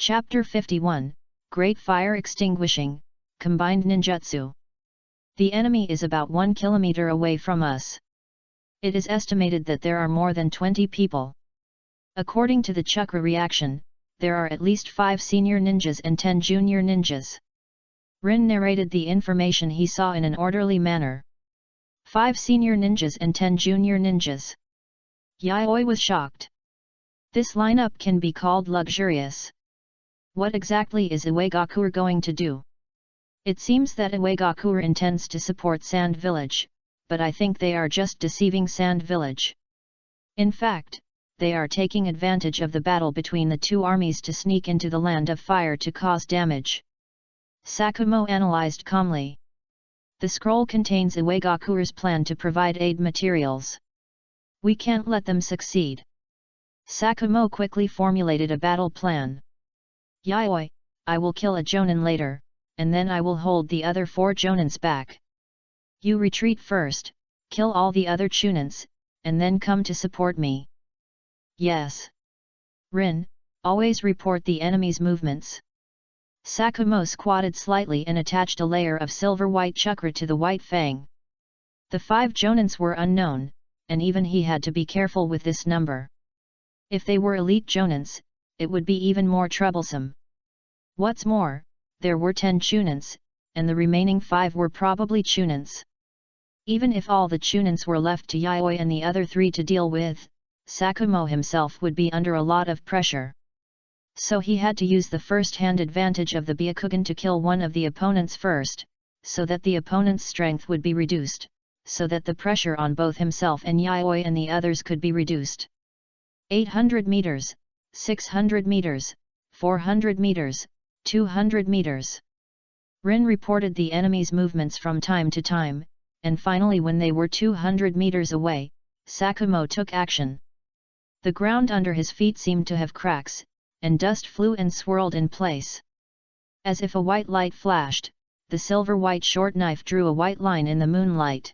Chapter 51, Great Fire Extinguishing, Combined Ninjutsu. The enemy is about 1 kilometer away from us. It is estimated that there are more than 20 people. According to the chakra reaction, there are at least 5 senior ninjas and 10 junior ninjas. Rin narrated the information he saw in an orderly manner. 5 senior ninjas and 10 junior ninjas. Yayoi was shocked. This lineup can be called luxurious. What exactly is Iwagakure going to do? It seems that Iwagakure intends to support Sand Village, but I think they are just deceiving Sand Village. In fact, they are taking advantage of the battle between the two armies to sneak into the Land of Fire to cause damage. Sakumo analyzed calmly. The scroll contains Iwagakure's plan to provide aid materials. We can't let them succeed. Sakumo quickly formulated a battle plan. Yayoi, I will kill a Jonin later, and then I will hold the other 4 Jonins back. You retreat first, kill all the other Chunins, and then come to support me. Yes. Rin, always report the enemy's movements. Sakumo squatted slightly and attached a layer of silver-white chakra to the white fang. The 5 Jonins were unknown, and even he had to be careful with this number. If they were elite Jonins, it would be even more troublesome. What's more, there were 10 Chunins, and the remaining 5 were probably Chunins. Even if all the Chunins were left to Yayoi and the other 3 to deal with, Sakumo himself would be under a lot of pressure. So he had to use the first-hand advantage of the Byakugan to kill one of the opponents first, so that the opponent's strength would be reduced, so that the pressure on both himself and Yayoi and the others could be reduced. 800 meters, 600 meters, 400 meters, 200 meters. Rin reported the enemy's movements from time to time, and finally when they were 200 meters away, Sakumo took action. The ground under his feet seemed to have cracks, and dust flew and swirled in place. As if a white light flashed, the silver-white short knife drew a white line in the moonlight.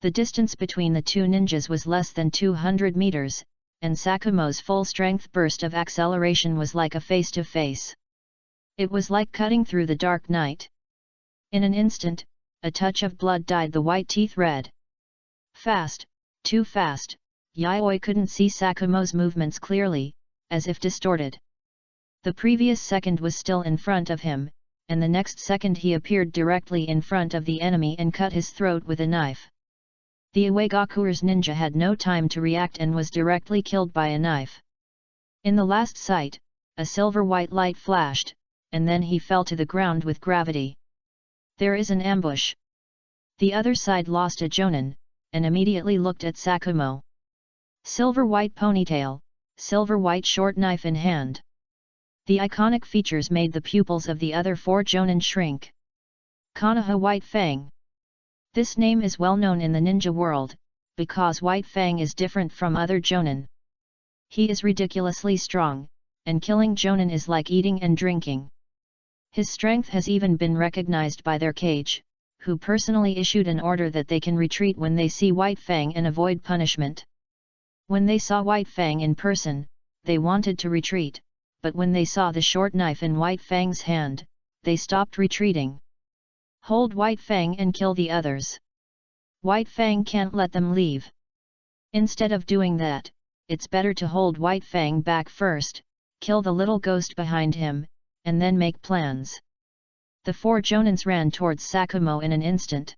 The distance between the 2 ninjas was less than 200 meters, and Sakumo's full-strength burst of acceleration was like a face-to-face. It was like cutting through the dark night. In an instant, a touch of blood dyed the white teeth red. Fast, too fast, Yayoi couldn't see Sakumo's movements clearly, as if distorted. The previous second was still in front of him, and the next second he appeared directly in front of the enemy and cut his throat with a knife. The Iwagakure's ninja had no time to react and was directly killed by a knife. In the last sight, a silver-white light flashed, and then he fell to the ground with gravity. There is an ambush. The other side lost a Jonin, and immediately looked at Sakumo. Silver-white ponytail, silver-white short knife in hand. The iconic features made the pupils of the other 4 Jonin shrink. Konoha White Fang. This name is well known in the ninja world, because White Fang is different from other Jonin. He is ridiculously strong, and killing Jonin is like eating and drinking. His strength has even been recognized by their Kage, who personally issued an order that they can retreat when they see White Fang and avoid punishment. When they saw White Fang in person, they wanted to retreat, but when they saw the short knife in White Fang's hand, they stopped retreating. Hold White Fang and kill the others. White Fang can't let them leave. Instead of doing that, it's better to hold White Fang back first, kill the little ghost behind him, and then make plans. The 4 Jonins ran towards Sakumo in an instant.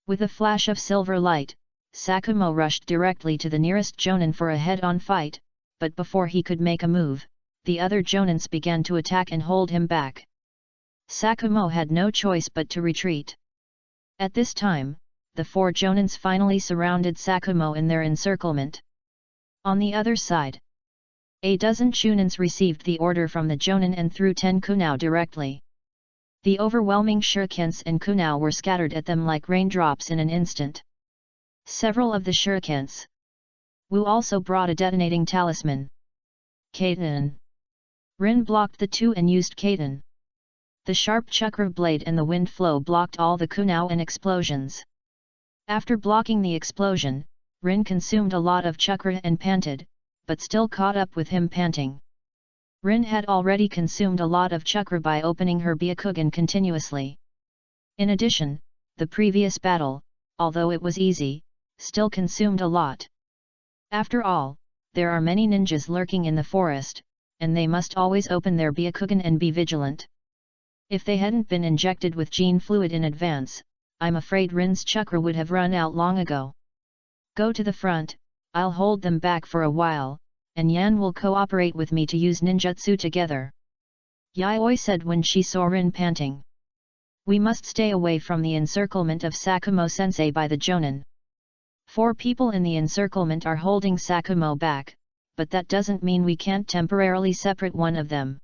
With a flash of silver light, Sakumo rushed directly to the nearest Jonin for a head-on fight, but before he could make a move, the other Jonins began to attack and hold him back. Sakumo had no choice but to retreat. At this time, the 4 Jonins finally surrounded Sakumo in their encirclement. On the other side, a dozen Chunins received the order from the Jonin and threw 10 kunao directly. The overwhelming shurikens and kunao were scattered at them like raindrops in an instant. Several of the shurikens. Wu also brought a detonating talisman. Kaiten. Rin blocked the 2 and used Kaiten. The sharp chakra blade and the wind flow blocked all the kunao and explosions. After blocking the explosion, Rin consumed a lot of chakra and panted, but still caught up with him panting. Rin had already consumed a lot of chakra by opening her Byakugan continuously. In addition, the previous battle, although it was easy, still consumed a lot. After all, there are many ninjas lurking in the forest, and they must always open their Byakugan and be vigilant. If they hadn't been injected with gene fluid in advance, I'm afraid Rin's chakra would have run out long ago. Go to the front, I'll hold them back for a while, and Yan will cooperate with me to use ninjutsu together. Yayoi said when she saw Rin panting. We must stay away from the encirclement of Sakumo-sensei by the Jonin. 4 people in the encirclement are holding Sakumo back, but that doesn't mean we can't temporarily separate one of them.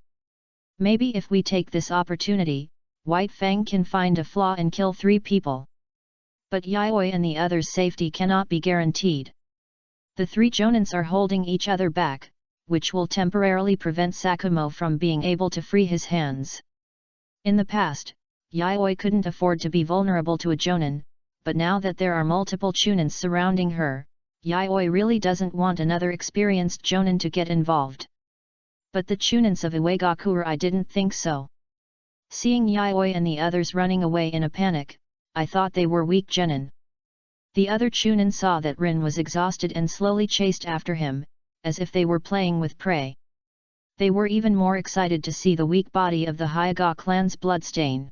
Maybe if we take this opportunity, White Fang can find a flaw and kill 3 people. But Yayoi and the others' safety cannot be guaranteed. The 3 Jonins are holding each other back, which will temporarily prevent Sakumo from being able to free his hands. In the past, Yayoi couldn't afford to be vulnerable to a Jonin, but now that there are multiple Chunins surrounding her, Yayoi really doesn't want another experienced Jonin to get involved. But the Chunins of Iwagakure, I didn't think so. Seeing Yayoi and the others running away in a panic, I thought they were weak genin. The other Chunin saw that Rin was exhausted and slowly chased after him, as if they were playing with prey. They were even more excited to see the weak body of the Hyuga clan's bloodstain.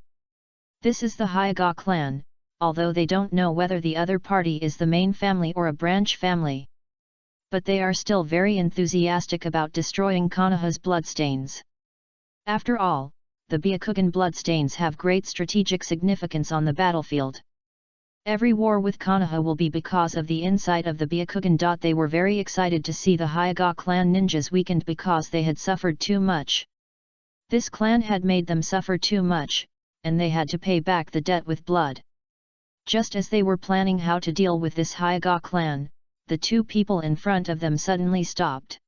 This is the Hyuga clan, although they don't know whether the other party is the main family or a branch family. But they are still very enthusiastic about destroying Konoha's bloodstains. After all, the Byakugan bloodstains have great strategic significance on the battlefield. Every war with Konoha will be because of the insight of the Byakugan. They were very excited to see the Hyuga clan ninjas weakened because they had suffered too much. This clan had made them suffer too much, and they had to pay back the debt with blood. Just as they were planning how to deal with this Hyuga clan, the 2 people in front of them suddenly stopped.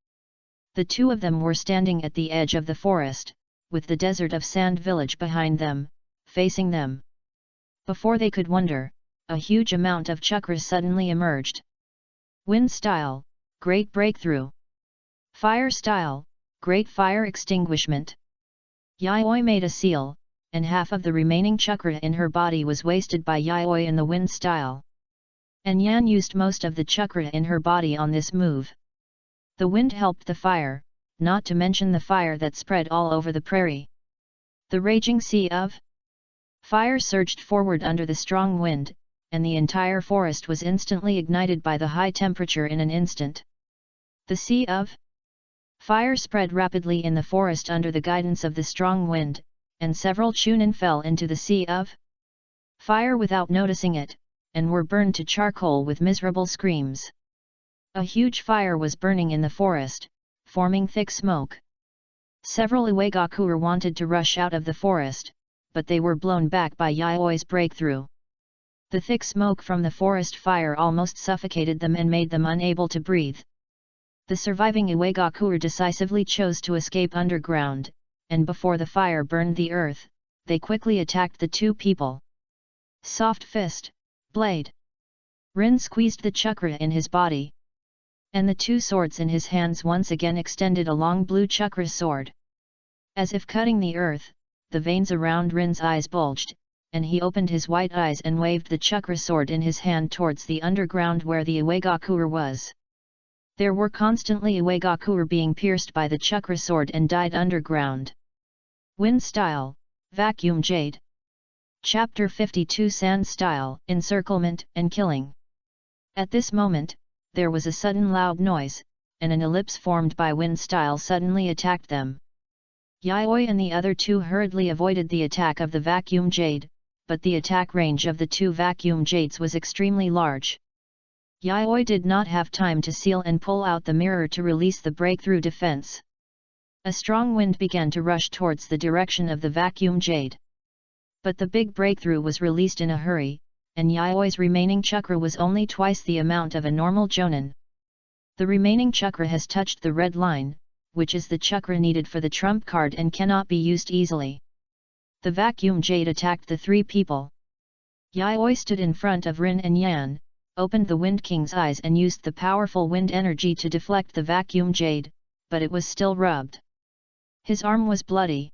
The 2 of them were standing at the edge of the forest, with the desert of sand village behind them, facing them. Before they could wonder, a huge amount of chakra suddenly emerged. Wind style, great breakthrough. Fire style, great fire extinguishment. Yayoi made a seal, and half of the remaining chakra in her body was wasted by Yayoi in the wind style. And Yan used most of the chakra in her body on this move. The wind helped the fire, not to mention the fire that spread all over the prairie. The raging sea of fire surged forward under the strong wind, and the entire forest was instantly ignited by the high temperature in an instant. The sea of fire spread rapidly in the forest under the guidance of the strong wind, and several Chunin fell into the sea of fire without noticing it, and were burned to charcoal with miserable screams. A huge fire was burning in the forest, forming thick smoke. Several Iwagakure wanted to rush out of the forest, but they were blown back by Yayoi's breakthrough. The thick smoke from the forest fire almost suffocated them and made them unable to breathe. The surviving Iwagakure decisively chose to escape underground, and before the fire burned the earth, they quickly attacked the 2 people. Soft fist, blade. Rin squeezed the chakra in his body. And the 2 swords in his hands once again extended a long blue chakra sword. As if cutting the earth, the veins around Rin's eyes bulged, and he opened his white eyes and waved the chakra sword in his hand towards the underground where the Iwagakure was. There were constantly Iwagakure being pierced by the chakra sword and died underground. Wind style, vacuum jade. Chapter 52 Sand style, encirclement and killing. At this moment, there was a sudden loud noise, and an ellipse formed by wind style suddenly attacked them. Yayoi and the other 2 hurriedly avoided the attack of the vacuum jade, but the attack range of the 2 vacuum jades was extremely large. Yayoi did not have time to seal and pull out the mirror to release the breakthrough defense. A strong wind began to rush towards the direction of the vacuum jade. But the big breakthrough was released in a hurry, and Yayoi's remaining chakra was only twice the amount of a normal Jonin. The remaining chakra has touched the red line, which is the chakra needed for the trump card and cannot be used easily. The vacuum jade attacked the 3 people. Yayoi stood in front of Rin and Yan, opened the Wind King's eyes and used the powerful wind energy to deflect the vacuum jade, but it was still rubbed. His arm was bloody.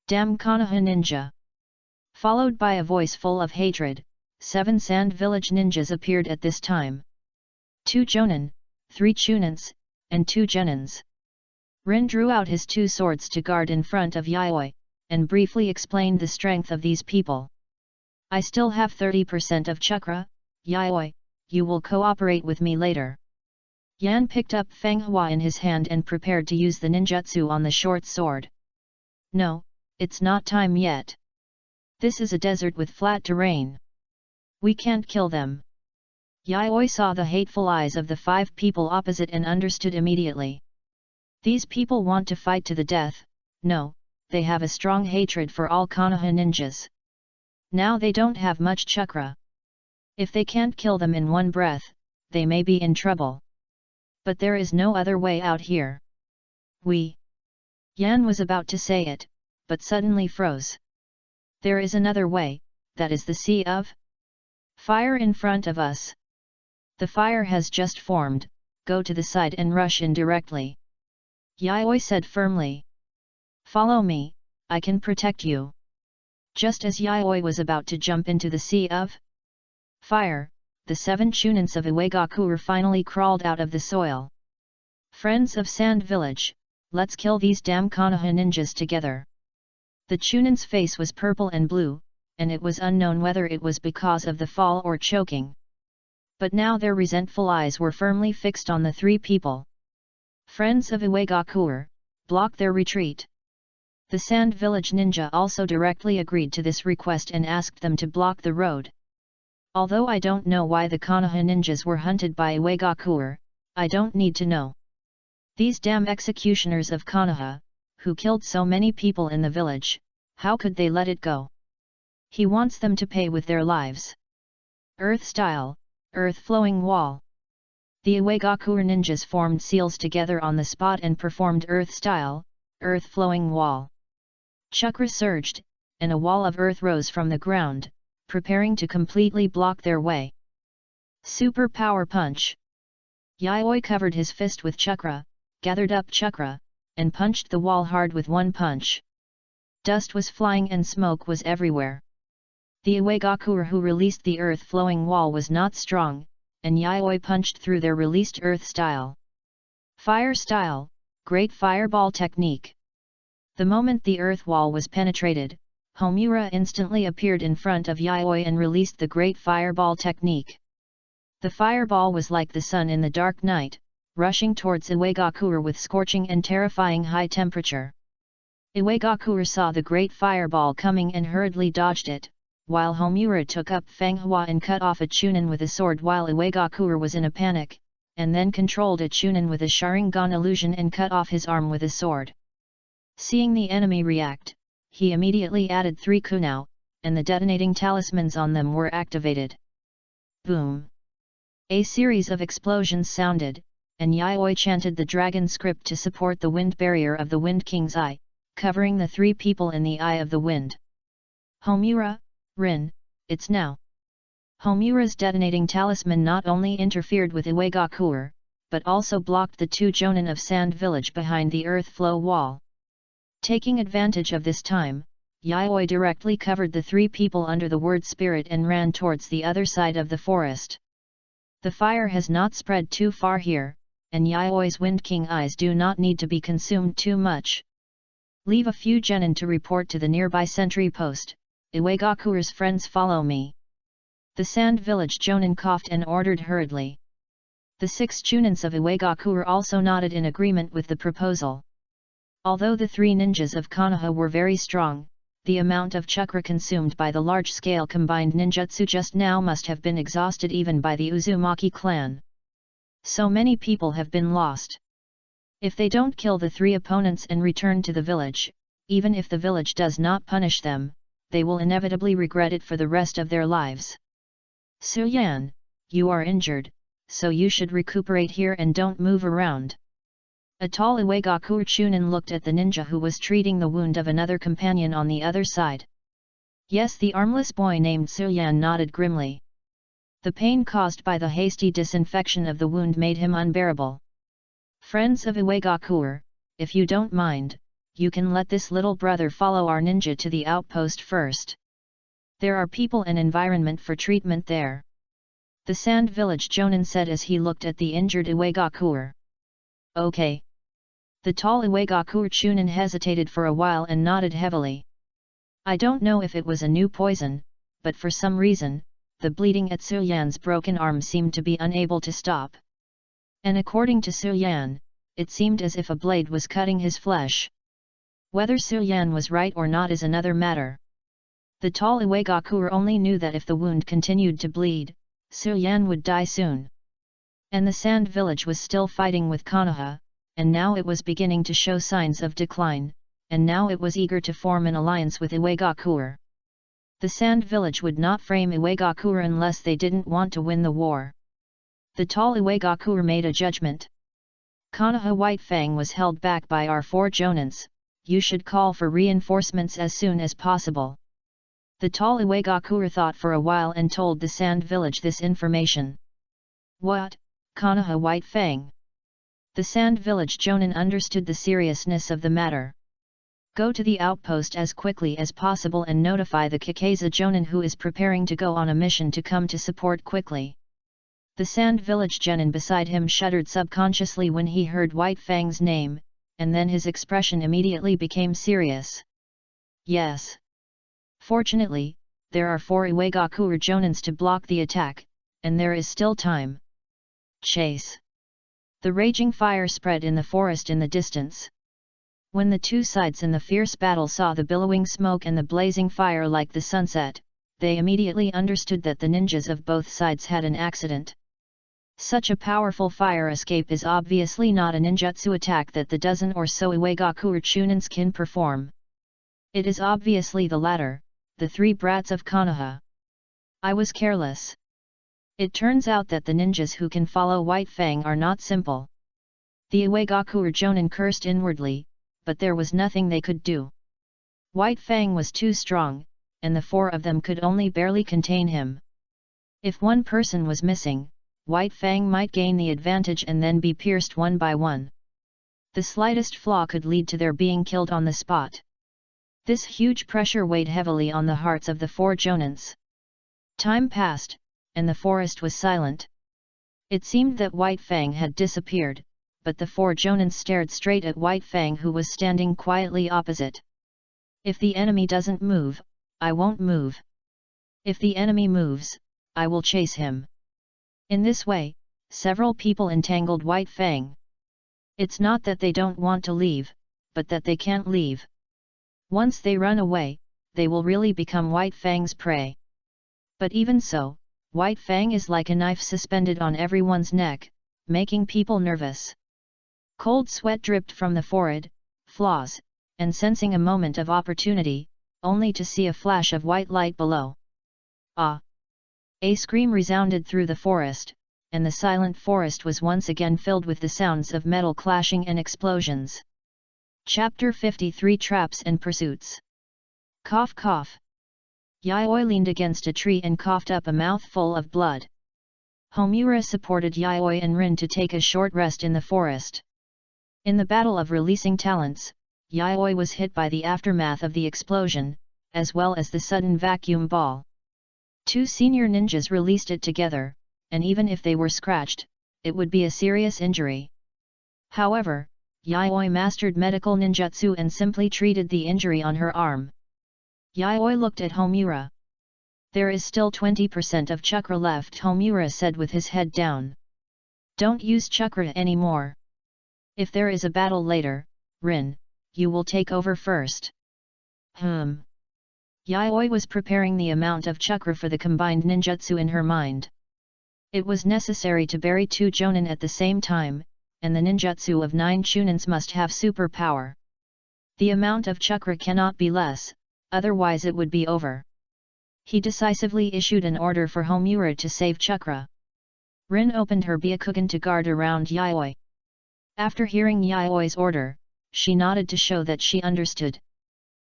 Damn Konoha ninja! Followed by a voice full of hatred, 7 Sand Village ninjas appeared at this time. 2 Jonin, 3 Chunins, and 2 Genins. Rin drew out his 2 swords to guard in front of Yayoi, and briefly explained the strength of these people. I still have 30% of chakra, Yayoi, you will cooperate with me later. Yan picked up Feng Hua in his hand and prepared to use the ninjutsu on the short sword. No, it's not time yet. This is a desert with flat terrain. We can't kill them. Yayoi saw the hateful eyes of the 5 people opposite and understood immediately. These people want to fight to the death. No, they have a strong hatred for all Konoha ninjas. Now they don't have much chakra. If they can't kill them in one breath, they may be in trouble. But there is no other way out here. Yan was about to say it, but suddenly froze. There is another way, that is the sea of fire in front of us. The fire has just formed, go to the side and rush in directly. Yayoi said firmly. Follow me, I can protect you. Just as Yayoi was about to jump into the sea of fire, the 7 Chunins of Iwagakure finally crawled out of the soil. Friends of Sand Village, let's kill these damn Konoha ninjas together. The Chunin's face was purple and blue, and it was unknown whether it was because of the fall or choking. But now their resentful eyes were firmly fixed on the 3 people. Friends of Iwagakure, block their retreat. The Sand Village ninja also directly agreed to this request and asked them to block the road. Although I don't know why the Konoha ninjas were hunted by Iwagakure, I don't need to know. These damn executioners of Konoha, who killed so many people in the village, how could they let it go? He wants them to pay with their lives. Earth style, earth flowing wall. The Iwagakure ninjas formed seals together on the spot and performed earth style, earth flowing wall. Chakra surged, and a wall of earth rose from the ground, preparing to completely block their way. Super power punch. Yayoi covered his fist with chakra, gathered up chakra, and punched the wall hard with one punch. Dust was flying and smoke was everywhere. The Iwagakure who released the earth-flowing wall was not strong, and Yayoi punched through their released earth style. Fire style, great fireball technique. The moment the earth wall was penetrated, Homura instantly appeared in front of Yayoi and released the great fireball technique. The fireball was like the sun in the dark night, rushing towards Iwagakure with scorching and terrifying high temperature. Iwagakure saw the great fireball coming and hurriedly dodged it, while Homura took up Feng Hua and cut off a Chunin with a sword while Iwagakure was in a panic, and then controlled a Chunin with a Sharingan illusion and cut off his arm with a sword. Seeing the enemy react, he immediately added 3 kunao, and the detonating talismans on them were activated. Boom! A series of explosions sounded, and Yayoi chanted the dragon script to support the wind barrier of the Wind King's eye, covering the 3 people in the eye of the wind. Homura, Rin, it's now! Homura's detonating talisman not only interfered with Iwagakure, but also blocked the 2 Jonin of Sand Village behind the earth flow wall. Taking advantage of this time, Yayoi directly covered the 3 people under the word spirit and ran towards the other side of the forest. The fire has not spread too far here, and Yayoi's Wind King eyes do not need to be consumed too much. Leave a few genin to report to the nearby sentry post. Iwagakure's friends follow me. The Sand Village Jonin coughed and ordered hurriedly. The 6 Chunins of Iwagakure also nodded in agreement with the proposal. Although the 3 ninjas of Konoha were very strong, the amount of chakra consumed by the large-scale combined ninjutsu just now must have been exhausted even by the Uzumaki clan. So many people have been lost. If they don't kill the 3 opponents and return to the village, even if the village does not punish them, they will inevitably regret it for the rest of their lives. Suyan, you are injured, so you should recuperate here and don't move around. A tall Iwagakure Chunin looked at the ninja who was treating the wound of another companion on the other side. Yes, the armless boy named Suyan nodded grimly. The pain caused by the hasty disinfection of the wound made him unbearable. Friends of Iwagakure, if you don't mind, you can let this little brother follow our ninja to the outpost first. There are people and environment for treatment there. The Sand Village Jonin said as he looked at the injured Iwagakure. Okay. The tall Iwagakure Chunin hesitated for a while and nodded heavily. I don't know if it was a new poison, but for some reason, the bleeding at Suyan's broken arm seemed to be unable to stop. And according to Suyan, it seemed as if a blade was cutting his flesh. Whether Suyan was right or not is another matter. The tall Iwagakure only knew that if the wound continued to bleed, Suyan would die soon. And the Sand Village was still fighting with Konoha, and now it was beginning to show signs of decline, and now it was eager to form an alliance with Iwagakure. The Sand Village would not frame Iwagakure unless they didn't want to win the war. The tall Iwagakure made a judgment. Konoha White Fang was held back by our 4 Jonins, you should call for reinforcements as soon as possible. The tall Iwagakure thought for a while and told the Sand Village this information. What, Konoha White Fang? The Sand Village Jonin understood the seriousness of the matter. Go to the outpost as quickly as possible and notify the Kakaza Jonin who is preparing to go on a mission to come to support quickly. The Sand Village Jonin beside him shuddered subconsciously when he heard White Fang's name, and then his expression immediately became serious. Yes. Fortunately, there are 4 Iwagakure Jonins to block the attack, and there is still time. Chase. The raging fire spread in the forest in the distance. When the 2 sides in the fierce battle saw the billowing smoke and the blazing fire like the sunset, they immediately understood that the ninjas of both sides had an accident. Such a powerful fire escape is obviously not a ninjutsu attack that the dozen or so Iwagakure Chunins can perform. It is obviously the latter, the 3 brats of Konoha. I was careless. It turns out that the ninjas who can follow White Fang are not simple. The Iwagakure Jonin cursed inwardly, but there was nothing they could do. White Fang was too strong, and the 4 of them could only barely contain him. If one person was missing, White Fang might gain the advantage and then be pierced one by one. The slightest flaw could lead to their being killed on the spot. This huge pressure weighed heavily on the hearts of the 4 Jonins. Time passed, and the forest was silent. It seemed that White Fang had disappeared, but the 4 Jonins stared straight at White Fang who was standing quietly opposite. If the enemy doesn't move, I won't move. If the enemy moves, I will chase him. In this way, several people entangled White Fang. It's not that they don't want to leave, but that they can't leave. Once they run away, they will really become White Fang's prey. But even so, White Fang is like a knife suspended on everyone's neck, making people nervous. Cold sweat dripped from the forehead, flaws, and sensing a moment of opportunity, only to see a flash of white light below. Ah! A scream resounded through the forest, and the silent forest was once again filled with the sounds of metal clashing and explosions. Chapter 53 Traps and Pursuits. Cough cough. Yayoi leaned against a tree and coughed up a mouthful of blood. Homura supported Yayoi and Rin to take a short rest in the forest. In the battle of releasing talents, Yayoi was hit by the aftermath of the explosion, as well as the sudden vacuum ball. 2 senior ninjas released it together, and even if they were scratched, it would be a serious injury. However, Yayoi mastered medical ninjutsu and simply treated the injury on her arm. Yayoi looked at Homura. There is still 20% of chakra left, Homura said with his head down. Don't use chakra anymore. If there is a battle later, Rin, you will take over first. Yayoi was preparing the amount of chakra for the combined ninjutsu in her mind. It was necessary to bury 2 jonin at the same time, and the ninjutsu of 9 chunins must have super power. The amount of chakra cannot be less, otherwise it would be over. He decisively issued an order for Homura to save chakra. Rin opened her Byakugan to guard around Yayoi. After hearing Yayoi's order, she nodded to show that she understood.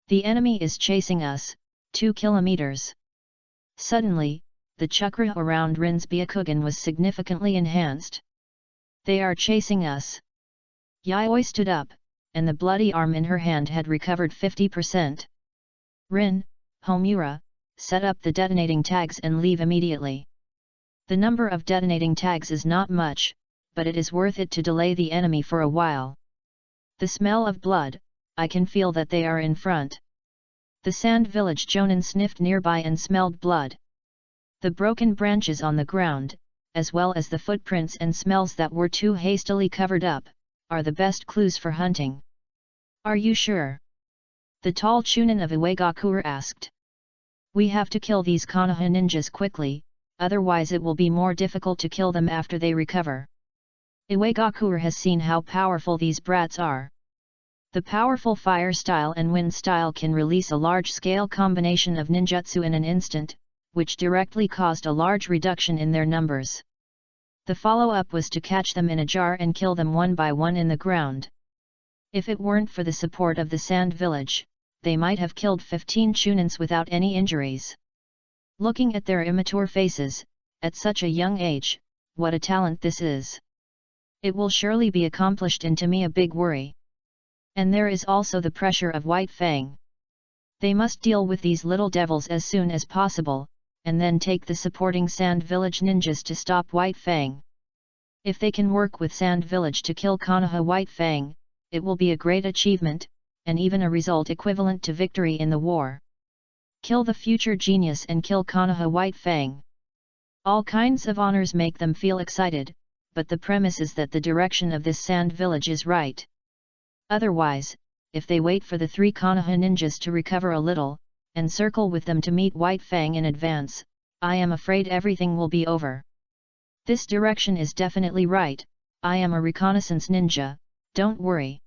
The enemy is chasing us, 2 kilometers. Suddenly, the chakra around Rin's Byakugan was significantly enhanced. They are chasing us. Yayoi stood up, and the bloody arm in her hand had recovered 50%. Rin, Homura, set up the detonating tags and leave immediately. The number of detonating tags is not much, but it is worth it to delay the enemy for a while. The smell of blood, I can feel that they are in front. The sand village Jonin sniffed nearby and smelled blood. The broken branches on the ground, as well as the footprints and smells that were too hastily covered up, are the best clues for hunting. Are you sure? The tall Chunin of Iwagakure asked. We have to kill these Konoha ninjas quickly, otherwise it will be more difficult to kill them after they recover. Iwagakure has seen how powerful these brats are. The powerful fire style and wind style can release a large-scale combination of ninjutsu in an instant, which directly caused a large reduction in their numbers. The follow-up was to catch them in a jar and kill them one by one in the ground. If it weren't for the support of the sand village, they might have killed 15 Chunins without any injuries. Looking at their immature faces, at such a young age, what a talent this is. It will surely be accomplished, and to me a big worry. And there is also the pressure of White Fang. They must deal with these little devils as soon as possible, and then take the supporting Sand Village ninjas to stop White Fang. If they can work with Sand Village to kill Konoha White Fang, it will be a great achievement, and even a result equivalent to victory in the war. Kill the future genius and kill Konoha White Fang. All kinds of honors make them feel excited, but the premise is that the direction of this Sand Village is right. Otherwise, if they wait for the 3 Konoha ninjas to recover a little, and circle with them to meet White Fang in advance, I am afraid everything will be over. This direction is definitely right. I am a reconnaissance ninja, don't worry.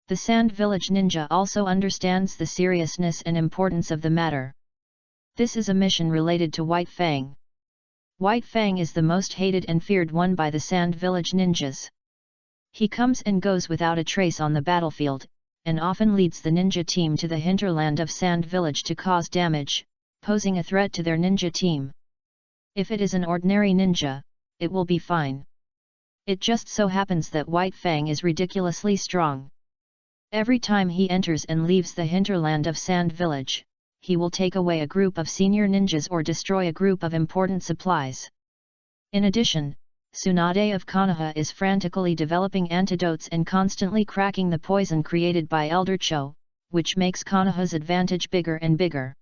The Sand Village ninja also understands the seriousness and importance of the matter. This is a mission related to White Fang. White Fang is the most hated and feared one by the Sand Village ninjas. He comes and goes without a trace on the battlefield, and often leads the ninja team to the hinterland of Sand Village to cause damage, posing a threat to their ninja team. If it is an ordinary ninja, it will be fine. It just so happens that White Fang is ridiculously strong. Every time he enters and leaves the hinterland of Sand Village, he will take away a group of senior ninjas or destroy a group of important supplies. In addition, Tsunade of Konoha is frantically developing antidotes and constantly cracking the poison created by Elder Cho, which makes Konoha's advantage bigger and bigger.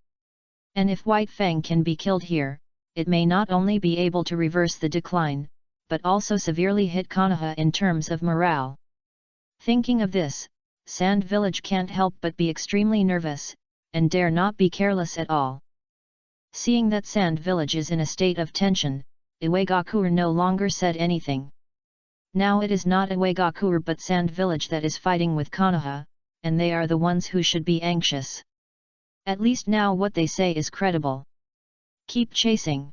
And if White Fang can be killed here, it may not only be able to reverse the decline, but also severely hit Konoha in terms of morale. Thinking of this, Sand Village can't help but be extremely nervous, and dare not be careless at all. Seeing that Sand Village is in a state of tension, Iwagakure no longer said anything. Now it is not Iwagakure but Sand Village that is fighting with Konoha, and they are the ones who should be anxious. At least now what they say is credible. Keep chasing.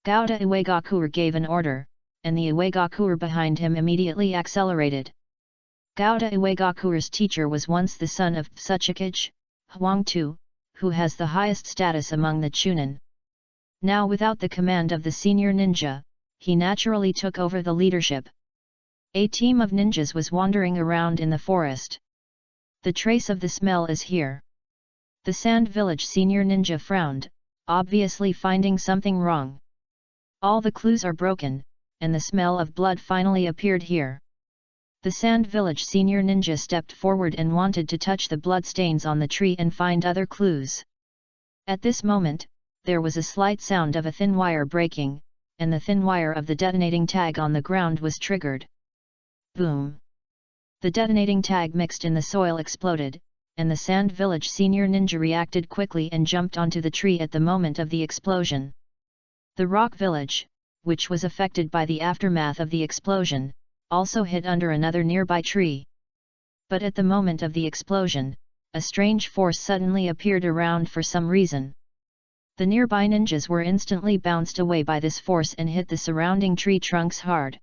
Gouda Iwagakure gave an order, and the Iwagakure behind him immediately accelerated. Gouda Iwagakure's teacher was once the son of Tsuchikage, Huangtu, who has the highest status among the Chunin. Now without the command of the senior ninja, he naturally took over the leadership. A team of ninjas was wandering around in the forest. The trace of the smell is here. The Sand Village senior ninja frowned, obviously finding something wrong. All the clues are broken, and the smell of blood finally appeared here. The Sand Village senior ninja stepped forward and wanted to touch the bloodstains on the tree and find other clues. At this moment, there was a slight sound of a thin wire breaking, and the thin wire of the detonating tag on the ground was triggered. Boom! The detonating tag mixed in the soil exploded, and the Sand Village senior ninja reacted quickly and jumped onto the tree at the moment of the explosion. The Rock Village, which was affected by the aftermath of the explosion, also hid under another nearby tree. But at the moment of the explosion, a strange force suddenly appeared around for some reason. The nearby ninjas were instantly bounced away by this force and hit the surrounding tree trunks hard.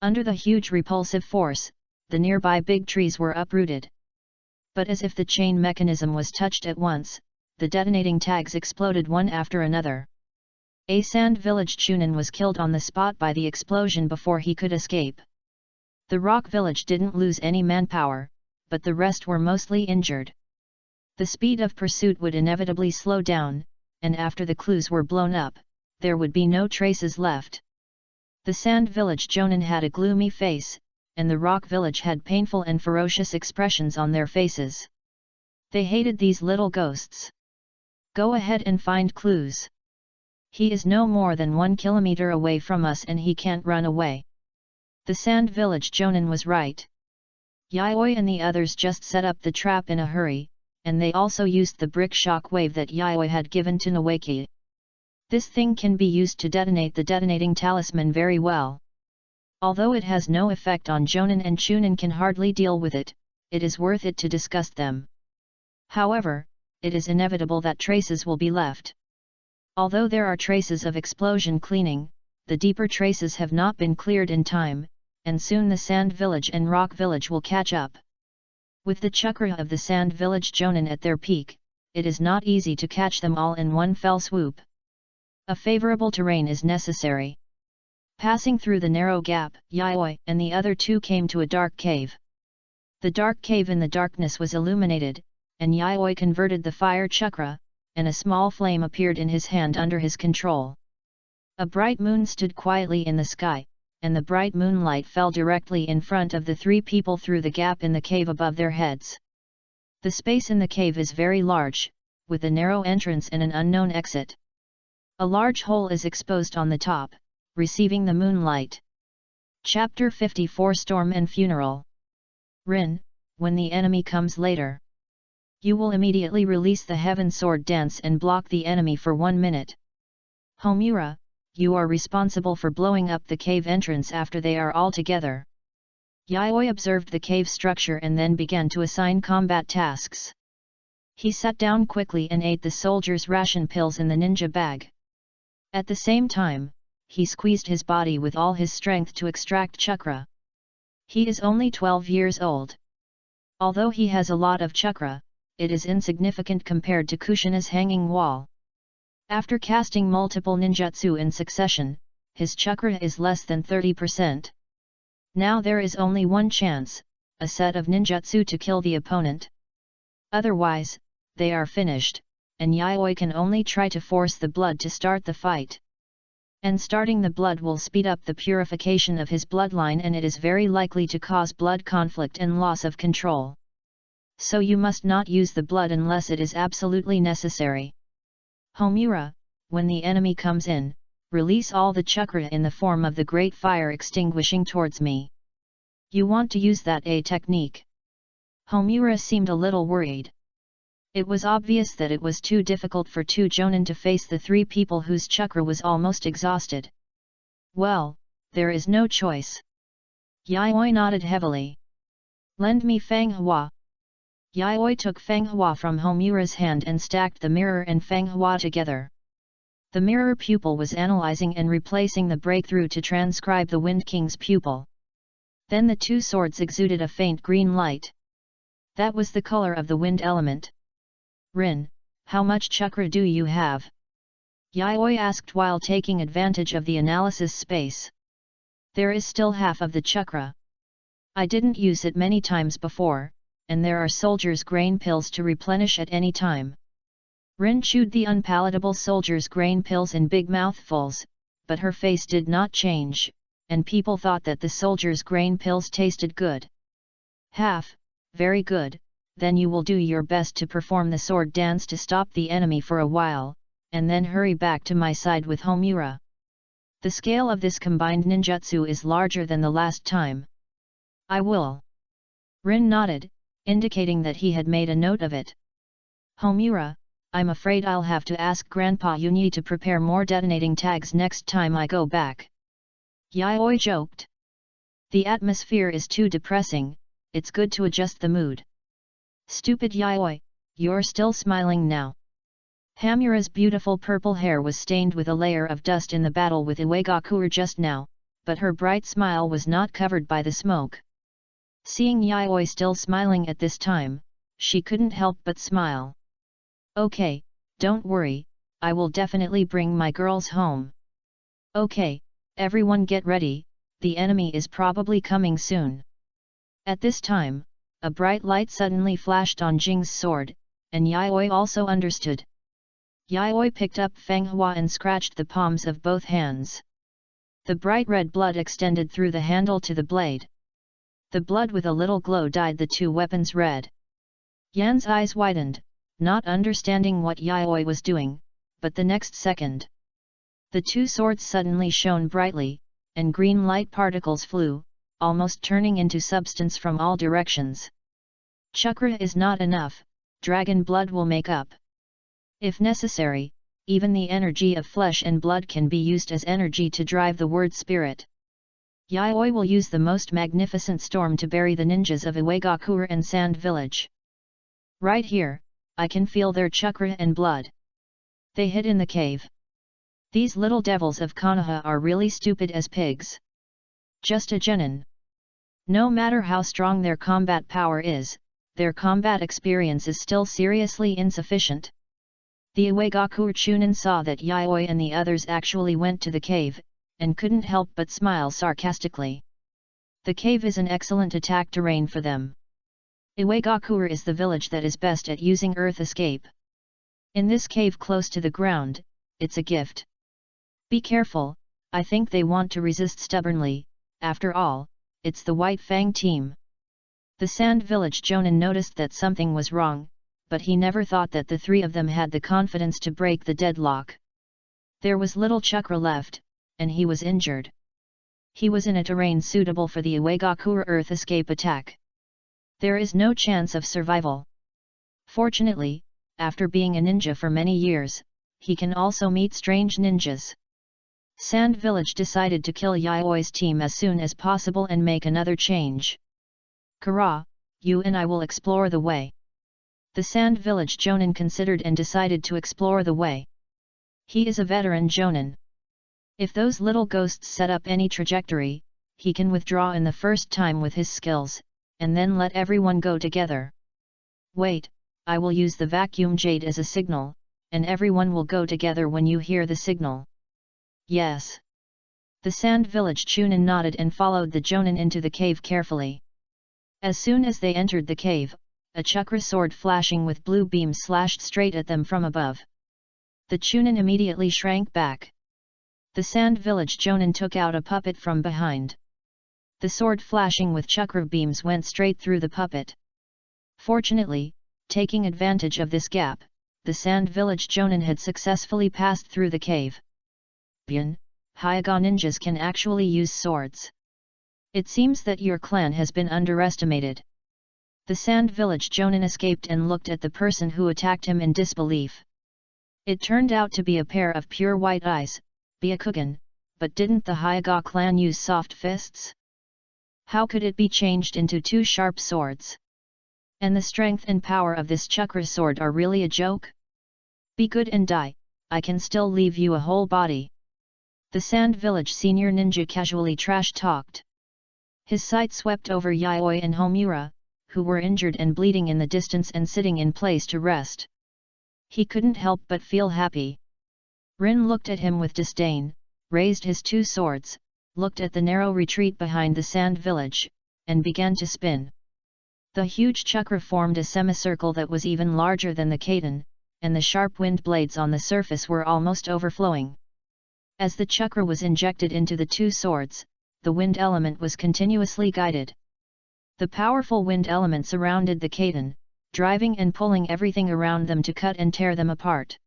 Under the huge repulsive force, the nearby big trees were uprooted. But as if the chain mechanism was touched at once, the detonating tags exploded one after another. A Sand Village Chunin was killed on the spot by the explosion before he could escape. The Rock Village didn't lose any manpower, but the rest were mostly injured. The speed of pursuit would inevitably slow down, and after the clues were blown up, there would be no traces left. The Sand Village Jonin had a gloomy face, and the Rock Village had painful and ferocious expressions on their faces. They hated these little ghosts. Go ahead and find clues. He is no more than 1 kilometer away from us and he can't run away. The Sand Village Jonin was right. Yayoi and the others just set up the trap in a hurry, and they also used the brick shock wave that Yayoi had given to Noeki. This thing can be used to detonate the detonating talisman very well. Although it has no effect on Jonin and Chunin can hardly deal with it, it is worth it to discuss them. However, it is inevitable that traces will be left. Although there are traces of explosion cleaning, the deeper traces have not been cleared in time, and soon the Sand Village and Rock Village will catch up. With the chakra of the Sand Village Jonin at their peak, it is not easy to catch them all in one fell swoop. A favorable terrain is necessary. Passing through the narrow gap, Yayoi and the other two came to a dark cave. The dark cave in the darkness was illuminated, and Yayoi converted the fire chakra, and a small flame appeared in his hand under his control. A bright moon stood quietly in the sky, and the bright moonlight fell directly in front of the three people through the gap in the cave above their heads. The space in the cave is very large, with a narrow entrance and an unknown exit. A large hole is exposed on the top, receiving the moonlight. Chapter 54 Storm and Funeral. Rin, when the enemy comes later, you will immediately release the Heaven Sword Dance and block the enemy for 1 minute. Homura, you are responsible for blowing up the cave entrance after they are all together. Yayoi observed the cave structure and then began to assign combat tasks. He sat down quickly and ate the soldier's ration pills in the ninja bag. At the same time, he squeezed his body with all his strength to extract chakra. He is only 12 years old. Although he has a lot of chakra, it is insignificant compared to Kushina's hanging wall. After casting multiple ninjutsu in succession, his chakra is less than 30%. Now there is only one chance, a set of ninjutsu to kill the opponent. Otherwise, they are finished, and Yayoi can only try to force the blood to start the fight. And starting the blood will speed up the purification of his bloodline and it is very likely to cause blood conflict and loss of control. So you must not use the blood unless it is absolutely necessary. Homura, when the enemy comes in, release all the chakra in the form of the great fire extinguishing towards me. You want to use that technique. Homura seemed a little worried. It was obvious that it was too difficult for two Jonin to face the three people whose chakra was almost exhausted. Well, there is no choice. Yayoi nodded heavily. Lend me Fang Hua. Yayoi took Fang Hua from Homura's hand and stacked the mirror and Fang Hua together. The mirror pupil was analyzing and replacing the breakthrough to transcribe the Wind King's pupil. Then the two swords exuded a faint green light. That was the color of the wind element. Rin, how much chakra do you have? Yayoi asked while taking advantage of the analysis space. There is still half of the chakra. I didn't use it many times before, and there are soldier's grain pills to replenish at any time. Rin chewed the unpalatable soldier's grain pills in big mouthfuls, but her face did not change, and people thought that the soldier's grain pills tasted good. Half, very good. Then you will do your best to perform the sword dance to stop the enemy for a while, and then hurry back to my side with Homura. The scale of this combined ninjutsu is larger than the last time. I will. Rin nodded, indicating that he had made a note of it. Homura, I'm afraid I'll have to ask Grandpa Yunyi to prepare more detonating tags next time I go back. Yayoi joked. The atmosphere is too depressing, it's good to adjust the mood. Stupid Yayoi, you're still smiling now. Hamura's beautiful purple hair was stained with a layer of dust in the battle with Iwagakure just now, but her bright smile was not covered by the smoke. Seeing Yayoi still smiling at this time, she couldn't help but smile. Okay, don't worry, I will definitely bring my girls home. Okay, everyone get ready, the enemy is probably coming soon. At this time, a bright light suddenly flashed on Jing's sword, and Yayoi also understood. Yayoi picked up Fenghua and scratched the palms of both hands. The bright red blood extended through the handle to the blade. The blood with a little glow dyed the two weapons red. Yan's eyes widened, not understanding what Yayoi was doing, but the next second, the two swords suddenly shone brightly, and green light particles flew, almost turning into substance from all directions. Chakra is not enough, dragon blood will make up. If necessary, even the energy of flesh and blood can be used as energy to drive the word spirit. Yayoi will use the most magnificent storm to bury the ninjas of Iwagakure and Sand Village. Right here, I can feel their chakra and blood. They hid in the cave. These little devils of Konoha are really stupid as pigs. Just a genin. No matter how strong their combat power is, their combat experience is still seriously insufficient. The Iwagakure Chunin saw that Yayoi and the others actually went to the cave, and couldn't help but smile sarcastically. The cave is an excellent attack terrain for them. Iwagakure is the village that is best at using earth escape. In this cave close to the ground, it's a gift. Be careful, I think they want to resist stubbornly, after all, it's the White Fang team. The Sand Village Jonin noticed that something was wrong, but he never thought that the three of them had the confidence to break the deadlock. There was little chakra left, and he was injured. He was in a terrain suitable for the Iwagakure earth escape attack. There is no chance of survival. Fortunately, after being a ninja for many years, he can also meet strange ninjas. Sand Village decided to kill Yayoi's team as soon as possible and make another change. Kara, you and I will explore the way. The Sand Village Jonin considered and decided to explore the way. He is a veteran Jonin. If those little ghosts set up any trajectory, he can withdraw in the first time with his skills, and then let everyone go together. Wait, I will use the vacuum jade as a signal, and everyone will go together when you hear the signal. Yes. The Sand Village Chunin nodded and followed the Jonin into the cave carefully. As soon as they entered the cave, a chakra sword flashing with blue beams slashed straight at them from above. The Chunin immediately shrank back. The Sand Village Jonin took out a puppet from behind. The sword flashing with chakra beams went straight through the puppet. Fortunately, taking advantage of this gap, the Sand Village Jonin had successfully passed through the cave. Bien, Hyuga ninjas can actually use swords. It seems that your clan has been underestimated. The Sand Village Jonin escaped and looked at the person who attacked him in disbelief. It turned out to be a pair of pure white eyes, Byakugan, but didn't the Hyuga clan use soft fists? How could it be changed into two sharp swords? And the strength and power of this chakra sword are really a joke? Be good and die, I can still leave you a whole body. The Sand Village senior ninja casually trash-talked. His sight swept over Yayoi and Homura, who were injured and bleeding in the distance and sitting in place to rest. He couldn't help but feel happy. Rin looked at him with disdain, raised his two swords, looked at the narrow retreat behind the Sand Village, and began to spin. The huge chakra formed a semicircle that was even larger than the Kaden, and the sharp wind blades on the surface were almost overflowing. As the chakra was injected into the two swords, the wind element was continuously guided. The powerful wind element surrounded the Kaden, driving and pulling everything around them to cut and tear them apart.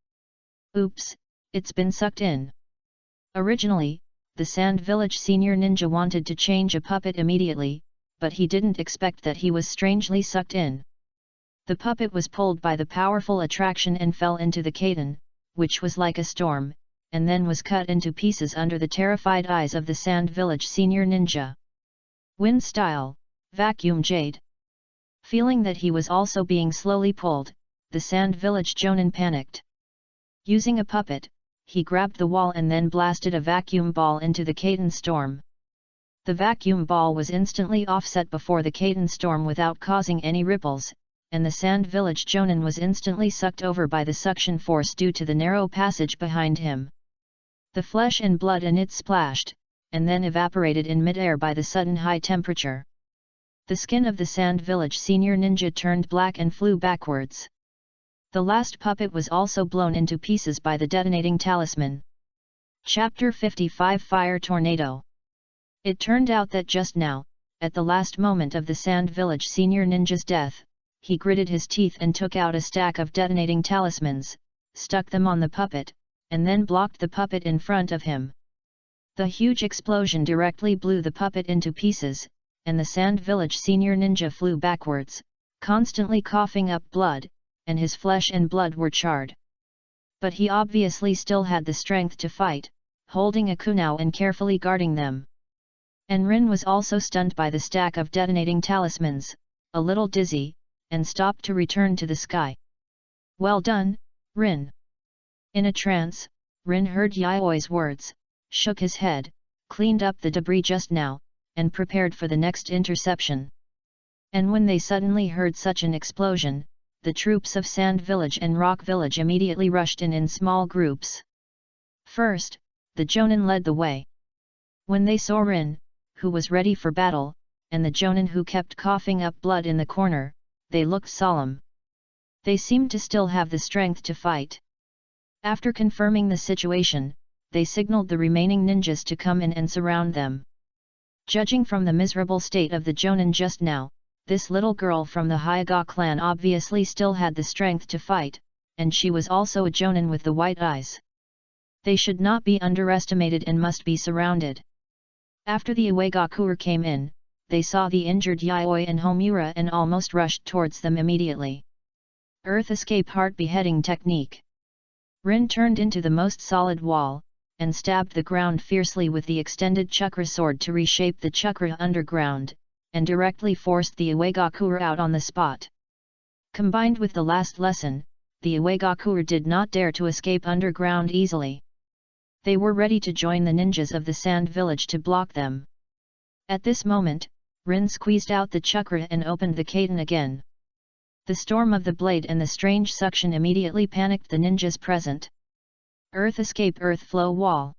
Oops, it's been sucked in. Originally, the Sand Village senior ninja wanted to change a puppet immediately, but he didn't expect that he was strangely sucked in. The puppet was pulled by the powerful attraction and fell into the Kaden, which was like a storm, and then was cut into pieces under the terrified eyes of the Sand Village senior ninja. Wind style, vacuum jade. Feeling that he was also being slowly pulled, the Sand Village Jonin panicked. Using a puppet, he grabbed the wall and then blasted a vacuum ball into the Kaden storm. The vacuum ball was instantly offset before the Kaden storm without causing any ripples, and the Sand Village Jonin was instantly sucked over by the suction force due to the narrow passage behind him. The flesh and blood in it splashed, and then evaporated in mid-air by the sudden high temperature. The skin of the Sand Village senior ninja turned black and flew backwards. The last puppet was also blown into pieces by the detonating talisman. Chapter 55 Fire Tornado. It turned out that just now, at the last moment of the Sand Village senior ninja's death, he gritted his teeth and took out a stack of detonating talismans, stuck them on the puppet, and then blocked the puppet in front of him. The huge explosion directly blew the puppet into pieces, and the Sand Village senior ninja flew backwards, constantly coughing up blood, and his flesh and blood were charred. But he obviously still had the strength to fight, holding a kunai and carefully guarding them. And Rin was also stunned by the stack of detonating talismans, a little dizzy, and stopped to return to the sky. "Well done, Rin." In a trance, Rin heard Yaoi's words, shook his head, cleaned up the debris just now, and prepared for the next interception. And when they suddenly heard such an explosion, the troops of Sand Village and Rock Village immediately rushed in small groups. First, the Jonin led the way. When they saw Rin, who was ready for battle, and the Jonin who kept coughing up blood in the corner, they looked solemn. They seemed to still have the strength to fight. After confirming the situation, they signaled the remaining ninjas to come in and surround them. Judging from the miserable state of the Jonin just now, this little girl from the Hyuga clan obviously still had the strength to fight, and she was also a Jonin with the white eyes. They should not be underestimated and must be surrounded. After the Uegakuer came in, they saw the injured Yaoi and Homura and almost rushed towards them immediately. Earth Escape Heart Beheading Technique. Rin turned into the most solid wall, and stabbed the ground fiercely with the extended chakra sword to reshape the chakra underground, and directly forced the Uegakuer out on the spot. Combined with the last lesson, the Uegakuer did not dare to escape underground easily. They were ready to join the ninjas of the Sand Village to block them. At this moment, Rin squeezed out the chakra and opened the kaiden again. The storm of the blade and the strange suction immediately panicked the ninjas present. Earth Escape Earth Flow Wall.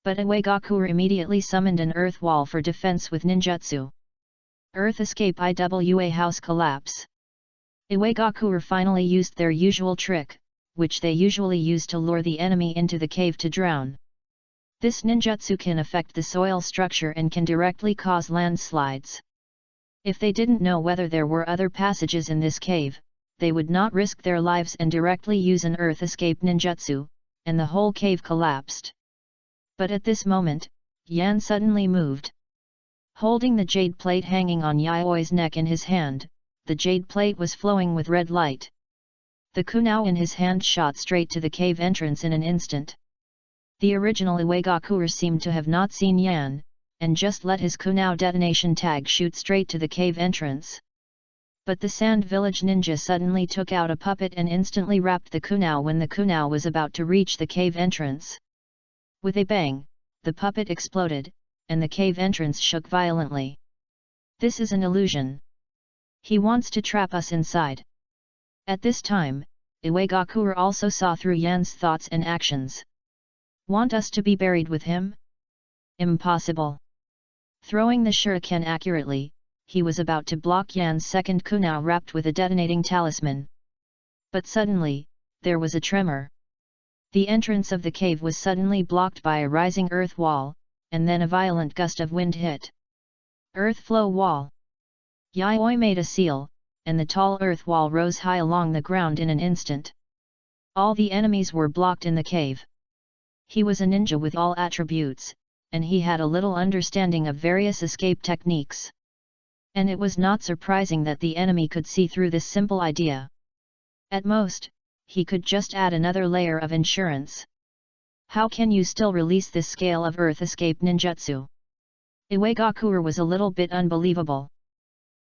But Uegakuer immediately summoned an earth wall for defense with ninjutsu. Earth Escape IWA House Collapse. Uegakuer finally used their usual trick, which they usually use to lure the enemy into the cave to drown. This ninjutsu can affect the soil structure and can directly cause landslides. If they didn't know whether there were other passages in this cave, they would not risk their lives and directly use an earth escape ninjutsu, and the whole cave collapsed. But at this moment, Yan suddenly moved. Holding the jade plate hanging on Yaoi's neck in his hand, the jade plate was flowing with red light. The kunai in his hand shot straight to the cave entrance in an instant. The original Uegakuer seemed to have not seen Yan, and just let his kunai detonation tag shoot straight to the cave entrance. But the Sand Village ninja suddenly took out a puppet and instantly wrapped the kunai when the kunai was about to reach the cave entrance. With a bang, the puppet exploded, and the cave entrance shook violently. "This is an illusion. He wants to trap us inside." At this time, Uegakuer also saw through Yan's thoughts and actions. "Want us to be buried with him? Impossible." Throwing the shuriken accurately, he was about to block Yan's second kunai wrapped with a detonating talisman. But suddenly, there was a tremor. The entrance of the cave was suddenly blocked by a rising earth wall, and then a violent gust of wind hit. Earth Flow Wall. Yaoi made a seal, and the tall earth wall rose high along the ground in an instant. All the enemies were blocked in the cave. He was a ninja with all attributes, and he had a little understanding of various escape techniques. And it was not surprising that the enemy could see through this simple idea. At most, he could just add another layer of insurance. How can you still release this scale of earth escape ninjutsu? Uegakuer was a little bit unbelievable.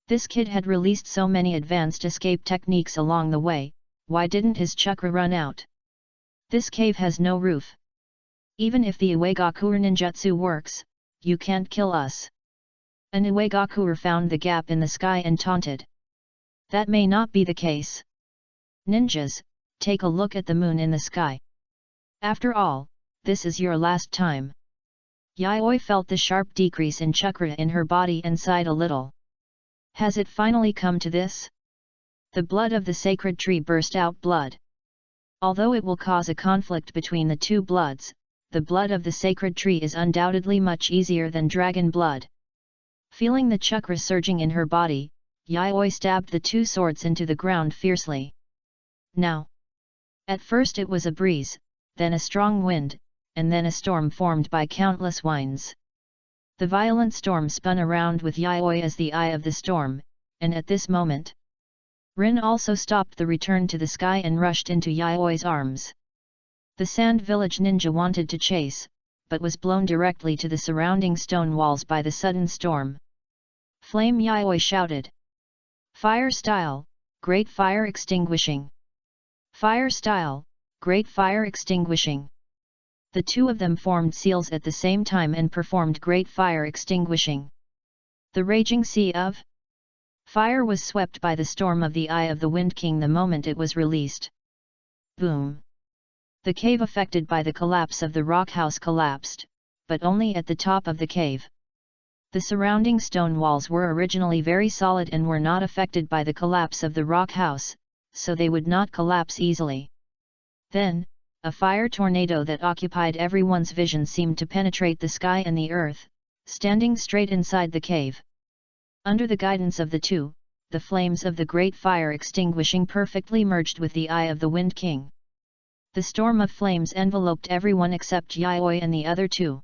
This kid had released so many advanced escape techniques along the way, why didn't his chakra run out? This cave has no roof. Even if the Uegakuer ninjutsu works, you can't kill us. An Uegakuer found the gap in the sky and taunted. That may not be the case. Ninjas, take a look at the moon in the sky. After all, this is your last time. Yaoi felt the sharp decrease in chakra in her body and sighed a little. Has it finally come to this? The blood of the sacred tree burst out blood. Although it will cause a conflict between the two bloods, the blood of the sacred tree is undoubtedly much easier than dragon blood. Feeling the chakra surging in her body, Yayoi stabbed the two swords into the ground fiercely. Now. At first it was a breeze, then a strong wind, and then a storm formed by countless winds. The violent storm spun around with Yayoi as the eye of the storm, and at this moment, Rin also stopped the return to the sky and rushed into Yayoi's arms. The Sand Village ninja wanted to chase, but was blown directly to the surrounding stone walls by the sudden storm. Flame Yayoi shouted. Fire style, great fire extinguishing. Fire style, great fire extinguishing. The two of them formed seals at the same time and performed great fire extinguishing. The raging sea of fire was swept by the storm of the Eye of the Wind King the moment it was released. Boom! The cave affected by the collapse of the rock house collapsed, but only at the top of the cave. The surrounding stone walls were originally very solid and were not affected by the collapse of the rock house, so they would not collapse easily. Then, a fire tornado that occupied everyone's vision seemed to penetrate the sky and the earth, standing straight inside the cave. Under the guidance of the two, the flames of the great fire extinguishing perfectly merged with the Eye of the Wind King. The storm of flames enveloped everyone except Yayoi and the other two.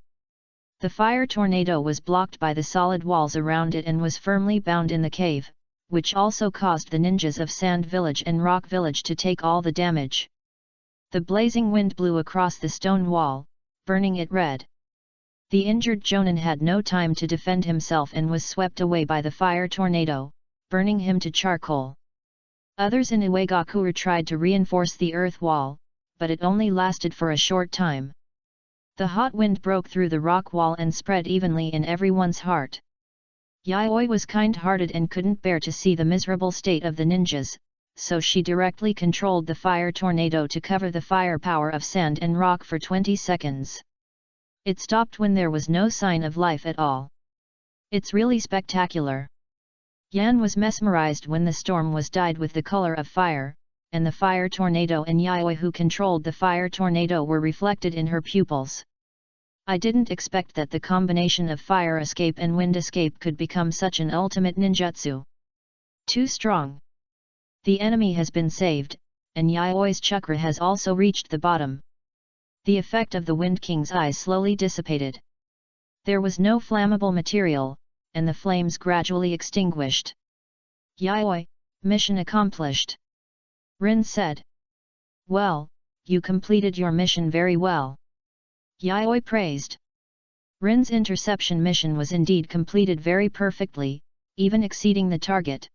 The fire tornado was blocked by the solid walls around it and was firmly bound in the cave, which also caused the ninjas of Sand Village and Rock Village to take all the damage. The blazing wind blew across the stone wall, burning it red. The injured Jonin had no time to defend himself and was swept away by the fire tornado, burning him to charcoal. Others in Uegakure tried to reinforce the earth wall, but it only lasted for a short time. The hot wind broke through the rock wall and spread evenly in everyone's heart. Yayoi was kind-hearted and couldn't bear to see the miserable state of the ninjas, so she directly controlled the fire tornado to cover the firepower of sand and rock for 20 seconds. It stopped when there was no sign of life at all. It's really spectacular. Yan was mesmerized when the storm was dyed with the color of fire, and the fire tornado and Yayoi who controlled the fire tornado were reflected in her pupils. I didn't expect that the combination of fire escape and wind escape could become such an ultimate ninjutsu. Too strong. The enemy has been saved, and Yayoi's chakra has also reached the bottom. The effect of the Wind King's eyes slowly dissipated. There was no flammable material, and the flames gradually extinguished. Yayoi, mission accomplished. Rin said. Well, you completed your mission very well. Yayoi praised. Rin's interception mission was indeed completed very perfectly, even exceeding the target.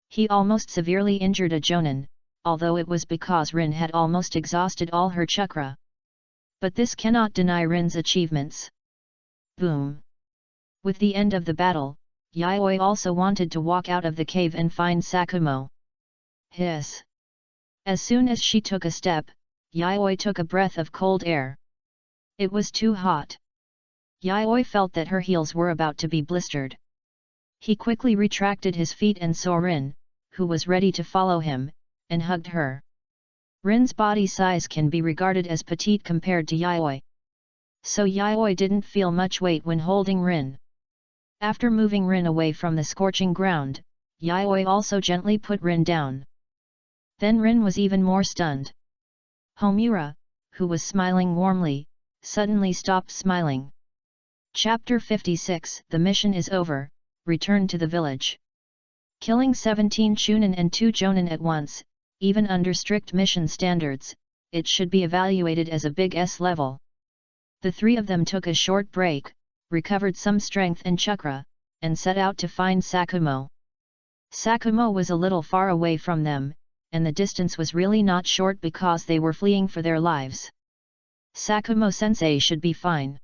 He almost severely injured a Jonin, although it was because Rin had almost exhausted all her chakra. But this cannot deny Rin's achievements. Boom! With the end of the battle, Yayoi also wanted to walk out of the cave and find Sakumo. Hiss! As soon as she took a step, Yayoi took a breath of cold air. It was too hot. Yayoi felt that her heels were about to be blistered. He quickly retracted his feet and saw Rin, who was ready to follow him, and hugged her. Rin's body size can be regarded as petite compared to Yayoi. So Yayoi didn't feel much weight when holding Rin. After moving Rin away from the scorching ground, Yayoi also gently put Rin down. Then Rin was even more stunned. Homura, who was smiling warmly, suddenly stopped smiling. Chapter 56 The mission is over, return to the village. Killing 17 Chunin and 2 Jonin at once, even under strict mission standards, it should be evaluated as a big S level. The three of them took a short break, recovered some strength and chakra, and set out to find Sakumo. Sakumo was a little far away from them, and the distance was really not short because they were fleeing for their lives. Sakumo-sensei should be fine.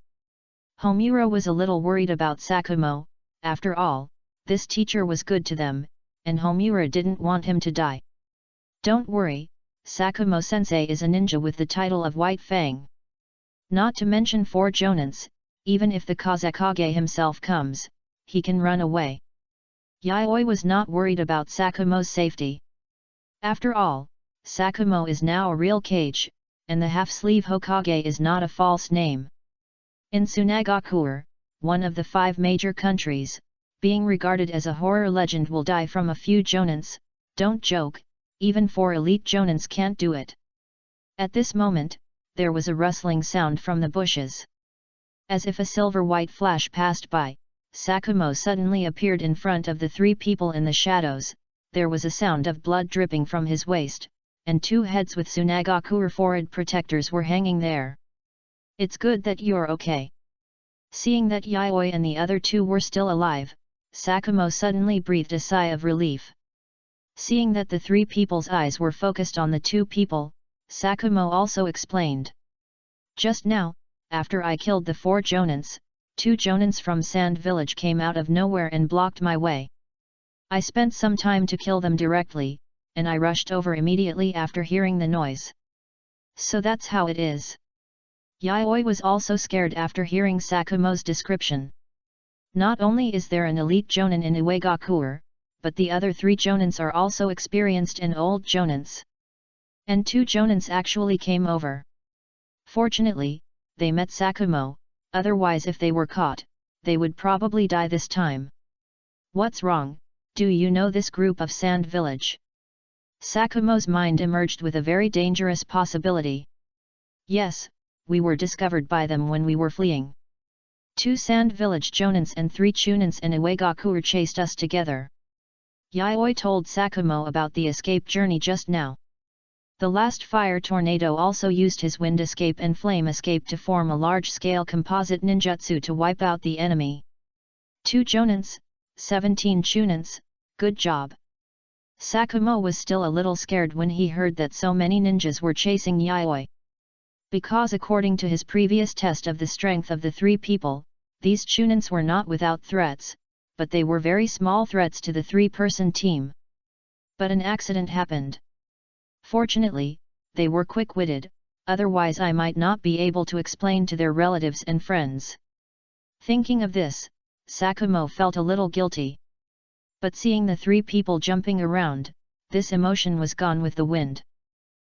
Homura was a little worried about Sakumo. After all, this teacher was good to them, and Homura didn't want him to die. Don't worry, Sakumo-sensei is a ninja with the title of White Fang. Not to mention 4 Jonins, even if the Kazekage himself comes, he can run away. Yayoi was not worried about Sakumo's safety. After all, Sakumo is now a real Kage, and the half-sleeve Hokage is not a false name. In Tsunagakuer, one of the 5 major countries, being regarded as a horror legend will die from a few jonins. Don't joke, even 4 elite jonins can't do it. At this moment, there was a rustling sound from the bushes. As if a silver-white flash passed by, Sakumo suddenly appeared in front of the 3 people in the shadows. There was a sound of blood dripping from his waist, and 2 heads with Tsunagakuer forehead protectors were hanging there. It's good that you're okay. Seeing that Yayoi and the other 2 were still alive, Sakumo suddenly breathed a sigh of relief. Seeing that the 3 people's eyes were focused on the 2 people, Sakumo also explained. Just now, after I killed the 4 jonins, 2 jonins from Sand Village came out of nowhere and blocked my way. I spent some time to kill them directly, and I rushed over immediately after hearing the noise. So that's how it is. Yayoi was also scared after hearing Sakumo's description. Not only is there an elite jonin in Uegakuer, but the other 3 jonins are also experienced and old jonins. And 2 jonins actually came over. Fortunately, they met Sakumo, otherwise if they were caught, they would probably die this time. What's wrong, do you know this group of Sand Village? Sakumo's mind emerged with a very dangerous possibility. Yes, we were discovered by them when we were fleeing. 2 Sand Village jonins and 3 chunins and Uegakuer chased us together. Yayoi told Sakumo about the escape journey just now. The last fire tornado also used his wind escape and flame escape to form a large-scale composite ninjutsu to wipe out the enemy. 2 jonins, 17 chunins, good job. Sakumo was still a little scared when he heard that so many ninjas were chasing Yayoi. Because according to his previous test of the strength of the 3 people, these chunins were not without threats, but they were very small threats to the 3-person team. But an accident happened. Fortunately, they were quick-witted, otherwise I might not be able to explain to their relatives and friends. Thinking of this, Sakumo felt a little guilty. But seeing the 3 people jumping around, this emotion was gone with the wind.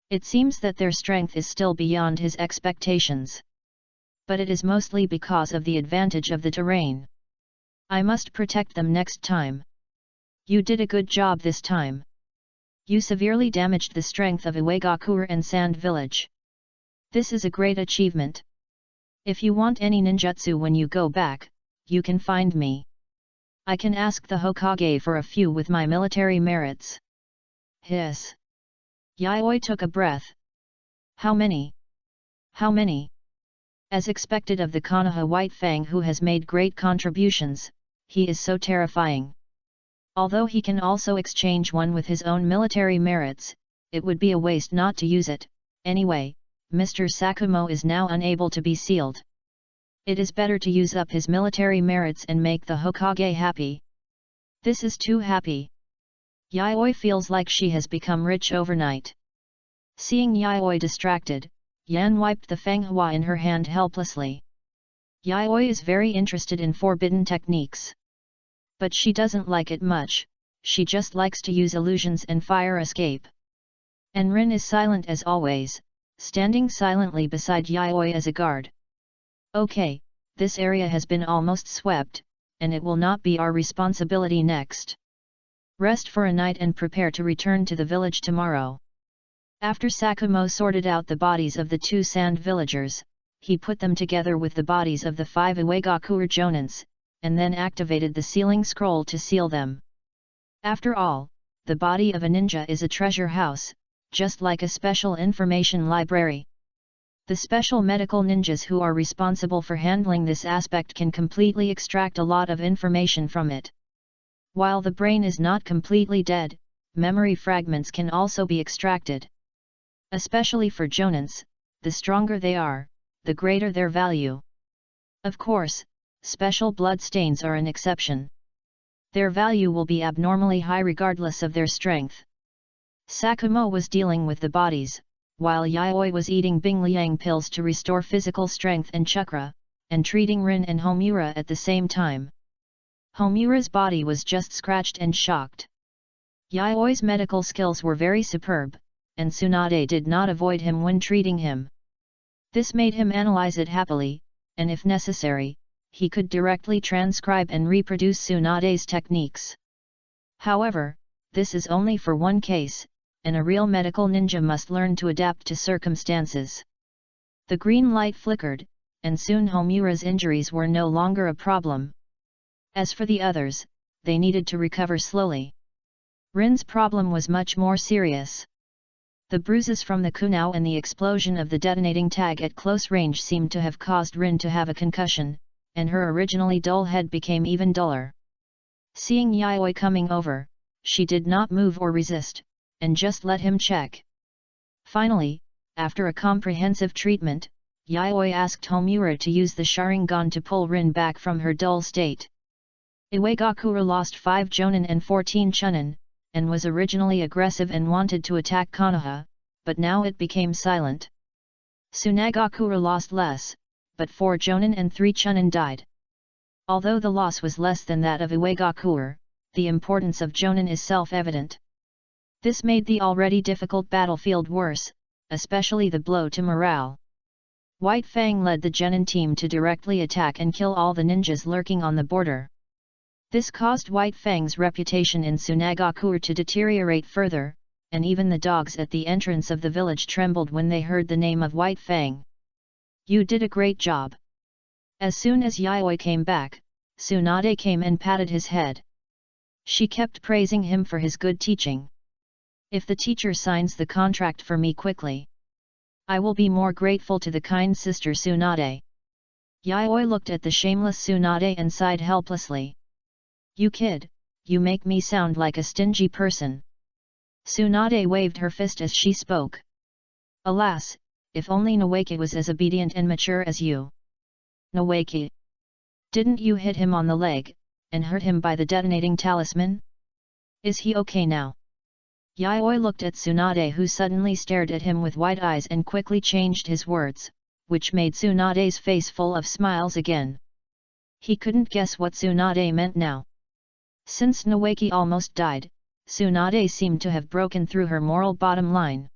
It seems that their strength is still beyond his expectations. But it is mostly because of the advantage of the terrain. I must protect them next time. You did a good job this time. You severely damaged the strength of Uegakuer and Sand Village. This is a great achievement. If you want any ninjutsu when you go back, you can find me. I can ask the Hokage for a few with my military merits. Hiss. Yayoi took a breath. How many? How many? As expected of the Konoha White Fang who has made great contributions, he is so terrifying. Although he can also exchange one with his own military merits, it would be a waste not to use it. Anyway, Mr. Sakumo is now unable to be sealed. It is better to use up his military merits and make the Hokage happy. This is too happy. Yayoi feels like she has become rich overnight. Seeing Yayoi distracted, Yan wiped the fanghua in her hand helplessly. Yayoi is very interested in forbidden techniques. But she doesn't like it much, she just likes to use illusions and fire escape. And Rin is silent as always, standing silently beside Yayoi as a guard. Okay, this area has been almost swept, and it will not be our responsibility next. Rest for a night and prepare to return to the village tomorrow. After Sakumo sorted out the bodies of the 2 sand villagers, he put them together with the bodies of the 5 Uegakuer jonins, and then activated the sealing scroll to seal them. After all, the body of a ninja is a treasure house, just like a special information library. The special medical ninjas who are responsible for handling this aspect can completely extract a lot of information from it. While the brain is not completely dead, memory fragments can also be extracted. Especially for jonins, the stronger they are, the greater their value. Of course, special blood stains are an exception. Their value will be abnormally high regardless of their strength. Sakumo was dealing with the bodies, while Yayoi was eating Bingliang pills to restore physical strength and chakra, and treating Rin and Homura at the same time. Homura's body was just scratched and shocked. Yaoi's medical skills were very superb, and Tsunade did not avoid him when treating him. This made him analyze it happily, and if necessary, he could directly transcribe and reproduce Tsunade's techniques. However, this is only for one case, and a real medical ninja must learn to adapt to circumstances. The green light flickered, and soon Homura's injuries were no longer a problem. As for the others, they needed to recover slowly. Rin's problem was much more serious. The bruises from the kunao and the explosion of the detonating tag at close range seemed to have caused Rin to have a concussion, and her originally dull head became even duller. Seeing Yaoi coming over, she did not move or resist, and just let him check. Finally, after a comprehensive treatment, Yaoi asked Homura to use the Sharingan to pull Rin back from her dull state. Iwagakure lost 5 Jonin and 14 Chunin, and was originally aggressive and wanted to attack Konoha, but now it became silent. Tsunagakure lost less, but 4 Jonin and 3 Chunin died. Although the loss was less than that of Iwagakure, the importance of Jonin is self-evident. This made the already difficult battlefield worse, especially the blow to morale. White Fang led the Genin team to directly attack and kill all the ninjas lurking on the border. This caused White Fang's reputation in Tsunagakure to deteriorate further, and even the dogs at the entrance of the village trembled when they heard the name of White Fang. "You did a great job." As soon as Yaoi came back, Tsunade came and patted his head. She kept praising him for his good teaching. "If the teacher signs the contract for me quickly, I will be more grateful to the kind sister Tsunade." Yaoi looked at the shameless Tsunade and sighed helplessly. "You kid, you make me sound like a stingy person." Tsunade waved her fist as she spoke. "Alas, if only Noeki was as obedient and mature as you." "Noeki? Didn't you hit him on the leg, and hurt him by the detonating talisman? Is he okay now?" Yaoi looked at Tsunade, who suddenly stared at him with wide eyes and quickly changed his words, which made Tsunade's face full of smiles again. He couldn't guess what Tsunade meant now. Since Noeki almost died, Tsunade seemed to have broken through her moral bottom line.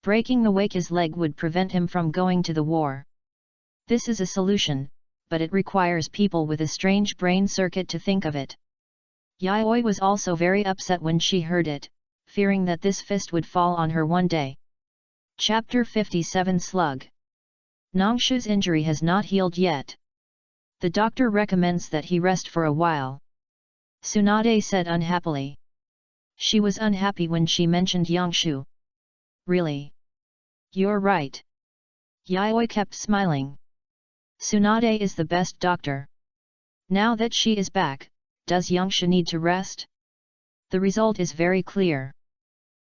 Breaking Noeki's leg would prevent him from going to the war. This is a solution, but it requires people with a strange brain circuit to think of it. Yaoi was also very upset when she heard it, fearing that this fist would fall on her one day. Chapter 57 Slug. Nangshu's injury has not healed yet. The doctor recommends that he rest for a while. Tsunade said unhappily. She was unhappy when she mentioned Yangshu. "Really? You're right." Yaoi kept smiling. Tsunade is the best doctor. Now that she is back, does Yangshu need to rest? The result is very clear.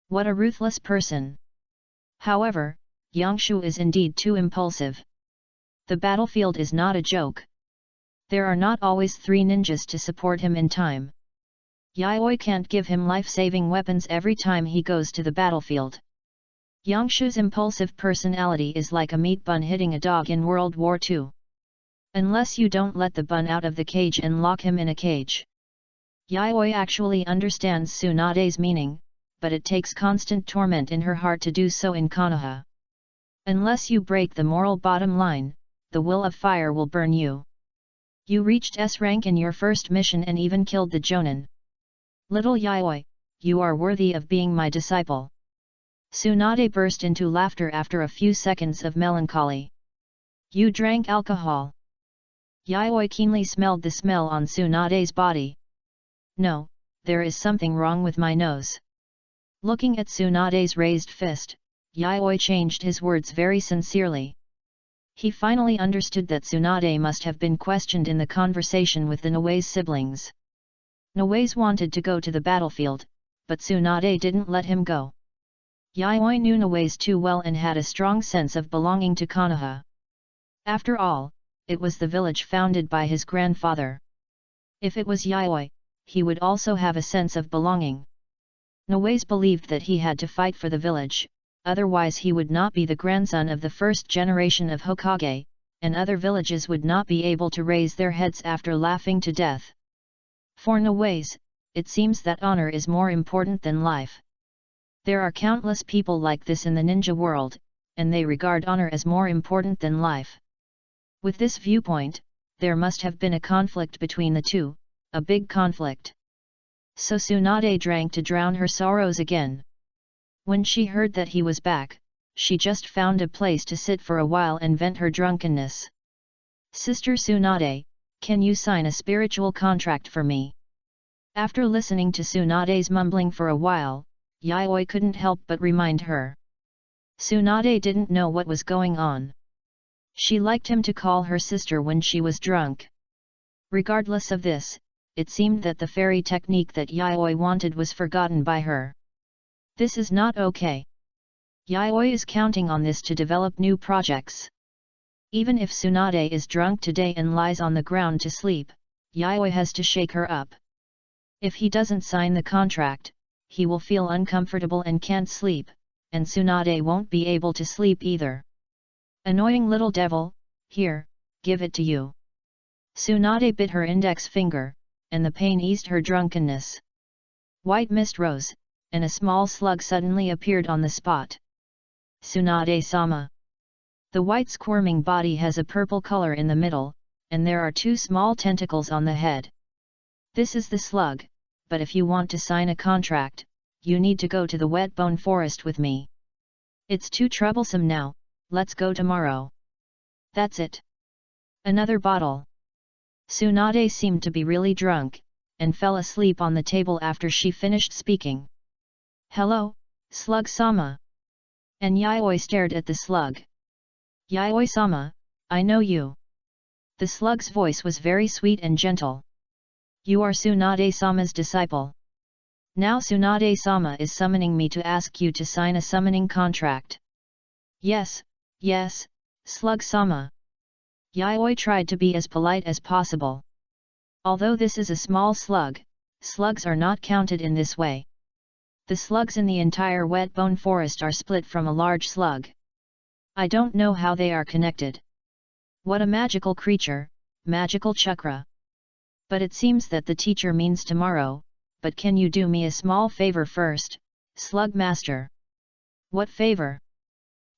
What a ruthless person. However, Yangshu is indeed too impulsive. The battlefield is not a joke. There are not always 3 ninjas to support him in time. Yaoi can't give him life-saving weapons every time he goes to the battlefield. Yangshu's impulsive personality is like a meat bun hitting a dog in World War II. Unless you don't let the bun out of the cage and lock him in a cage. Yaoi actually understands Tsunade's meaning, but it takes constant torment in her heart to do so in Konoha. Unless you break the moral bottom line, the will of fire will burn you. You reached S rank in your first mission and even killed the Jonin. Little Yaoi, you are worthy of being my disciple. Tsunade burst into laughter after a few seconds of melancholy. You drank alcohol. Yaoi keenly smelled the smell on Tsunade's body. No, there is something wrong with my nose. Looking at Tsunade's raised fist, Yaoi changed his words very sincerely. He finally understood that Tsunade must have been questioned in the conversation with the Noe's siblings. Noe's wanted to go to the battlefield, but Tsunade didn't let him go. Yaoi knew Noe's too well and had a strong sense of belonging to Konoha. After all, it was the village founded by his grandfather. If it was Yaoi, he would also have a sense of belonging. Noe's believed that he had to fight for the village, otherwise he would not be the grandson of the first generation of Hokage, and other villages would not be able to raise their heads after laughing to death. For no ways, it seems that honor is more important than life. There are countless people like this in the ninja world, and they regard honor as more important than life. With this viewpoint, there must have been a conflict between the two, a big conflict. So Tsunade drank to drown her sorrows again. When she heard that he was back, she just found a place to sit for a while and vent her drunkenness. Sister Tsunade, can you sign a spiritual contract for me? After listening to Tsunade's mumbling for a while, Yayoi couldn't help but remind her. Tsunade didn't know what was going on. She liked him to call her sister when she was drunk. Regardless of this, it seemed that the fairy technique that Yayoi wanted was forgotten by her. This is not okay. Yayoi is counting on this to develop new projects. Even if Tsunade is drunk today and lies on the ground to sleep, Yayoi has to shake her up. If he doesn't sign the contract, he will feel uncomfortable and can't sleep, and Tsunade won't be able to sleep either. Annoying little devil, here, give it to you. Tsunade bit her index finger, and the pain eased her drunkenness. White mist rose, and a small slug suddenly appeared on the spot. Tsunade-sama. The white squirming body has a purple color in the middle, and there are two small tentacles on the head. This is the slug, but if you want to sign a contract, you need to go to the wet bone forest with me. It's too troublesome now, let's go tomorrow. That's it. Another bottle. Tsunade seemed to be really drunk, and fell asleep on the table after she finished speaking. Hello, Slug-sama. And Yayoi stared at the slug. Yayoi-sama, I know you. The slug's voice was very sweet and gentle. You are Tsunade-sama's disciple. Now Tsunade-sama is summoning me to ask you to sign a summoning contract. Yes, yes, Slug-sama. Yayoi tried to be as polite as possible. Although this is a small slug, slugs are not counted in this way. The slugs in the entire wet bone forest are split from a large slug. I don't know how they are connected. What a magical creature, magical chakra. But it seems that the teacher means tomorrow, but can you do me a small favor first, Slug Master? What favor?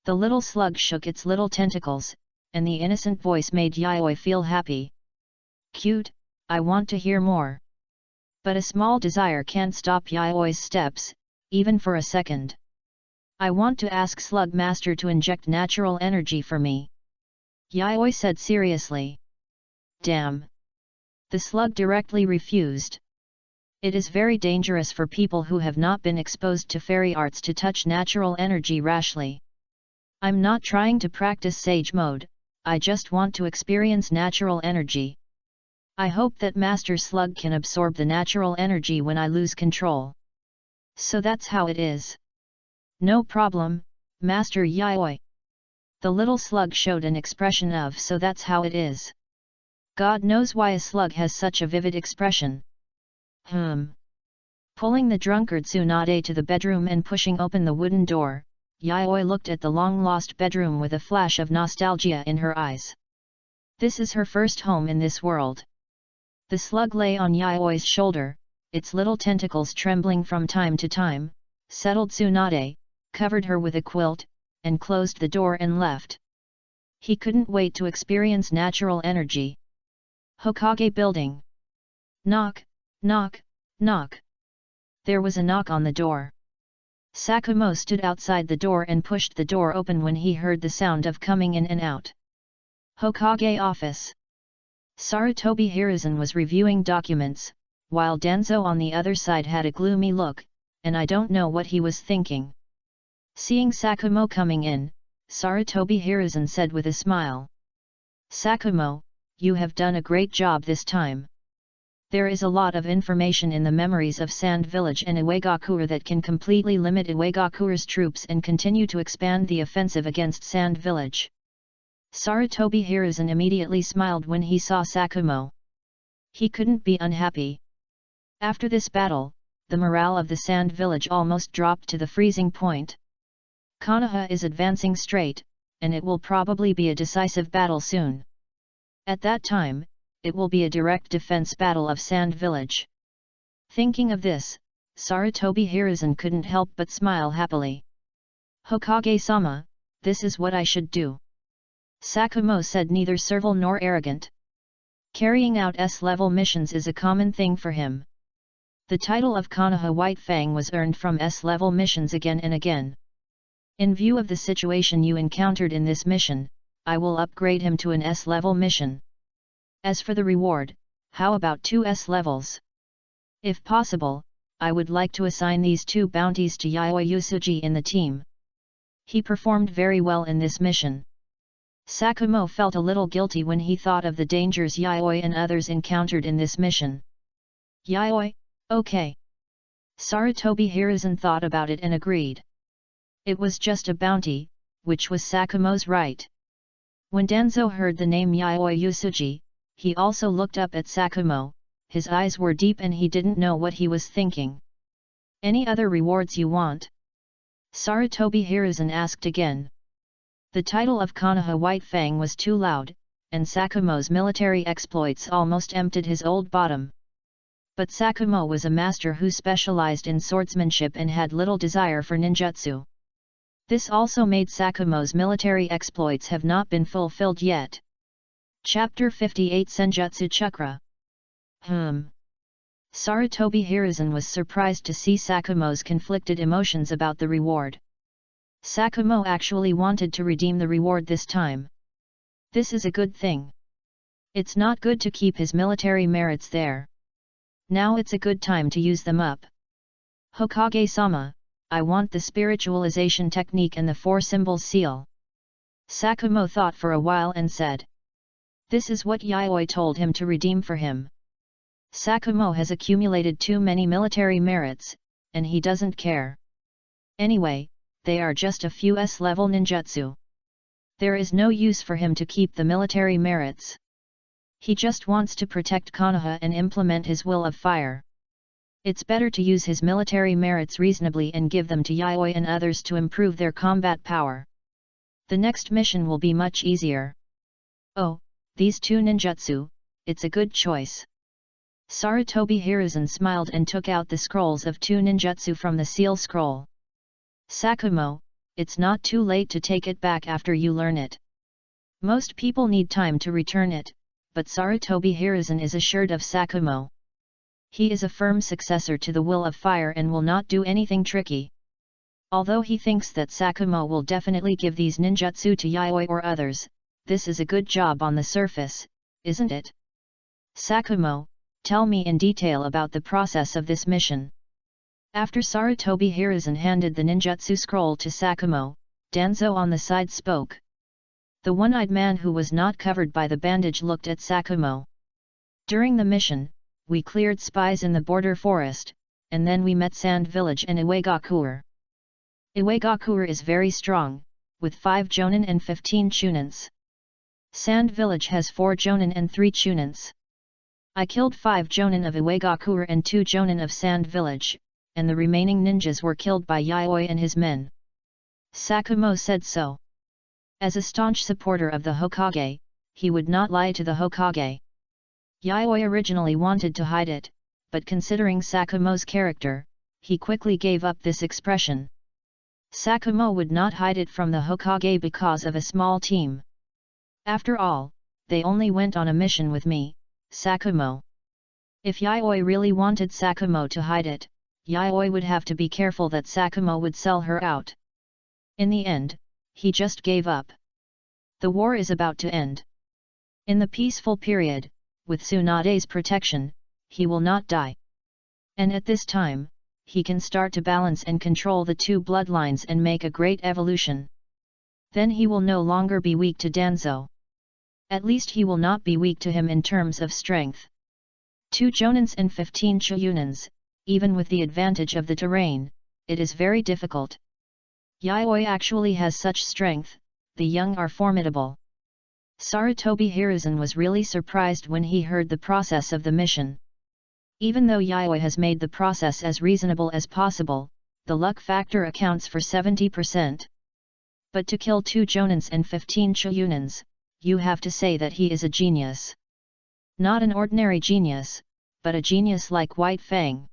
The little slug shook its little tentacles, and the innocent voice made Yayoi feel happy. Cute, I want to hear more. But a small desire can't stop Yayoi's steps, even for a second. I want to ask Slug Master to inject natural energy for me. Yayoi said seriously. Damn. The slug directly refused. It is very dangerous for people who have not been exposed to fairy arts to touch natural energy rashly. I'm not trying to practice sage mode, I just want to experience natural energy. I hope that Master Slug can absorb the natural energy when I lose control. So that's how it is. No problem, Master Yayoi. The little slug showed an expression of so that's how it is. God knows why a slug has such a vivid expression. Pulling the drunkard Tsunade to the bedroom and pushing open the wooden door, Yayoi looked at the long-lost bedroom with a flash of nostalgia in her eyes. This is her first home in this world. The slug lay on Yayoi's shoulder, its little tentacles trembling from time to time, settled Tsunade, covered her with a quilt, and closed the door and left. He couldn't wait to experience natural energy. Hokage Building. Knock, knock, knock. There was a knock on the door. Sakumo stood outside the door and pushed the door open when he heard the sound of coming in and out. Hokage Office. Sarutobi Hiruzen was reviewing documents, while Danzo on the other side had a gloomy look, and I don't know what he was thinking. Seeing Sakumo coming in, Sarutobi Hiruzen said with a smile. Sakumo, you have done a great job this time. There is a lot of information in the memories of Sand Village and Iwagakure that can completely limit Iwagakure's troops and continue to expand the offensive against Sand Village. Sarutobi Hiruzen immediately smiled when he saw Sakumo. He couldn't be unhappy. After this battle, the morale of the Sand Village almost dropped to the freezing point. Konoha is advancing straight, and it will probably be a decisive battle soon. At that time, it will be a direct defense battle of Sand Village. Thinking of this, Sarutobi Hiruzen couldn't help but smile happily. Hokage-sama, this is what I should do. Sakumo said, neither servile nor arrogant. Carrying out S-level missions is a common thing for him. The title of Konoha White Fang was earned from S-level missions again and again. In view of the situation you encountered in this mission, I will upgrade him to an S-level mission. As for the reward, how about 2 S-levels? If possible, I would like to assign these 2 bounties to Yayoi Yusuji in the team. He performed very well in this mission. Sakumo felt a little guilty when he thought of the dangers Yayoi and others encountered in this mission. Yayoi, okay. Sarutobi Hiruzen thought about it and agreed. It was just a bounty, which was Sakumo's right. When Danzo heard the name Yayoi Yusuji, he also looked up at Sakumo. His eyes were deep and he didn't know what he was thinking. Any other rewards you want? Sarutobi Hiruzen asked again. The title of Konoha White Fang was too loud, and Sakumo's military exploits almost emptied his old bottom. But Sakumo was a master who specialized in swordsmanship and had little desire for ninjutsu. This also made Sakumo's military exploits have not been fulfilled yet. Chapter 58 Senjutsu Chakra. Sarutobi Hiruzen was surprised to see Sakumo's conflicted emotions about the reward. Sakumo actually wanted to redeem the reward this time. This is a good thing. It's not good to keep his military merits there. Now it's a good time to use them up. Hokage-sama, I want the spiritualization technique and the 4 symbols seal. Sakumo thought for a while and said. This is what Yayoi told him to redeem for him. Sakumo has accumulated too many military merits, and he doesn't care. Anyway, they are just a few S-level ninjutsu. There is no use for him to keep the military merits. He just wants to protect Konoha and implement his will of fire. It's better to use his military merits reasonably and give them to Yayoi and others to improve their combat power. The next mission will be much easier. Oh, these 2 ninjutsu, it's a good choice. Sarutobi Hiruzen smiled and took out the scrolls of 2 ninjutsu from the seal scroll. Sakumo, it's not too late to take it back after you learn it. Most people need time to return it, but Sarutobi Hiruzen is assured of Sakumo. He is a firm successor to the will of fire and will not do anything tricky. Although he thinks that Sakumo will definitely give these ninjutsu to Yayoi or others, this is a good job on the surface, isn't it? Sakumo, tell me in detail about the process of this mission. After Sarutobi Hiruzen handed the ninjutsu scroll to Sakumo, Danzo on the side spoke. The one-eyed man who was not covered by the bandage looked at Sakumo. During the mission, we cleared spies in the border forest, and then we met Sand Village and Iwagakure. Iwagakure is very strong, with 5 jonin and 15 chunins. Sand Village has 4 jonin and 3 chunins. I killed 5 jonin of Iwagakure and 2 jonin of Sand Village, and the remaining ninjas were killed by Yayoi and his men. Sakumo said so. As a staunch supporter of the Hokage, he would not lie to the Hokage. Yayoi originally wanted to hide it, but considering Sakumo's character, he quickly gave up this expression. Sakumo would not hide it from the Hokage because of a small team. After all, they only went on a mission with me, Sakumo. If Yayoi really wanted Sakumo to hide it, Yayoi would have to be careful that Sakumo would sell her out. In the end, he just gave up. The war is about to end. In the peaceful period, with Tsunade's protection, he will not die. And at this time, he can start to balance and control the 2 bloodlines and make a great evolution. Then he will no longer be weak to Danzo. At least he will not be weak to him in terms of strength. 2 jonins and 15 chunins, even with the advantage of the terrain, it is very difficult. Yayoi actually has such strength, the young are formidable. Sarutobi Hiruzen was really surprised when he heard the process of the mission. Even though Yayoi has made the process as reasonable as possible, the luck factor accounts for 70%. But to kill 2 jonins and 15 chunins, you have to say that he is a genius. Not an ordinary genius, but a genius like White Fang.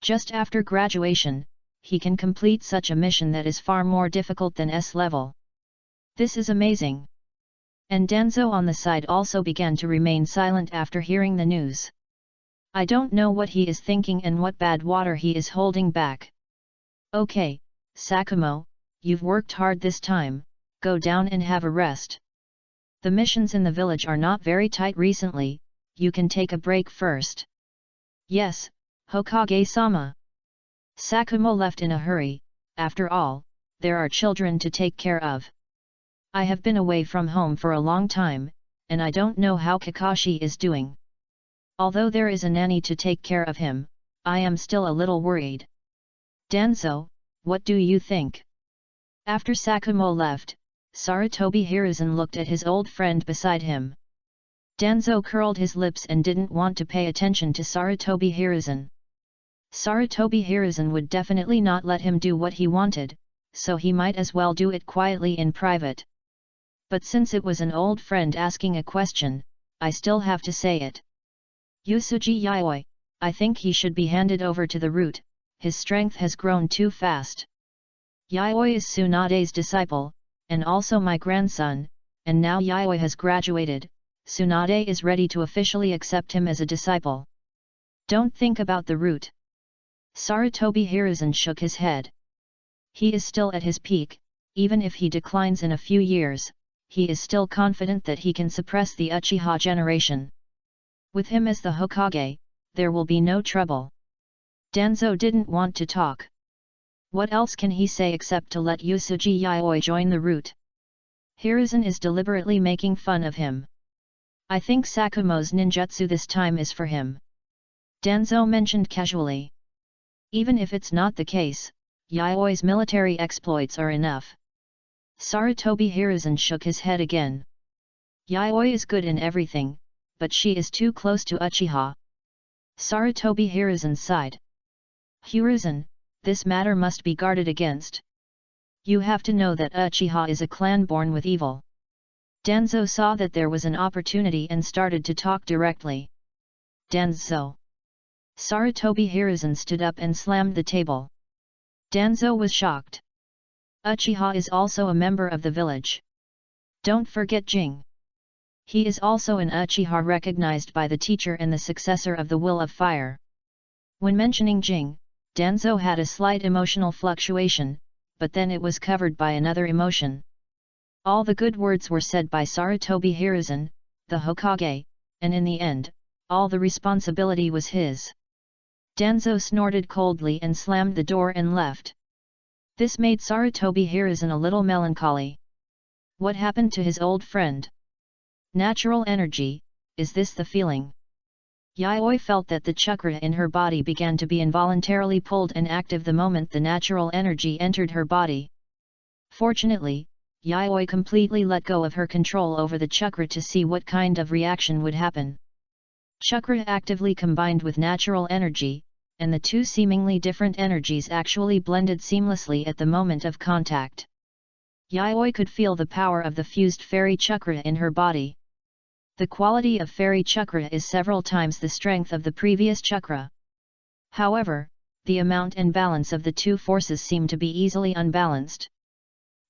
Just after graduation, he can complete such a mission that is far more difficult than S level. This is amazing. And Danzo on the side also began to remain silent after hearing the news. I don't know what he is thinking and what bad water he is holding back. Okay, Sakumo, you've worked hard this time, go down and have a rest. The missions in the village are not very tight recently, you can take a break first. Yes, Hokage-sama. Sakumo left in a hurry, after all, there are children to take care of. I have been away from home for a long time, and I don't know how Kakashi is doing. Although there is a nanny to take care of him, I am still a little worried. Danzo, what do you think? After Sakumo left, Sarutobi Hiruzen looked at his old friend beside him. Danzo curled his lips and didn't want to pay attention to Sarutobi Hiruzen. Sarutobi Hiruzen would definitely not let him do what he wanted, so he might as well do it quietly in private. But since it was an old friend asking a question, I still have to say it. Yusuji Yayoi, I think he should be handed over to the root, his strength has grown too fast. Yayoi is Tsunade's disciple, and also my grandson, and now Yayoi has graduated, Tsunade is ready to officially accept him as a disciple. Don't think about the root. Sarutobi Hiruzen shook his head. He is still at his peak, even if he declines in a few years, he is still confident that he can suppress the Uchiha generation. With him as the Hokage, there will be no trouble. Danzo didn't want to talk. What else can he say except to let Yusuji Yayoi join the root? Hiruzen is deliberately making fun of him. I think Sakumo's ninjutsu this time is for him. Danzo mentioned casually. Even if it's not the case, Yayoi's military exploits are enough. Sarutobi Hiruzen shook his head again. Yayoi is good in everything, but she is too close to Uchiha. Sarutobi Hiruzen sighed. Hiruzen, this matter must be guarded against. You have to know that Uchiha is a clan born with evil. Danzo saw that there was an opportunity and started to talk directly. Danzo. Sarutobi Hiruzen stood up and slammed the table. Danzo was shocked. Uchiha is also a member of the village. Don't forget Jing. He is also an Uchiha recognized by the teacher and the successor of the Will of Fire. When mentioning Jing, Danzo had a slight emotional fluctuation, but then it was covered by another emotion. All the good words were said by Sarutobi Hiruzen, the Hokage, and in the end, all the responsibility was his. Danzo snorted coldly and slammed the door and left. This made Sarutobi Hiruzen a little melancholy. What happened to his old friend? Natural energy, is this the feeling? Yayoi felt that the chakra in her body began to be involuntarily pulled and active the moment the natural energy entered her body. Fortunately, Yayoi completely let go of her control over the chakra to see what kind of reaction would happen. Chakra actively combined with natural energy, and the two seemingly different energies actually blended seamlessly at the moment of contact. Yayoi could feel the power of the fused fairy chakra in her body. The quality of fairy chakra is several times the strength of the previous chakra. However, the amount and balance of the two forces seem to be easily unbalanced.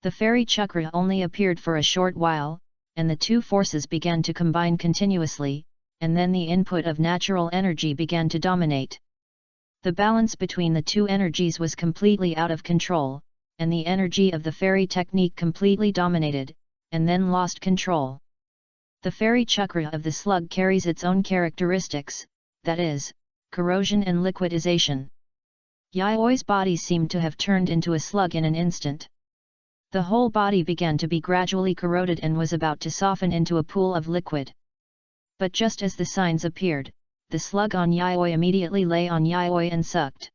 The fairy chakra only appeared for a short while, and the two forces began to combine continuously, and then the input of natural energy began to dominate. The balance between the two energies was completely out of control, and the energy of the fairy technique completely dominated, and then lost control. The fairy chakra of the slug carries its own characteristics, that is, corrosion and liquidization. Yayoi's body seemed to have turned into a slug in an instant. The whole body began to be gradually corroded and was about to soften into a pool of liquid. But just as the signs appeared, the slug on Yayoi immediately lay on Yayoi and sucked.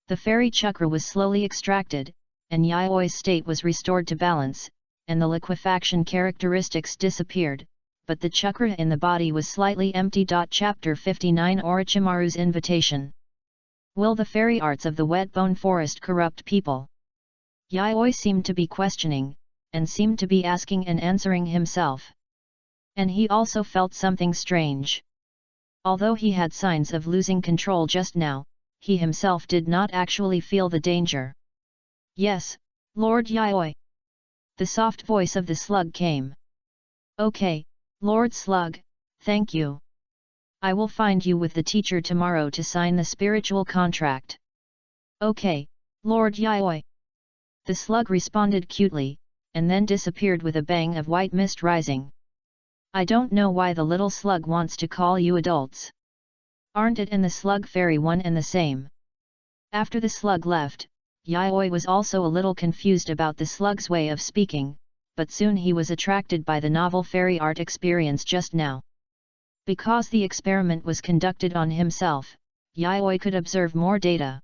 The fairy chakra was slowly extracted, and Yayoi's state was restored to balance, and the liquefaction characteristics disappeared, but the chakra in the body was slightly empty. Chapter 59 Orochimaru's Invitation. Will the fairy arts of the wet bone forest corrupt people? Yayoi seemed to be questioning, and seemed to be asking and answering himself. And he also felt something strange. Although he had signs of losing control just now, he himself did not actually feel the danger. "Yes, Lord Yayoi." The soft voice of the slug came. "Okay, Lord Slug, thank you. I will find you with the teacher tomorrow to sign the spiritual contract." "Okay, Lord Yayoi." The slug responded cutely, and then disappeared with a bang of white mist rising. "I don't know why the little slug wants to call you adults. Aren't it and the slug fairy one and the same?" After the slug left, Yayoi was also a little confused about the slug's way of speaking, but soon he was attracted by the novel fairy art experience just now. Because the experiment was conducted on himself, Yayoi could observe more data.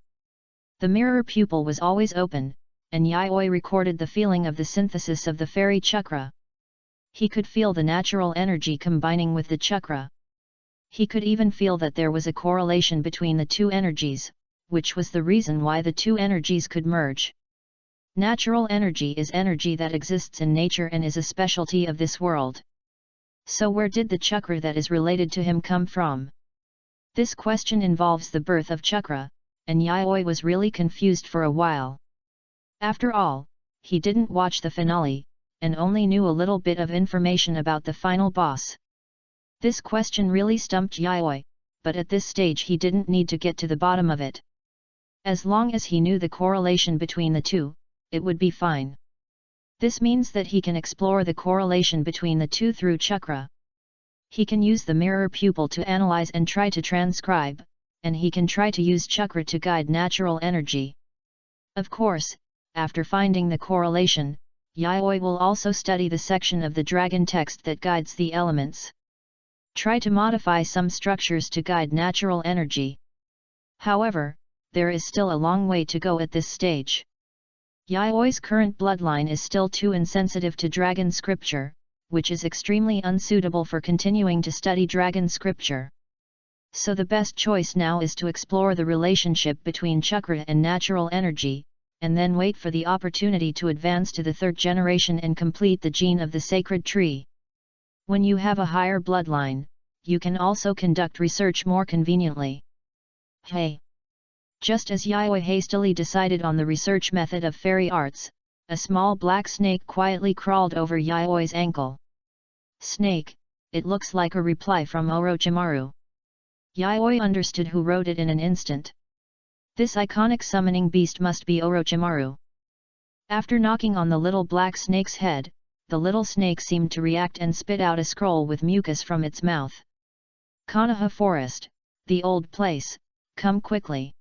The mirror pupil was always open, and Yayoi recorded the feeling of the synthesis of the fairy chakra. He could feel the natural energy combining with the chakra. He could even feel that there was a correlation between the two energies, which was the reason why the two energies could merge. Natural energy is energy that exists in nature and is a specialty of this world. So where did the chakra that is related to him come from? This question involves the birth of chakra, and Yayoi was really confused for a while. After all, he didn't watch the finale, and only knew a little bit of information about the final boss. This question really stumped Yayoi, but at this stage he didn't need to get to the bottom of it. As long as he knew the correlation between the two, it would be fine. This means that he can explore the correlation between the two through chakra. He can use the mirror pupil to analyze and try to transcribe, and he can try to use chakra to guide natural energy. Of course, after finding the correlation, Yayoi will also study the section of the dragon text that guides the elements. Try to modify some structures to guide natural energy. However, there is still a long way to go at this stage. Yayoi's current bloodline is still too insensitive to dragon scripture, which is extremely unsuitable for continuing to study dragon scripture. So the best choice now is to explore the relationship between chakra and natural energy, and then wait for the opportunity to advance to the third generation and complete the gene of the sacred tree. When you have a higher bloodline, you can also conduct research more conveniently. Hey! Just as Yayoi hastily decided on the research method of fairy arts, a small black snake quietly crawled over Yayoi's ankle. "Snake," it looks like a reply from Orochimaru. Yayoi understood who wrote it in an instant. This iconic summoning beast must be Orochimaru. After knocking on the little black snake's head, the little snake seemed to react and spit out a scroll with mucus from its mouth. "Konoha Forest, the old place, come quickly.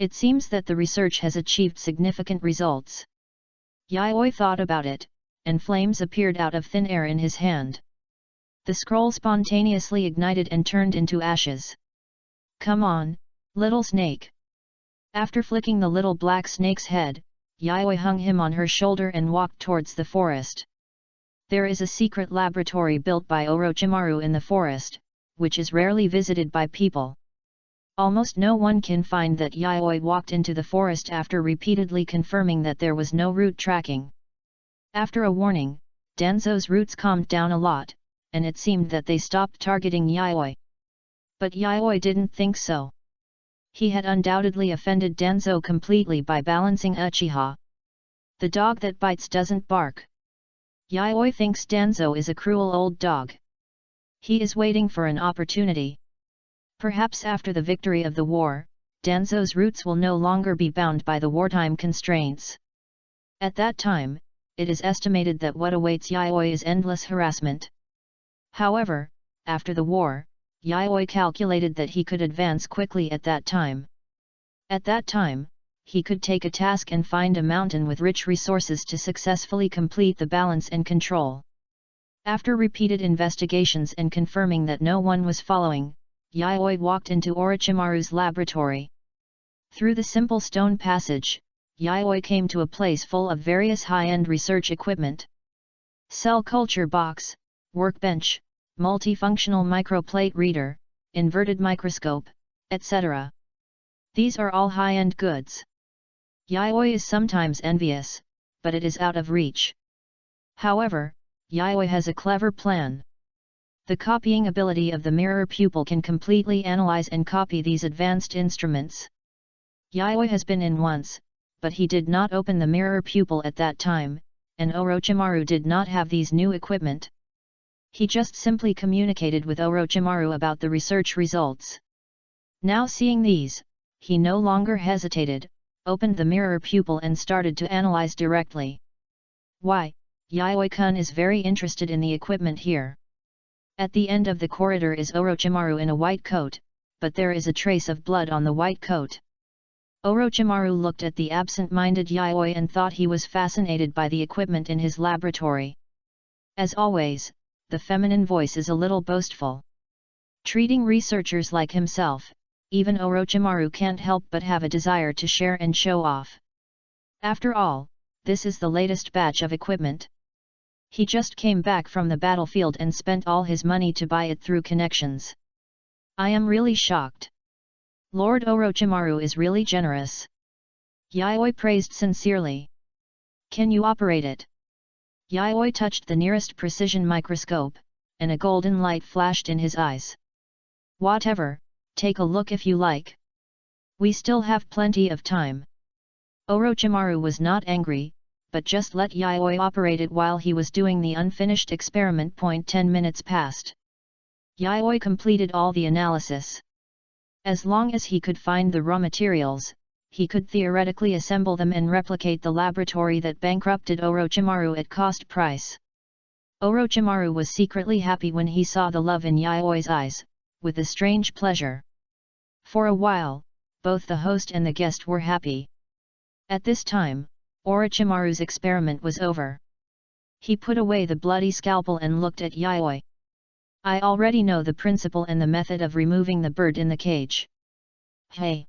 It seems that the research has achieved significant results." Yayoi thought about it, and flames appeared out of thin air in his hand. The scroll spontaneously ignited and turned into ashes. "Come on, little snake." After flicking the little black snake's head, Yayoi hung him on her shoulder and walked towards the forest. There is a secret laboratory built by Orochimaru in the forest, which is rarely visited by people. Almost no one can find that Yayoi walked into the forest after repeatedly confirming that there was no route tracking. After a warning, Danzo's roots calmed down a lot, and it seemed that they stopped targeting Yayoi. But Yayoi didn't think so. He had undoubtedly offended Danzo completely by balancing Uchiha. The dog that bites doesn't bark. Yayoi thinks Danzo is a cruel old dog. He is waiting for an opportunity. Perhaps after the victory of the war, Danzo's roots will no longer be bound by the wartime constraints. At that time, it is estimated that what awaits Yayoi is endless harassment. However, after the war, Yayoi calculated that he could advance quickly at that time. At that time, he could take a task and find a mountain with rich resources to successfully complete the balance and control. After repeated investigations and confirming that no one was following, Yayoi walked into Orochimaru's laboratory. Through the simple stone passage, Yayoi came to a place full of various high-end research equipment. Cell culture box, workbench, multifunctional microplate reader, inverted microscope, etc. These are all high-end goods. Yayoi is sometimes envious, but it is out of reach. However, Yayoi has a clever plan. The copying ability of the mirror pupil can completely analyze and copy these advanced instruments. Yayoi has been in once, but he did not open the mirror pupil at that time, and Orochimaru did not have these new equipment. He just simply communicated with Orochimaru about the research results. Now seeing these, he no longer hesitated, opened the mirror pupil and started to analyze directly. Why, Yayoi-kun is very interested in the equipment here. At the end of the corridor is Orochimaru in a white coat, but there is a trace of blood on the white coat. Orochimaru looked at the absent-minded Yayoi and thought he was fascinated by the equipment in his laboratory. As always, the feminine voice is a little boastful. Treating researchers like himself, even Orochimaru can't help but have a desire to share and show off. After all, this is the latest batch of equipment. He just came back from the battlefield and spent all his money to buy it through connections. I am really shocked. Lord Orochimaru is really generous. Yayoi praised sincerely. Can you operate it? Yayoi touched the nearest precision microscope, and a golden light flashed in his eyes. Whatever, take a look if you like. We still have plenty of time. Orochimaru was not angry, but just let Yayoi operate it while he was doing the unfinished experiment. 10 minutes passed. Yayoi completed all the analysis. As long as he could find the raw materials, he could theoretically assemble them and replicate the laboratory that bankrupted Orochimaru at cost price. Orochimaru was secretly happy when he saw the love in Yayoi's eyes, with a strange pleasure. For a while, both the host and the guest were happy. At this time, Orochimaru's experiment was over. He put away the bloody scalpel and looked at Yayoi. I already know the principle and the method of removing the bird in the cage. Hey!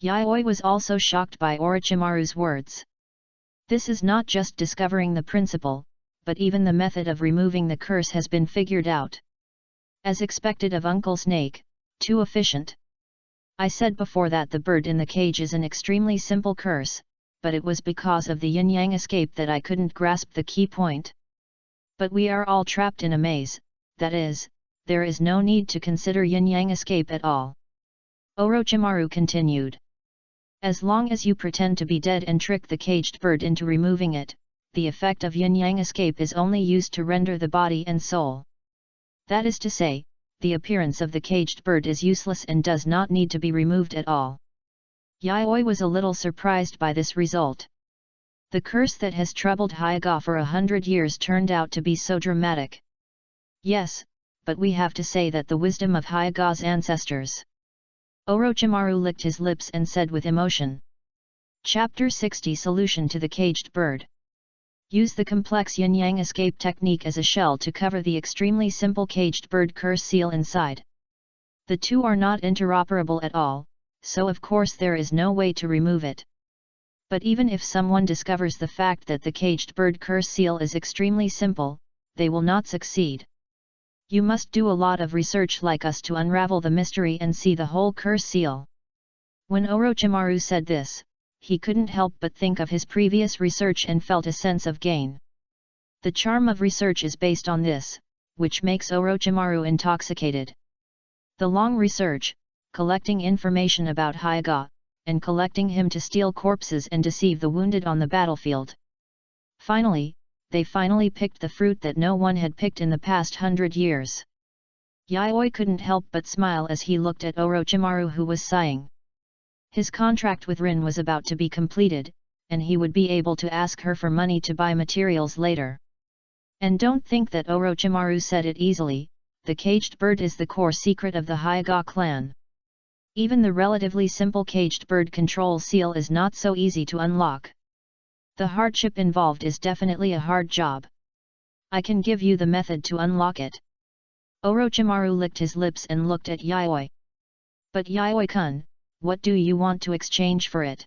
Yayoi was also shocked by Orochimaru's words. This is not just discovering the principle, but even the method of removing the curse has been figured out. As expected of Uncle Snake, too efficient. I said before that the bird in the cage is an extremely simple curse, but it was because of the yin-yang escape that I couldn't grasp the key point. But we are all trapped in a maze, that is, there is no need to consider yin-yang escape at all. Orochimaru continued. As long as you pretend to be dead and trick the caged bird into removing it, the effect of yin-yang escape is only used to render the body and soul. That is to say, the appearance of the caged bird is useless and does not need to be removed at all. Yayoi was a little surprised by this result. The curse that has troubled Hyuga for 100 years turned out to be so dramatic. Yes, but we have to say that the wisdom of Hyuga's ancestors. Orochimaru licked his lips and said with emotion. Chapter 60 Solution to the Caged Bird. Use the complex yin-yang escape technique as a shell to cover the extremely simple caged bird curse seal inside. The two are not interoperable at all, so of course there is no way to remove it. But even if someone discovers the fact that the caged bird curse seal is extremely simple, they will not succeed. You must do a lot of research like us to unravel the mystery and see the whole curse seal. When Orochimaru said this, he couldn't help but think of his previous research and felt a sense of gain. The charm of research is based on this, which makes Orochimaru intoxicated. The long research, collecting information about Hyuga, and collecting him to steal corpses and deceive the wounded on the battlefield. Finally, they picked the fruit that no one had picked in the past 100 years. Yayoi couldn't help but smile as he looked at Orochimaru, who was sighing. His contract with Rin was about to be completed, and he would be able to ask her for money to buy materials later. And don't think that Orochimaru said it easily, the caged bird is the core secret of the Hyuga clan. Even the relatively simple caged bird control seal is not so easy to unlock. The hardship involved is definitely a hard job. I can give you the method to unlock it. Orochimaru licked his lips and looked at Yayoi. But Yayoi-kun, what do you want to exchange for it?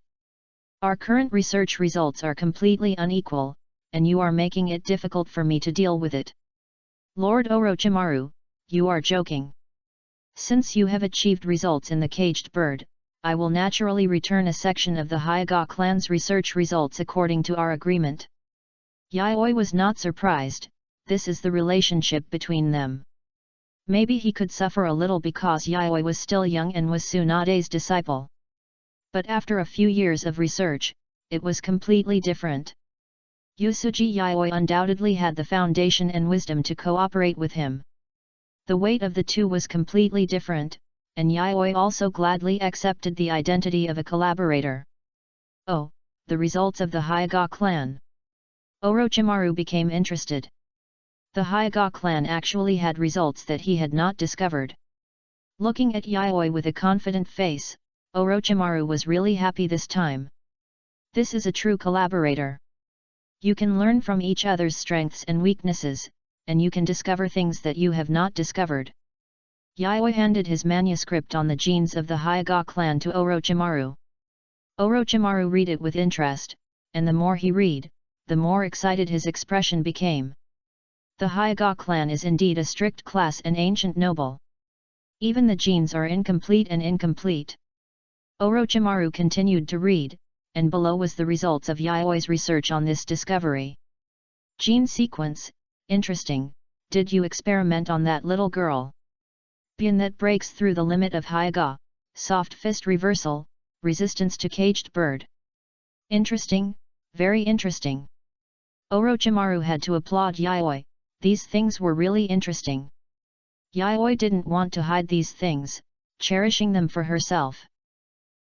Our current research results are completely unequal, and you are making it difficult for me to deal with it. Lord Orochimaru, you are joking. Since you have achieved results in the caged bird, I will naturally return a section of the Hyuga clan's research results according to our agreement. Yayoi was not surprised, this is the relationship between them. Maybe he could suffer a little because Yayoi was still young and was Tsunade's disciple. But after a few years of research, it was completely different. Yusuji Yayoi undoubtedly had the foundation and wisdom to cooperate with him. The weight of the two was completely different, and Yayoi also gladly accepted the identity of a collaborator. Oh, the results of the Hyuga clan. Orochimaru became interested. The Hyuga clan actually had results that he had not discovered. Looking at Yayoi with a confident face, Orochimaru was really happy this time. This is a true collaborator. You can learn from each other's strengths and weaknesses, and you can discover things that you have not discovered. Yayoi handed his manuscript on the genes of the Hyuga clan to Orochimaru. Orochimaru read it with interest, and the more he read, the more excited his expression became. The Hyuga clan is indeed a strict class and ancient noble. Even the genes are incomplete and incomplete. Orochimaru continued to read, and below was the results of Yayoi's research on this discovery. Gene sequence, interesting. Did you experiment on that little girl? Bian that breaks through the limit of Hyuga, soft fist reversal, resistance to caged bird. Interesting, very interesting. Orochimaru had to applaud Yayoi. These things were really interesting. Yayoi didn't want to hide these things, cherishing them for herself.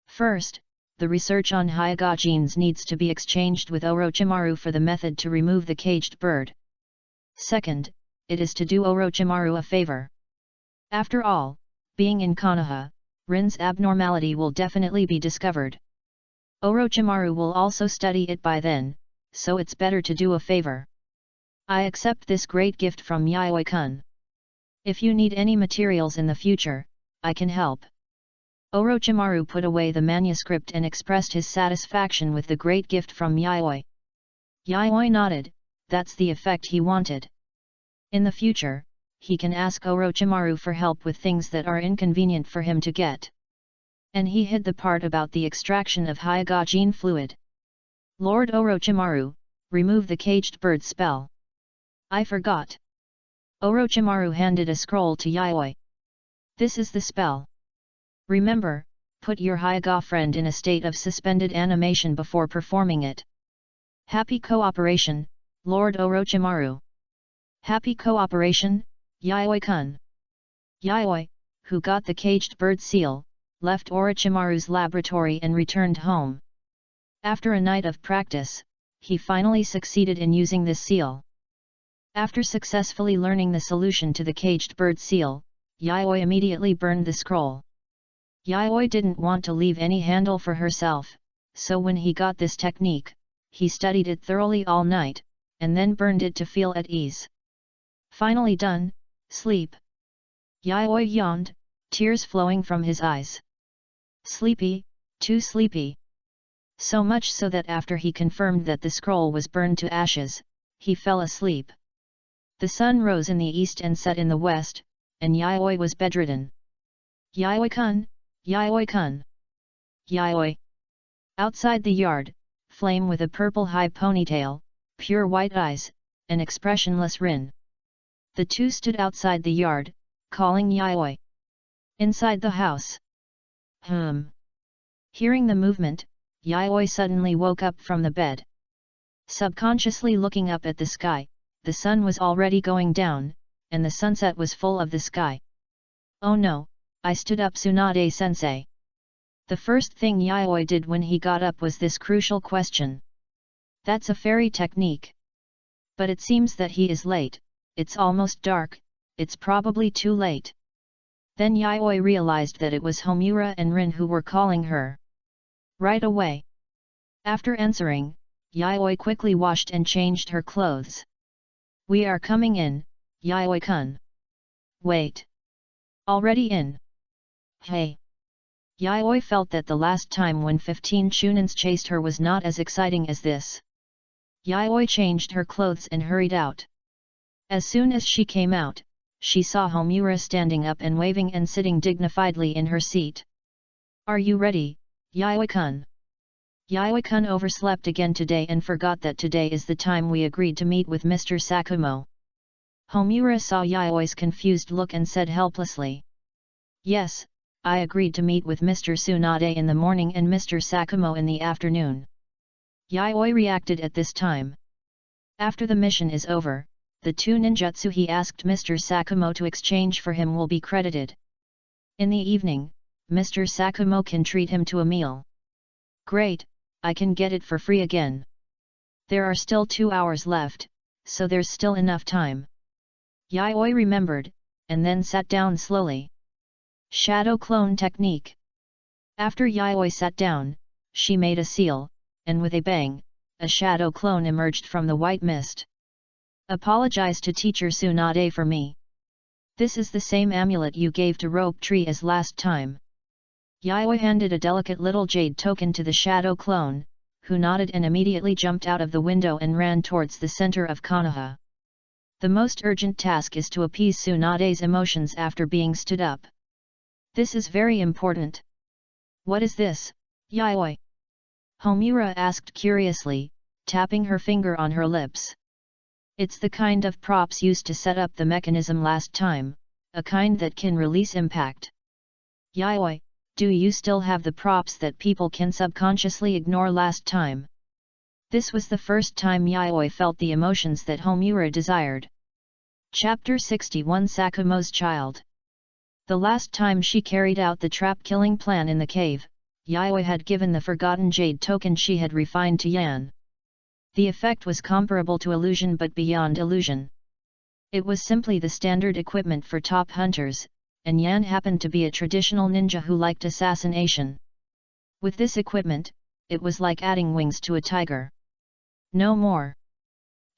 First, the research on Hyuga genes needs to be exchanged with Orochimaru for the method to remove the caged bird. Second, it is to do Orochimaru a favor. After all, being in Konoha, Rin's abnormality will definitely be discovered. Orochimaru will also study it by then, so it's better to do a favor. I accept this great gift from Yayoi-kun. If you need any materials in the future, I can help. Orochimaru put away the manuscript and expressed his satisfaction with the great gift from Yayoi. Yayoi nodded, that's the effect he wanted. In the future, he can ask Orochimaru for help with things that are inconvenient for him to get. And he hid the part about the extraction of Hyuga gene fluid. Lord Orochimaru, remove the caged bird spell. I forgot. Orochimaru handed a scroll to Yayoi. This is the spell. Remember, put your Hyuga friend in a state of suspended animation before performing it. Happy cooperation, Lord Orochimaru. Happy cooperation, Yayoi-kun. Yayoi, who got the caged bird seal, left Orochimaru's laboratory and returned home. After a night of practice, he finally succeeded in using this seal. After successfully learning the solution to the caged bird seal, Yayoi immediately burned the scroll. Yayoi didn't want to leave any handle for herself, so when he got this technique, he studied it thoroughly all night, and then burned it to feel at ease. Finally done, sleep. Yayoi yawned, tears flowing from his eyes. Sleepy, too sleepy. So much so that after he confirmed that the scroll was burned to ashes, he fell asleep. The sun rose in the east and set in the west, and Yayoi was bedridden. Yayoi-kun, Yayoi-kun. Yayoi. Outside the yard, Flame with a purple high ponytail, pure white eyes, and expressionless Rin. The two stood outside the yard, calling Yayoi. Inside the house. Hearing the movement, Yayoi suddenly woke up from the bed. Subconsciously looking up at the sky, the sun was already going down, and the sunset was full of the sky. Oh no, I stood up Tsunade-sensei. The first thing Yayoi did when he got up was this crucial question. That's a fairy technique. But it seems that he is late, it's almost dark, it's probably too late. Then Yayoi realized that it was Homura and Rin who were calling her. Right away. After answering, Yayoi quickly washed and changed her clothes. We are coming in, Yayoi-kun. Wait. Already in? Hey. Yayoi felt that the last time when 15 Chunins chased her was not as exciting as this. Yayoi changed her clothes and hurried out. As soon as she came out, she saw Homura standing up and waving and sitting dignifiedly in her seat. Are you ready, Yayoi-kun? Yayoi-kun overslept again today and forgot that today is the time we agreed to meet with Mr. Sakumo. Homura saw Yaoi's confused look and said helplessly. Yes, I agreed to meet with Mr. Tsunade in the morning and Mr. Sakumo in the afternoon. Yaoi reacted at this time. After the mission is over, the 2 ninjutsu he asked Mr. Sakumo to exchange for him will be credited. In the evening, Mr. Sakumo can treat him to a meal. Great, I can get it for free again. There are still 2 hours left, so there's still enough time. Yaoi remembered, and then sat down slowly. Shadow clone technique. After Yaoi sat down, she made a seal, and with a bang, a shadow clone emerged from the white mist. Apologize to Teacher Tsunade for me. This is the same amulet you gave to Rope Tree as last time. Yaoi handed a delicate little jade token to the shadow clone, who nodded and immediately jumped out of the window and ran towards the center of Konoha. The most urgent task is to appease Tsunade's emotions after being stood up. This is very important. What is this, Yaoi? Homura asked curiously, tapping her finger on her lips. It's the kind of props used to set up the mechanism last time, a kind that can release impact. Yaoi, do you still have the props that people can subconsciously ignore last time? This was the first time Yaoi felt the emotions that Homura desired. Chapter 61 Sakumo's Child. The last time she carried out the trap-killing plan in the cave, Yaoi had given the forgotten jade token she had refined to Yan. The effect was comparable to illusion but beyond illusion. It was simply the standard equipment for top hunters, and Yan happened to be a traditional ninja who liked assassination. With this equipment, it was like adding wings to a tiger. No more.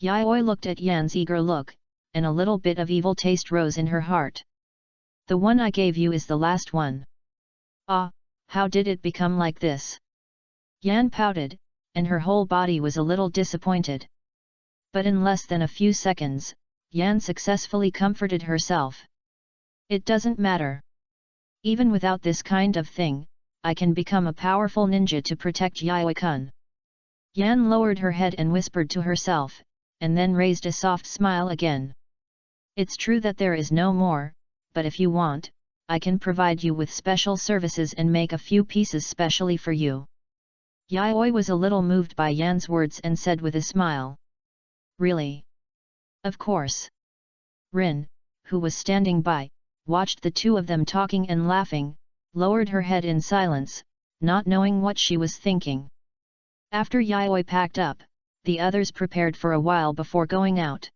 Yaoi looked at Yan's eager look, and a little bit of evil taste rose in her heart. The one I gave you is the last one. Ah, how did it become like this? Yan pouted, and her whole body was a little disappointed. But in less than a few seconds, Yan successfully comforted herself. It doesn't matter. Even without this kind of thing, I can become a powerful ninja to protect Yaoi-kun. Yan lowered her head and whispered to herself, and then raised a soft smile again. It's true that there is no more, but if you want, I can provide you with special services and make a few pieces specially for you. Yaoi was a little moved by Yan's words and said with a smile. Really? Of course. Rin, who was standing by, watched the 2 of them talking and laughing, lowered her head in silence, not knowing what she was thinking. After Yaoi packed up, the others prepared for a while before going out.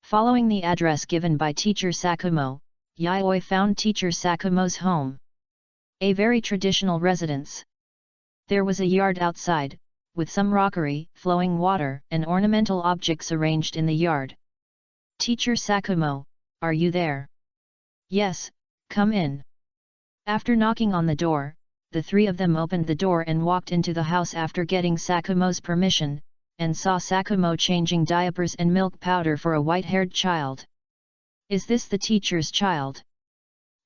Following the address given by Teacher Sakumo, Yaoi found Teacher Sakumo's home. A very traditional residence. There was a yard outside, with some rockery, flowing water, and ornamental objects arranged in the yard. Teacher Sakumo, are you there? Yes, come in. After knocking on the door, the 3 of them opened the door and walked into the house after getting Sakumo's permission, and saw Sakumo changing diapers and milk powder for a white-haired child. Is this the teacher's child?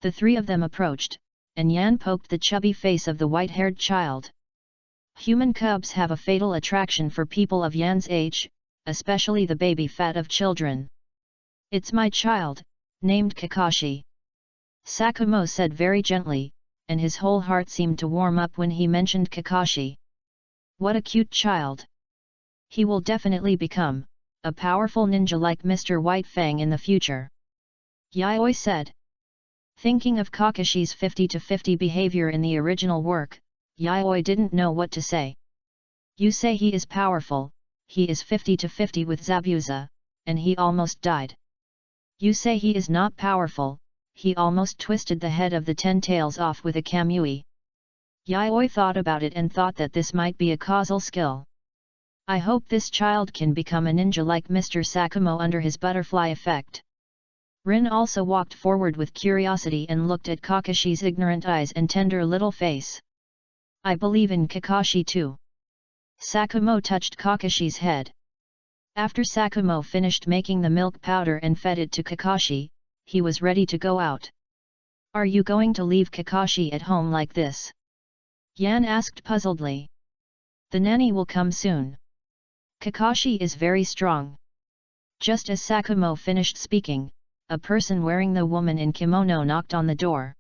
The 3 of them approached, and Yan poked the chubby face of the white-haired child. Human cubs have a fatal attraction for people of Yan's age, especially the baby fat of children. It's my child, named Kakashi. Sakumo said very gently, and his whole heart seemed to warm up when he mentioned Kakashi. What a cute child! He will definitely become a powerful ninja like Mr. White Fang in the future. Yaoi said. Thinking of Kakashi's 50-50 behavior in the original work, Yaoi didn't know what to say. You say he is powerful, he is 50-50 with Zabuza, and he almost died. You say he is not powerful, he almost twisted the head of the 10 tails off with a kamui. Yaoi thought about it and thought that this might be a causal skill. I hope this child can become a ninja like Mr. Sakumo under his butterfly effect. Rin also walked forward with curiosity and looked at Kakashi's ignorant eyes and tender little face. I believe in Kakashi too. Sakumo touched Kakashi's head. After Sakumo finished making the milk powder and fed it to Kakashi, he was ready to go out. Are you going to leave Kakashi at home like this? Yan asked puzzledly. The nanny will come soon. Kakashi is very strong. Just as Sakumo finished speaking, a person wearing the woman in kimono knocked on the door.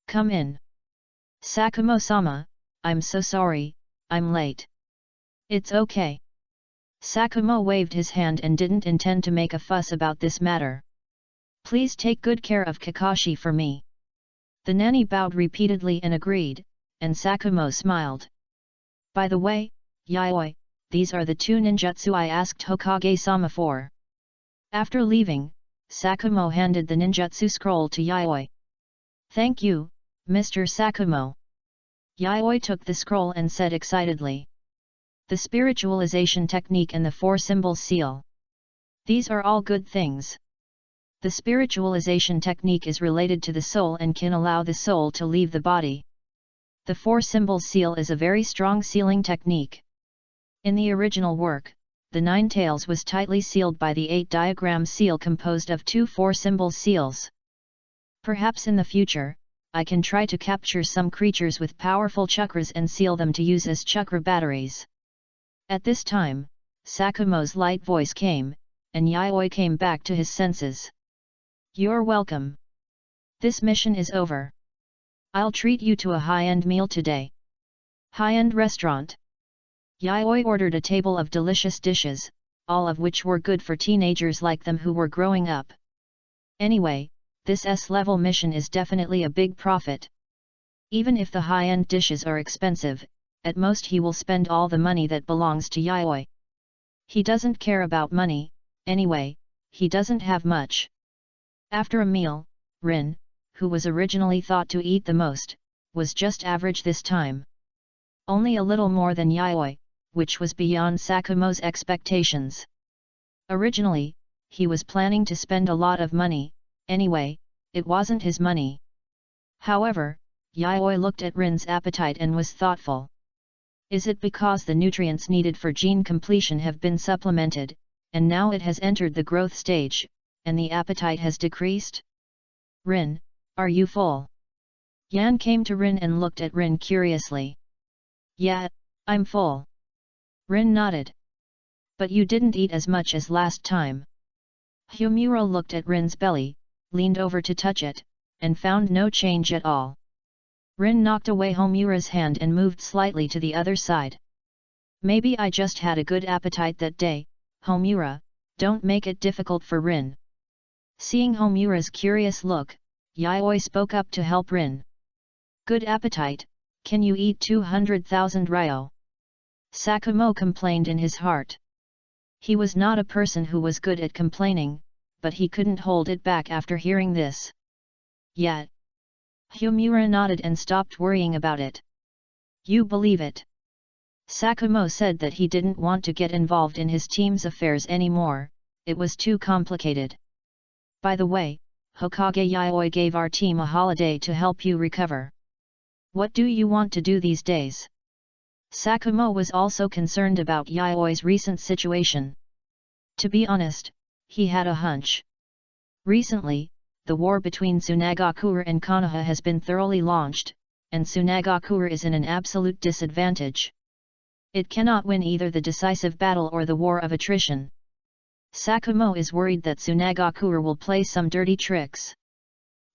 "Come in." "Sakumo-sama, I'm so sorry, I'm late." "It's okay." Sakumo waved his hand and didn't intend to make a fuss about this matter. "Please take good care of Kakashi for me." The nanny bowed repeatedly and agreed, and Sakumo smiled. "By the way, Yayoi, these are the 2 ninjutsu I asked Hokage-sama for." After leaving, Sakumo handed the ninjutsu scroll to Yayoi. "Thank you, Mr. Sakumo." Yayoi took the scroll and said excitedly. "The spiritualization technique and the 4-symbol seal. These are all good things. The spiritualization technique is related to the soul and can allow the soul to leave the body. The 4-symbol seal is a very strong sealing technique. In the original work, the 9 tails was tightly sealed by the 8-diagram seal composed of 2 4-symbol seals. Perhaps in the future, I can try to capture some creatures with powerful chakras and seal them to use as chakra batteries." At this time, Sakumo's light voice came, and Yayoi came back to his senses. "You're welcome. This mission is over. I'll treat you to a high-end meal today." "High-end restaurant?" Yayoi ordered a table of delicious dishes, all of which were good for teenagers like them who were growing up. Anyway, this S-level mission is definitely a big profit. Even if the high-end dishes are expensive, at most he will spend all the money that belongs to Yayoi. He doesn't care about money, anyway, he doesn't have much. After a meal, Rin, who was originally thought to eat the most, was just average this time. Only a little more than Yayoi, which was beyond Sakumo's expectations. Originally, he was planning to spend a lot of money, anyway, it wasn't his money. However, Yayoi looked at Rin's appetite and was thoughtful. Is it because the nutrients needed for gene completion have been supplemented, and now it has entered the growth stage, and the appetite has decreased? "Rin, are you full?" Yan came to Rin and looked at Rin curiously. "Yeah, I'm full." Rin nodded. "But you didn't eat as much as last time." Homura looked at Rin's belly, leaned over to touch it, and found no change at all. Rin knocked away Homura's hand and moved slightly to the other side. "Maybe I just had a good appetite that day, Homura, don't make it difficult for Rin." Seeing Homura's curious look, Yayoi spoke up to help Rin. "Good appetite, can you eat 200,000 ryo?" Sakumo complained in his heart. He was not a person who was good at complaining, but he couldn't hold it back after hearing this. "Yeah." Homura nodded and stopped worrying about it. "You believe it?" Sakumo said that he didn't want to get involved in his team's affairs anymore, it was too complicated. "By the way, Hokage Yayoi gave our team a holiday to help you recover. What do you want to do these days?" Sakumo was also concerned about Yayoi's recent situation. To be honest, he had a hunch. Recently, the war between Tsunagakure and Konoha has been thoroughly launched, and Tsunagakure is in an absolute disadvantage. It cannot win either the decisive battle or the war of attrition. Sakumo is worried that Tsunagakure will play some dirty tricks.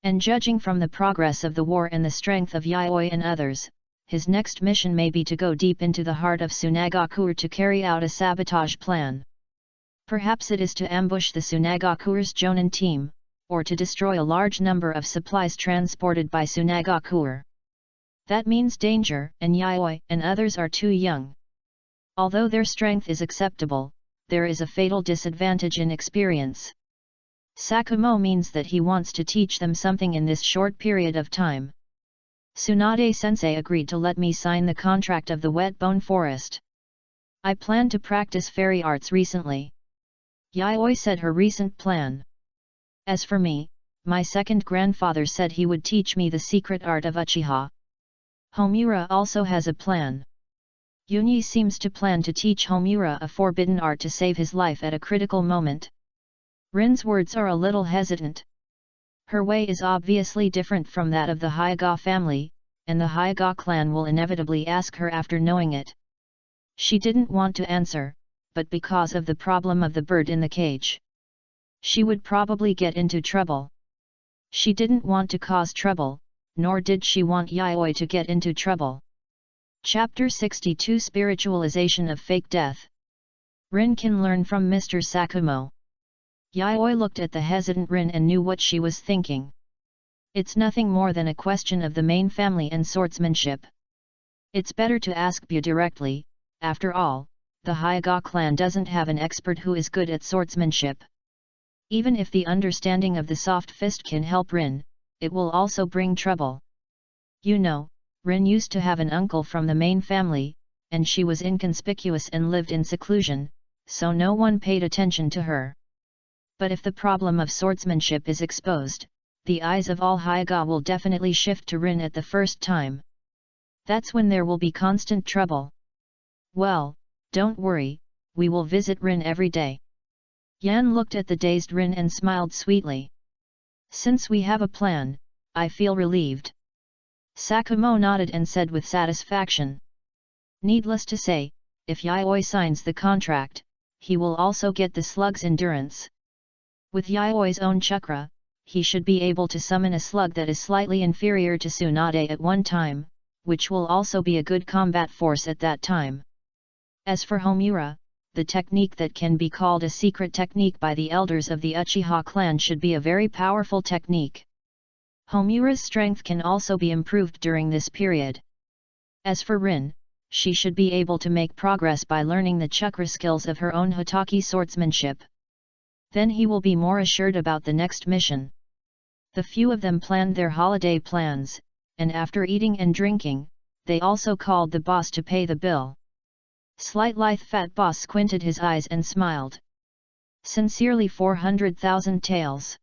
And judging from the progress of the war and the strength of Yayoi and others, his next mission may be to go deep into the heart of Tsunagakure to carry out a sabotage plan. Perhaps it is to ambush the Tsunagakure's Jonin team, or to destroy a large number of supplies transported by Tsunagakure. That means danger, and Yayoi and others are too young. Although their strength is acceptable, there is a fatal disadvantage in experience. Sakumo means that he wants to teach them something in this short period of time. Tsunade-sensei agreed to let me sign the contract of the Wet Bone Forest. I planned to practice fairy arts recently. Yayoi said her recent plan. As for me, my second grandfather said he would teach me the secret art of Uchiha. Homura also has a plan. Yunyi seems to plan to teach Homura a forbidden art to save his life at a critical moment. Rin's words are a little hesitant. Her way is obviously different from that of the Hyuga family, and the Hyuga clan will inevitably ask her after knowing it. She didn't want to answer, but because of the problem of the bird in the cage. She would probably get into trouble. She didn't want to cause trouble, nor did she want Yayoi to get into trouble. Chapter 62 Spiritualization of Fake Death. Rin can learn from Mr. Sakumo. Yayoi looked at the hesitant Rin and knew what she was thinking. It's nothing more than a question of the main family and swordsmanship. It's better to ask Bu directly. After all, the Hyuga clan doesn't have an expert who is good at swordsmanship. Even if the understanding of the soft fist can help Rin, it will also bring trouble. You know, Rin used to have an uncle from the main family, and she was inconspicuous and lived in seclusion, so no one paid attention to her. But if the problem of swordsmanship is exposed, the eyes of all Hyuga will definitely shift to Rin at the first time. That's when there will be constant trouble. Well, don't worry, we will visit Rin every day. Yan looked at the dazed Rin and smiled sweetly. Since we have a plan, I feel relieved. Sakumo nodded and said with satisfaction. Needless to say, if Yayoi signs the contract, he will also get the slug's endurance. With Yayoi's own chakra, he should be able to summon a slug that is slightly inferior to Tsunade at one time, which will also be a good combat force at that time. As for Homura, the technique that can be called a secret technique by the elders of the Uchiha clan should be a very powerful technique. Homura's strength can also be improved during this period. As for Rin, she should be able to make progress by learning the chakra skills of her own Hotaki swordsmanship. Then he will be more assured about the next mission. The few of them planned their holiday plans, and after eating and drinking, they also called the boss to pay the bill. Slight lithe fat boss squinted his eyes and smiled. Sincerely 400,000 taels.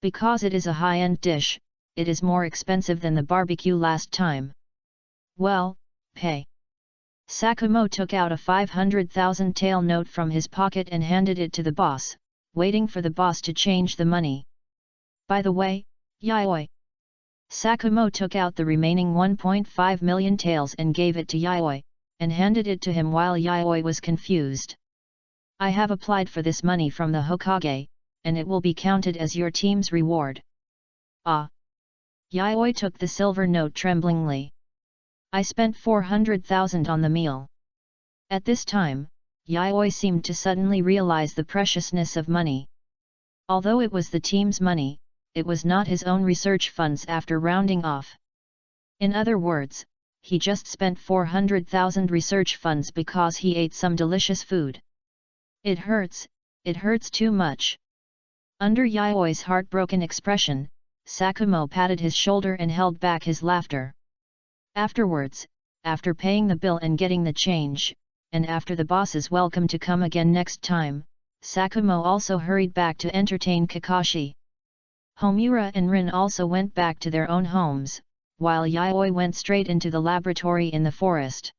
Because it is a high-end dish, it is more expensive than the barbecue last time. Well, pay. Sakumo took out a 500,000 tael note from his pocket and handed it to the boss, waiting for the boss to change the money. By the way, Yayoi. Sakumo took out the remaining 1.5 million taels and gave it to Yayoi, and handed it to him while Yayoi was confused. I have applied for this money from the Hokage, and it will be counted as your team's reward. Ah! Yayoi took the silver note tremblingly. I spent 400,000 on the meal. At this time, Yayoi seemed to suddenly realize the preciousness of money. Although it was the team's money, it was not his own research funds after rounding off. In other words, he just spent 400,000 research funds because he ate some delicious food. It hurts too much. Under Yayoi's heartbroken expression, Sakumo patted his shoulder and held back his laughter. Afterwards, after paying the bill and getting the change, and after the boss's welcome to come again next time, Sakumo also hurried back to entertain Kakashi. Homura and Rin also went back to their own homes, while Yayoi went straight into the laboratory in the forest.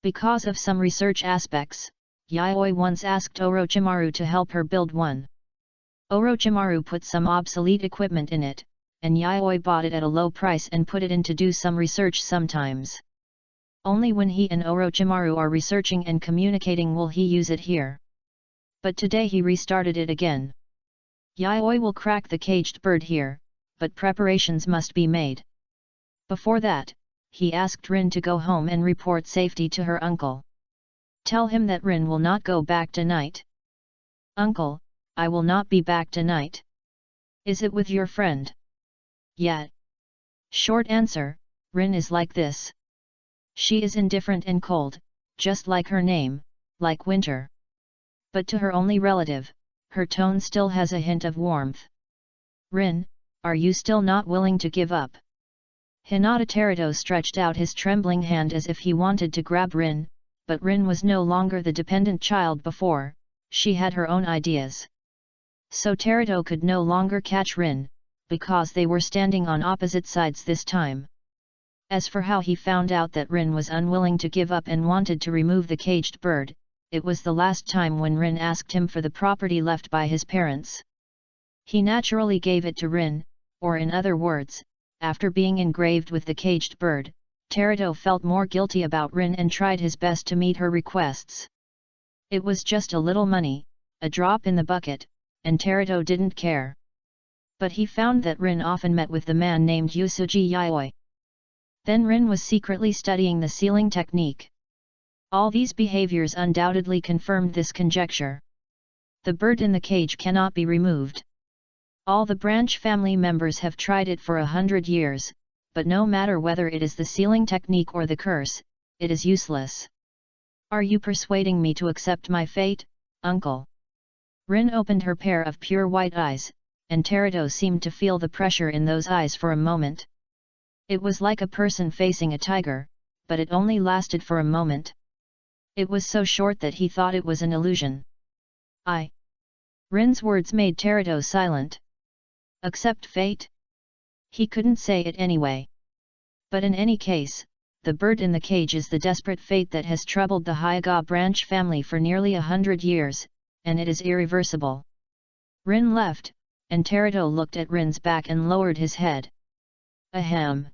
Because of some research aspects, Yayoi once asked Orochimaru to help her build one. Orochimaru put some obsolete equipment in it, and Yayoi bought it at a low price and put it in to do some research sometimes. Only when he and Orochimaru are researching and communicating will he use it here. But today he restarted it again. Yayoi will crack the caged bird here, but preparations must be made. Before that, he asked Rin to go home and report safety to her uncle. Tell him that Rin will not go back tonight. Uncle, I will not be back tonight. Is it with your friend? Yeah. Short answer, Rin is like this. She is indifferent and cold, just like her name, like winter. But to her only relative, her tone still has a hint of warmth. Rin, are you still not willing to give up? Hinata Teruto stretched out his trembling hand as if he wanted to grab Rin, but Rin was no longer the dependent child before, she had her own ideas. So Teruto could no longer catch Rin, because they were standing on opposite sides this time. As for how he found out that Rin was unwilling to give up and wanted to remove the caged bird, it was the last time when Rin asked him for the property left by his parents. He naturally gave it to Rin, or in other words, after being engraved with the caged bird, Teruto felt more guilty about Rin and tried his best to meet her requests. It was just a little money, a drop in the bucket, and Teruto didn't care. But he found that Rin often met with the man named Yusuji Yayoi. Then Rin was secretly studying the sealing technique. All these behaviors undoubtedly confirmed this conjecture. The bird in the cage cannot be removed. All the branch family members have tried it for 100 years, but no matter whether it is the sealing technique or the curse, it is useless. Are you persuading me to accept my fate, uncle? Rin opened her pair of pure white eyes, and Teruto seemed to feel the pressure in those eyes for a moment. It was like a person facing a tiger, but it only lasted for a moment. It was so short that he thought it was an illusion. Rin's words made Teruto silent. Accept fate? He couldn't say it anyway. But in any case, the bird in the cage is the desperate fate that has troubled the Hyuga branch family for nearly 100 years, and it is irreversible. Rin left, and Teruto looked at Rin's back and lowered his head. Ahem.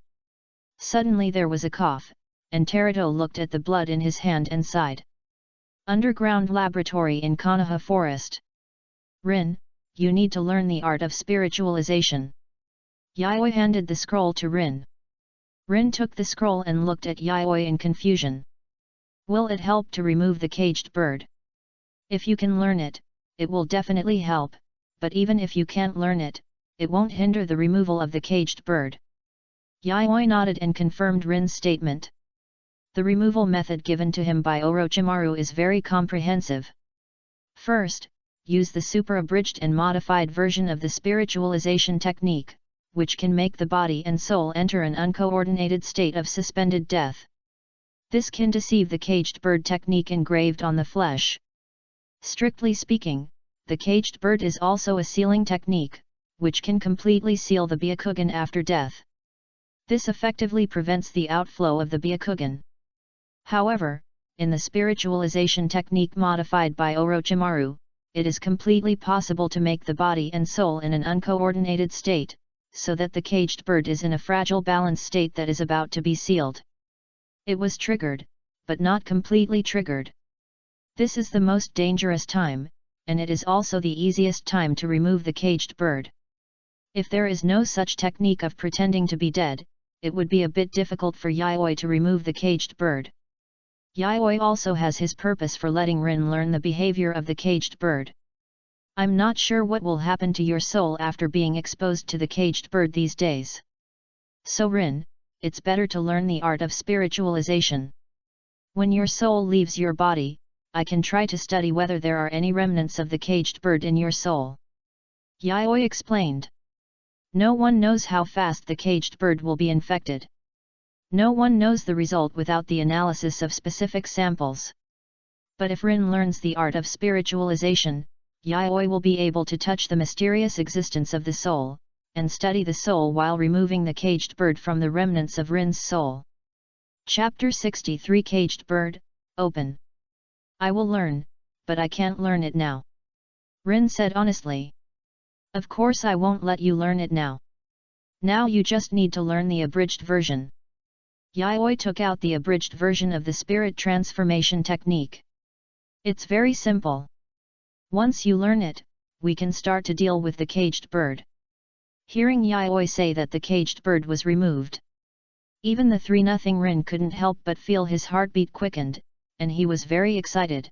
Suddenly there was a cough, and Teruto looked at the blood in his hand and sighed. Underground laboratory in Konoha forest. Rin, you need to learn the art of spiritualization. Yayoi handed the scroll to Rin. Rin took the scroll and looked at Yayoi in confusion. Will it help to remove the caged bird? If you can learn it, it will definitely help, but even if you can't learn it, it won't hinder the removal of the caged bird. Yayoi nodded and confirmed Rin's statement. The removal method given to him by Orochimaru is very comprehensive. First, use the super-abridged and modified version of the spiritualization technique, which can make the body and soul enter an uncoordinated state of suspended death. This can deceive the caged bird technique engraved on the flesh. Strictly speaking, the caged bird is also a sealing technique, which can completely seal the Byakugan after death. This effectively prevents the outflow of the Byakugan. However, in the spiritualization technique modified by Orochimaru, it is completely possible to make the body and soul in an uncoordinated state, so that the caged bird is in a fragile balance state that is about to be sealed. It was triggered, but not completely triggered. This is the most dangerous time, and it is also the easiest time to remove the caged bird. If there is no such technique of pretending to be dead, it would be a bit difficult for Yayoi to remove the caged bird. Yayoi also has his purpose for letting Rin learn the behavior of the caged bird. I'm not sure what will happen to your soul after being exposed to the caged bird these days. So Rin, it's better to learn the art of spiritualization. When your soul leaves your body, I can try to study whether there are any remnants of the caged bird in your soul. Yayoi explained. No one knows how fast the caged bird will be infected. No one knows the result without the analysis of specific samples. But if Rin learns the art of spiritualization, Yayoi will be able to touch the mysterious existence of the soul, and study the soul while removing the caged bird from the remnants of Rin's soul. Chapter 63 Caged Bird, Open. I will learn, but I can't learn it now. Rin said honestly. Of course I won't let you learn it now. Now you just need to learn the abridged version. Yayoi took out the abridged version of the spirit transformation technique. It's very simple. Once you learn it, we can start to deal with the caged bird. Hearing Yayoi say that the caged bird was removed, even the 3-0 Rin couldn't help but feel his heartbeat quickened, and he was very excited.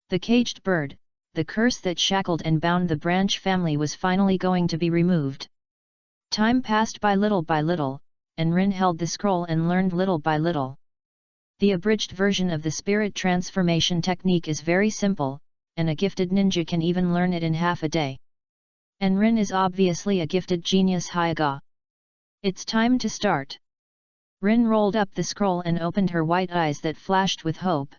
The caged bird, the curse that shackled and bound the branch family, was finally going to be removed. Time passed by little, and Rin held the scroll and learned little by little. The abridged version of the spirit transformation technique is very simple, and a gifted ninja can even learn it in half a day. And Rin is obviously a gifted genius Hyuga. It's time to start. Rin rolled up the scroll and opened her white eyes that flashed with hope.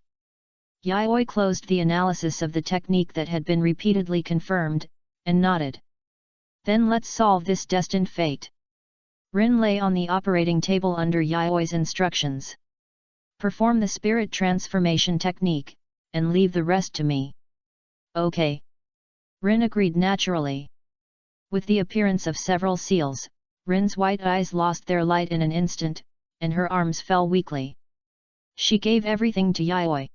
Yayoi closed the analysis of the technique that had been repeatedly confirmed, and nodded. Then let's solve this destined fate. Rin lay on the operating table under Yayoi's instructions. Perform the spirit transformation technique, and leave the rest to me. Okay. Rin agreed naturally. With the appearance of several seals, Rin's white eyes lost their light in an instant, and her arms fell weakly. She gave everything to Yayoi.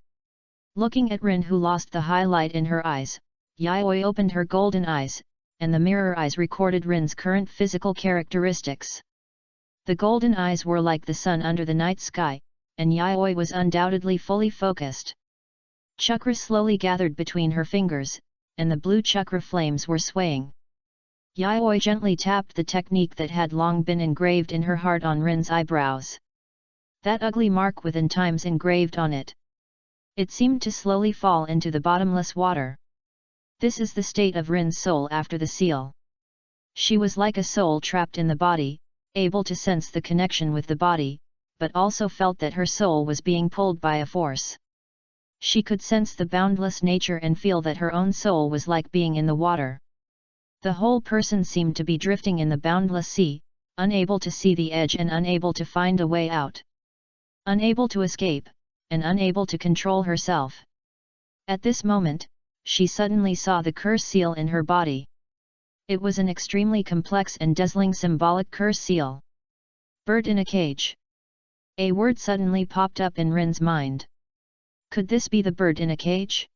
Looking at Rin, who lost the highlight in her eyes, Yayoi opened her golden eyes, and the mirror eyes recorded Rin's current physical characteristics. The golden eyes were like the sun under the night sky, and Yayoi was undoubtedly fully focused. Chakra slowly gathered between her fingers, and the blue chakra flames were swaying. Yayoi gently tapped the technique that had long been engraved in her heart on Rin's eyebrows. That ugly mark with "in" times engraved on it. It seemed to slowly fall into the bottomless water. This is the state of Rin's soul after the seal. She was like a soul trapped in the body, able to sense the connection with the body, but also felt that her soul was being pulled by a force. She could sense the boundless nature and feel that her own soul was like being in the water. The whole person seemed to be drifting in the boundless sea, unable to see the edge and unable to find a way out. Unable to escape, and unable to control herself. At this moment, she suddenly saw the curse seal in her body. It was an extremely complex and dazzling symbolic curse seal. Bird in a cage. A word suddenly popped up in Rin's mind. Could this be the bird in a cage?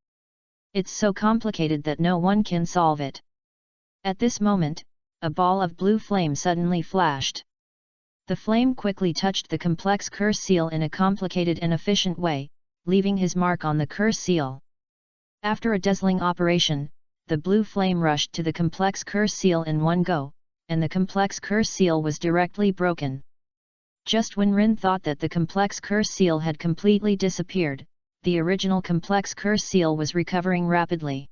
It's so complicated that no one can solve it. At this moment, a ball of blue flame suddenly flashed. The flame quickly touched the complex curse seal in a complicated and efficient way, leaving his mark on the curse seal. After a dazzling operation, the blue flame rushed to the complex curse seal in one go, and the complex curse seal was directly broken. Just when Rin thought that the complex curse seal had completely disappeared, the original complex curse seal was recovering rapidly.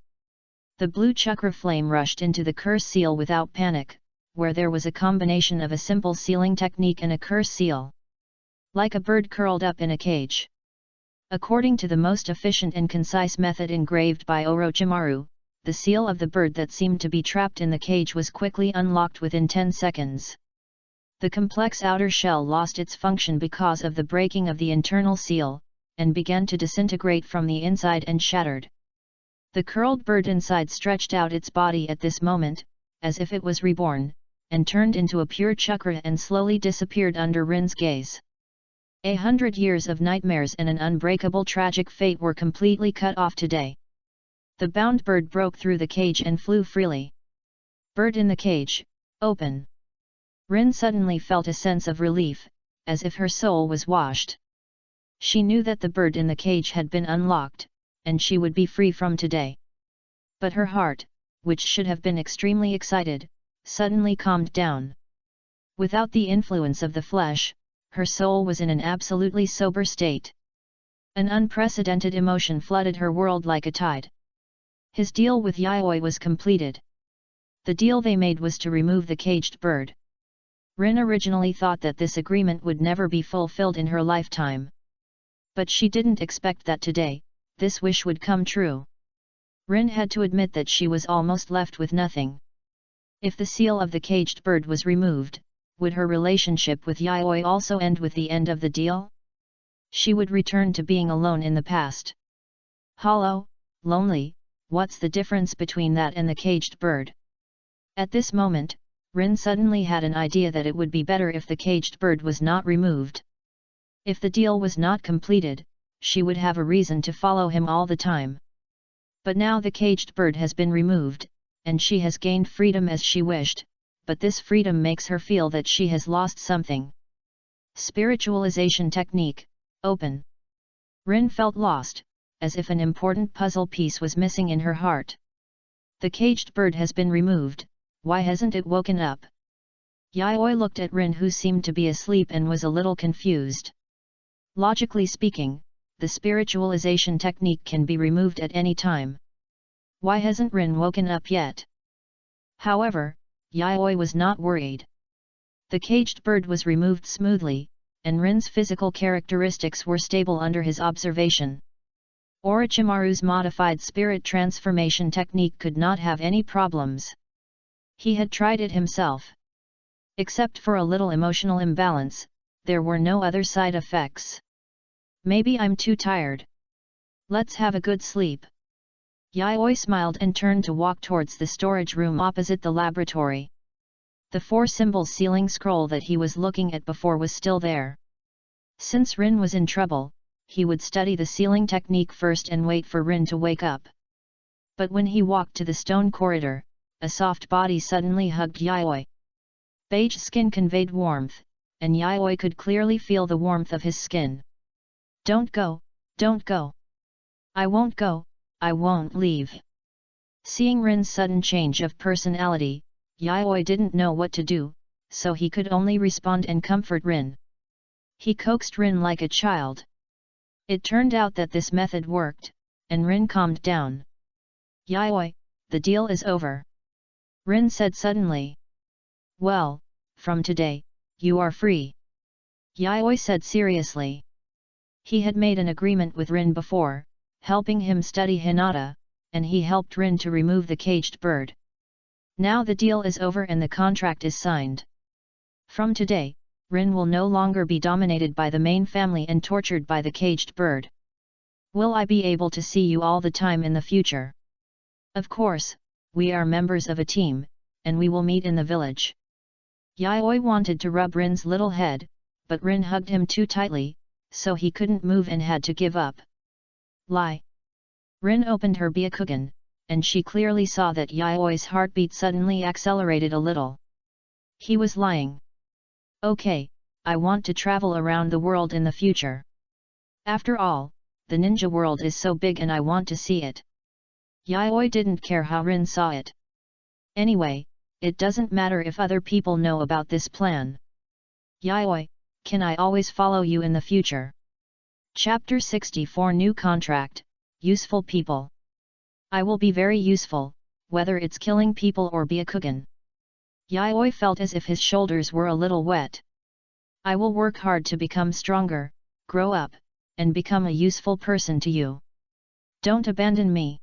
The blue chakra flame rushed into the curse seal without panic, where there was a combination of a simple sealing technique and a curse seal. Like a bird curled up in a cage. According to the most efficient and concise method engraved by Orochimaru, the seal of the bird that seemed to be trapped in the cage was quickly unlocked within 10 seconds. The complex outer shell lost its function because of the breaking of the internal seal, and began to disintegrate from the inside and shattered. The curled bird inside stretched out its body at this moment, as if it was reborn, and turned into a pure chakra and slowly disappeared under Rin's gaze. 100 years of nightmares and an unbreakable tragic fate were completely cut off today. The bound bird broke through the cage and flew freely. Bird in the cage, open. Rin suddenly felt a sense of relief, as if her soul was washed. She knew that the bird in the cage had been unlocked, and she would be free from today. But her heart, which should have been extremely excited, suddenly calmed down. Without the influence of the flesh, her soul was in an absolutely sober state. An unprecedented emotion flooded her world like a tide. His deal with Yayoi was completed. The deal they made was to remove the caged bird. Rin originally thought that this agreement would never be fulfilled in her lifetime. But she didn't expect that today, this wish would come true. Rin had to admit that she was almost left with nothing. If the seal of the caged bird was removed, would her relationship with Yayoi also end with the end of the deal? She would return to being alone in the past. Hollow, lonely, what's the difference between that and the caged bird? At this moment, Rin suddenly had an idea that it would be better if the caged bird was not removed. If the deal was not completed, she would have a reason to follow him all the time. But now the caged bird has been removed, and she has gained freedom as she wished, but this freedom makes her feel that she has lost something. Spiritualization technique, open. Rin felt lost, as if an important puzzle piece was missing in her heart. The caged bird has been removed, why hasn't it woken up? Yayoi looked at Rin, who seemed to be asleep and was a little confused. Logically speaking, the spiritualization technique can be removed at any time. Why hasn't Rin woken up yet? However, Yayoi was not worried. The caged bird was removed smoothly, and Rin's physical characteristics were stable under his observation. Orochimaru's modified spirit transformation technique could not have any problems. He had tried it himself. Except for a little emotional imbalance, there were no other side effects. Maybe I'm too tired. Let's have a good sleep. Yayoi smiled and turned to walk towards the storage room opposite the laboratory. The 4-symbol sealing scroll that he was looking at before was still there. Since Rin was in trouble, he would study the sealing technique first and wait for Rin to wake up. But when he walked to the stone corridor, a soft body suddenly hugged Yayoi. Beige skin conveyed warmth, and Yayoi could clearly feel the warmth of his skin. "Don't go, don't go. I won't go, I won't leave." Seeing Rin's sudden change of personality, Yayoi didn't know what to do, so he could only respond and comfort Rin. He coaxed Rin like a child. It turned out that this method worked, and Rin calmed down. "Yayoi, the deal is over," Rin said suddenly. "Well, from today, you are free," Yayoi said seriously. He had made an agreement with Rin before, helping him study Hinata, and he helped Rin to remove the caged bird. Now the deal is over and the contract is signed. From today, Rin will no longer be dominated by the main family and tortured by the caged bird. "Will I be able to see you all the time in the future?" "Of course, we are members of a team, and we will meet in the village." Yayoi wanted to rub Rin's little head, but Rin hugged him too tightly, so he couldn't move and had to give up. "Lie." Rin opened her Byakugan, and she clearly saw that Yayoi's heartbeat suddenly accelerated a little. He was lying. "Okay, I want to travel around the world in the future. After all, the ninja world is so big and I want to see it." Yayoi didn't care how Rin saw it. "Anyway, it doesn't matter if other people know about this plan. Yayoi, can I always follow you in the future?" Chapter 64 New Contract, Useful People. "I will be very useful, whether it's killing people or Byakugan." Yayoi felt as if his shoulders were a little wet. "I will work hard to become stronger, grow up, and become a useful person to you. Don't abandon me."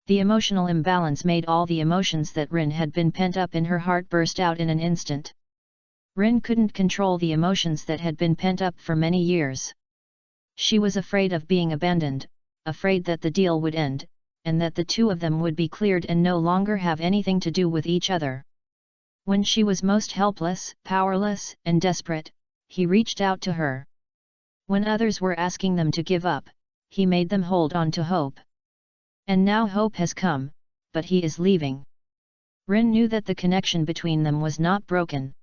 The emotional imbalance made all the emotions that Rin had been pent up in her heart burst out in an instant. Rin couldn't control the emotions that had been pent up for many years. She was afraid of being abandoned, afraid that the deal would end, and that the two of them would be cleared and no longer have anything to do with each other. When she was most helpless, powerless, and desperate, he reached out to her. When others were asking them to give up, he made them hold on to hope. And now hope has come, but he is leaving. Rin knew that the connection between them was not broken.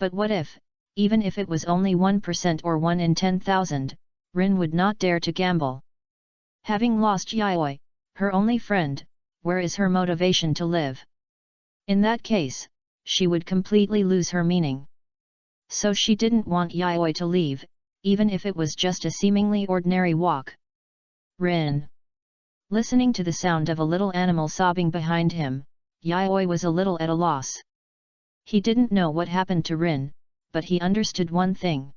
But what if, even if it was only 1% or 1 in 10,000, Rin would not dare to gamble. Having lost Yayoi, her only friend, where is her motivation to live? In that case, she would completely lose her meaning. So she didn't want Yayoi to leave, even if it was just a seemingly ordinary walk. Rin. Listening to the sound of a little animal sobbing behind him, Yayoi was a little at a loss. He didn't know what happened to Rin, but he understood one thing.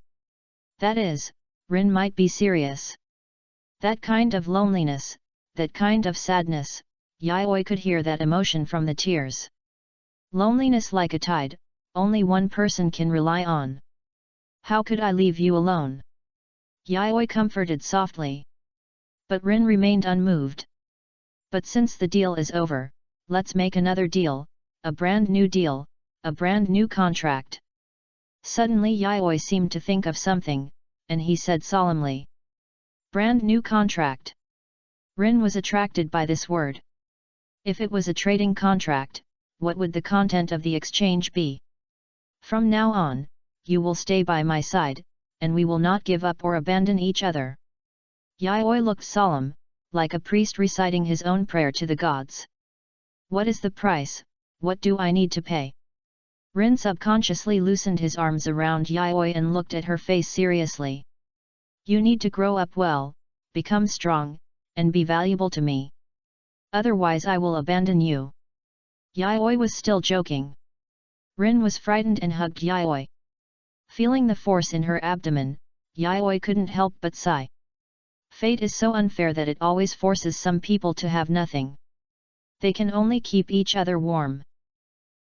That is, Rin might be serious. That kind of loneliness, that kind of sadness, Yayoi could hear that emotion from the tears. Loneliness like a tide, only one person can rely on. "How could I leave you alone?" Yayoi comforted softly. But Rin remained unmoved. "But since the deal is over, let's make another deal, a brand new deal, a brand new contract." Suddenly Yayoi seemed to think of something, and he said solemnly. "Brand new contract." Rin was attracted by this word. If it was a trading contract, what would the content of the exchange be? "From now on, you will stay by my side, and we will not give up or abandon each other." Yayoi looked solemn, like a priest reciting his own prayer to the gods. "What is the price? What do I need to pay?" Rin subconsciously loosened his arms around Yayoi and looked at her face seriously. "You need to grow up well, become strong, and be valuable to me. Otherwise I will abandon you." Yayoi was still joking. Rin was frightened and hugged Yayoi. Feeling the force in her abdomen, Yayoi couldn't help but sigh. Fate is so unfair that it always forces some people to have nothing. They can only keep each other warm.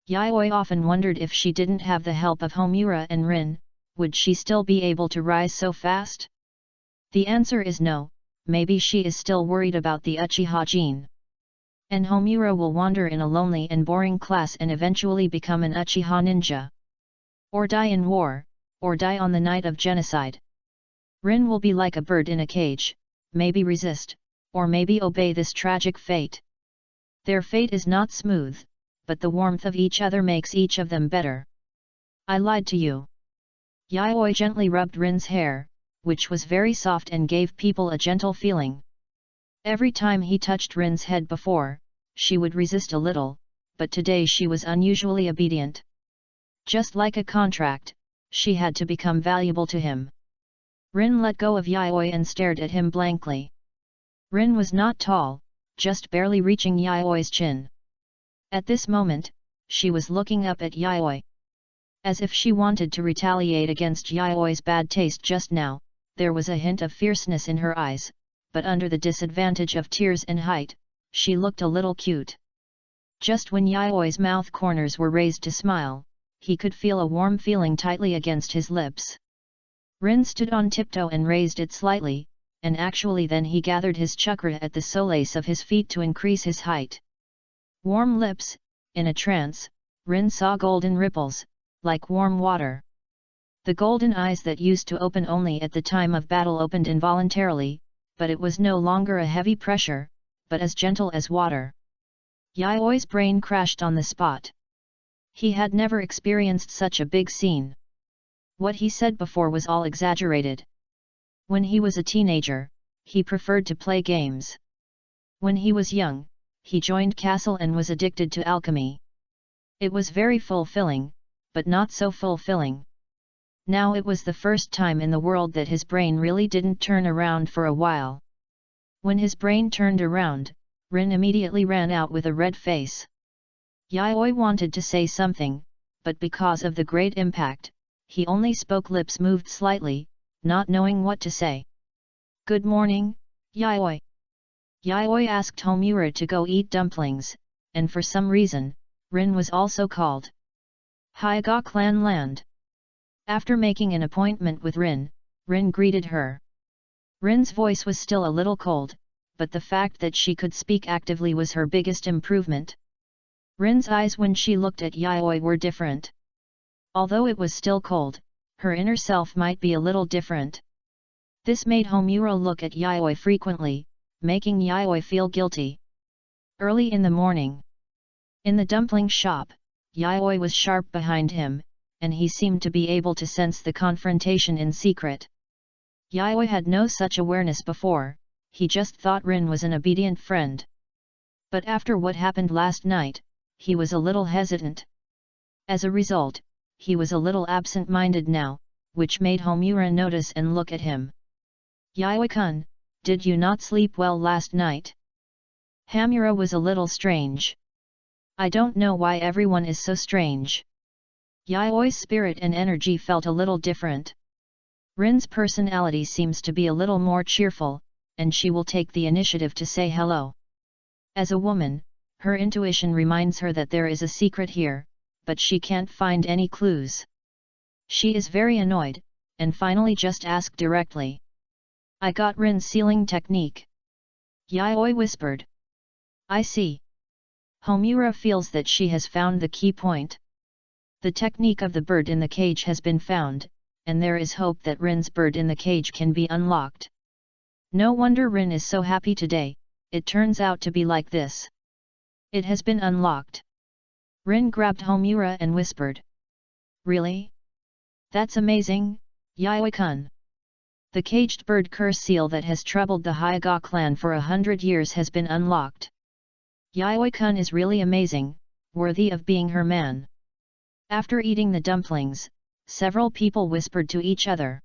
Yayoi often wondered if she didn't have the help of Homura and Rin, would she still be able to rise so fast? The answer is no, maybe she is still worried about the Uchiha gene. And Homura will wander in a lonely and boring class and eventually become an Uchiha ninja. Or die in war, or die on the night of genocide. Rin will be like a bird in a cage, maybe resist, or maybe obey this tragic fate. Their fate is not smooth, but the warmth of each other makes each of them better. I lied to you. Yayoi gently rubbed Rin's hair, which was very soft and gave people a gentle feeling. Every time he touched Rin's head before, she would resist a little, but today she was unusually obedient. Just like a contract, she had to become valuable to him. Rin let go of Yayoi and stared at him blankly. Rin was not tall, just barely reaching Yayoi's chin. At this moment, she was looking up at Yayoi. As if she wanted to retaliate against Yayoi's bad taste just now, there was a hint of fierceness in her eyes, but under the disadvantage of tears and height, she looked a little cute. Just when Yayoi's mouth corners were raised to smile, he could feel a warm feeling tightly against his lips. Rin stood on tiptoe and raised it slightly, and actually then he gathered his chakra at the soles of his feet to increase his height. Warm lips, in a trance, Rin saw golden ripples, like warm water. The golden eyes that used to open only at the time of battle opened involuntarily, but it was no longer a heavy pressure, but as gentle as water. Yayoi's brain crashed on the spot. He had never experienced such a big scene. What he said before was all exaggerated. When he was a teenager, he preferred to play games. When he was young, he joined Castle and was addicted to alchemy. It was very fulfilling, but not so fulfilling. Now it was the first time in the world that his brain really didn't turn around for a while. When his brain turned around, Rin immediately ran out with a red face. Yayoi wanted to say something, but because of the great impact, he only spoke, lips moved slightly, not knowing what to say. Good morning, Yayoi. Yayoi asked Homura to go eat dumplings, and for some reason, Rin was also called. Hyuga clan land. After making an appointment with Rin, Rin greeted her. Rin's voice was still a little cold, but the fact that she could speak actively was her biggest improvement. Rin's eyes when she looked at Yayoi were different. Although it was still cold, her inner self might be a little different. This made Homura look at Yayoi frequently, making Yayoi feel guilty. Early in the morning. In the dumpling shop, Yayoi was sharp behind him, and he seemed to be able to sense the confrontation in secret. Yayoi had no such awareness before, he just thought Rin was an obedient friend. But after what happened last night, he was a little hesitant. As a result, he was a little absent-minded now, which made Homura notice and look at him. Yayoi-kun, did you not sleep well last night? Homura was a little strange. I don't know why everyone is so strange. Yayoi's spirit and energy felt a little different. Rin's personality seems to be a little more cheerful, and she will take the initiative to say hello. As a woman, her intuition reminds her that there is a secret here, but she can't find any clues. She is very annoyed, and finally just asked directly. I got Rin's sealing technique. Yayoi whispered. I see. Homura feels that she has found the key point. The technique of the bird in the cage has been found, and there is hope that Rin's bird in the cage can be unlocked. No wonder Rin is so happy today, it turns out to be like this. It has been unlocked. Rin grabbed Homura and whispered. Really? That's amazing, Yayoi-kun. The caged bird curse seal that has troubled the Hyuga clan for 100 years has been unlocked. Yayoi-kun is really amazing, worthy of being her man. After eating the dumplings, several people whispered to each other.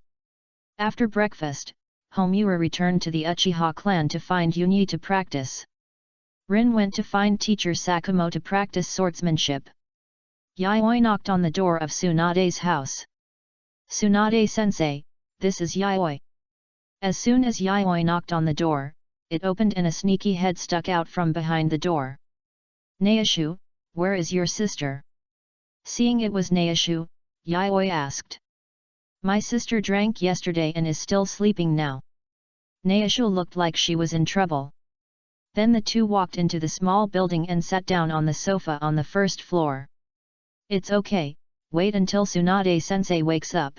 After breakfast, Homura returned to the Uchiha clan to find Yunyi to practice. Rin went to find teacher Sakumo to practice swordsmanship. Yayoi knocked on the door of Tsunade's house. Tsunade-sensei, this is Yayoi. As soon as Yayoi knocked on the door, it opened and a sneaky head stuck out from behind the door. Naishu, where is your sister? Seeing it was Naishu, Yayoi asked. My sister drank yesterday and is still sleeping now. Naishu looked like she was in trouble. Then the two walked into the small building and sat down on the sofa on the first floor. It's okay, wait until Tsunade-sensei wakes up.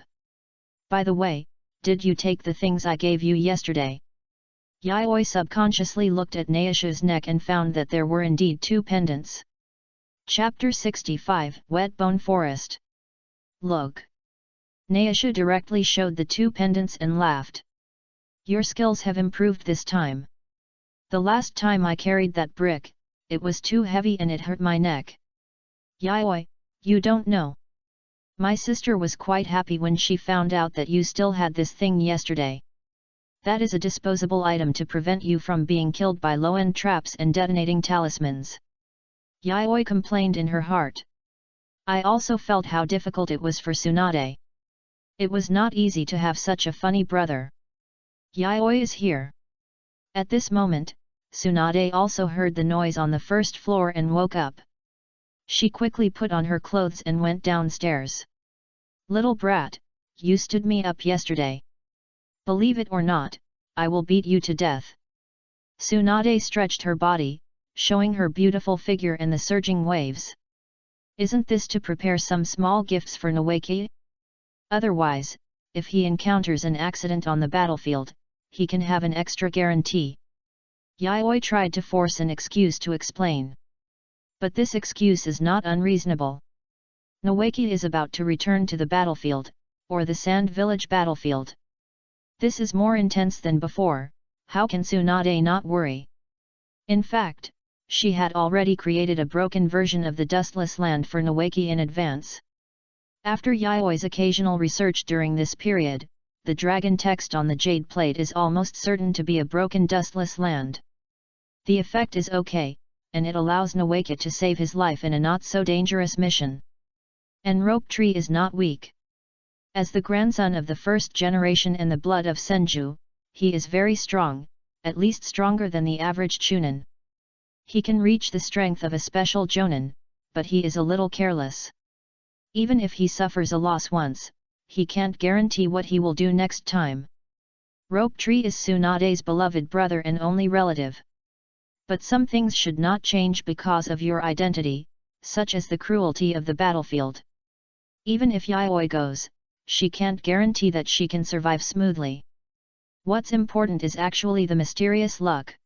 By the way, did you take the things I gave you yesterday? Yayoi subconsciously looked at Naisha's neck and found that there were indeed 2 pendants. Chapter 65, Wet Bone Forest. Look. Naisha directly showed the 2 pendants and laughed. Your skills have improved this time. The last time I carried that brick, it was too heavy and it hurt my neck. Yayoi, you don't know. My sister was quite happy when she found out that you still had this thing yesterday. That is a disposable item to prevent you from being killed by low-end traps and detonating talismans. Yayoi complained in her heart. I also felt how difficult it was for Tsunade. It was not easy to have such a funny brother. Yayoi is here. At this moment, Tsunade also heard the noise on the first floor and woke up. She quickly put on her clothes and went downstairs. Little brat, you stood me up yesterday. Believe it or not, I will beat you to death. Tsunade stretched her body, showing her beautiful figure in the surging waves. Isn't this to prepare some small gifts for Noeki? Otherwise, if he encounters an accident on the battlefield, he can have an extra guarantee. Yayoi tried to force an excuse to explain. But this excuse is not unreasonable. Noeki is about to return to the battlefield, or the Sand Village battlefield. This is more intense than before, how can Tsunade not worry? In fact, she had already created a broken version of the Dustless Land for Noeki in advance. After Yayoi's occasional research during this period, the dragon text on the jade plate is almost certain to be a broken Dustless Land. The effect is okay, and it allows Noeki to save his life in a not-so-dangerous mission. And Rope Tree is not weak. As the grandson of the first generation and the blood of Senju, he is very strong, at least stronger than the average Chunin. He can reach the strength of a special Jonin, but he is a little careless. Even if he suffers a loss once, he can't guarantee what he will do next time. Rope Tree is Tsunade's beloved brother and only relative. But some things should not change because of your identity, such as the cruelty of the battlefield. Even if Yayoi goes, she can't guarantee that she can survive smoothly. What's important is actually the mysterious luck.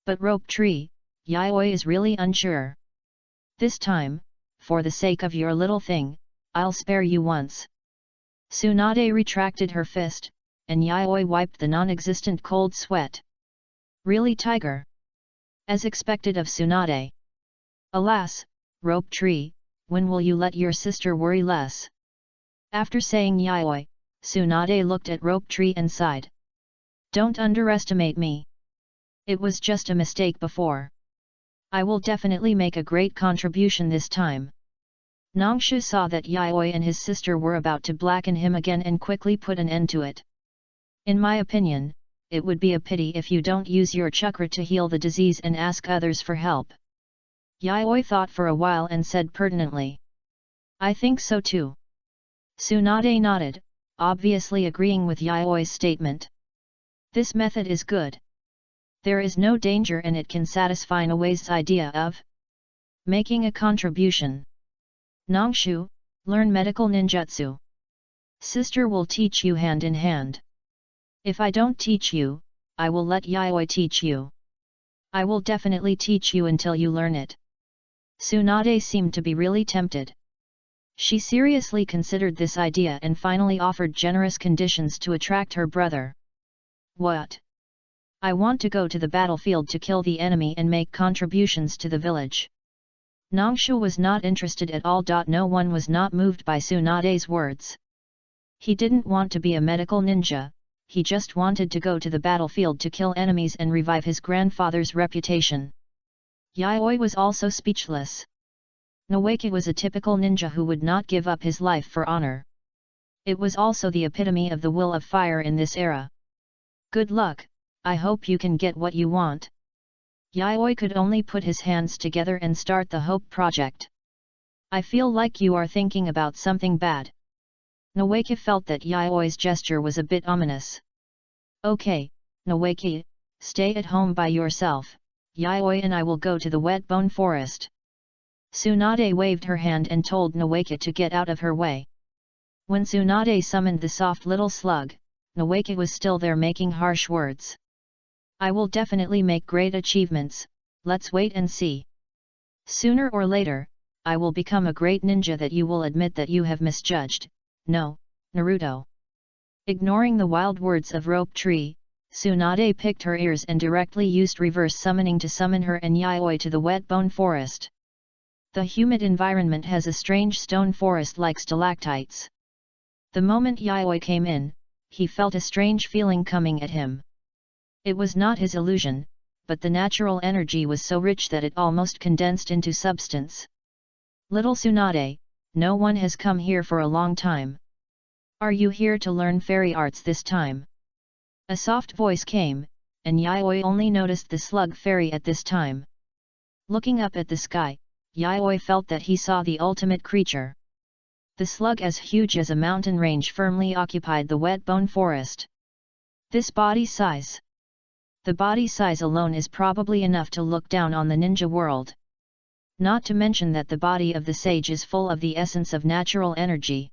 But Rope Tree, Yayoi is really unsure. This time, for the sake of your little thing, I'll spare you once. Tsunade retracted her fist, and Yayoi wiped the non-existent cold sweat. Really, tiger? As expected of Tsunade. Alas, Rope Tree, when will you let your sister worry less? After saying Yayoi, Tsunade looked at Rope Tree and sighed. Don't underestimate me. It was just a mistake before. I will definitely make a great contribution this time. Nangshu saw that Yayoi and his sister were about to blacken him again and quickly put an end to it. In my opinion, it would be a pity if you don't use your chakra to heal the disease and ask others for help. Yayoi thought for a while and said pertinently. I think so too. Tsunade nodded, obviously agreeing with Yayoi's statement. This method is good. There is no danger and it can satisfy Noe's idea of making a contribution. Nangshu, learn medical ninjutsu. Sister will teach you hand in hand. If I don't teach you, I will let Yayoi teach you. I will definitely teach you until you learn it. Tsunade seemed to be really tempted. She seriously considered this idea and finally offered generous conditions to attract her brother. What? I want to go to the battlefield to kill the enemy and make contributions to the village. Nangshu was not interested at all. No one was not moved by Tsunade's words. He didn't want to be a medical ninja, he just wanted to go to the battlefield to kill enemies and revive his grandfather's reputation. Yayoi was also speechless. Noeki was a typical ninja who would not give up his life for honor. It was also the epitome of the will of fire in this era. Good luck, I hope you can get what you want. Yayoi could only put his hands together and start the Hope Project. I feel like you are thinking about something bad. Noeki felt that Yayoi's gesture was a bit ominous. Okay, Noeki, stay at home by yourself, Yayoi and I will go to the Wet Bone Forest. Tsunade waved her hand and told Noeki to get out of her way. When Tsunade summoned the soft little slug, Noeki was still there making harsh words. I will definitely make great achievements, let's wait and see. Sooner or later, I will become a great ninja that you will admit that you have misjudged, no, Naruto. Ignoring the wild words of Rope Tree, Tsunade picked her ears and directly used reverse summoning to summon her and Yayoi to the wet bone forest. The humid environment has a strange stone forest like stalactites. The moment Yayoi came in, he felt a strange feeling coming at him. It was not his illusion, but the natural energy was so rich that it almost condensed into substance. Little Tsunade, no one has come here for a long time. Are you here to learn fairy arts this time? A soft voice came, and Yayoi only noticed the slug fairy at this time. Looking up at the sky, Yayoi felt that he saw the ultimate creature. The slug as huge as a mountain range firmly occupied the wet bone forest. This body size. The body size alone is probably enough to look down on the ninja world. Not to mention that the body of the sage is full of the essence of natural energy.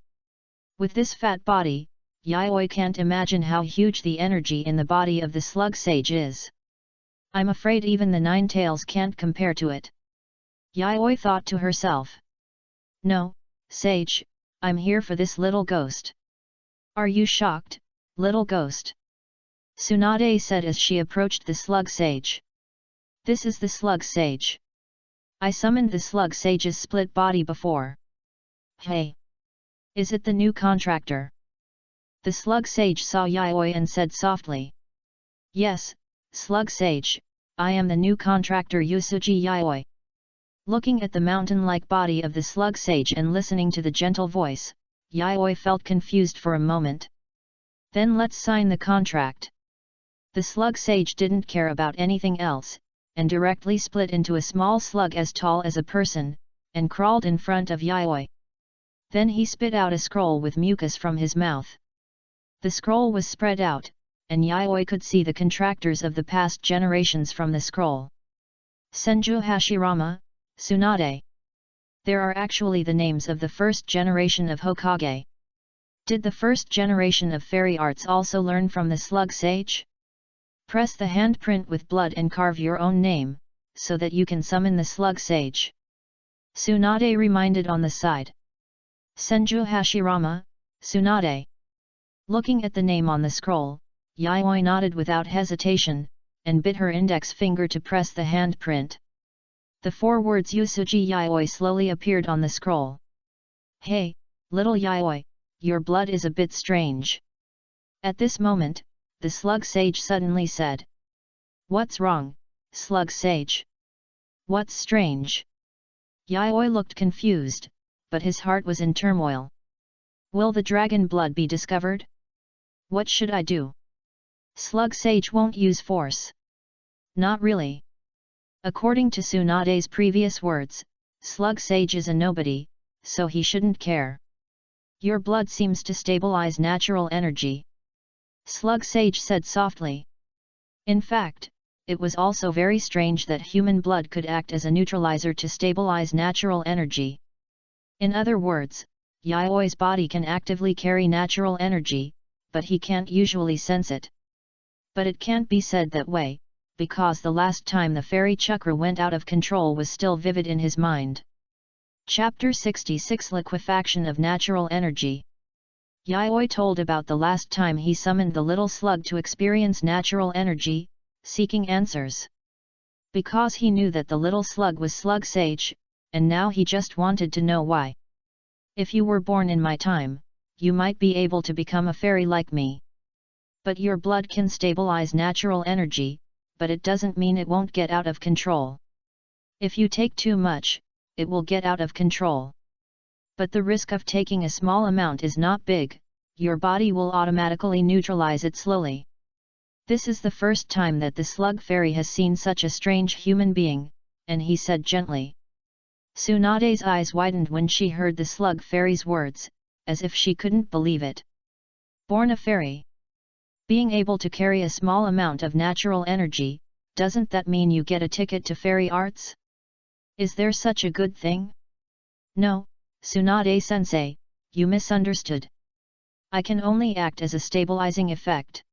With this fat body, Yayoi can't imagine how huge the energy in the body of the slug sage is. I'm afraid even the nine tails can't compare to it. Yayoi thought to herself. No, sage, I'm here for this little ghost. Are you shocked, little ghost? Tsunade said as she approached the slug sage. This is the slug sage. I summoned the slug sage's split body before. Hey! Is it the new contractor? The slug sage saw Yayoi and said softly. Yes, slug sage, I am the new contractor Yusuji Yayoi. Looking at the mountain-like body of the slug sage and listening to the gentle voice, Yayoi felt confused for a moment. Then let's sign the contract. The slug sage didn't care about anything else, and directly split into a small slug as tall as a person, and crawled in front of Yayoi. Then he spit out a scroll with mucus from his mouth. The scroll was spread out, and Yayoi could see the contractors of the past generations from the scroll. Senju Hashirama, Tsunade. There are actually the names of the first generation of Hokage. Did the first generation of fairy arts also learn from the slug sage? Press the handprint with blood and carve your own name, so that you can summon the slug sage. Tsunade reminded on the side. Senju Hashirama, Tsunade. Looking at the name on the scroll, Yayoi nodded without hesitation, and bit her index finger to press the handprint. The four words Yusuji Yayoi slowly appeared on the scroll. Hey, little Yayoi, your blood is a bit strange. At this moment, the slug sage suddenly said. What's wrong, slug sage? What's strange? Yayoi looked confused, but his heart was in turmoil. Will the dragon blood be discovered? What should I do? Slug sage won't use force. Not really. According to Tsunade's previous words, slug sage is a nobody, so he shouldn't care. Your blood seems to stabilize natural energy. Slug sage said softly. In fact, it was also very strange that human blood could act as a neutralizer to stabilize natural energy. In other words, Yayoi's body can actively carry natural energy, but he can't usually sense it. But it can't be said that way, because the last time the fairy chakra went out of control was still vivid in his mind. Chapter 66 Liquefaction of Natural Energy. Yayoi told about the last time he summoned the little slug to experience natural energy, seeking answers. Because he knew that the little slug was slug sage, and now he just wanted to know why. If you were born in my time, you might be able to become a fairy like me. But your blood can stabilize natural energy, but it doesn't mean it won't get out of control. If you take too much, it will get out of control. But the risk of taking a small amount is not big, your body will automatically neutralize it slowly. This is the first time that the slug fairy has seen such a strange human being, and he said gently. Tsunade's eyes widened when she heard the slug fairy's words, as if she couldn't believe it. Born a fairy. Being able to carry a small amount of natural energy, doesn't that mean you get a ticket to fairy arts? Is there such a good thing? No, Tsunade-sensei, you misunderstood. I can only act as a stabilizing effect.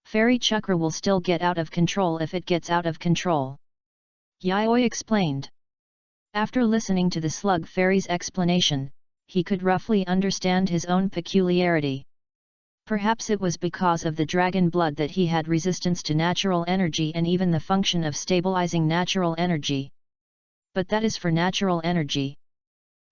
Fairy chakra will still get out of control if it gets out of control. Yayoi explained. After listening to the slug fairy's explanation, he could roughly understand his own peculiarity. Perhaps it was because of the dragon blood that he had resistance to natural energy and even the function of stabilizing natural energy. But that is for natural energy.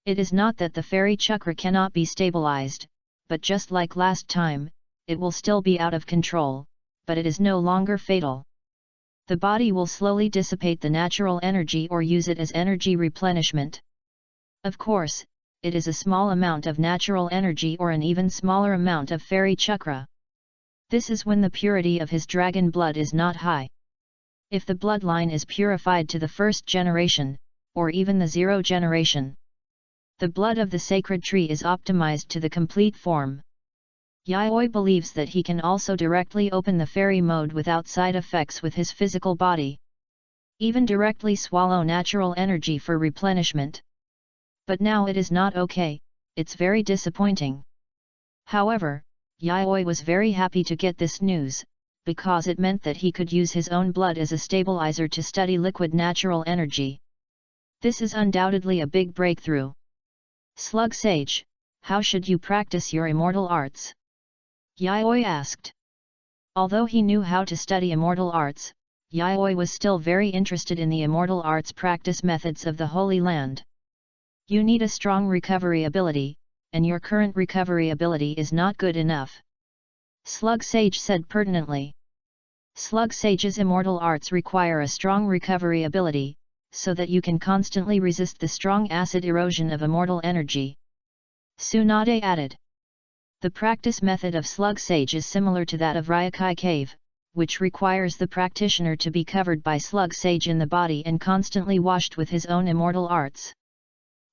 It is not that the fairy chakra cannot be stabilized, but just like last time, it will still be out of control, but it is no longer fatal. The body will slowly dissipate the natural energy or use it as energy replenishment. Of course, it is a small amount of natural energy or an even smaller amount of fairy chakra. This is when the purity of his dragon blood is not high. If the bloodline is purified to the first generation, or even the 0 generation, the blood of the sacred tree is optimized to the complete form. Yayoi believes that he can also directly open the fairy mode without side effects with his physical body. Even directly swallow natural energy for replenishment. But now it is not okay, it's very disappointing. However, Yayoi was very happy to get this news, because it meant that he could use his own blood as a stabilizer to study liquid natural energy. This is undoubtedly a big breakthrough. Slug Sage, how should you practice your immortal arts? Yayoi asked. Although he knew how to study immortal arts, Yayoi was still very interested in the immortal arts practice methods of the Holy Land. You need a strong recovery ability, and your current recovery ability is not good enough. Slug Sage said pertinently. Slug Sage's immortal arts require a strong recovery ability, so that you can constantly resist the strong acid erosion of immortal energy. Tsunade added. The practice method of Slug Sage is similar to that of Ryokai Cave, which requires the practitioner to be covered by Slug Sage in the body and constantly washed with his own immortal arts.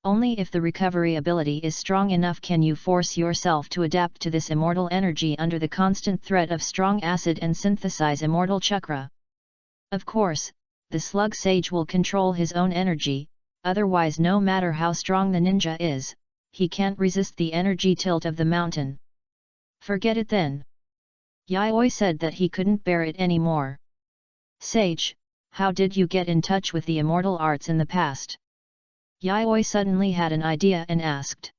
Only if the recovery ability is strong enough can you force yourself to adapt to this immortal energy under the constant threat of strong acid and synthesize immortal chakra. Of course, the Slug Sage will control his own energy, otherwise no matter how strong the ninja is, he can't resist the energy tilt of the mountain. Forget it then. Yayoi said that he couldn't bear it anymore. Sage, how did you get in touch with the immortal arts in the past? Yayoi suddenly had an idea and asked.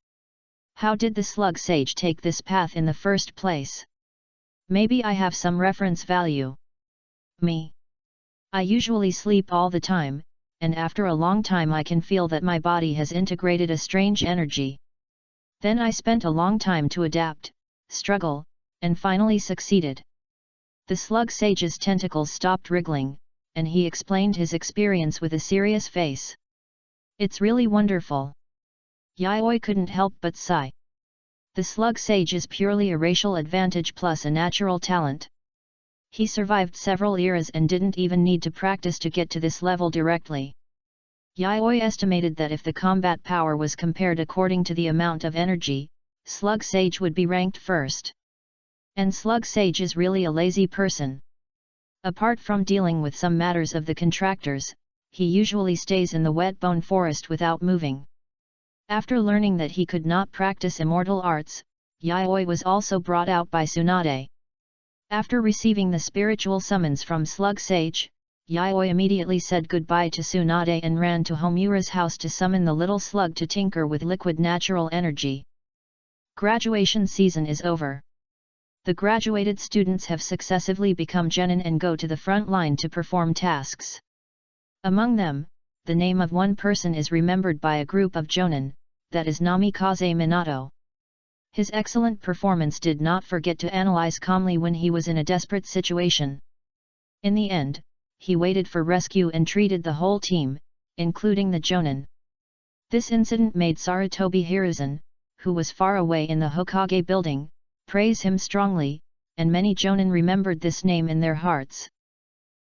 How did the Slug Sage take this path in the first place? Maybe I have some reference value. Me. I usually sleep all the time, and after a long time I can feel that my body has integrated a strange energy. Then I spent a long time to adapt, struggle, and finally succeeded. The Slug Sage's tentacles stopped wriggling, and he explained his experience with a serious face. It's really wonderful. Yayoi couldn't help but sigh. The Slug Sage is purely a racial advantage plus a natural talent. He survived several eras and didn't even need to practice to get to this level directly. Yayoi estimated that if the combat power was compared according to the amount of energy, Slug Sage would be ranked first. And Slug Sage is really a lazy person. Apart from dealing with some matters of the contractors, he usually stays in the wet bone forest without moving. After learning that he could not practice immortal arts, Yayoi was also brought out by Tsunade. After receiving the spiritual summons from Slug Sage, Yayoi immediately said goodbye to Tsunade and ran to Homura's house to summon the little slug to tinker with liquid natural energy. Graduation season is over. The graduated students have successively become genin and go to the front line to perform tasks. Among them, the name of one person is remembered by a group of jonin, that is Namikaze Minato. His excellent performance did not forget to analyze calmly when he was in a desperate situation. In the end, he waited for rescue and treated the whole team, including the jonin. This incident made Sarutobi Hiruzen, who was far away in the Hokage building, praise him strongly, and many jonin remembered this name in their hearts.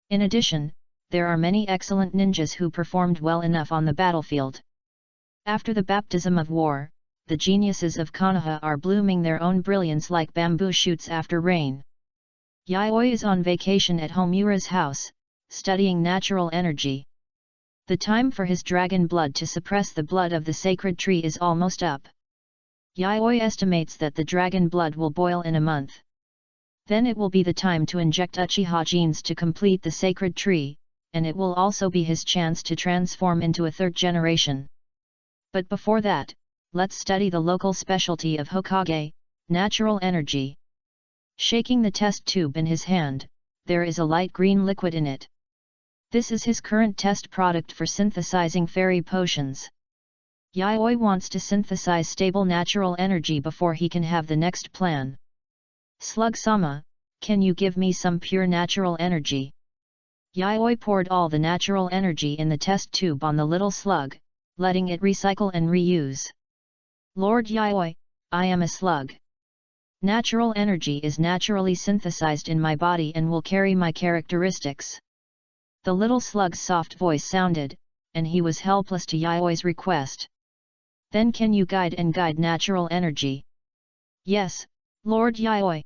In addition, there are many excellent ninjas who performed well enough on the battlefield. After the baptism of war, the geniuses of Konoha are blooming their own brilliance like bamboo shoots after rain. Yayoi is on vacation at Homura's house, studying natural energy. The time for his dragon blood to suppress the blood of the sacred tree is almost up. Yayoi estimates that the dragon blood will boil in a month. Then it will be the time to inject Uchiha genes to complete the sacred tree, and it will also be his chance to transform into a third generation. But before that, let's study the local specialty of Hokage, natural energy. Shaking the test tube in his hand, there is a light green liquid in it. This is his current test product for synthesizing fairy potions. Yayoi wants to synthesize stable natural energy before he can have the next plan. Slug-sama, can you give me some pure natural energy? Yayoi poured all the natural energy in the test tube on the little slug, letting it recycle and reuse. Lord Yayoi, I am a slug. Natural energy is naturally synthesized in my body and will carry my characteristics. The little slug's soft voice sounded, and he was helpless to Yayoi's request. Then can you guide natural energy? Yes, Lord Yayoi.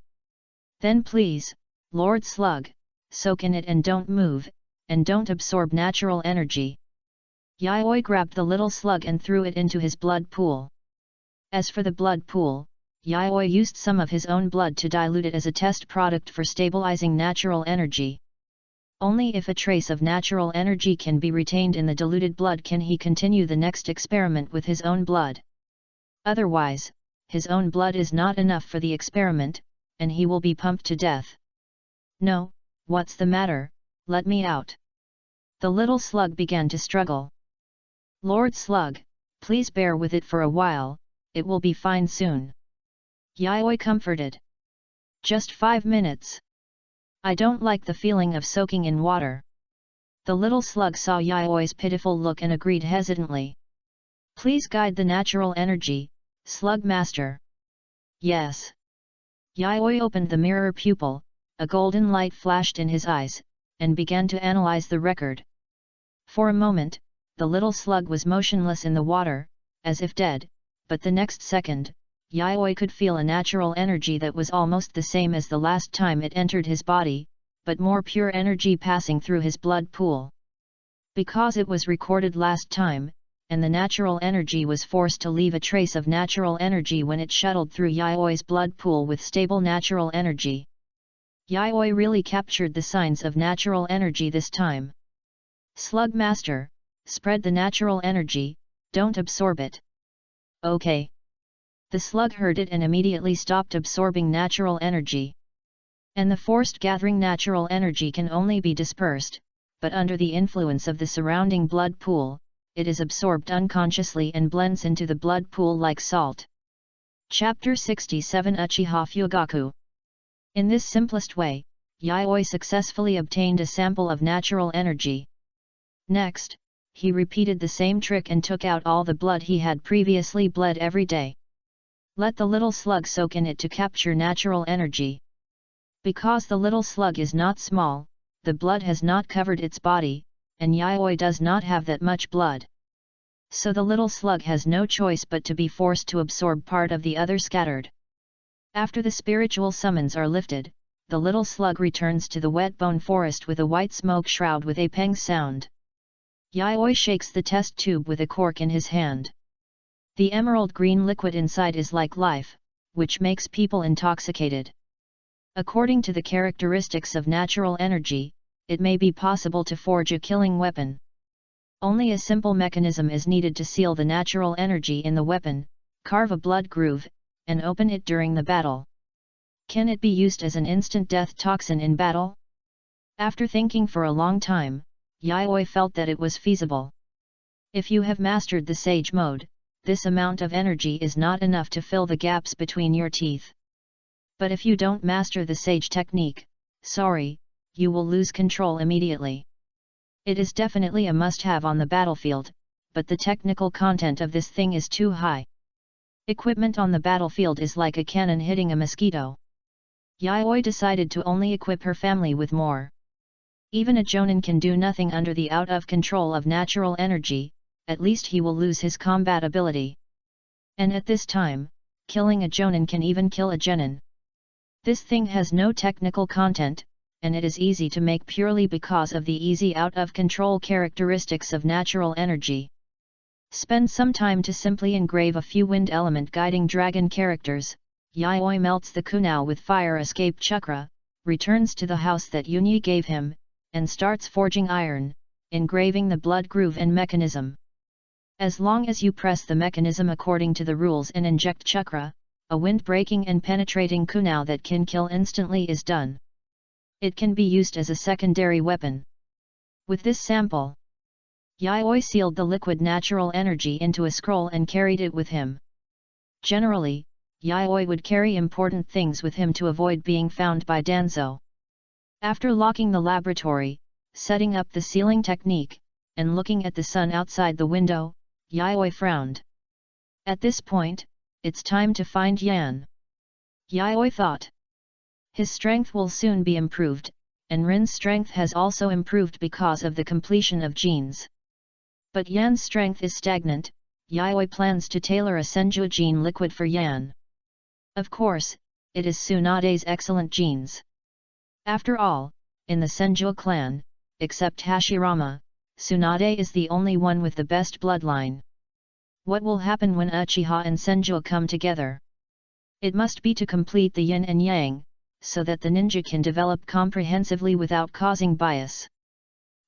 Then please, Lord Slug, soak in it and don't move, and don't absorb natural energy. Yayoi grabbed the little slug and threw it into his blood pool. As for the blood pool, Yayoi used some of his own blood to dilute it as a test product for stabilizing natural energy. Only if a trace of natural energy can be retained in the diluted blood can he continue the next experiment with his own blood. Otherwise, his own blood is not enough for the experiment, and he will be pumped to death. No, what's the matter, let me out. The little slug began to struggle. Lord Slug, please bear with it for a while, it will be fine soon. Yayoi comforted. Just 5 minutes. I don't like the feeling of soaking in water. The little slug saw Yayoi's pitiful look and agreed hesitantly. Please guide the natural energy, Slug Master. Yes. Yayoi opened the mirror pupil, a golden light flashed in his eyes, and began to analyze the record. For a moment, the little slug was motionless in the water, as if dead, but the next second, Yayoi could feel a natural energy that was almost the same as the last time it entered his body, but more pure energy passing through his blood pool. Because it was recorded last time, and the natural energy was forced to leave a trace of natural energy when it shuttled through Yayoi's blood pool with stable natural energy. Yayoi really captured the signs of natural energy this time. Slug Master, spread the natural energy, don't absorb it. Okay. The slug heard it and immediately stopped absorbing natural energy. And the forced gathering natural energy can only be dispersed, but under the influence of the surrounding blood pool, it is absorbed unconsciously and blends into the blood pool like salt. Chapter 67 Uchiha Fugaku. In this simplest way, Yayoi successfully obtained a sample of natural energy. Next, he repeated the same trick and took out all the blood he had previously bled every day. Let the little slug soak in it to capture natural energy. Because the little slug is not small, the blood has not covered its body, and Yayoi does not have that much blood. So the little slug has no choice but to be forced to absorb part of the other scattered. After the spiritual summons are lifted, the little slug returns to the wet bone forest with a white smoke shroud with a peng sound. Yayoi shakes the test tube with a cork in his hand. The emerald green liquid inside is like life, which makes people intoxicated. According to the characteristics of natural energy, it may be possible to forge a killing weapon. Only a simple mechanism is needed to seal the natural energy in the weapon, carve a blood groove, and open it during the battle. Can it be used as an instant death toxin in battle? After thinking for a long time, Yayoi felt that it was feasible. If you have mastered the Sage mode, this amount of energy is not enough to fill the gaps between your teeth. But if you don't master the Sage technique, sorry, you will lose control immediately. It is definitely a must-have on the battlefield, but the technical content of this thing is too high. Equipment on the battlefield is like a cannon hitting a mosquito. Yayoi decided to only equip her family with more. Even a jonin can do nothing under the out of control of natural energy, at least he will lose his combat ability. And at this time, killing a jonin can even kill a genin. This thing has no technical content, and it is easy to make purely because of the easy out of control characteristics of natural energy. Spend some time to simply engrave a few wind element guiding dragon characters. Yayoi melts the kunao with fire escape chakra, returns to the house that Yunyi gave him, and starts forging iron, engraving the blood groove and mechanism. As long as you press the mechanism according to the rules and inject chakra, a wind-breaking and penetrating kunao that can kill instantly is done. It can be used as a secondary weapon. With this sample, Yayoi sealed the liquid natural energy into a scroll and carried it with him. Generally, Yayoi would carry important things with him to avoid being found by Danzo. After locking the laboratory, setting up the sealing technique, and looking at the sun outside the window, Yayoi frowned. At this point, it's time to find Yan. Yayoi thought. His strength will soon be improved, and Rin's strength has also improved because of the completion of genes. But Yan's strength is stagnant. Yayoi plans to tailor a Senju gene liquid for Yan. Of course, it is Tsunade's excellent genes. After all, in the Senju clan, except Hashirama, Tsunade is the only one with the best bloodline. What will happen when Uchiha and Senju come together? It must be to complete the yin and yang, so that the ninja can develop comprehensively without causing bias.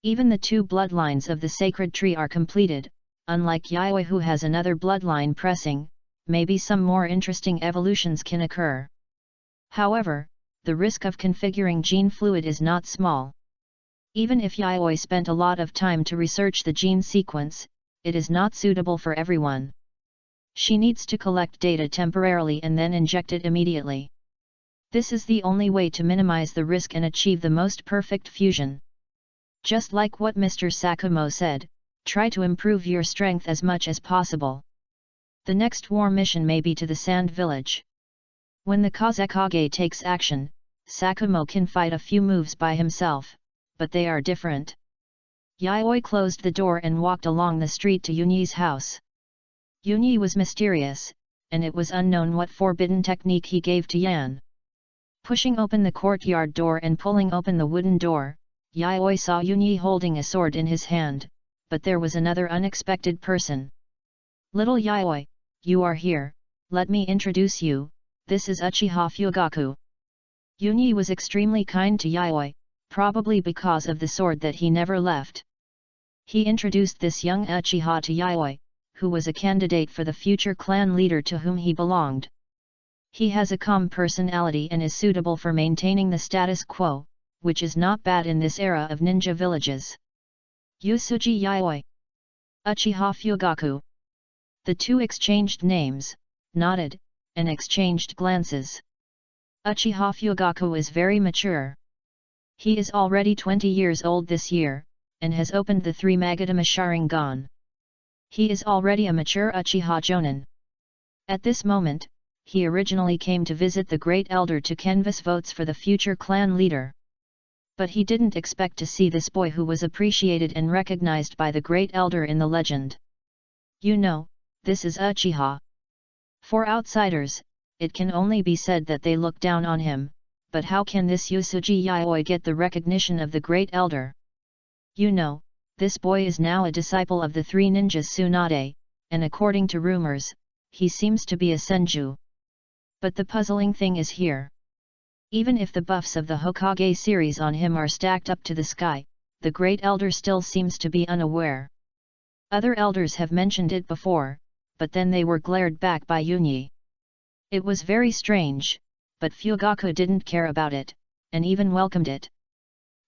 Even the two bloodlines of the sacred tree are completed, unlike Yayoi who has another bloodline pressing. Maybe some more interesting evolutions can occur. However, the risk of configuring gene fluid is not small. Even if Yayoi spent a lot of time to research the gene sequence, it is not suitable for everyone. She needs to collect data temporarily and then inject it immediately. This is the only way to minimize the risk and achieve the most perfect fusion. Just like what Mr. Sakumo said, try to improve your strength as much as possible. The next war mission may be to the Sand Village. When the Kazekage takes action, Sakumo can fight a few moves by himself, but they are different. Yayoi closed the door and walked along the street to Yunyi's house. Yunyi was mysterious, and it was unknown what forbidden technique he gave to Yan. Pushing open the courtyard door and pulling open the wooden door, Yayoi saw Yunyi holding a sword in his hand, but there was another unexpected person. Little Yayoi, you are here, let me introduce you, this is Uchiha Fugaku. Yunyi was extremely kind to Yayoi, probably because of the sword that he never left. He introduced this young Uchiha to Yayoi, who was a candidate for the future clan leader to whom he belonged. He has a calm personality and is suitable for maintaining the status quo, which is not bad in this era of ninja villages. Yusuji Yayoi. Uchiha Fugaku. The two exchanged names, nodded, and exchanged glances. Uchiha Fugaku is very mature. He is already 20 years old this year, and has opened the 3 Magatama Sharingan. He is already a mature Uchiha Jonin. At this moment, he originally came to visit the Great Elder to canvass votes for the future clan leader. But he didn't expect to see this boy who was appreciated and recognized by the Great Elder in the legend. You know, this is Uchiha. For outsiders, it can only be said that they look down on him, but how can this Yusuji Yayoi get the recognition of the Great Elder? You know, this boy is now a disciple of the 3 ninjas Tsunade, and according to rumors, he seems to be a Senju. But the puzzling thing is here. Even if the buffs of the Hokage series on him are stacked up to the sky, the Great Elder still seems to be unaware. Other elders have mentioned it before, but then they were glared back by Yunyi. It was very strange, but Fugaku didn't care about it, and even welcomed it.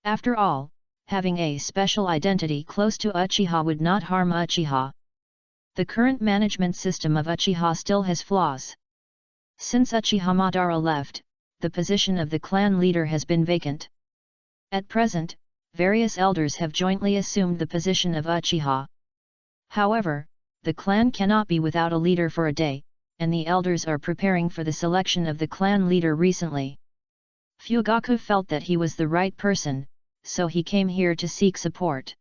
After all, having a special identity close to Uchiha would not harm Uchiha. The current management system of Uchiha still has flaws. Since Uchiha Madara left, the position of the clan leader has been vacant. At present, various elders have jointly assumed the position of Uchiha. However, the clan cannot be without a leader for a day, and the elders are preparing for the selection of the clan leader recently. Fugaku felt that he was the right person, so he came here to seek support.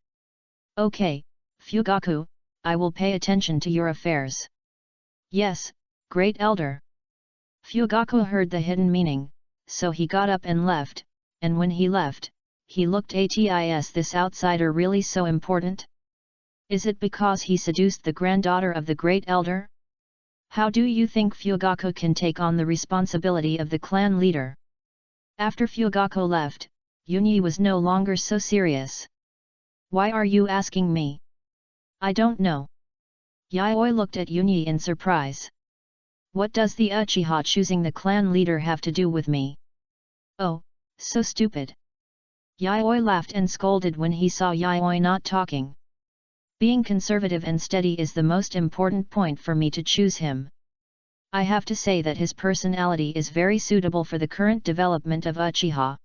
Okay, Fugaku, I will pay attention to your affairs. Yes, Great Elder. Fugaku heard the hidden meaning, so he got up and left, and when he left, he looked at this outsider really so important? Is it because he seduced the granddaughter of the Great Elder? How do you think Fugaku can take on the responsibility of the clan leader? After Fugaku left, Yunyi was no longer so serious. Why are you asking me? I don't know. Yayoi looked at Yunyi in surprise. What does the Uchiha choosing the clan leader have to do with me? Oh, so stupid. Yayoi laughed and scolded when he saw Yayoi not talking. Being conservative and steady is the most important point for me to choose him. I have to say that his personality is very suitable for the current development of Uchiha.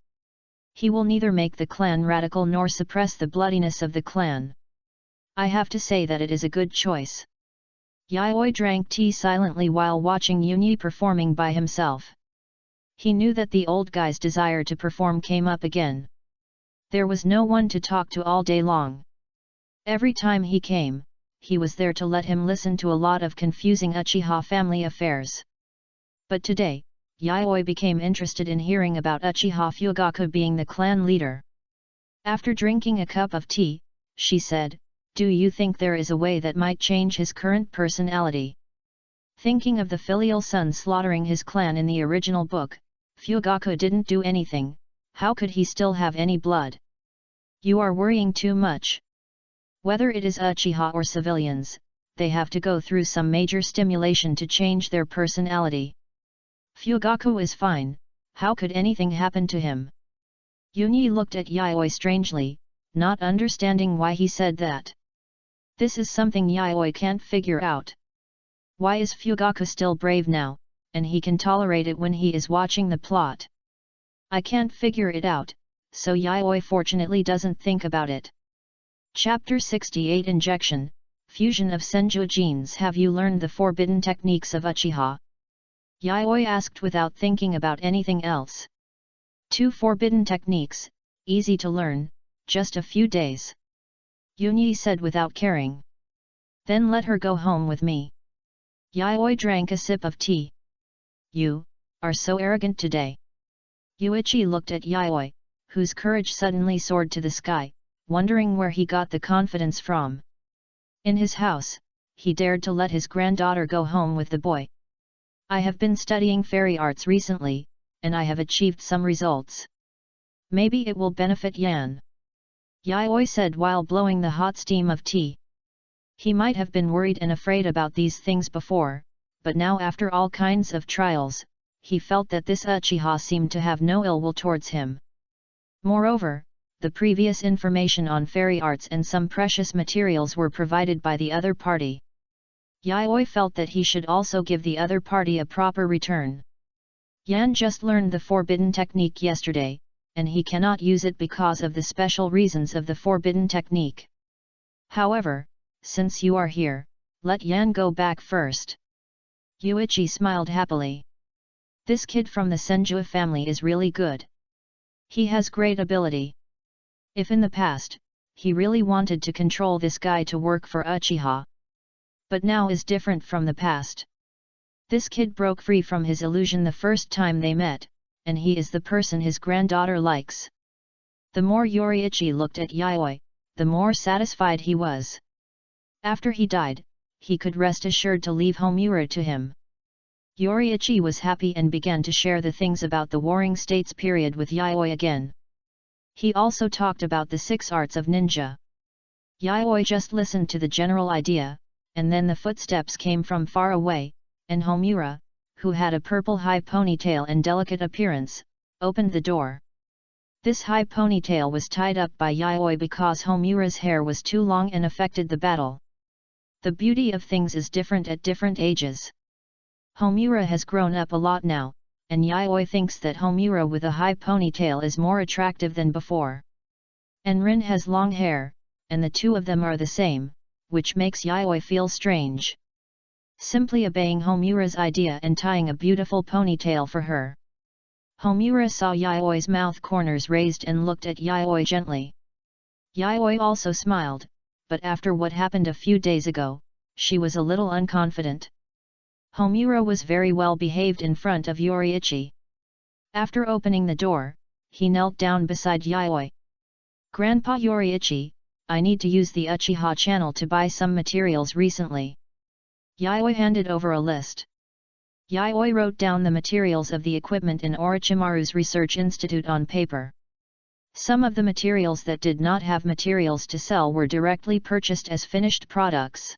He will neither make the clan radical nor suppress the bloodiness of the clan. I have to say that it is a good choice. Yayoi drank tea silently while watching Yunyi performing by himself. He knew that the old guy's desire to perform came up again. There was no one to talk to all day long. Every time he came, he was there to let him listen to a lot of confusing Uchiha family affairs. But today, Yayoi became interested in hearing about Uchiha Fugaku being the clan leader. After drinking a cup of tea, she said, "Do you think there is a way that might change his current personality?" Thinking of the filial son slaughtering his clan in the original book, Fugaku didn't do anything. How could he still have any blood? You are worrying too much. Whether it is Uchiha or civilians, they have to go through some major stimulation to change their personality. Fugaku is fine, how could anything happen to him? Yunyi looked at Yayoi strangely, not understanding why he said that. This is something Yayoi can't figure out. Why is Fugaku still brave now, and he can tolerate it when he is watching the plot? I can't figure it out, so Yayoi fortunately doesn't think about it. Chapter 68 Injection, Fusion of Senju Genes. Have you learned the forbidden techniques of Uchiha? Yayoi asked without thinking about anything else. 2 forbidden techniques, easy to learn, just a few days. Yunyi said without caring. Then let her go home with me. Yayoi drank a sip of tea. You are so arrogant today. Yuichi looked at Yayoi, whose courage suddenly soared to the sky, wondering where he got the confidence from. In his house, he dared to let his granddaughter go home with the boy. I have been studying fairy arts recently, and I have achieved some results. Maybe it will benefit Yan. Yayoi said while blowing the hot steam of tea. He might have been worried and afraid about these things before, but now after all kinds of trials, he felt that this Uchiha seemed to have no ill will towards him. Moreover, the previous information on fairy arts and some precious materials were provided by the other party. Yayoi felt that he should also give the other party a proper return. Yan just learned the forbidden technique yesterday, and he cannot use it because of the special reasons of the forbidden technique. However, since you are here, let Yan go back first. Yuichi smiled happily. This kid from the Senju family is really good. He has great ability. If in the past, he really wanted to control this guy to work for Uchiha. But now is different from the past. This kid broke free from his illusion the first time they met, and he is the person his granddaughter likes. The more Yoriichi looked at Yayoi, the more satisfied he was. After he died, he could rest assured to leave Homura to him. Yoriichi was happy and began to share the things about the Warring States period with Yayoi again. He also talked about the 6 arts of ninja. Yayoi just listened to the general idea, and then the footsteps came from far away, and Homura, who had a purple high ponytail and delicate appearance, opened the door. This high ponytail was tied up by Yayoi because Homura's hair was too long and affected the battle. The beauty of things is different at different ages. Homura has grown up a lot now, and Yayoi thinks that Homura with a high ponytail is more attractive than before. And Rin has long hair, and the two of them are the same, which makes Yayoi feel strange. Simply obeying Homura's idea and tying a beautiful ponytail for her. Homura saw Yayoi's mouth corners raised and looked at Yayoi gently. Yayoi also smiled, but after what happened a few days ago, she was a little unconfident. Homura was very well behaved in front of Yoriichi. After opening the door, he knelt down beside Yayoi. Grandpa Yoriichi, I need to use the Uchiha channel to buy some materials recently. Yayoi handed over a list. Yayoi wrote down the materials of the equipment in Orochimaru's research institute on paper. Some of the materials that did not have materials to sell were directly purchased as finished products.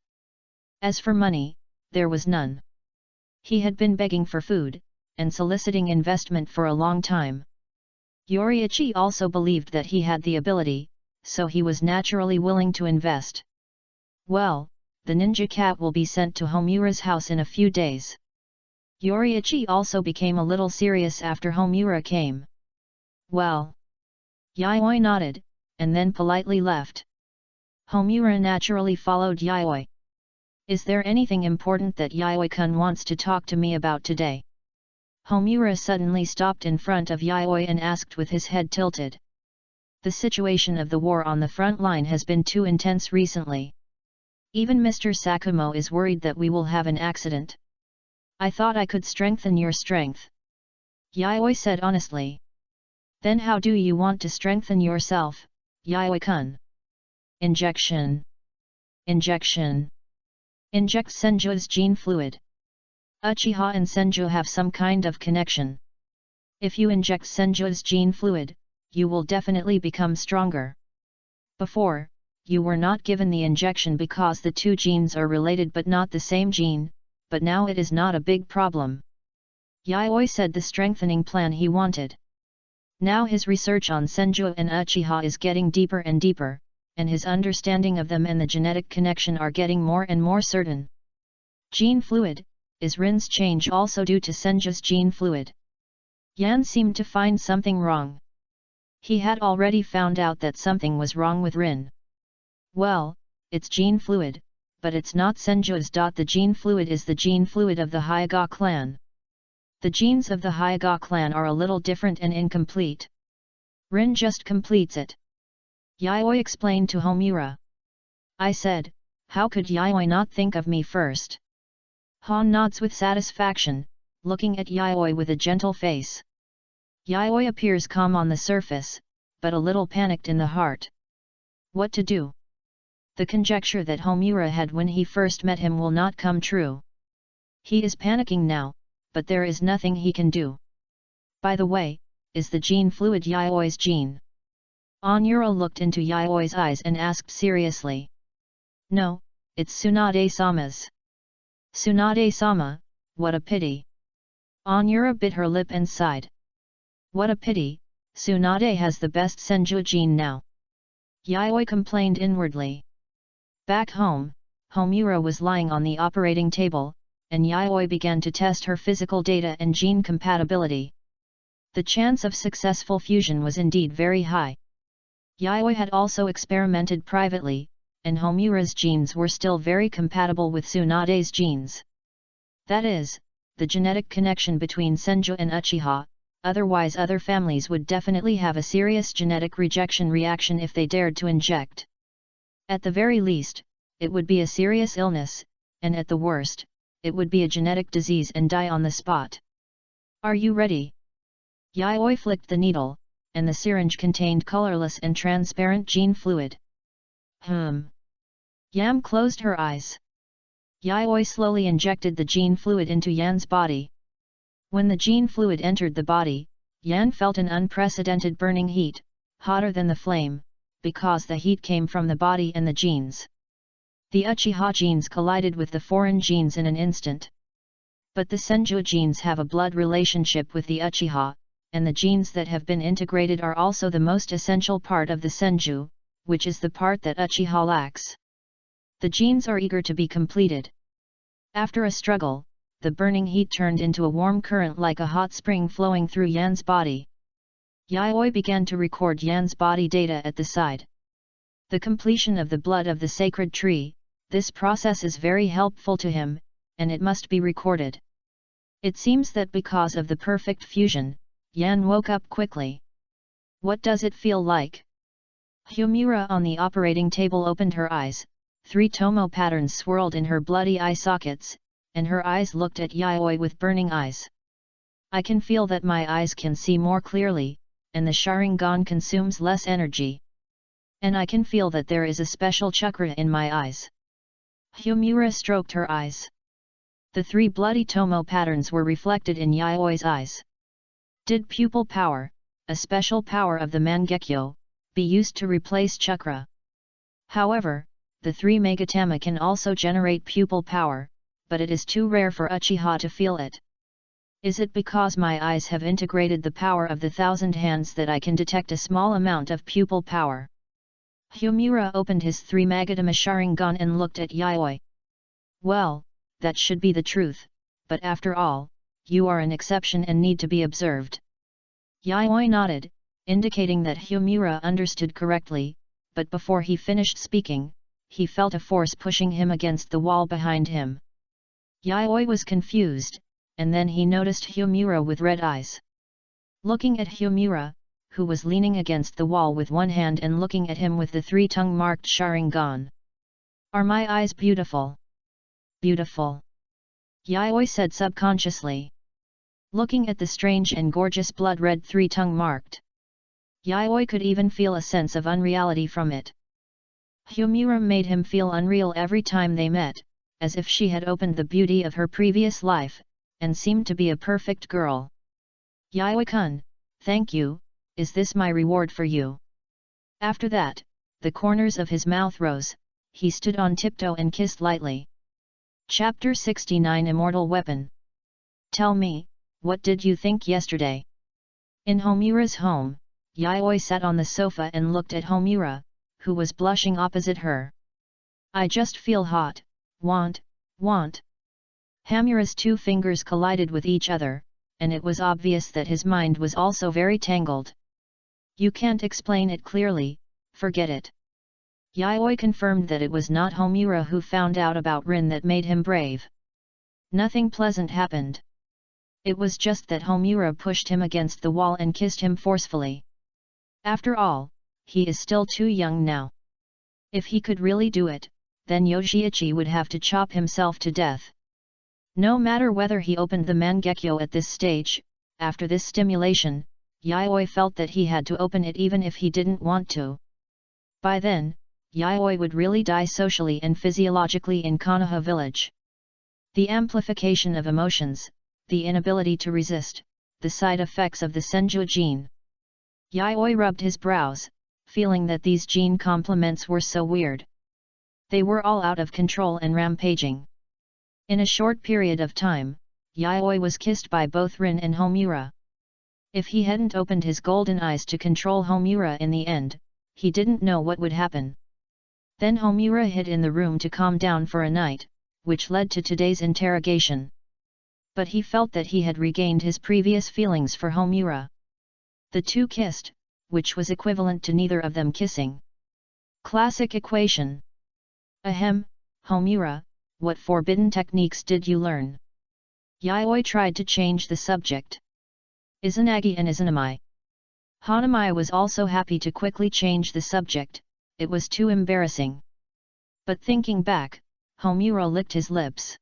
As for money, there was none. He had been begging for food, and soliciting investment for a long time. Yoriichi also believed that he had the ability, so he was naturally willing to invest. Well, the ninja cat will be sent to Homura's house in a few days. Yoriichi also became a little serious after Homura came. Well. Yayoi nodded, and then politely left. Homura naturally followed Yayoi. Is there anything important that Yayoi-kun wants to talk to me about today? Homura suddenly stopped in front of Yayoi and asked with his head tilted. The situation of the war on the front line has been too intense recently. Even Mr. Sakumo is worried that we will have an accident. I thought I could strengthen your strength. Yayoi said honestly. Then how do you want to strengthen yourself, Yayoi-kun? Injection. Injection. Inject Senju's gene fluid. Uchiha and Senju have some kind of connection. If you inject Senju's gene fluid, you will definitely become stronger. Before, you were not given the injection because the two genes are related but not the same gene, but now it is not a big problem. Yayoi said the strengthening plan he wanted. Now his research on Senju and Uchiha is getting deeper and deeper, and his understanding of them and the genetic connection are getting more and more certain. Gene fluid, is Rin's change also due to Senju's gene fluid? Yan seemed to find something wrong. He had already found out that something was wrong with Rin. Well, it's gene fluid, but it's not Senju's. The gene fluid is the gene fluid of the Hyuga clan. The genes of the Hyuga clan are a little different and incomplete. Rin just completes it. Yayoi explained to Homura. I said, how could Yayoi not think of me first? Han nods with satisfaction, looking at Yayoi with a gentle face. Yayoi appears calm on the surface, but a little panicked in the heart. What to do? The conjecture that Homura had when he first met him will not come true. He is panicking now, but there is nothing he can do. By the way, is the gene fluid Yayoi's gene? Onura looked into Yayoi's eyes and asked seriously. No, it's Tsunade-sama's. Tsunade-sama, what a pity. Onura bit her lip and sighed. What a pity, Tsunade has the best Senju gene now. Yayoi complained inwardly. Back home, Homura was lying on the operating table, and Yayoi began to test her physical data and gene compatibility. The chance of successful fusion was indeed very high. Yayoi had also experimented privately, and Homura's genes were still very compatible with Tsunade's genes. That is, the genetic connection between Senju and Uchiha, otherwise other families would definitely have a serious genetic rejection reaction if they dared to inject. At the very least, it would be a serious illness, and at the worst, it would be a genetic disease and die on the spot. Are you ready? Yayoi flicked the needle, and the syringe contained colorless and transparent gene fluid. Yam closed her eyes. Yayoi slowly injected the gene fluid into Yan's body. When the gene fluid entered the body, Yan felt an unprecedented burning heat, hotter than the flame, because the heat came from the body and the genes. The Uchiha genes collided with the foreign genes in an instant. But the Senju genes have a blood relationship with the Uchiha, and the genes that have been integrated are also the most essential part of the Senju, which is the part that Uchiha lacks. The genes are eager to be completed. After a struggle, the burning heat turned into a warm current like a hot spring flowing through Yan's body. Yayoi began to record Yan's body data at the side. The completion of the blood of the sacred tree, this process is very helpful to him, and it must be recorded. It seems that because of the perfect fusion, Yan woke up quickly. What does it feel like? Homura on the operating table opened her eyes, 3 tomo patterns swirled in her bloody eye sockets, and her eyes looked at Yayoi with burning eyes. I can feel that my eyes can see more clearly, and the Sharingan consumes less energy. And I can feel that there is a special chakra in my eyes. Homura stroked her eyes. The 3 bloody tomo patterns were reflected in Yaoi's eyes. Did pupil power, a special power of the Mangekyo, be used to replace chakra? However, the 3 megatama can also generate pupil power, but it is too rare for Uchiha to feel it. Is it because my eyes have integrated the power of the 1,000 hands that I can detect a small amount of pupil power? Homura opened his 3 megatama Sharingan and looked at Yaoi. Well, that should be the truth, but after all, you are an exception and need to be observed. Yaoi nodded, indicating that Homura understood correctly, but before he finished speaking, he felt a force pushing him against the wall behind him. Yaoi was confused, and then he noticed Homura with red eyes. Looking at Homura, who was leaning against the wall with one hand and looking at him with the 3 tongue-marked Sharingan. Are my eyes beautiful? Beautiful. Yaoi said subconsciously. Looking at the strange and gorgeous blood-red 3 tongue-marked. Yaoi could even feel a sense of unreality from it. Homura made him feel unreal every time they met, as if she had opened the beauty of her previous life, and seemed to be a perfect girl. Yaoi-kun, thank you, is this my reward for you? After that, the corners of his mouth rose, he stood on tiptoe and kissed lightly. Chapter 69 Immortal Weapon. Tell me, what did you think yesterday? In Homura's home, Yaoi sat on the sofa and looked at Homura, who was blushing opposite her. I just feel hot, want. Homura's 2 fingers collided with each other, and it was obvious that his mind was also very tangled. You can't explain it clearly, forget it. Yaoi confirmed that it was not Homura who found out about Rin that made him brave. Nothing pleasant happened. It was just that Homura pushed him against the wall and kissed him forcefully. After all, he is still too young now. If he could really do it, then Yoshiichi would have to chop himself to death. No matter whether he opened the Mangekyo at this stage, after this stimulation, Yaoi felt that he had to open it even if he didn't want to. By then, Yaoi would really die socially and physiologically in Konoha village. The amplification of emotions, the inability to resist, the side effects of the Senju gene. Yaoi rubbed his brows, feeling that these gene complements were so weird. They were all out of control and rampaging. In a short period of time, Yaoi was kissed by both Rin and Homura. If he hadn't opened his golden eyes to control Homura in the end, he didn't know what would happen. Then Homura hid in the room to calm down for a night, which led to today's interrogation. But he felt that he had regained his previous feelings for Homura. The 2 kissed, which was equivalent to neither of them kissing. Classic equation. Ahem, Homura, what forbidden techniques did you learn? Yaoi tried to change the subject. Izanagi and Izanami. Hanami was also happy to quickly change the subject, it was too embarrassing. But thinking back, Homura licked his lips.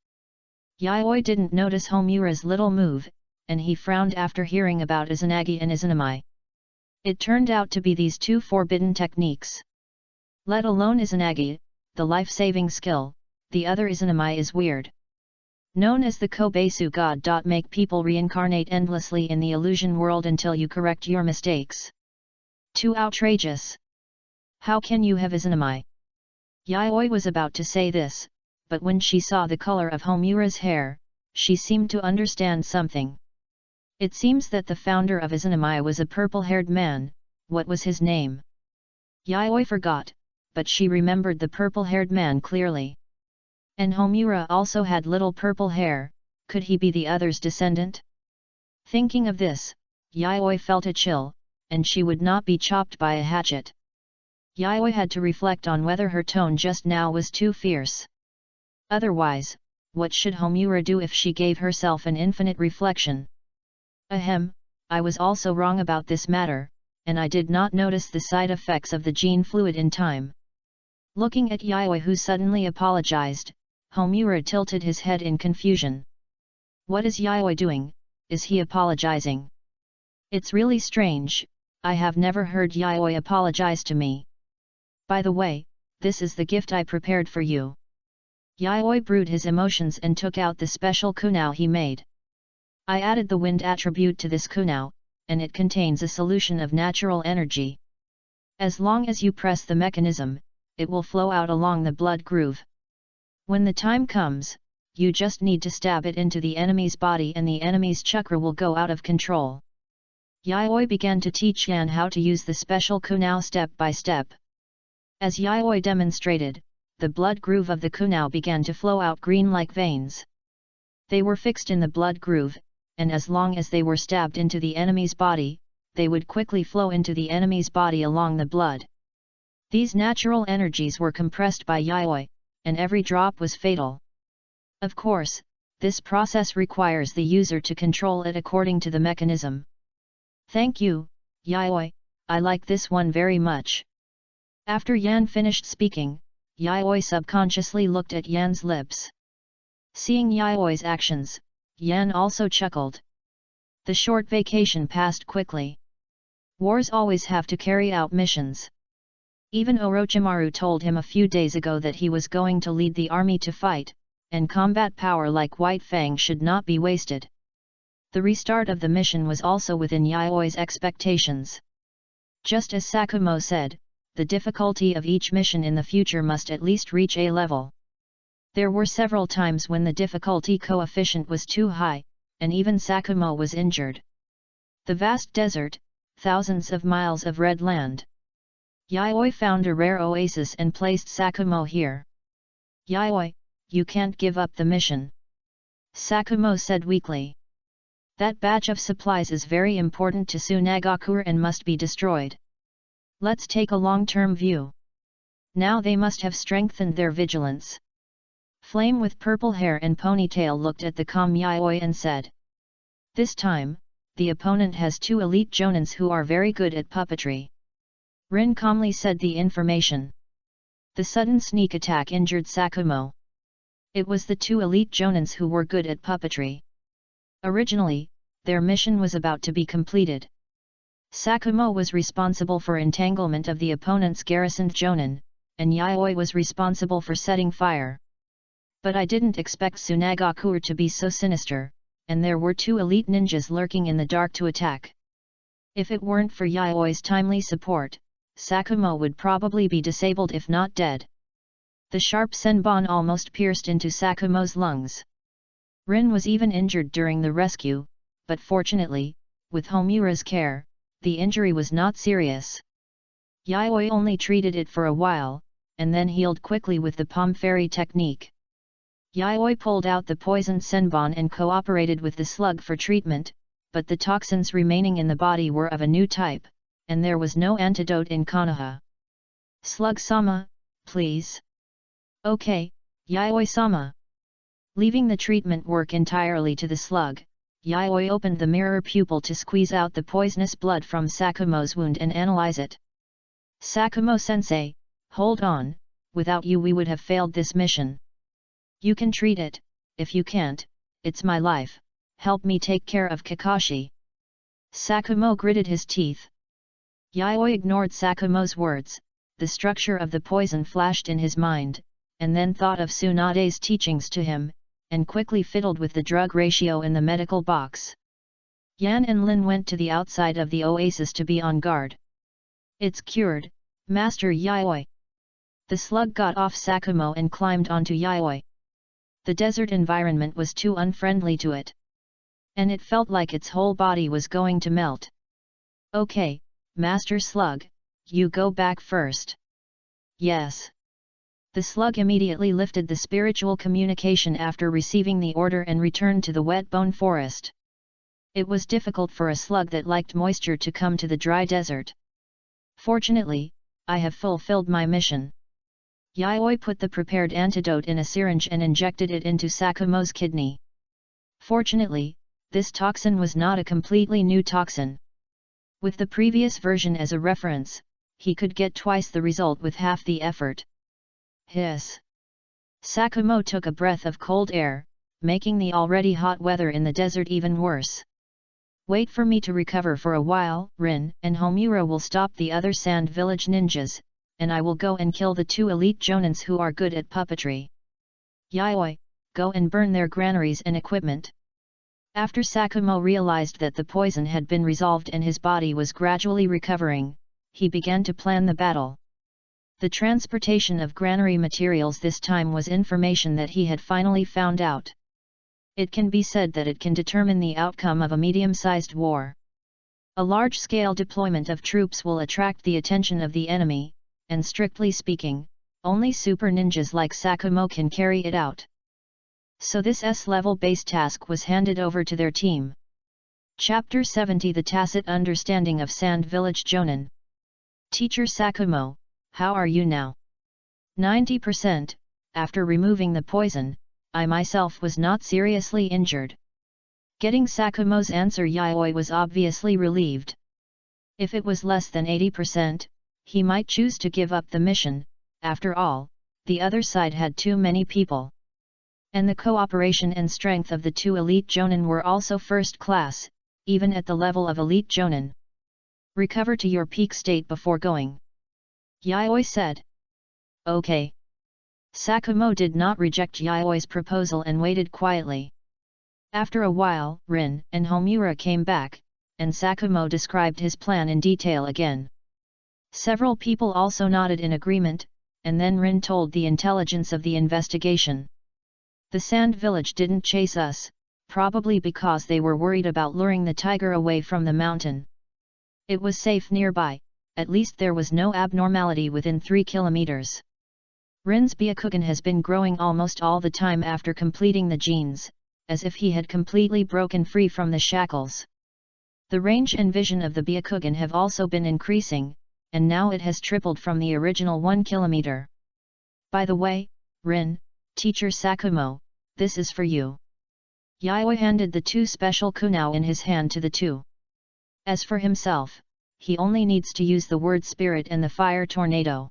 Yaoi didn't notice Homura's little move, and he frowned after hearing about Izanagi and Izanami. It turned out to be these 2 forbidden techniques. Let alone Izanagi, the life-saving skill, the other Izanami is weird. Known as the Kobesu god. Make people reincarnate endlessly in the illusion world until you correct your mistakes. Too outrageous. How can you have Izanami? Yaoi was about to say this, but when she saw the color of Homura's hair, she seemed to understand something. It seems that the founder of Izanami was a purple-haired man. What was his name? Yaoi forgot, but she remembered the purple-haired man clearly. And Homura also had little purple hair, could he be the other's descendant? Thinking of this, Yaoi felt a chill, and she would not be chopped by a hatchet. Yaoi had to reflect on whether her tone just now was too fierce. Otherwise, what should Homura do if she gave herself an infinite reflection? Ahem, I was also wrong about this matter, and I did not notice the side effects of the gene fluid in time. Looking at Yaoi, who suddenly apologized, Homura tilted his head in confusion. What is Yaoi doing? Is he apologizing? It's really strange, I have never heard Yaoi apologize to me. By the way, this is the gift I prepared for you. Yayoi brewed his emotions and took out the special kunao he made. I added the wind attribute to this kunao, and it contains a solution of natural energy. As long as you press the mechanism, it will flow out along the blood groove. When the time comes, you just need to stab it into the enemy's body and the enemy's chakra will go out of control. Yayoi began to teach Yan how to use the special kunao step by step. As Yayoi demonstrated, the blood groove of the kunao began to flow out green like veins. They were fixed in the blood groove, and as long as they were stabbed into the enemy's body, they would quickly flow into the enemy's body along the blood. These natural energies were compressed by Yayoi, and every drop was fatal. Of course, this process requires the user to control it according to the mechanism. Thank you, Yayoi, I like this one very much. After Yan finished speaking, Yayoi subconsciously looked at Yan's lips. Seeing Yayoi's actions, Yan also chuckled. The short vacation passed quickly. Wars always have to carry out missions. Even Orochimaru told him a few days ago that he was going to lead the army to fight, and combat power like White Fang should not be wasted. The restart of the mission was also within Yayoi's expectations. Just as Sakumo said, the difficulty of each mission in the future must at least reach A level. There were several times when the difficulty coefficient was too high, and even Sakumo was injured. The vast desert, thousands of miles of red land. Yayoi found a rare oasis and placed Sakumo here. Yayoi, you can't give up the mission. Sakumo said weakly. That batch of supplies is very important to Tsunagakure and must be destroyed. Let's take a long-term view. Now they must have strengthened their vigilance. Flame with purple hair and ponytail looked at the calm Yayoi and said. This time, the opponent has 2 elite jonins who are very good at puppetry. Rin calmly said the information. The sudden sneak attack injured Sakumo. It was the 2 elite jonins who were good at puppetry. Originally, their mission was about to be completed. Sakumo was responsible for entanglement of the opponent's garrisoned jonin, and Yayoi was responsible for setting fire. But I didn't expect Tsunagakure to be so sinister, and there were 2 elite ninjas lurking in the dark to attack. If it weren't for Yayoi's timely support, Sakumo would probably be disabled if not dead. The sharp senbon almost pierced into Sakumo's lungs. Rin was even injured during the rescue, but fortunately, with Homura's care, the injury was not serious. Yayoi only treated it for a while, and then healed quickly with the palm fairy technique. Yayoi pulled out the poisoned senbon and cooperated with the slug for treatment, but the toxins remaining in the body were of a new type, and there was no antidote in Konoha. Slug-sama, please. Okay, Yayoi-sama. Leaving the treatment work entirely to the slug, Yayoi opened the mirror pupil to squeeze out the poisonous blood from Sakumo's wound and analyze it. Sakumo-sensei, hold on, without you we would have failed this mission. You can treat it, if you can't, it's my life, help me take care of Kakashi. Sakumo gritted his teeth. Yayoi ignored Sakumo's words, the structure of the poison flashed in his mind, and then thought of Tsunade's teachings to him, and quickly fiddled with the drug ratio in the medical box. Yan and Lin went to the outside of the oasis to be on guard. It's cured, Master Yayoi. The slug got off Sakumo and climbed onto Yayoi. The desert environment was too unfriendly to it. And it felt like its whole body was going to melt. Okay, Master Slug, you go back first. Yes. The slug immediately lifted the spiritual communication after receiving the order and returned to the wet bone forest. It was difficult for a slug that liked moisture to come to the dry desert. Fortunately, I have fulfilled my mission. Yayoi put the prepared antidote in a syringe and injected it into Sakumo's kidney. Fortunately, this toxin was not a completely new toxin. With the previous version as a reference, he could get twice the result with half the effort. Hiss! Sakumo took a breath of cold air, making the already hot weather in the desert even worse. Wait for me to recover for a while, Rin and Homura will stop the other Sand Village ninjas, and I will go and kill the 2 elite jonins who are good at puppetry. Yayoi, go and burn their granaries and equipment. After Sakumo realized that the poison had been resolved and his body was gradually recovering, he began to plan the battle. The transportation of granary materials this time was information that he had finally found out. It can be said that it can determine the outcome of a medium-sized war. A large-scale deployment of troops will attract the attention of the enemy, and strictly speaking, only super ninjas like Sakumo can carry it out. So this S-level base task was handed over to their team. Chapter 70 The Tacit Understanding of Sand Village Jonin. Teacher Sakumo, how are you now? 90%, after removing the poison, I myself was not seriously injured. Getting Sakumo's answer, Yayoi was obviously relieved. If it was less than 80%, he might choose to give up the mission. After all, the other side had too many people. And the cooperation and strength of the two elite Jonin were also first class, even at the level of elite Jonin. Recover to your peak state before going. Yayoi said. Okay. Sakumo did not reject Yayoi's proposal and waited quietly. After a while, Rin and Homura came back, and Sakumo described his plan in detail again. Several people also nodded in agreement, and then Rin told the intelligence of the investigation. The Sand Village didn't chase us, probably because they were worried about luring the tiger away from the mountain. It was safe nearby, at least there was no abnormality within 3 kilometers. Rin's Byakugan has been growing almost all the time after completing the genes, as if he had completely broken free from the shackles. The range and vision of the Byakugan have also been increasing, and now it has tripled from the original 1 kilometer. By the way, Rin, Teacher Sakumo, this is for you. Yayoi handed the 2 special kunao in his hand to the 2. As for himself, he only needs to use the word spirit and the fire tornado.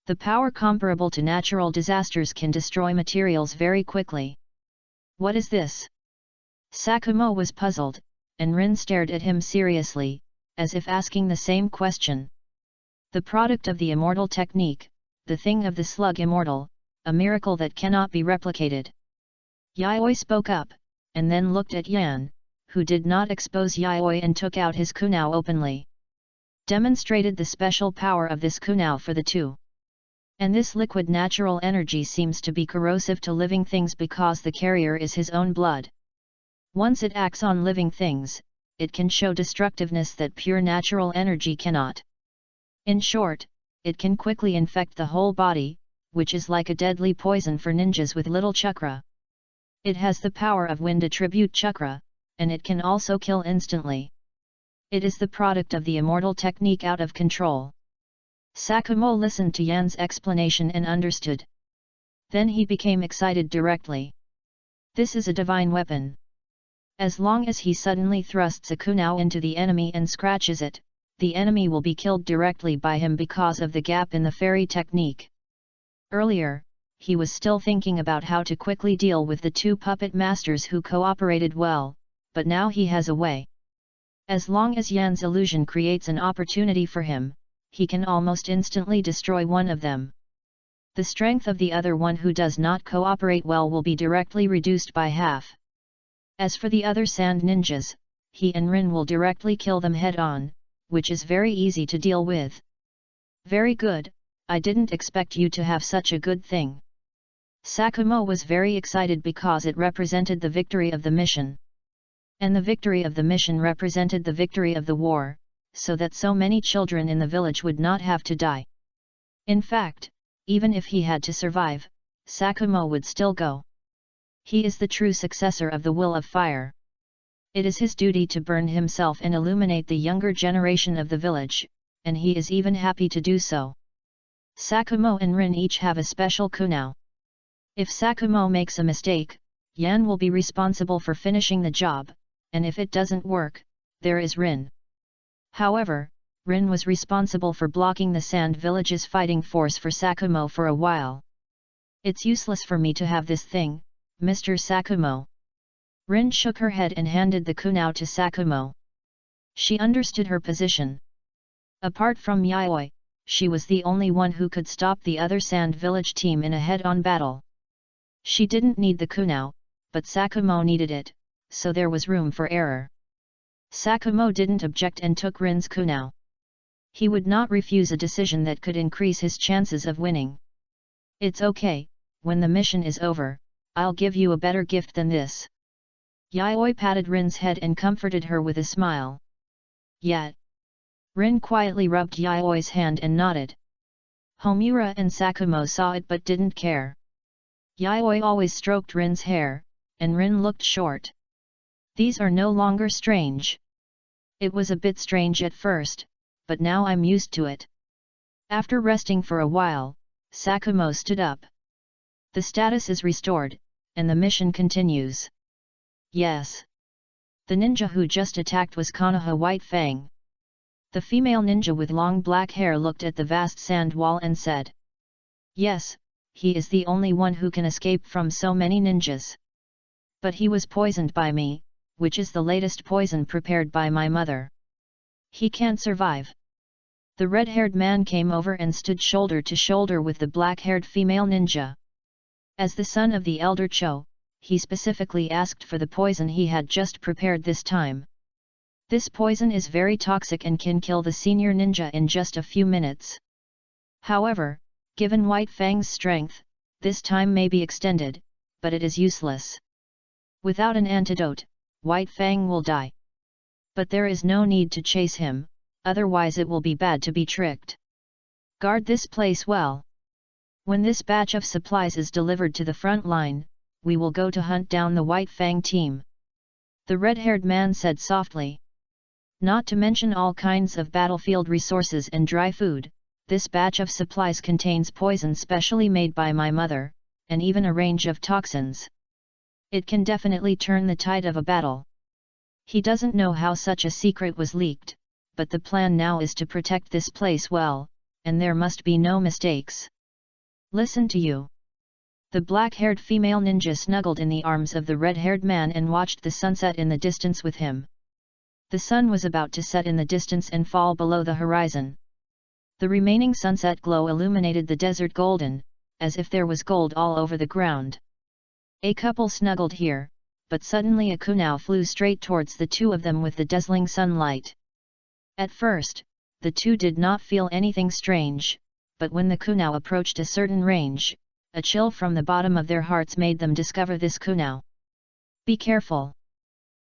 The power comparable to natural disasters can destroy materials very quickly. What is this? Sakumo was puzzled, and Rin stared at him seriously, as if asking the same question. The product of the immortal technique, the thing of the slug immortal, a miracle that cannot be replicated. Yayoi spoke up, and then looked at Yan, who did not expose Yayoi and took out his kunao openly. Demonstrated the special power of this kunao for the 2. And this liquid natural energy seems to be corrosive to living things because the carrier is his own blood. Once it acts on living things, it can show destructiveness that pure natural energy cannot. In short, it can quickly infect the whole body, which is like a deadly poison for ninjas with little chakra. It has the power of wind attribute chakra, and it can also kill instantly. It is the product of the immortal technique out of control. Sakumo listened to Yan's explanation and understood. Then he became excited directly. This is a divine weapon. As long as he suddenly thrusts a kunao into the enemy and scratches it, the enemy will be killed directly by him because of the gap in the fairy technique. Earlier, he was still thinking about how to quickly deal with the 2 puppet masters who cooperated well, but now he has a way. As long as Yan's illusion creates an opportunity for him, he can almost instantly destroy one of them. The strength of the other one who does not cooperate well will be directly reduced by half. As for the other sand ninjas, he and Rin will directly kill them head-on, which is very easy to deal with. Very good, I didn't expect you to have such a good thing. Sakumo was very excited because it represented the victory of the mission. And the victory of the mission represented the victory of the war, so that so many children in the village would not have to die. In fact, even if he had to survive, Sakumo would still go. He is the true successor of the will of fire. It is his duty to burn himself and illuminate the younger generation of the village, and he is even happy to do so. Sakumo and Rin each have a special kunao. If Sakumo makes a mistake, Yan will be responsible for finishing the job, and if it doesn't work, there is Rin. However, Rin was responsible for blocking the Sand Village's fighting force for Sakumo for a while. It's useless for me to have this thing, Mr. Sakumo. Rin shook her head and handed the kunao to Sakumo. She understood her position. Apart from Yayoi, she was the only one who could stop the other Sand Village team in a head-on battle. She didn't need the kunao, but Sakumo needed it, so there was room for error. Sakumo didn't object and took Rin's kunao. He would not refuse a decision that could increase his chances of winning. It's okay, when the mission is over, I'll give you a better gift than this. Yayoi patted Rin's head and comforted her with a smile. Yet. Rin quietly rubbed Yayoi's hand and nodded. Homura and Sakumo saw it but didn't care. Yayoi always stroked Rin's hair, and Rin looked short. These are no longer strange. It was a bit strange at first, but now I'm used to it. After resting for a while, Sakumo stood up. The status is restored, and the mission continues. Yes. The ninja who just attacked was Konoha White Fang. The female ninja with long black hair looked at the vast sand wall and said. Yes, he is the only one who can escape from so many ninjas. But he was poisoned by me, which is the latest poison prepared by my mother. He can't survive. The red-haired man came over and stood shoulder to shoulder with the black-haired female ninja. As the son of the elder Cho, he specifically asked for the poison he had just prepared this time. This poison is very toxic and can kill the senior ninja in just a few minutes. However, given White Fang's strength, this time may be extended, but it is useless. Without an antidote, White Fang will die. But there is no need to chase him, otherwise it will be bad to be tricked. Guard this place well. When this batch of supplies is delivered to the front line, we will go to hunt down the White Fang team. The red-haired man said softly. Not to mention all kinds of battlefield resources and dry food, this batch of supplies contains poison specially made by my mother, and even a range of toxins. It can definitely turn the tide of a battle. He doesn't know how such a secret was leaked, but the plan now is to protect this place well, and there must be no mistakes. Listen to you. The black-haired female ninja snuggled in the arms of the red-haired man and watched the sunset in the distance with him. The sun was about to set in the distance and fall below the horizon. The remaining sunset glow illuminated the desert golden, as if there was gold all over the ground. A couple snuggled here, but suddenly a kunao flew straight towards the two of them with the dazzling sunlight. At first, the two did not feel anything strange, but when the kunao approached a certain range, a chill from the bottom of their hearts made them discover this kunao. Be careful.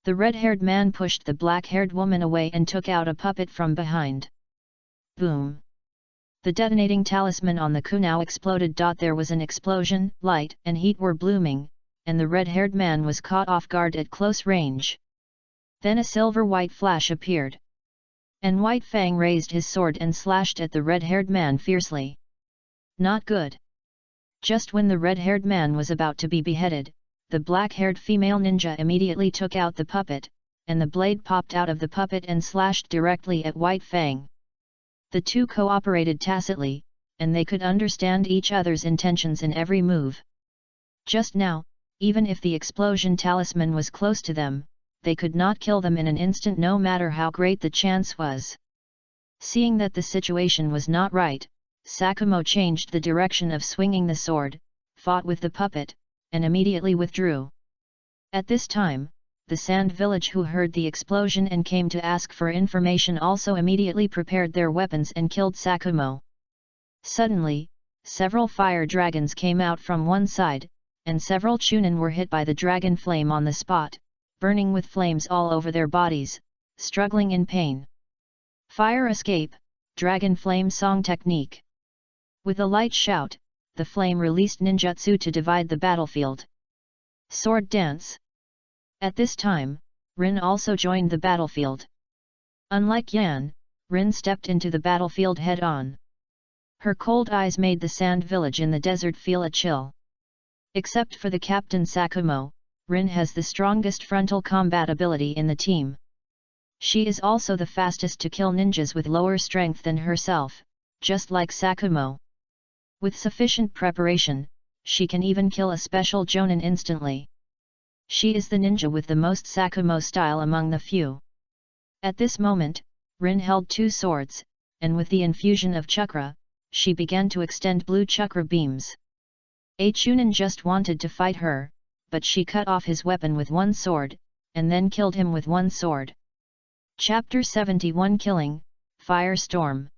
The red-haired man pushed the black-haired woman away and took out a puppet from behind. Boom! The detonating talisman on the kunao exploded. There was an explosion, light and heat were blooming, and the red-haired man was caught off guard at close range. Then a silver-white flash appeared. And White Fang raised his sword and slashed at the red-haired man fiercely. Not good. Just when the red-haired man was about to be beheaded, the black-haired female ninja immediately took out the puppet, and the blade popped out of the puppet and slashed directly at White Fang. The two cooperated tacitly, and they could understand each other's intentions in every move. Just now, even if the explosion talisman was close to them, they could not kill them in an instant no matter how great the chance was. Seeing that the situation was not right, Sakumo changed the direction of swinging the sword, fought with the puppet, and immediately withdrew. At this time, the Sand Village who heard the explosion and came to ask for information also immediately prepared their weapons and killed Sakumo. Suddenly, several fire dragons came out from one side, and several chunin were hit by the dragon flame on the spot, burning with flames all over their bodies, struggling in pain. Fire escape, dragon flame song technique. With a light shout, the flame released ninjutsu to divide the battlefield. Sword dance. At this time, Rin also joined the battlefield. Unlike Yan, Rin stepped into the battlefield head-on. Her cold eyes made the Sand Village in the desert feel a chill. Except for the captain Sakumo, Rin has the strongest frontal combat ability in the team. She is also the fastest to kill ninjas with lower strength than herself, just like Sakumo. With sufficient preparation, she can even kill a special jonin instantly. She is the ninja with the most Sakumo style among the few. At this moment, Rin held two swords, and with the infusion of chakra, she began to extend blue chakra beams. Chunin just wanted to fight her, but she cut off his weapon with one sword, and then killed him with one sword. Chapter 71 Killing, Firestorm.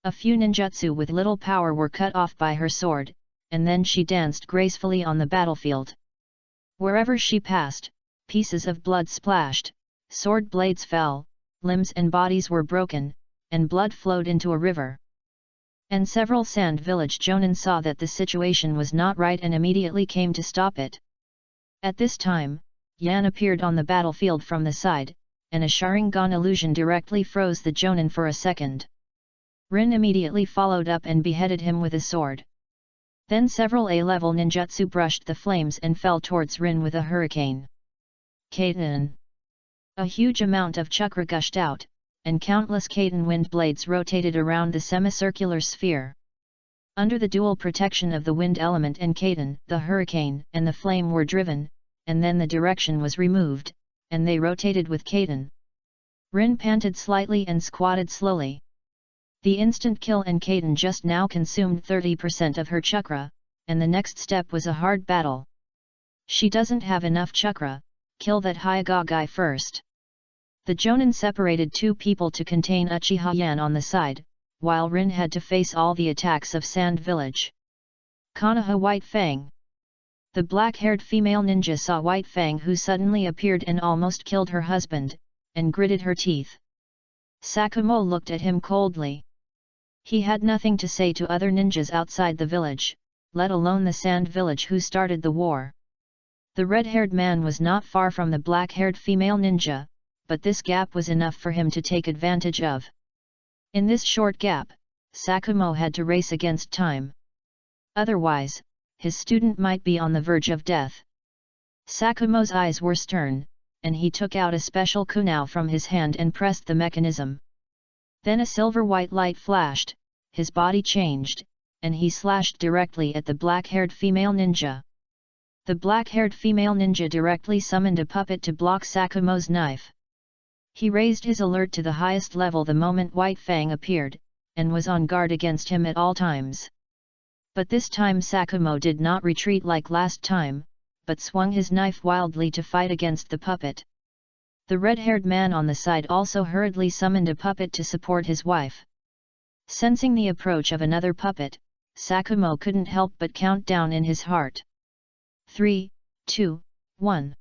A few ninjutsu with little power were cut off by her sword, and then she danced gracefully on the battlefield. Wherever she passed, pieces of blood splashed, sword blades fell, limbs and bodies were broken, and blood flowed into a river. And several Sand Village Jonin saw that the situation was not right and immediately came to stop it. At this time, Yan appeared on the battlefield from the side, and a Sharingan illusion directly froze the Jonin for a second. Rin immediately followed up and beheaded him with a sword. Then several A-level ninjutsu brushed the flames and fell towards Rin with a hurricane. Kaiten. A huge amount of chakra gushed out, and countless Kaiten wind blades rotated around the semicircular sphere. Under the dual protection of the wind element and Kaiten, the hurricane and the flame were driven, and then the direction was removed, and they rotated with Kaiten. Rin panted slightly and squatted slowly. The instant kill and Kaiten just now consumed 30% of her chakra, and the next step was a hard battle. She doesn't have enough chakra, kill that Hyuga guy first. The Jonin separated two people to contain Uchiha Yan on the side, while Rin had to face all the attacks of Sand Village. Konoha White Fang. The black-haired female ninja saw White Fang, who suddenly appeared and almost killed her husband, and gritted her teeth. Sakumo looked at him coldly. He had nothing to say to other ninjas outside the village, let alone the Sand Village who started the war. The red-haired man was not far from the black-haired female ninja, but this gap was enough for him to take advantage of. In this short gap, Sakumo had to race against time. Otherwise, his student might be on the verge of death. Sakumo's eyes were stern, and he took out a special kunai from his hand and pressed the mechanism. Then a silver-white light flashed, his body changed, and he slashed directly at the black-haired female ninja. The black-haired female ninja directly summoned a puppet to block Sakumo's knife. He raised his alert to the highest level the moment White Fang appeared, and was on guard against him at all times. But this time Sakumo did not retreat like last time, but swung his knife wildly to fight against the puppet. The red-haired man on the side also hurriedly summoned a puppet to support his wife. Sensing the approach of another puppet, Sakumo couldn't help but count down in his heart. 3, 2, 1.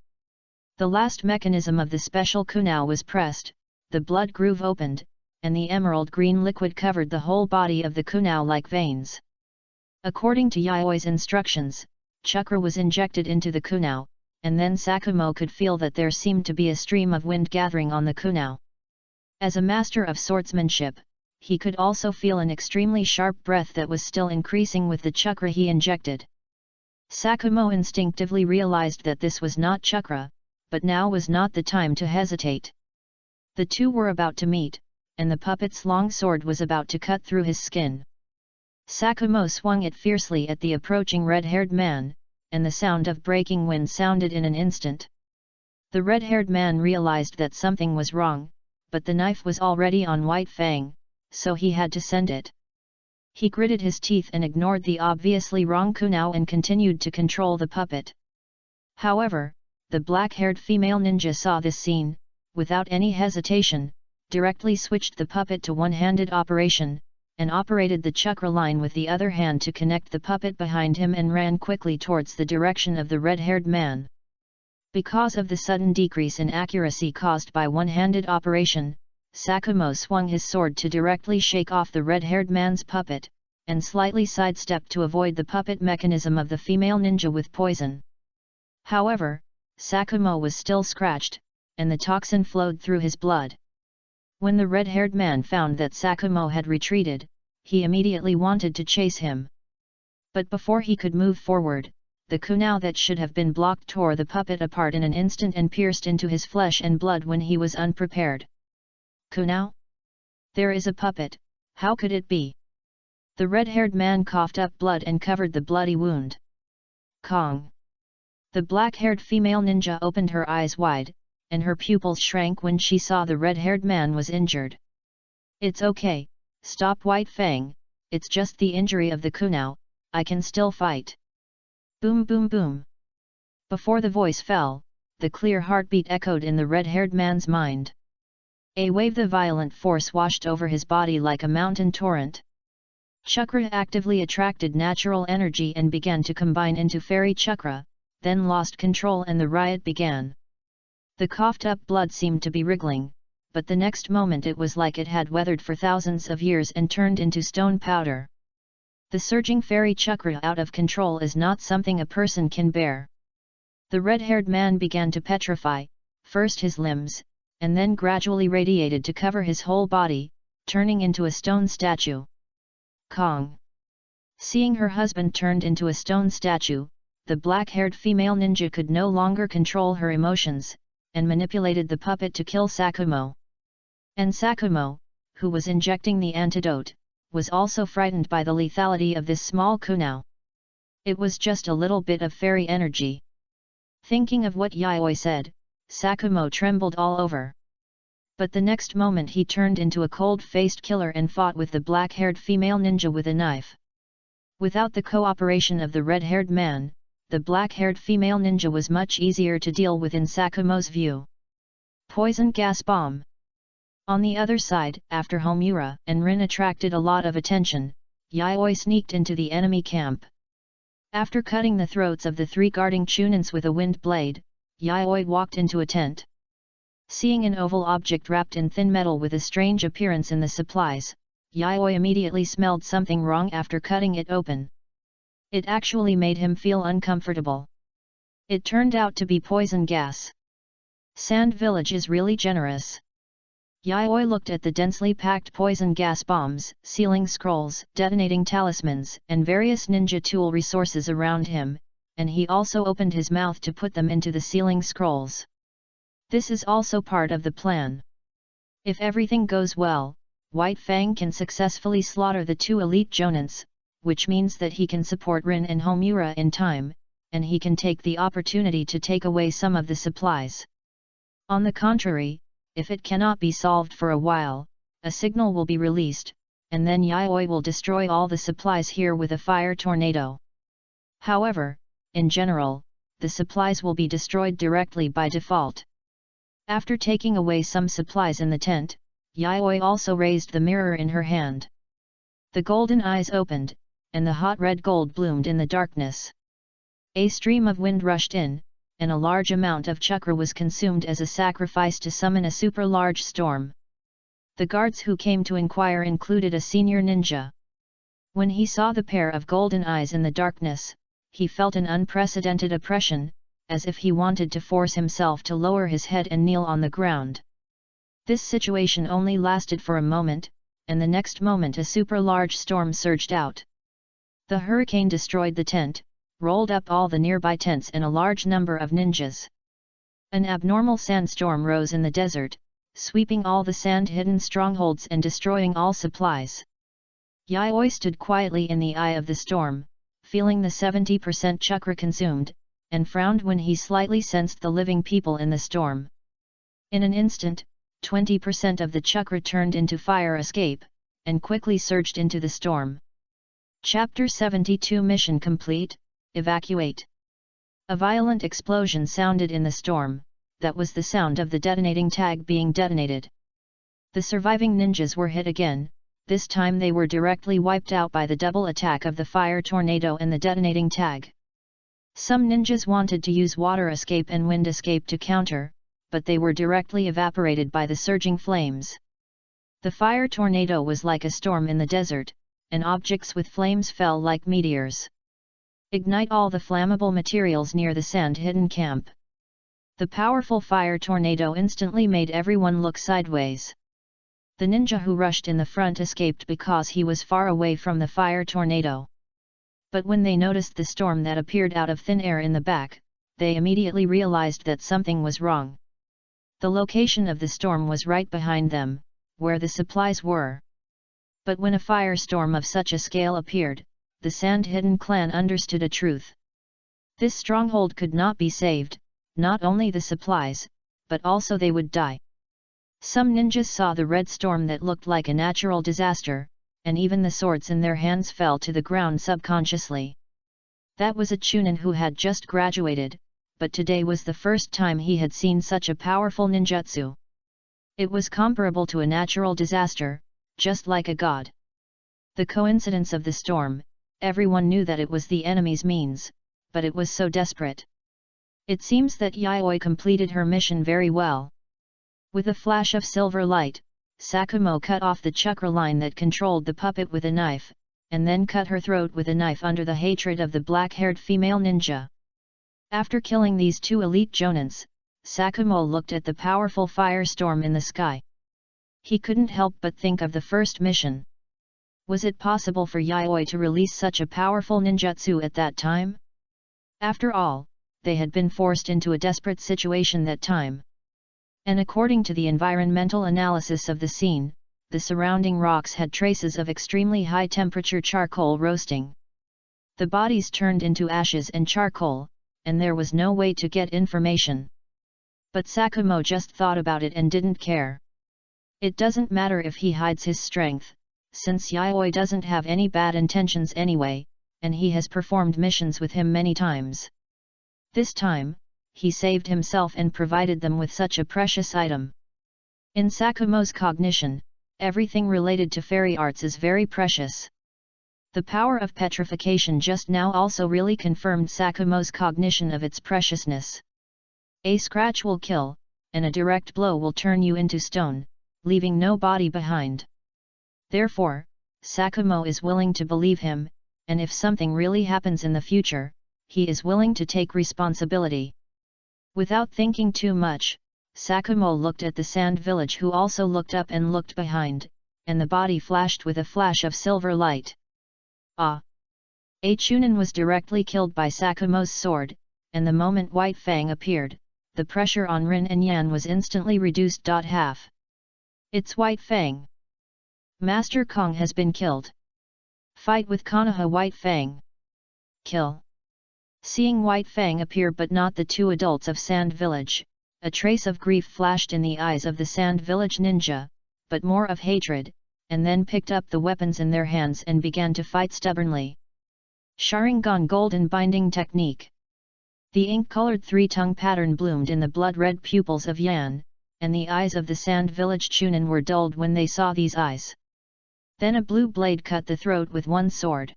The last mechanism of the special kunai was pressed, the blood groove opened, and the emerald green liquid covered the whole body of the kunai like veins. According to Yaoi's instructions, chakra was injected into the kunai, and then Sakumo could feel that there seemed to be a stream of wind gathering on the kunai. As a master of swordsmanship, he could also feel an extremely sharp breath that was still increasing with the chakra he injected. Sakumo instinctively realized that this was not chakra, but now was not the time to hesitate. The two were about to meet, and the puppet's long sword was about to cut through his skin. Sakumo swung it fiercely at the approaching red-haired man, and the sound of breaking wind sounded in an instant. The red-haired man realized that something was wrong, but the knife was already on White Fang, so he had to send it. He gritted his teeth and ignored the obviously wrong kunai and continued to control the puppet. However, the black-haired female ninja saw this scene, without any hesitation, directly switched the puppet to one-handed operation, and operated the chakra line with the other hand to connect the puppet behind him and ran quickly towards the direction of the red-haired man. Because of the sudden decrease in accuracy caused by one-handed operation, Sakumo swung his sword to directly shake off the red-haired man's puppet, and slightly sidestepped to avoid the puppet mechanism of the female ninja with poison. However, Sakumo was still scratched, and the toxin flowed through his blood. When the red-haired man found that Sakumo had retreated, he immediately wanted to chase him. But before he could move forward, the kunai that should have been blocked tore the puppet apart in an instant and pierced into his flesh and blood when he was unprepared. Kunai? There is a puppet, how could it be? The red-haired man coughed up blood and covered the bloody wound. Kong! The black-haired female ninja opened her eyes wide, and her pupils shrank when she saw the red-haired man was injured. It's okay, stop White Fang, it's just the injury of the kunai, I can still fight. Boom boom boom. Before the voice fell, the clear heartbeat echoed in the red-haired man's mind. A wave of violent force washed over his body like a mountain torrent. Chakra actively attracted natural energy and began to combine into fairy chakra, then lost control and the riot began. The coughed-up blood seemed to be wriggling, but the next moment it was like it had weathered for thousands of years and turned into stone powder. The surging fairy chakra out of control is not something a person can bear. The red-haired man began to petrify, first his limbs, and then gradually radiated to cover his whole body, turning into a stone statue. Kong! Seeing her husband turned into a stone statue, the black-haired female ninja could no longer control her emotions, and manipulated the puppet to kill Sakumo. And Sakumo, who was injecting the antidote, was also frightened by the lethality of this small kunao. It was just a little bit of fairy energy. Thinking of what Yayoi said, Sakumo trembled all over. But the next moment he turned into a cold-faced killer and fought with the black-haired female ninja with a knife. Without the cooperation of the red-haired man, the black-haired female ninja was much easier to deal with in Sakumo's view. Poison gas bomb. On the other side, after Homura and Rin attracted a lot of attention, Yayoi sneaked into the enemy camp. After cutting the throats of the 3 guarding Chunins with a wind blade, Yayoi walked into a tent. Seeing an oval object wrapped in thin metal with a strange appearance in the supplies, Yayoi immediately smelled something wrong after cutting it open. It actually made him feel uncomfortable. It turned out to be poison gas. Sand Village is really generous. Yayoi looked at the densely packed poison gas bombs, sealing scrolls, detonating talismans, and various ninja tool resources around him, and he also opened his mouth to put them into the sealing scrolls. This is also part of the plan. If everything goes well, White Fang can successfully slaughter the 2 elite Jonins, which means that he can support Rin and Homura in time, and he can take the opportunity to take away some of the supplies. On the contrary, if it cannot be solved for a while, a signal will be released, and then Yayoi will destroy all the supplies here with a fire tornado. However, in general, the supplies will be destroyed directly by default. After taking away some supplies in the tent, Yayoi also raised the mirror in her hand. The golden eyes opened, and the hot red gold bloomed in the darkness. A stream of wind rushed in, and a large amount of chakra was consumed as a sacrifice to summon a super-large storm. The guards who came to inquire included a senior ninja. When he saw the pair of golden eyes in the darkness, he felt an unprecedented oppression, as if he wanted to force himself to lower his head and kneel on the ground. This situation only lasted for a moment, and the next moment a super-large storm surged out. The hurricane destroyed the tent, rolled up all the nearby tents and a large number of ninjas. An abnormal sandstorm rose in the desert, sweeping all the sand-hidden strongholds and destroying all supplies. Yayoi stood quietly in the eye of the storm, feeling the 70% chakra consumed, and frowned when he slightly sensed the living people in the storm. In an instant, 20% of the chakra turned into fire escape, and quickly surged into the storm. Chapter 72 Mission complete. Evacuate. A violent explosion sounded in the storm. That was the sound of the detonating tag being detonated. The surviving ninjas were hit again, this time they were directly wiped out by the double attack of the fire tornado and the detonating tag. Some ninjas wanted to use water escape and wind escape to counter, but they were directly evaporated by the surging flames. The fire tornado was like a storm in the desert, and objects with flames fell like meteors. Ignite all the flammable materials near the sand-hidden camp. The powerful fire tornado instantly made everyone look sideways. The ninja who rushed in the front escaped because he was far away from the fire tornado. But when they noticed the storm that appeared out of thin air in the back, they immediately realized that something was wrong. The location of the storm was right behind them, where the supplies were. But when a firestorm of such a scale appeared, the Sand-Hidden clan understood a truth. This stronghold could not be saved, not only the supplies, but also they would die. Some ninjas saw the red storm that looked like a natural disaster, and even the swords in their hands fell to the ground subconsciously. That was a Chunin who had just graduated, but today was the first time he had seen such a powerful ninjutsu. It was comparable to a natural disaster, just like a god. The coincidence of the storm, everyone knew that it was the enemy's means, but it was so desperate. It seems that Yayoi completed her mission very well. With a flash of silver light, Sakumo cut off the chakra line that controlled the puppet with a knife, and then cut her throat with a knife under the hatred of the black-haired female ninja. After killing these two elite jonins, Sakumo looked at the powerful firestorm in the sky. He couldn't help but think of the first mission. Was it possible for Yayoi to release such a powerful ninjutsu at that time? After all, they had been forced into a desperate situation that time. And according to the environmental analysis of the scene, the surrounding rocks had traces of extremely high-temperature charcoal roasting. The bodies turned into ashes and charcoal, and there was no way to get information. But Sakumo just thought about it and didn't care. It doesn't matter if he hides his strength, since Yayoi doesn't have any bad intentions anyway, and he has performed missions with him many times. This time, he saved himself and provided them with such a precious item. In Sakumo's cognition, everything related to fairy arts is very precious. The power of petrification just now also really confirmed Sakumo's cognition of its preciousness. A scratch will kill, and a direct blow will turn you into stone, leaving no body behind. Therefore, Sakumo is willing to believe him, and if something really happens in the future, he is willing to take responsibility. Without thinking too much, Sakumo looked at the sand village, who also looked up and looked behind, and the body flashed with a flash of silver light. Ah! A Chunin was directly killed by Sakumo's sword, and the moment White Fang appeared, the pressure on Rin and Yan was instantly reduced half. It's White Fang! Master Kong has been killed. Fight with Konoha White Fang. Kill. Seeing White Fang appear but not the two adults of Sand Village, a trace of grief flashed in the eyes of the Sand Village ninja, but more of hatred, and then picked up the weapons in their hands and began to fight stubbornly. Sharingan Golden Binding Technique. The ink-colored three-tongue pattern bloomed in the blood-red pupils of Yan, and the eyes of the Sand Village Chunin were dulled when they saw these eyes. Then a blue blade cut the throat with one sword.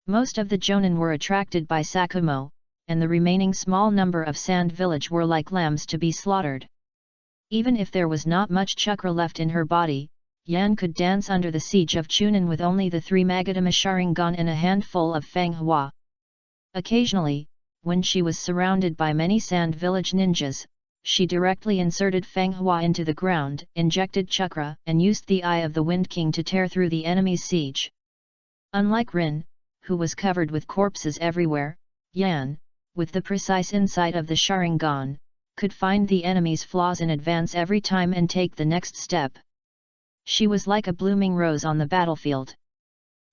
Most of the Jonin were attracted by Sakumo, and the remaining small number of Sand Village were like lambs to be slaughtered. Even if there was not much chakra left in her body, Yan could dance under the siege of Chunin with only the 3 Magadama Sharingan and a handful of Fang Hua. Occasionally, when she was surrounded by many Sand Village ninjas, she directly inserted Fang Hua into the ground, injected chakra, and used the Eye of the Wind King to tear through the enemy's siege. Unlike Rin, who was covered with corpses everywhere, Yan, with the precise insight of the Sharingan, could find the enemy's flaws in advance every time and take the next step. She was like a blooming rose on the battlefield.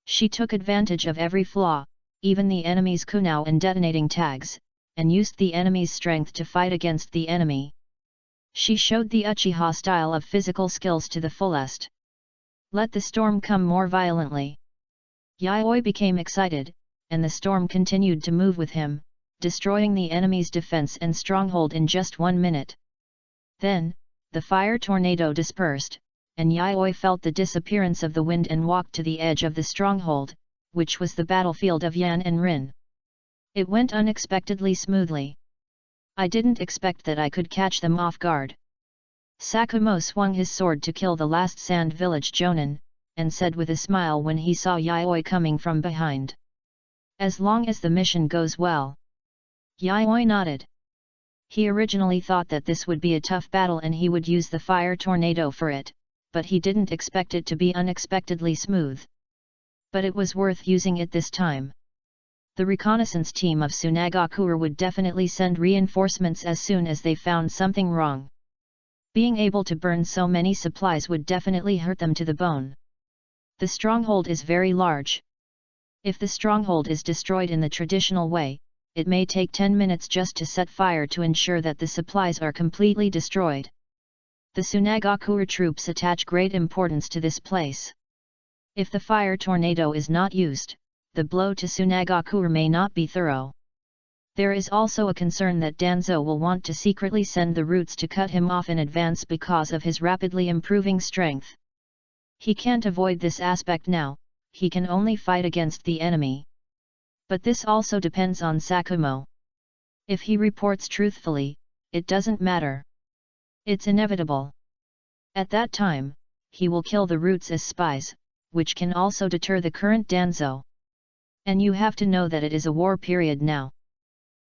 She took advantage of every flaw, even the enemy's kunao and detonating tags, and used the enemy's strength to fight against the enemy. She showed the Uchiha style of physical skills to the fullest. Let the storm come more violently. Yayoi became excited, and the storm continued to move with him, destroying the enemy's defense and stronghold in just 1 minute. Then, the fire tornado dispersed, and Yayoi felt the disappearance of the wind and walked to the edge of the stronghold, which was the battlefield of Yan and Rin. It went unexpectedly smoothly. I didn't expect that I could catch them off guard. Sakumo swung his sword to kill the last Sand Village Jonin, and said with a smile when he saw Yayoi coming from behind. As long as the mission goes well. Yayoi nodded. He originally thought that this would be a tough battle and he would use the fire tornado for it, but he didn't expect it to be unexpectedly smooth. But it was worth using it this time. The reconnaissance team of Tsunagakure would definitely send reinforcements as soon as they found something wrong. Being able to burn so many supplies would definitely hurt them to the bone. The stronghold is very large. If the stronghold is destroyed in the traditional way, it may take 10 minutes just to set fire to ensure that the supplies are completely destroyed. The Tsunagakure troops attach great importance to this place. If the fire tornado is not used, the blow to Tsunagakure may not be thorough. There is also a concern that Danzo will want to secretly send the roots to cut him off in advance because of his rapidly improving strength. He can't avoid this aspect now, he can only fight against the enemy. But this also depends on Sakumo. If he reports truthfully, it doesn't matter. It's inevitable. At that time, he will kill the roots as spies, which can also deter the current Danzo. And you have to know that it is a war period now.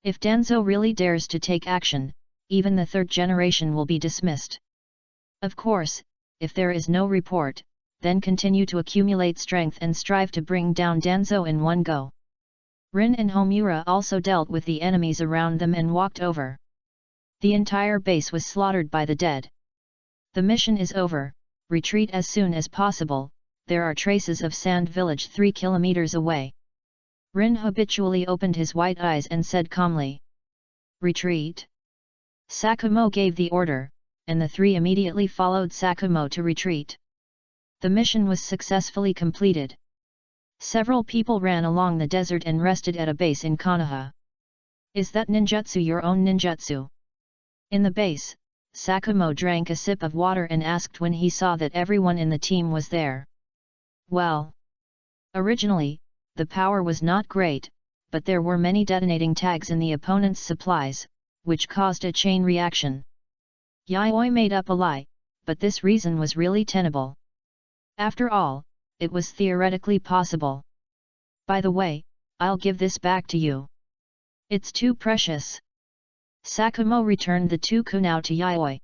If Danzo really dares to take action, even the third generation will be dismissed. Of course, if there is no report, then continue to accumulate strength and strive to bring down Danzo in one go. Rin and Homura also dealt with the enemies around them and walked over. The entire base was slaughtered by the dead. The mission is over, retreat as soon as possible, there are traces of Sand Village 3 kilometers away. Rin habitually opened his white eyes and said calmly. Retreat? Sakumo gave the order, and the three immediately followed Sakumo to retreat. The mission was successfully completed. Several people ran along the desert and rested at a base in Konoha. Is that ninjutsu your own ninjutsu? In the base, Sakumo drank a sip of water and asked when he saw that everyone in the team was there. Well, originally, the power was not great, but there were many detonating tags in the opponent's supplies, which caused a chain reaction. Yayoi made up a lie, but this reason was really tenable. After all, it was theoretically possible. By the way, I'll give this back to you. It's too precious. Sakumo returned the 2 kunao to Yayoi.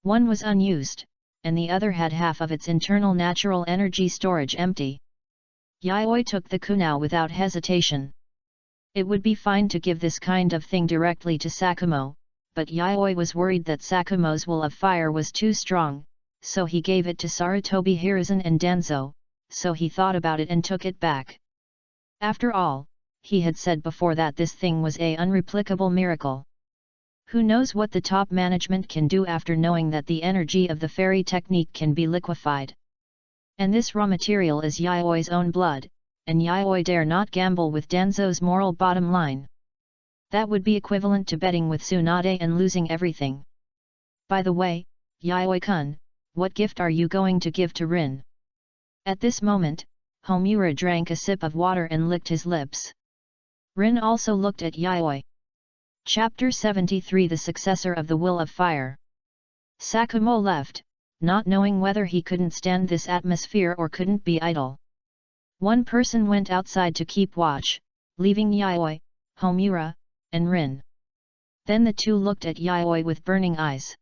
One was unused, and the other had half of its internal natural energy storage empty. Yayoi took the kunao without hesitation. It would be fine to give this kind of thing directly to Sakumo, but Yayoi was worried that Sakumo's will of fire was too strong, so he gave it to Sarutobi Hiruzen and Danzo, so he thought about it and took it back. After all, he had said before that this thing was an unreplicable miracle. Who knows what the top management can do after knowing that the energy of the fairy technique can be liquefied. And this raw material is Yaoi's own blood, and Yayoi dare not gamble with Danzo's moral bottom line. That would be equivalent to betting with Tsunade and losing everything. By the way, Yayoi-kun, what gift are you going to give to Rin? At this moment, Homura drank a sip of water and licked his lips. Rin also looked at Yayoi. Chapter 73 The Successor of the Will of Fire. Sakumo left, not knowing whether he couldn't stand this atmosphere or couldn't be idle. One person went outside to keep watch, leaving Yayoi, Homura, and Rin. Then the two looked at Yayoi with burning eyes.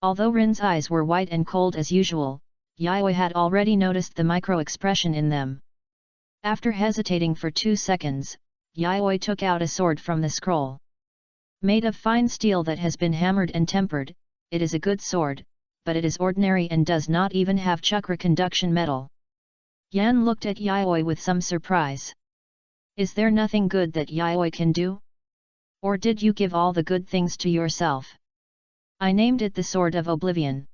Although Rin's eyes were white and cold as usual, Yayoi had already noticed the micro-expression in them. After hesitating for 2 seconds, Yayoi took out a sword from the scroll. Made of fine steel that has been hammered and tempered, it is a good sword, but it is ordinary and does not even have chakra conduction metal. Yan looked at Yayoi with some surprise. Is there nothing good that Yayoi can do? Or did you give all the good things to yourself? I named it the Sword of Oblivion.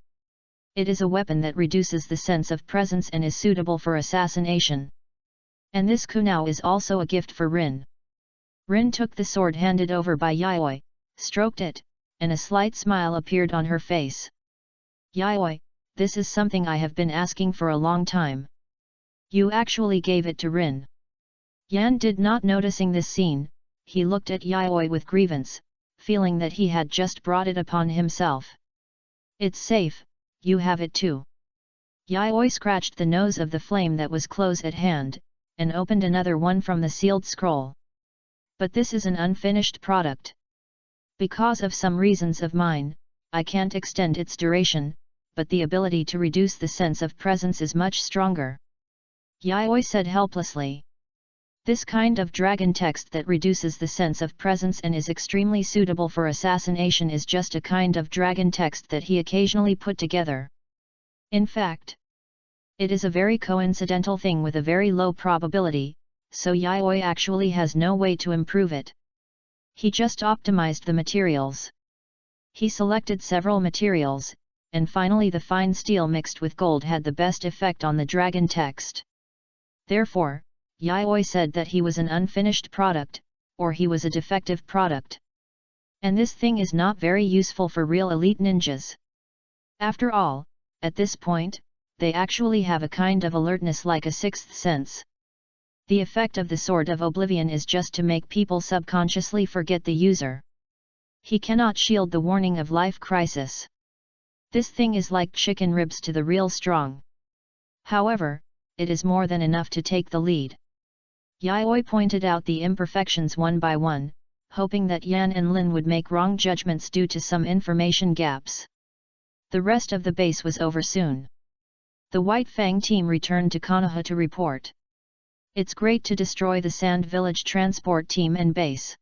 It is a weapon that reduces the sense of presence and is suitable for assassination. And this kunao is also a gift for Rin. Rin took the sword handed over by Yayoi, stroked it, and a slight smile appeared on her face. Yayoi, this is something I have been asking for a long time. You actually gave it to Rin. Yan did not noticing this scene, he looked at Yayoi with grievance, feeling that he had just brought it upon himself. It's safe, you have it too. Yayoi scratched the nose of the flame that was close at hand, and opened another one from the sealed scroll. But this is an unfinished product. Because of some reasons of mine, I can't extend its duration, but the ability to reduce the sense of presence is much stronger. Yayoi said helplessly. This kind of dragon text that reduces the sense of presence and is extremely suitable for assassination is just a kind of dragon text that he occasionally put together. In fact, it is a very coincidental thing with a very low probability, so Yayoi actually has no way to improve it. He just optimized the materials. He selected several materials, and finally the fine steel mixed with gold had the best effect on the dragon text. Therefore, Yayoi said that he was an unfinished product, or he was a defective product. And this thing is not very useful for real elite ninjas. After all, at this point, they actually have a kind of alertness like a sixth sense. The effect of the Sword of Oblivion is just to make people subconsciously forget the user. He cannot shield the warning of life crisis. This thing is like chicken ribs to the real strong. However, it is more than enough to take the lead. Yayoi pointed out the imperfections one by one, hoping that Yan and Lin would make wrong judgments due to some information gaps. The rest of the base was over soon. The White Fang team returned to Konoha to report. It's great to destroy the Sand Village transport team and base.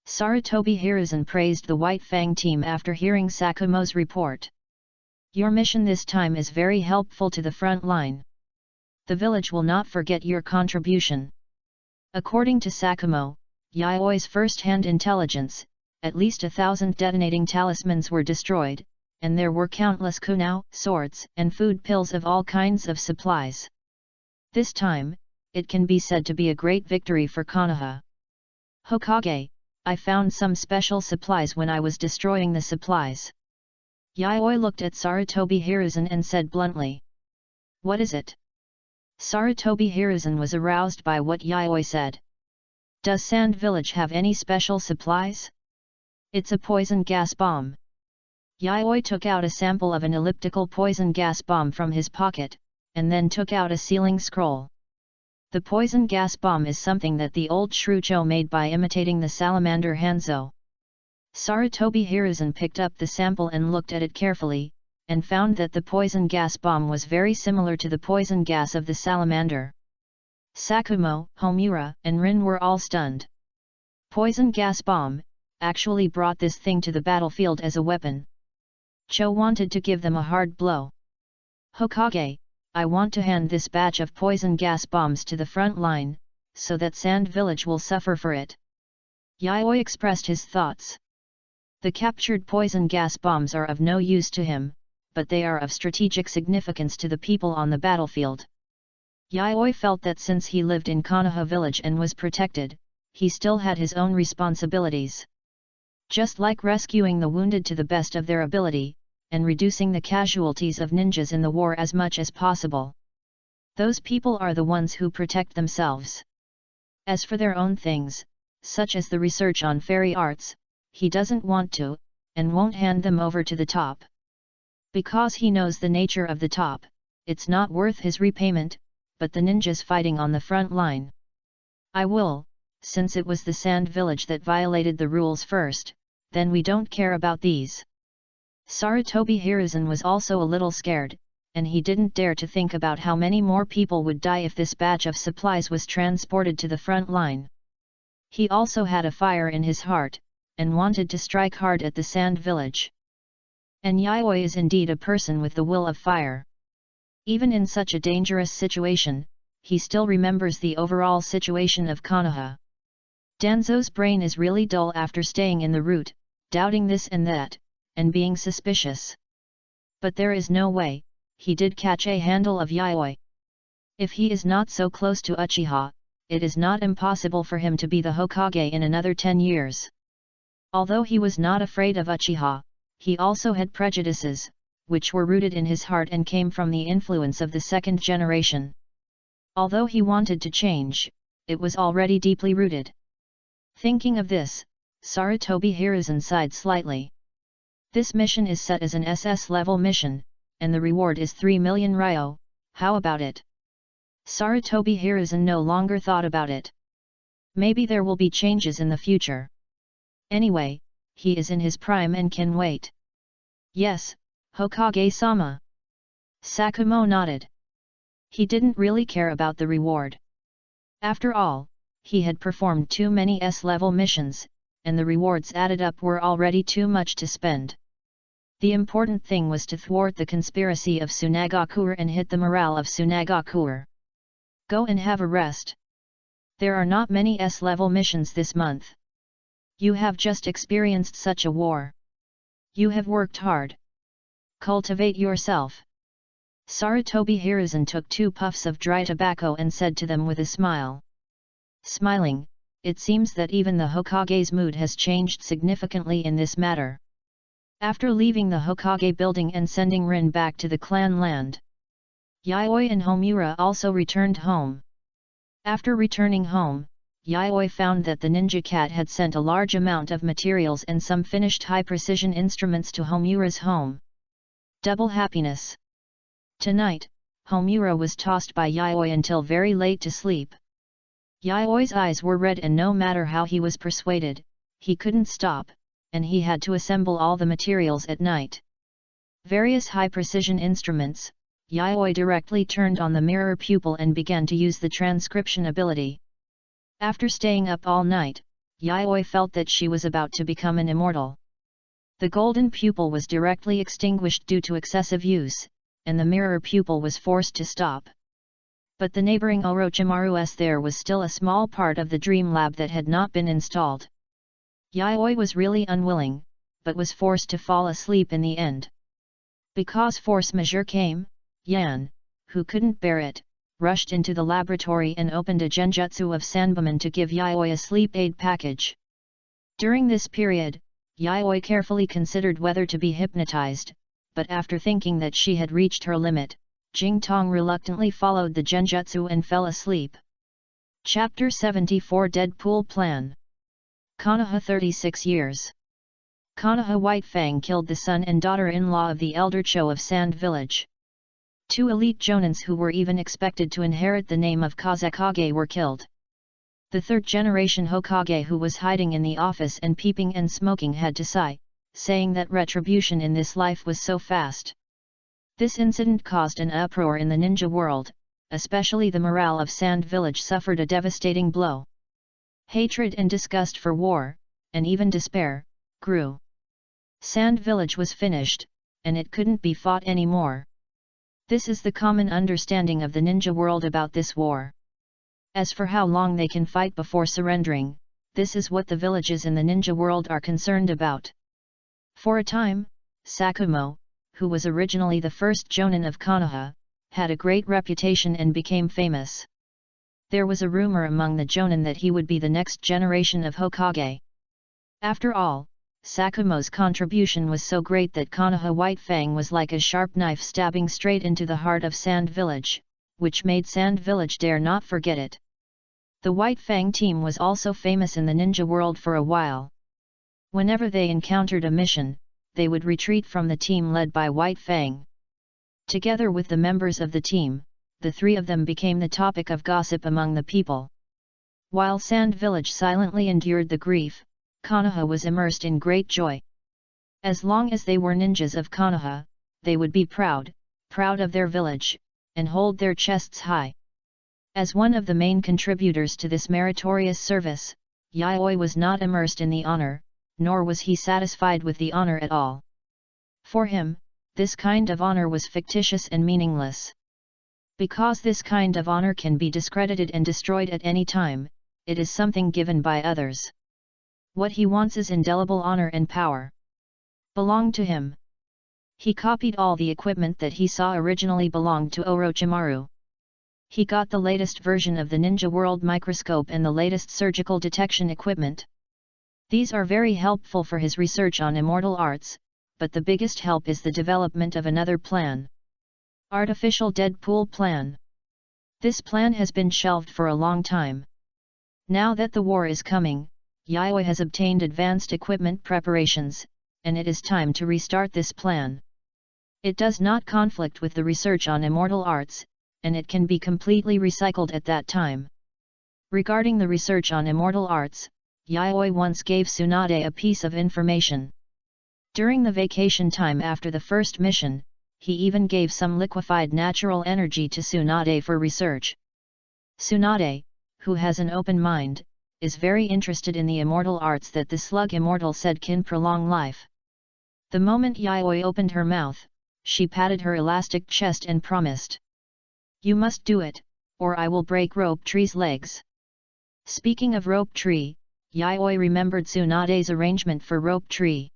Sarutobi Hiruzen praised the White Fang team after hearing Sakumo's report. Your mission this time is very helpful to the front line. The village will not forget your contribution. According to Sakumo, Yayoi's first-hand intelligence, at least 1,000 detonating talismans were destroyed, and there were countless kunao, swords, and food pills of all kinds of supplies. This time, it can be said to be a great victory for Konoha. Hokage, I found some special supplies when I was destroying the supplies. Yayoi looked at Sarutobi Hiruzen and said bluntly. What is it? Sarutobi Hiruzen was aroused by what Yayoi said. Does Sand Village have any special supplies? It's a poison gas bomb. Yayoi took out a sample of an elliptical poison gas bomb from his pocket, and then took out a sealing scroll. The poison gas bomb is something that the old Shrucho made by imitating the salamander Hanzo. Sarutobi Hiruzen picked up the sample and looked at it carefully, and found that the poison gas bomb was very similar to the poison gas of the salamander. Sakumo, Homura, and Rin were all stunned. Poison gas bomb actually brought this thing to the battlefield as a weapon. Cho wanted to give them a hard blow. Hokage, I want to hand this batch of poison gas bombs to the front line, so that Sand Village will suffer for it. Yayoi expressed his thoughts. The captured poison gas bombs are of no use to him, but they are of strategic significance to the people on the battlefield. Yayoi felt that since he lived in Konoha village and was protected, he still had his own responsibilities. Just like rescuing the wounded to the best of their ability, and reducing the casualties of ninjas in the war as much as possible. Those people are the ones who protect themselves. As for their own things, such as the research on fairy arts, he doesn't want to, and won't hand them over to the top. Because he knows the nature of the top, it's not worth his repayment, but the ninjas fighting on the front line. I will, since it was the Sand Village that violated the rules first, then we don't care about these. Sarutobi Hiruzen was also a little scared, and he didn't dare to think about how many more people would die if this batch of supplies was transported to the front line. He also had a fire in his heart, and wanted to strike hard at the Sand Village. And Yayoi is indeed a person with the will of fire. Even in such a dangerous situation, he still remembers the overall situation of Konoha. Danzo's brain is really dull after staying in the route, doubting this and that, and being suspicious. But there is no way, he did catch a handle of Yayoi. If he is not so close to Uchiha, it is not impossible for him to be the Hokage in another 10 years. Although he was not afraid of Uchiha, he also had prejudices, which were rooted in his heart and came from the influence of the second generation. Although he wanted to change, it was already deeply rooted. Thinking of this, Sarutobi Hiruzen sighed slightly. This mission is set as an SS level mission, and the reward is 3 million ryo, how about it? Sarutobi Hiruzen no longer thought about it. Maybe there will be changes in the future. Anyway, he is in his prime and can wait. Yes, Hokage-sama. Sakumo nodded. He didn't really care about the reward. After all, he had performed too many S-level missions, and the rewards added up were already too much to spend. The important thing was to thwart the conspiracy of Tsunagakure and hit the morale of Tsunagakure. Go and have a rest. There are not many S-level missions this month. You have just experienced such a war. You have worked hard. Cultivate yourself. Sarutobi Hiruzen took 2 puffs of dry tobacco and said to them with a smile. Smiling, it seems that even the Hokage's mood has changed significantly in this matter. After leaving the Hokage building and sending Rin back to the clan land, Yayoi and Homura also returned home. After returning home, Yayoi found that the ninja cat had sent a large amount of materials and some finished high-precision instruments to Homura's home. Double happiness. Tonight, Homura was tossed by Yayoi until very late to sleep. Yayoi's eyes were red and no matter how he was persuaded, he couldn't stop, and he had to assemble all the materials at night. Various high-precision instruments, Yayoi directly turned on the mirror pupil and began to use the transcription ability. After staying up all night, Yayoi felt that she was about to become an immortal. The golden pupil was directly extinguished due to excessive use, and the mirror pupil was forced to stop. But the neighboring Orochimaru's there was still a small part of the dream lab that had not been installed. Yayoi was really unwilling, but was forced to fall asleep in the end. Because force majeure came, Yan, who couldn't bear it, rushed into the laboratory and opened a genjutsu of Sanbaman to give Yayoi a sleep aid package. During this period, Yayoi carefully considered whether to be hypnotized, but after thinking that she had reached her limit, Jingtong reluctantly followed the genjutsu and fell asleep. Chapter 74 Deadpool Plan. Konoha 36 years. Konoha White Fang killed the son and daughter-in-law of the elder Cho of Sand Village. 2 elite jonins who were even expected to inherit the name of Kazekage were killed. The third-generation Hokage who was hiding in the office and peeping and smoking had to sigh, saying that retribution in this life was so fast. This incident caused an uproar in the ninja world, especially the morale of Sand Village suffered a devastating blow. Hatred and disgust for war, and even despair, grew. Sand Village was finished, and it couldn't be fought anymore. This is the common understanding of the ninja world about this war. As for how long they can fight before surrendering, this is what the villages in the ninja world are concerned about. For a time, Sakumo, who was originally the first jonin of Konoha, had a great reputation and became famous. There was a rumor among the jonin that he would be the next generation of Hokage. After all, Sakumo's contribution was so great that Konoha White Fang was like a sharp knife stabbing straight into the heart of Sand Village, which made Sand Village dare not forget it. The White Fang team was also famous in the ninja world for a while. Whenever they encountered a mission, they would retreat from the team led by White Fang. Together with the members of the team, the 3 of them became the topic of gossip among the people. While Sand Village silently endured the grief, Konoha was immersed in great joy. As long as they were ninjas of Konoha, they would be proud of their village, and hold their chests high. As one of the main contributors to this meritorious service, Yayoi was not immersed in the honor, nor was he satisfied with the honor at all. For him, this kind of honor was fictitious and meaningless. Because this kind of honor can be discredited and destroyed at any time, it is something given by others. What he wants is indelible honor and power. Belonged to him. He copied all the equipment that he saw originally belonged to Orochimaru. He got the latest version of the Ninja World microscope and the latest surgical detection equipment. These are very helpful for his research on immortal arts, but the biggest help is the development of another plan. Artificial Deadpool Plan. This plan has been shelved for a long time. Now that the war is coming, Yayoi has obtained advanced equipment preparations, and it is time to restart this plan. It does not conflict with the research on immortal arts, and it can be completely recycled at that time. Regarding the research on immortal arts, Yayoi once gave Tsunade a piece of information. During the vacation time after the first mission, he even gave some liquefied natural energy to Tsunade for research. Tsunade, who has an open mind, is very interested in the immortal arts that the slug immortal said can prolong life. The moment Yayoi opened her mouth, she patted her elastic chest and promised. "You must do it, or I will break Rope Tree's legs." Speaking of Rope Tree, Yayoi remembered Tsunade's arrangement for Rope Tree.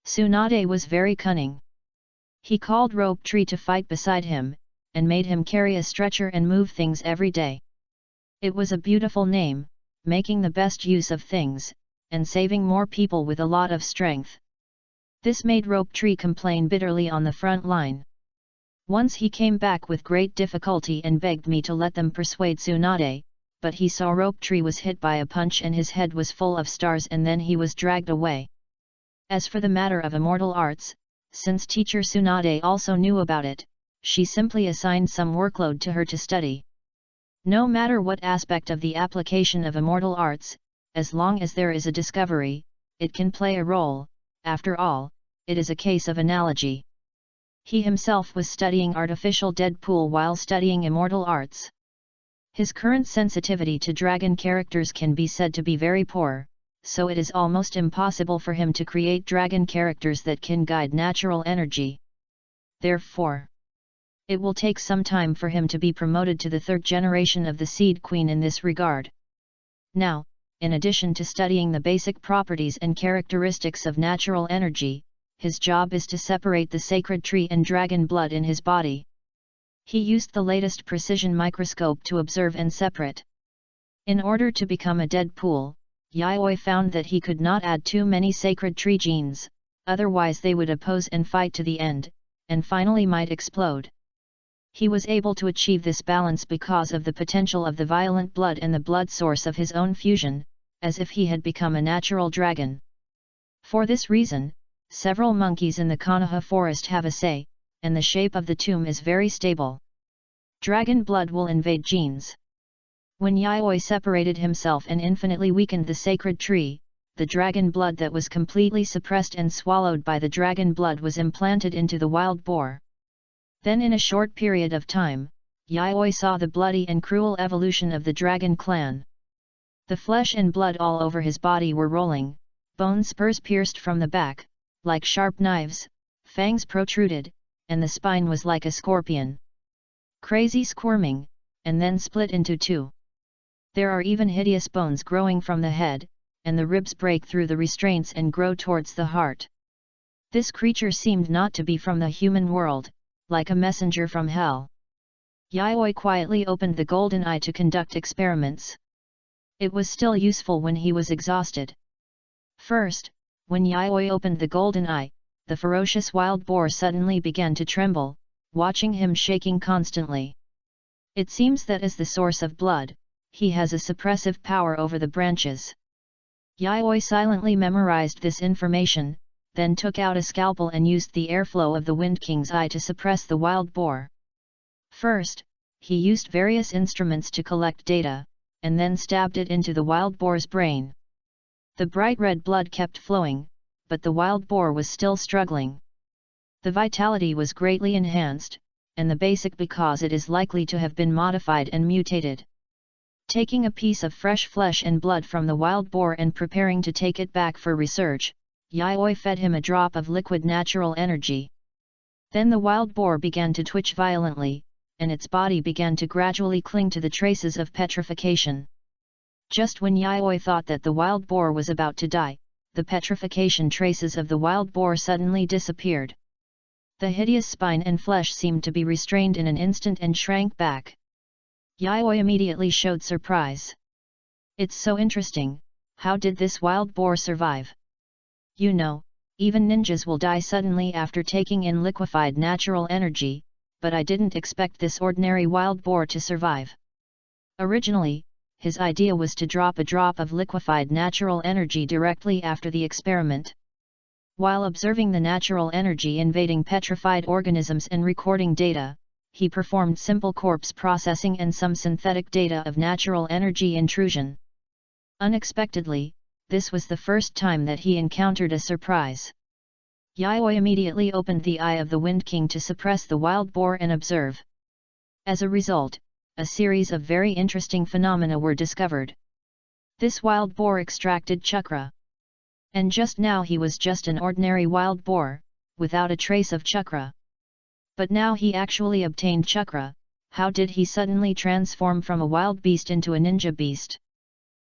Tsunade was very cunning. He called Rope Tree to fight beside him, and made him carry a stretcher and move things every day. It was a beautiful name, making the best use of things, and saving more people with a lot of strength. This made Rope Tree complain bitterly on the front line. Once he came back with great difficulty and begged me to let them persuade Tsunade, but he saw Rope Tree was hit by a punch and his head was full of stars, and then he was dragged away. As for the matter of immortal arts, since teacher Tsunade also knew about it, she simply assigned some workload to her to study. No matter what aspect of the application of immortal arts, as long as there is a discovery, it can play a role. After all, it is a case of analogy. He himself was studying artificial Deadpool while studying immortal arts. His current sensitivity to dragon characters can be said to be very poor, so it is almost impossible for him to create dragon characters that can guide natural energy. Therefore, it will take some time for him to be promoted to the third generation of the Seed Queen in this regard. Now, in addition to studying the basic properties and characteristics of natural energy, his job is to separate the sacred tree and dragon blood in his body. He used the latest precision microscope to observe and separate. In order to become a Deadpool, Yayoi found that he could not add too many sacred tree genes, otherwise they would oppose and fight to the end, and finally might explode. He was able to achieve this balance because of the potential of the violent blood and the blood source of his own fusion, as if he had become a natural dragon. For this reason, several monkeys in the Konoha forest have a say, and the shape of the tomb is very stable. Dragon blood will invade genes. When Yayoi separated himself and infinitely weakened the sacred tree, the dragon blood that was completely suppressed and swallowed by the dragon blood was implanted into the wild boar. Then in a short period of time, Yayoi saw the bloody and cruel evolution of the dragon clan. The flesh and blood all over his body were rolling, bone spurs pierced from the back, like sharp knives, fangs protruded, and the spine was like a scorpion. Crazy squirming, and then split into two. There are even hideous bones growing from the head, and the ribs break through the restraints and grow towards the heart. This creature seemed not to be from the human world, like a messenger from hell. Yayoi quietly opened the golden eye to conduct experiments. It was still useful when he was exhausted. First, when Yayoi opened the golden eye, the ferocious wild boar suddenly began to tremble, watching him shaking constantly. It seems that as the source of blood, he has a suppressive power over the branches. Yayoi silently memorized this information, then took out a scalpel and used the airflow of the Wind King's eye to suppress the wild boar. First, he used various instruments to collect data, and then stabbed it into the wild boar's brain. The bright red blood kept flowing, but the wild boar was still struggling. The vitality was greatly enhanced, and the basic because it is likely to have been modified and mutated. Taking a piece of fresh flesh and blood from the wild boar and preparing to take it back for research, Yayoi fed him a drop of liquid natural energy. Then the wild boar began to twitch violently, and its body began to gradually cling to the traces of petrification. Just when Yayoi thought that the wild boar was about to die, the petrification traces of the wild boar suddenly disappeared. The hideous spine and flesh seemed to be restrained in an instant and shrank back. Yayoi immediately showed surprise. "It's so interesting, how did this wild boar survive? You know, even ninjas will die suddenly after taking in liquefied natural energy, but I didn't expect this ordinary wild boar to survive." Originally, his idea was to drop a drop of liquefied natural energy directly after the experiment. While observing the natural energy invading petrified organisms and recording data, he performed simple corpse processing and some synthetic data of natural energy intrusion. Unexpectedly, this was the first time that he encountered a surprise. Yayoi immediately opened the eye of the Wind King to suppress the wild boar and observe. As a result, a series of very interesting phenomena were discovered. This wild boar extracted chakra. And just now he was just an ordinary wild boar, without a trace of chakra. But now he actually obtained chakra. How did he suddenly transform from a wild beast into a ninja beast?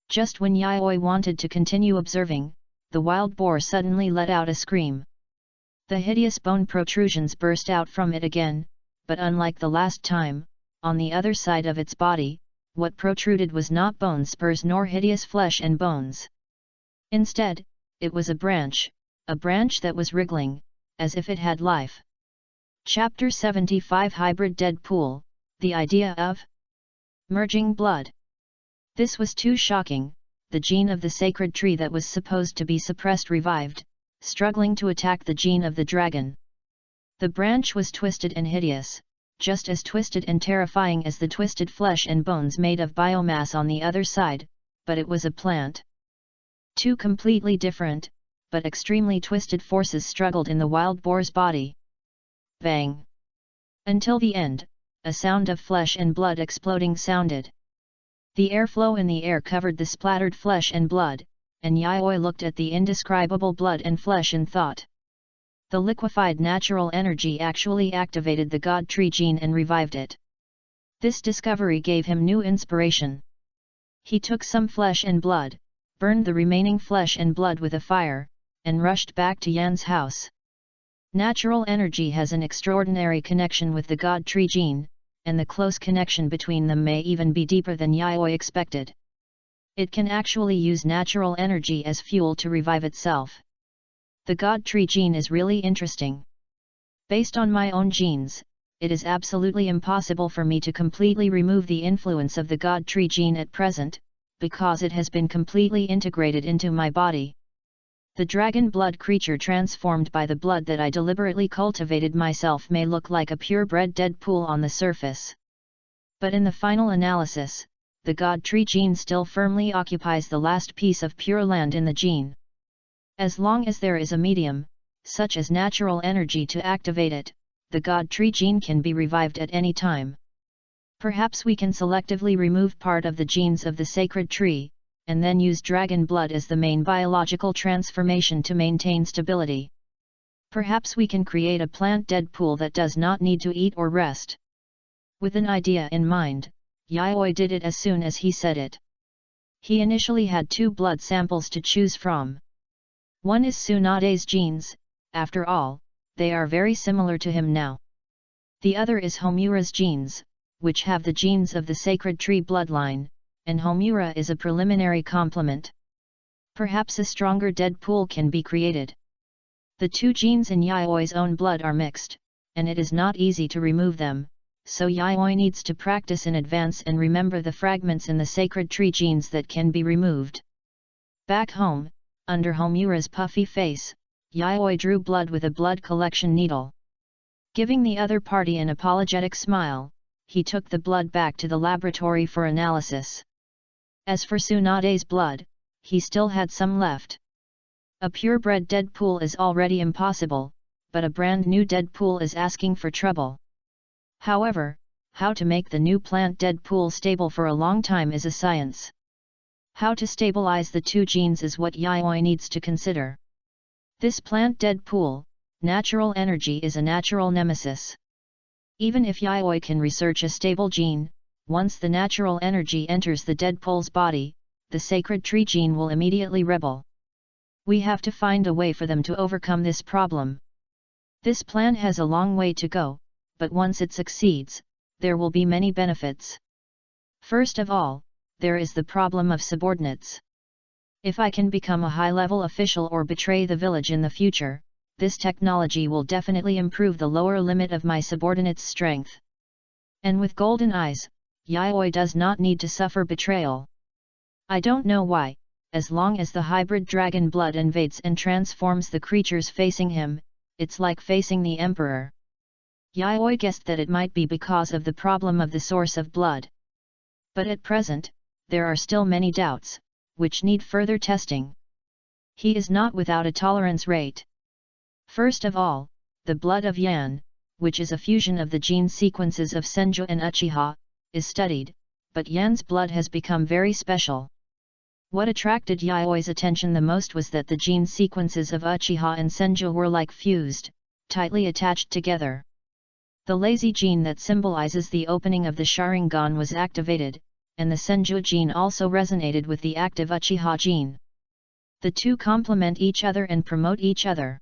Just when Yayoi wanted to continue observing, the wild boar suddenly let out a scream. The hideous bone protrusions burst out from it again, but unlike the last time, on the other side of its body, what protruded was not bone spurs nor hideous flesh and bones. Instead, it was a branch that was wriggling, as if it had life. Chapter 75 Hybrid Deadpool, the idea of merging blood. This was too shocking. The gene of the sacred tree that was supposed to be suppressed revived, struggling to attack the gene of the dragon. The branch was twisted and hideous, just as twisted and terrifying as the twisted flesh and bones made of biomass on the other side, but it was a plant. Two completely different, but extremely twisted forces struggled in the wild boar's body. Bang! Until the end, a sound of flesh and blood exploding sounded. The airflow in the air covered the splattered flesh and blood, and Yayoi looked at the indescribable blood and flesh and thought. The liquefied natural energy actually activated the God Tree gene and revived it. This discovery gave him new inspiration. He took some flesh and blood, burned the remaining flesh and blood with a fire, and rushed back to Yan's house. Natural energy has an extraordinary connection with the God Tree gene, and the close connection between them may even be deeper than Yayoi expected. It can actually use natural energy as fuel to revive itself. The God Tree gene is really interesting. Based on my own genes, it is absolutely impossible for me to completely remove the influence of the God Tree gene at present, because it has been completely integrated into my body. The dragon blood creature transformed by the blood that I deliberately cultivated myself may look like a purebred Deadpool on the surface. But in the final analysis, the God Tree gene still firmly occupies the last piece of pure land in the gene. As long as there is a medium, such as natural energy to activate it, the God Tree gene can be revived at any time. Perhaps we can selectively remove part of the genes of the sacred tree, and then use dragon blood as the main biological transformation to maintain stability. Perhaps we can create a plant Deadpool that does not need to eat or rest. With an idea in mind, Yayoi did it as soon as he said it. He initially had 2 blood samples to choose from. One is Tsunade's genes, after all, they are very similar to him now. The other is Homura's genes, which have the genes of the sacred tree bloodline, and Homura is a preliminary complement. Perhaps a stronger Deadpool can be created. The 2 genes in Yayoi's own blood are mixed, and it is not easy to remove them, so Yayoi needs to practice in advance and remember the fragments in the sacred tree genes that can be removed. Back home, under Homura's puffy face, Yayoi drew blood with a blood collection needle. Giving the other party an apologetic smile, he took the blood back to the laboratory for analysis. As for Tsunade's blood, he still had some left. A purebred Deadpool is already impossible, but a brand new Deadpool is asking for trouble. However, how to make the new plant Deadpool stable for a long time is a science. How to stabilize the 2 genes is what Yayoi needs to consider. This plant Deadpool, natural energy is a natural nemesis. Even if Yayoi can research a stable gene, once the natural energy enters the Deadpool's body, the sacred tree gene will immediately rebel. We have to find a way for them to overcome this problem. This plan has a long way to go, but once it succeeds, there will be many benefits. First of all, there is the problem of subordinates. If I can become a high-level official or betray the village in the future, this technology will definitely improve the lower limit of my subordinates' strength. And with golden eyes, Yayoi does not need to suffer betrayal. I don't know why, as long as the hybrid dragon blood invades and transforms the creatures facing him, it's like facing the emperor. Yayoi guessed that it might be because of the problem of the source of blood. But at present, there are still many doubts, which need further testing. He is not without a tolerance rate. First of all, the blood of Yan, which is a fusion of the gene sequences of Senju and Uchiha, is studied, but Yan's blood has become very special. What attracted Yayoi's attention the most was that the gene sequences of Uchiha and Senju were like fused, tightly attached together. The lazy gene that symbolizes the opening of the Sharingan was activated, and the Senju gene also resonated with the active Uchiha gene. The 2 complement each other and promote each other.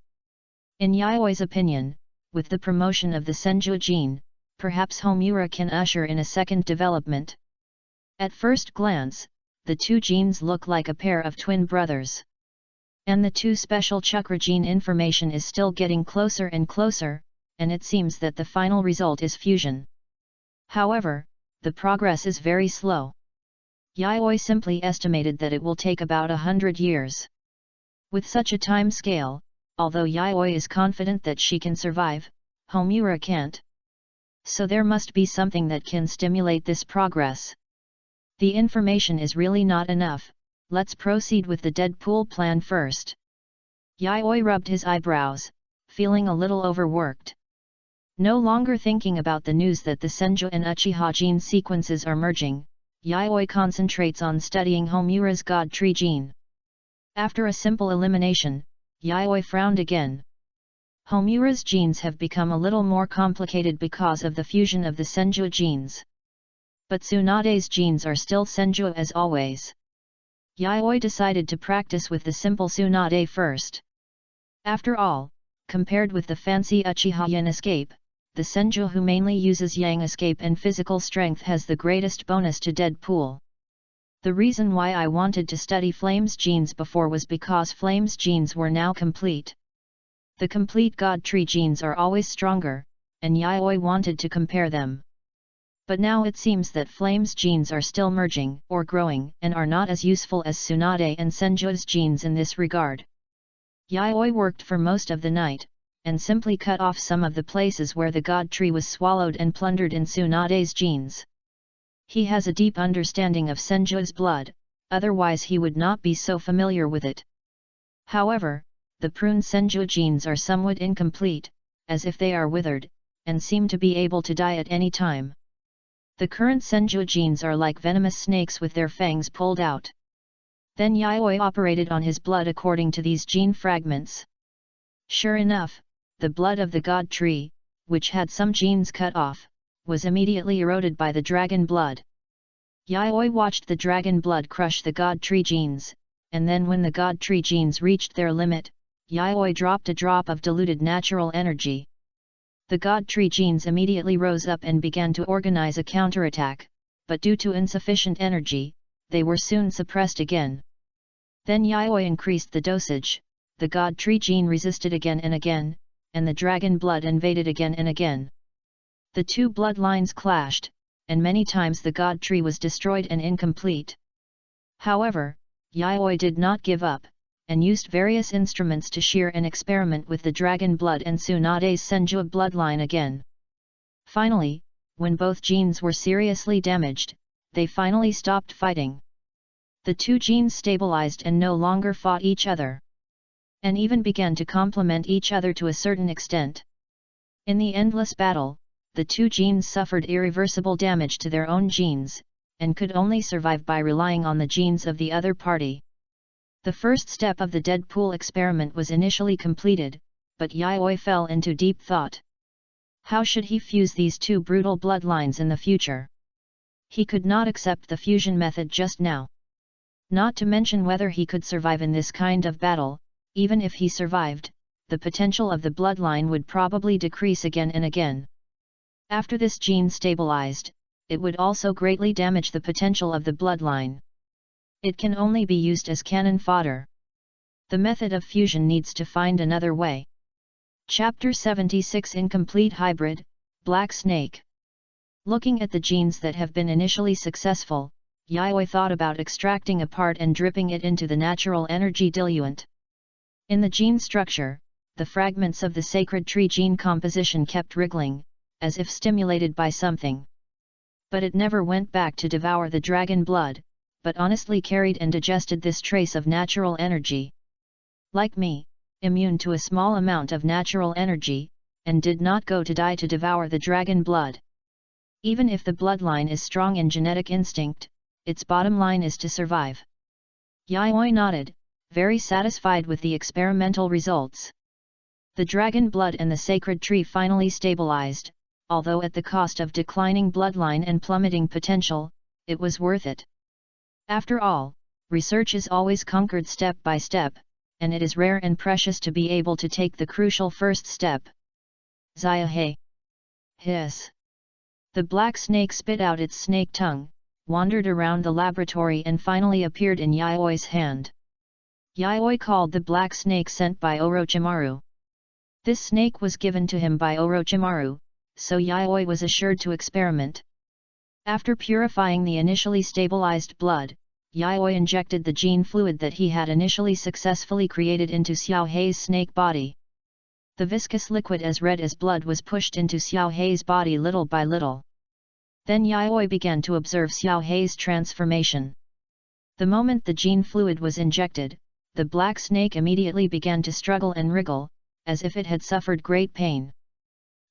In Yaoi's opinion, with the promotion of the Senju gene, perhaps Homura can usher in a second development. At first glance, the two genes look like a pair of twin brothers. And the two special chakra gene information is still getting closer and closer, and it seems that the final result is fusion. However, the progress is very slow. Yaoi simply estimated that it will take about 100 years. With such a time scale, although Yaoi is confident that she can survive, Homura can't. So there must be something that can stimulate this progress. The information is really not enough, let's proceed with the Deadpool plan first. Yaoi rubbed his eyebrows, feeling a little overworked. No longer thinking about the news that the Senju and Uchiha gene sequences are merging, Yaoi concentrates on studying Homura's God Tree gene. After a simple elimination, Yaoi frowned again. Homura's genes have become a little more complicated because of the fusion of the Senju genes. But Tsunade's genes are still Senju as always. Yaoi decided to practice with the simple Tsunade first. After all, compared with the fancy Uchiha Yin escape, the Senju who mainly uses Yang escape and physical strength has the greatest bonus to Deadpool. The reason why I wanted to study Flame's genes before was because Flame's genes were now complete. The complete God Tree genes are always stronger, and Yaoi wanted to compare them. But now it seems that Flame's genes are still merging or growing and are not as useful as Tsunade and Senju's genes in this regard. Yaoi worked for most of the night, and simply cut off some of the places where the God Tree was swallowed and plundered in Tsunade's genes. He has a deep understanding of Senju's blood, otherwise he would not be so familiar with it. However, the prune Senju genes are somewhat incomplete, as if they are withered, and seem to be able to die at any time. The current Senju genes are like venomous snakes with their fangs pulled out. Then Yaoi operated on his blood according to these gene fragments. Sure enough, the blood of the God Tree, which had some genes cut off, was immediately eroded by the dragon blood. Yaoi watched the dragon blood crush the God Tree genes, and then when the God Tree genes reached their limit, Yaoi dropped a drop of diluted natural energy. The God Tree genes immediately rose up and began to organize a counterattack, but due to insufficient energy, they were soon suppressed again. Then Yaoi increased the dosage, the God Tree gene resisted again and again, and the dragon blood invaded again and again. The two bloodlines clashed, and many times the God Tree was destroyed and incomplete. However, Yaoi did not give up, and used various instruments to shear and experiment with the dragon blood and Tsunade's Senju bloodline again. Finally, when both genes were seriously damaged, they finally stopped fighting. The two genes stabilized and no longer fought each other, and even began to complement each other to a certain extent. In the endless battle, the two genes suffered irreversible damage to their own genes, and could only survive by relying on the genes of the other party. The first step of the Deadpool experiment was initially completed, but Yaoi fell into deep thought. How should he fuse these two brutal bloodlines in the future? He could not accept the fusion method just now. Not to mention whether he could survive in this kind of battle. Even if he survived, the potential of the bloodline would probably decrease again and again. After this gene stabilized, it would also greatly damage the potential of the bloodline. It can only be used as cannon fodder. The method of fusion needs to find another way. Chapter 76 Incomplete Hybrid, Black Snake. Looking at the genes that have been initially successful, Yaoi thought about extracting a part and dripping it into the natural energy diluent. In the gene structure, the fragments of the sacred tree gene composition kept wriggling, as if stimulated by something. But it never went back to devour the dragon blood, but honestly carried and digested this trace of natural energy. Like me, immune to a small amount of natural energy, and did not go to die to devour the dragon blood. Even if the bloodline is strong in genetic instinct, its bottom line is to survive. Yaoi nodded, very satisfied with the experimental results. The dragon blood and the sacred tree finally stabilized, although at the cost of declining bloodline and plummeting potential, it was worth it. After all, research is always conquered step by step, and it is rare and precious to be able to take the crucial first step. Zia-hey! Hiss! The black snake spit out its snake tongue, wandered around the laboratory and finally appeared in Yaoi's hand. Yaoi called the black snake sent by Orochimaru. This snake was given to him by Orochimaru, so Yaoi was assured to experiment. After purifying the initially stabilized blood, Yaoi injected the gene fluid that he had initially successfully created into Xiaohei's snake body. The viscous liquid as red as blood was pushed into Xiaohei's body little by little. Then Yaoi began to observe Xiaohei's transformation. The moment the gene fluid was injected, the black snake immediately began to struggle and wriggle, as if it had suffered great pain.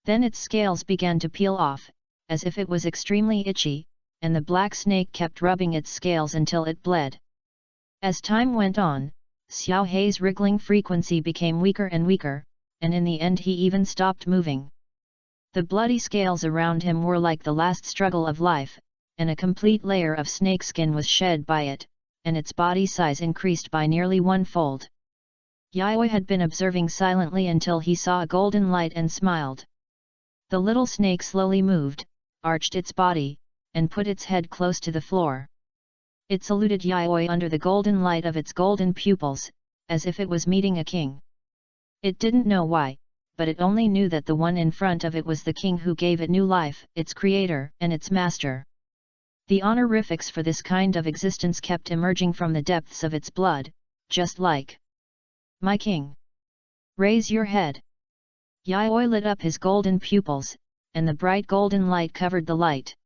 Then its scales began to peel off, as if it was extremely itchy, and the black snake kept rubbing its scales until it bled. As time went on, Xiaohei's wriggling frequency became weaker and weaker, and in the end he even stopped moving. The bloody scales around him were like the last struggle of life, and a complete layer of snakeskin was shed by it, and its body size increased by nearly 1-fold. Yaoi had been observing silently until he saw a golden light and smiled. The little snake slowly moved, arched its body, and put its head close to the floor. It saluted Yaoi under the golden light of its golden pupils, as if it was meeting a king. It didn't know why, but it only knew that the one in front of it was the king who gave it new life, its creator and its master. The honorifics for this kind of existence kept emerging from the depths of its blood, just like, "My king! Raise your head!" Yaoi lit up his golden pupils, and the bright golden light covered the light.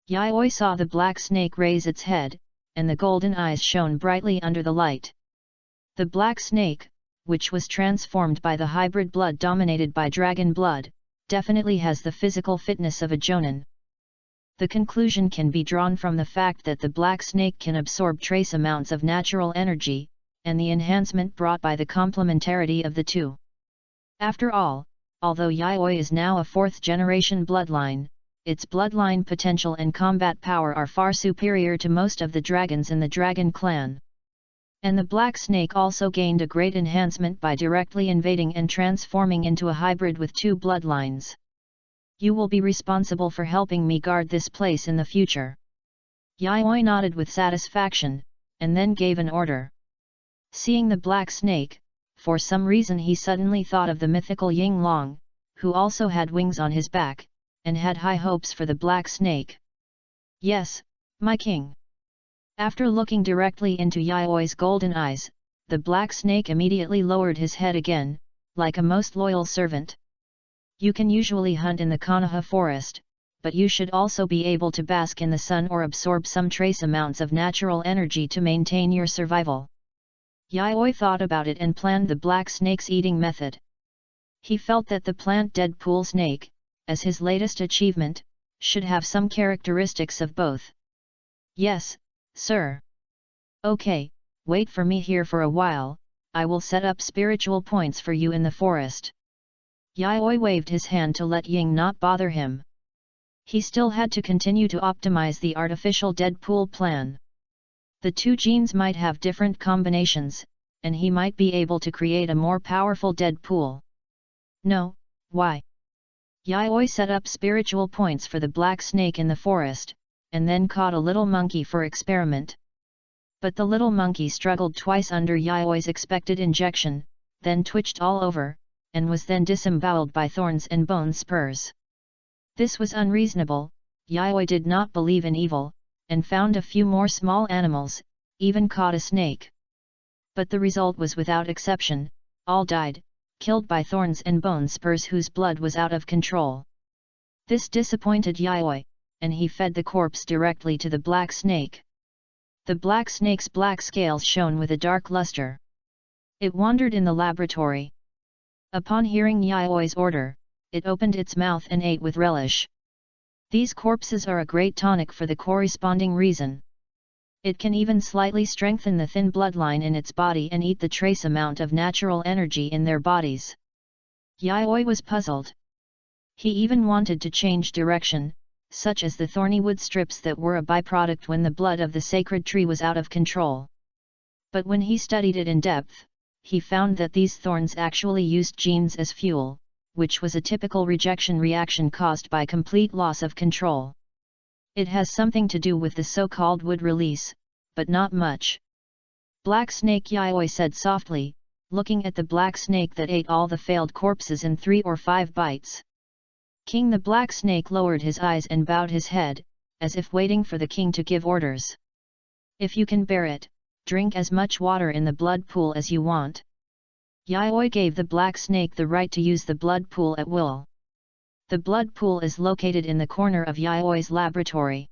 Yaoi saw the black snake raise its head, and the golden eyes shone brightly under the light. The black snake, which was transformed by the hybrid blood dominated by dragon blood, definitely has the physical fitness of a jonin. The conclusion can be drawn from the fact that the black snake can absorb trace amounts of natural energy, and the enhancement brought by the complementarity of the two. After all, although Yaoi is now a 4th-generation bloodline, its bloodline potential and combat power are far superior to most of the dragons in the dragon clan. And the black snake also gained a great enhancement by directly invading and transforming into a hybrid with 2 bloodlines. You will be responsible for helping me guard this place in the future. Yaoi nodded with satisfaction, and then gave an order. Seeing the black snake, for some reason he suddenly thought of the mythical Ying Long, who also had wings on his back, and had high hopes for the black snake. "Yes, my king." After looking directly into Yaoi's golden eyes, the black snake immediately lowered his head again, like a most loyal servant. "You can usually hunt in the Konoha forest, but you should also be able to bask in the sun or absorb some trace amounts of natural energy to maintain your survival." Yaoi thought about it and planned the black snake's eating method. He felt that the plant Deadpool snake, as his latest achievement, should have some characteristics of both. "Yes, sir." "Okay, wait for me here for a while, I will set up spiritual points for you in the forest." Yaoi waved his hand to let Ying not bother him. He still had to continue to optimize the artificial Deadpool plan. The 2 genes might have different combinations, and he might be able to create a more powerful Deadpool. "No, why?" Yaoi set up spiritual points for the black snake in the forest, and then caught a little monkey for experiment. But the little monkey struggled twice under Yaoi's expected injection, then twitched all over, and was then disemboweled by thorns and bone spurs. This was unreasonable. Yaoi did not believe in evil, and found a few more small animals, even caught a snake. But the result was without exception, all died, killed by thorns and bone spurs whose blood was out of control. This disappointed Yaoi, and he fed the corpse directly to the black snake. The black snake's black scales shone with a dark luster. It wandered in the laboratory. Upon hearing Yaoi's order, it opened its mouth and ate with relish. These corpses are a great tonic for the corresponding reason. It can even slightly strengthen the thin bloodline in its body and eat the trace amount of natural energy in their bodies. Yaoi was puzzled. He even wanted to change direction, such as the thorny wood strips that were a byproduct when the blood of the sacred tree was out of control. But when he studied it in depth, he found that these thorns actually used genes as fuel, which was a typical rejection reaction caused by complete loss of control. It has something to do with the so-called wood release, but not much. Black snake, Yayoi said softly, looking at the black snake that ate all the failed corpses in 3 or 5 bites. King, the black snake lowered his eyes and bowed his head, as if waiting for the king to give orders. If you can bear it, drink as much water in the blood pool as you want. Yayoi gave the black snake the right to use the blood pool at will. The blood pool is located in the corner of Yayoi's laboratory.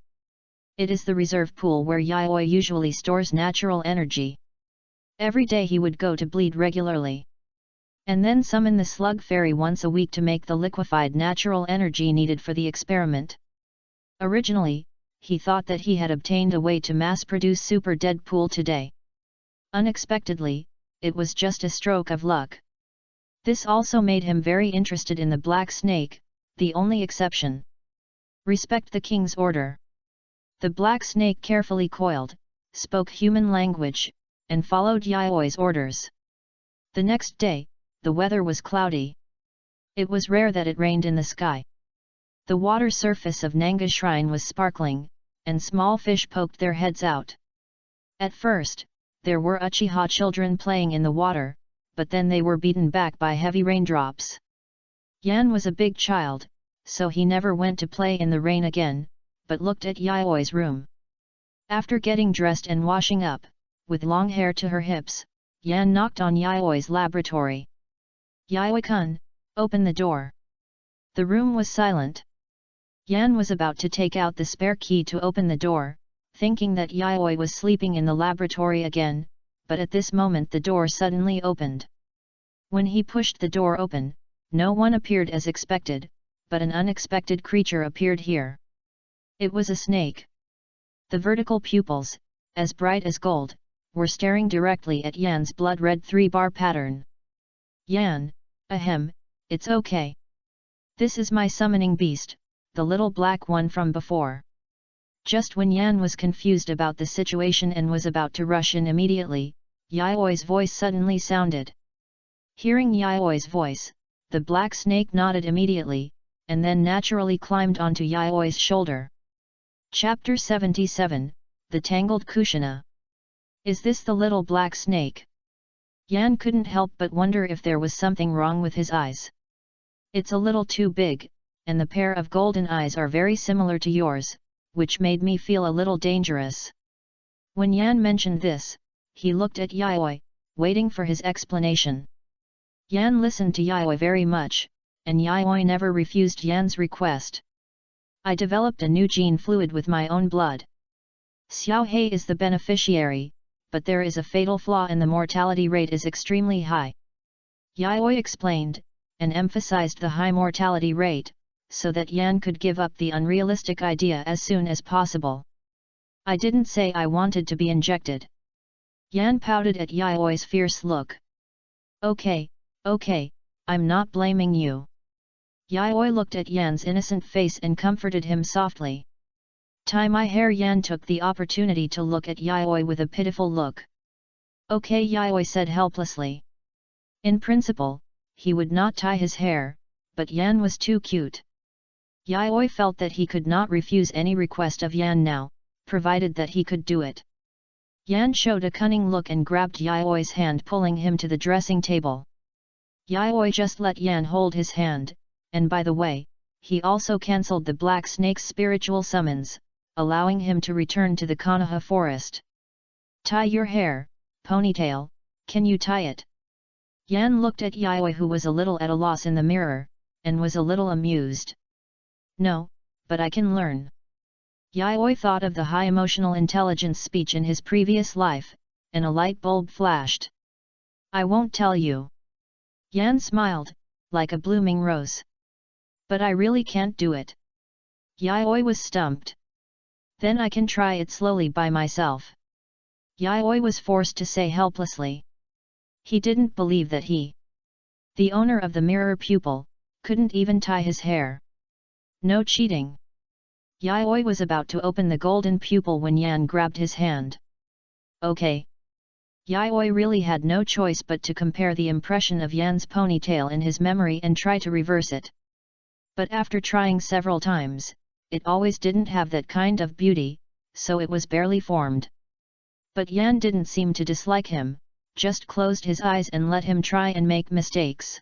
It is the reserve pool where Yayoi usually stores natural energy. Every day he would go to bleed regularly. And then summon the slug fairy once a week to make the liquefied natural energy needed for the experiment. Originally, he thought that he had obtained a way to mass-produce Super Deadpool today. Unexpectedly, it was just a stroke of luck. This also made him very interested in the black snake, the only exception. Respect the king's order. The black snake carefully coiled, spoke human language, and followed Yayoi's orders. The next day, the weather was cloudy. It was rare that it rained in the sky. The water surface of Nanga Shrine was sparkling, and small fish poked their heads out. At first, there were Uchiha children playing in the water, but then they were beaten back by heavy raindrops. Yan was a big child, so he never went to play in the rain again, but looked at Yayoi's room. After getting dressed and washing up, with long hair to her hips, Yan knocked on Yayoi's laboratory. "Yayoi-kun, open the door." The room was silent. Yan was about to take out the spare key to open the door, thinking that Yayoi was sleeping in the laboratory again, but at this moment the door suddenly opened. When he pushed the door open, no one appeared as expected, but an unexpected creature appeared here. It was a snake. The vertical pupils, as bright as gold, were staring directly at Yan's blood-red 3-bar pattern. "Yan, ahem, it's okay. This is my summoning beast, the little black one from before." Just when Yan was confused about the situation and was about to rush in immediately, Yayoi's voice suddenly sounded. Hearing Yayoi's voice, the black snake nodded immediately, and then naturally climbed onto Yayoi's shoulder. Chapter 77, The Tangled Kushina. Is this the little black snake? Yan couldn't help but wonder if there was something wrong with his eyes. "It's a little too big, and the pair of golden eyes are very similar to yours, which made me feel a little dangerous." When Yan mentioned this, he looked at Yayoi, waiting for his explanation. Yan listened to Yayoi very much, and Yayoi never refused Yan's request. "I developed a new gene fluid with my own blood. Xiaohei is the beneficiary, but there is a fatal flaw and the mortality rate is extremely high." Yayoi explained, and emphasized the high mortality rate, so that Yan could give up the unrealistic idea as soon as possible. "I didn't say I wanted to be injected." Yan pouted at Yayoi's fierce look. Okay, I'm not blaming you." Yayoi looked at Yan's innocent face and comforted him softly. "Tie my hair." Yan took the opportunity to look at Yayoi with a pitiful look. "Okay," Yayoi said helplessly. In principle, he would not tie his hair, but Yan was too cute. Yayoi felt that he could not refuse any request of Yan now, provided that he could do it. Yan showed a cunning look and grabbed Yayoi's hand, pulling him to the dressing table. Yayoi just let Yan hold his hand, and by the way, he also cancelled the black snake's spiritual summons, allowing him to return to the Konoha forest. "Tie your hair, ponytail, can you tie it?" Yan looked at Yayoi, who was a little at a loss in the mirror, and was a little amused. "No, but I can learn." Yayoi thought of the high emotional intelligence speech in his previous life, and a light bulb flashed. "I won't tell you." Yan smiled, like a blooming rose. "But I really can't do it." Yayoi was stumped. "Then I can try it slowly by myself." Yayoi was forced to say helplessly. He didn't believe that he, the owner of the mirror pupil, couldn't even tie his hair. No cheating. Yayoi was about to open the golden pupil when Yan grabbed his hand. "Okay. Yayoi really had no choice but to compare the impression of Yan's ponytail in his memory and try to reverse it. But after trying several times, it always didn't have that kind of beauty, so it was barely formed. But Yan didn't seem to dislike him, just closed his eyes and let him try and make mistakes.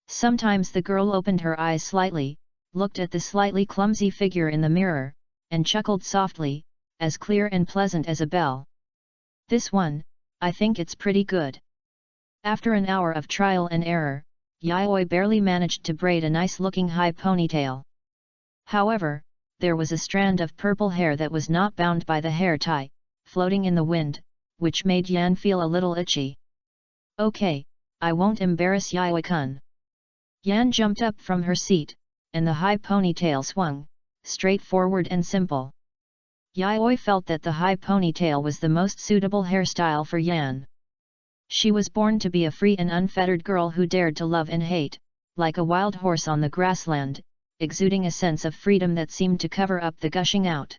Sometimes the girl opened her eyes slightly, looked at the slightly clumsy figure in the mirror, and chuckled softly, as clear and pleasant as a bell. "This one, I think it's pretty good." After an hour of trial and error, Yayoi barely managed to braid a nice-looking high ponytail. However, there was a strand of purple hair that was not bound by the hair tie, floating in the wind, which made Yan feel a little itchy. "Okay, I won't embarrass Yayoi-kun." Yan jumped up from her seat, and the high ponytail swung, straightforward and simple. Yayoi felt that the high ponytail was the most suitable hairstyle for Yan. She was born to be a free and unfettered girl who dared to love and hate, like a wild horse on the grassland, exuding a sense of freedom that seemed to cover up the gushing out.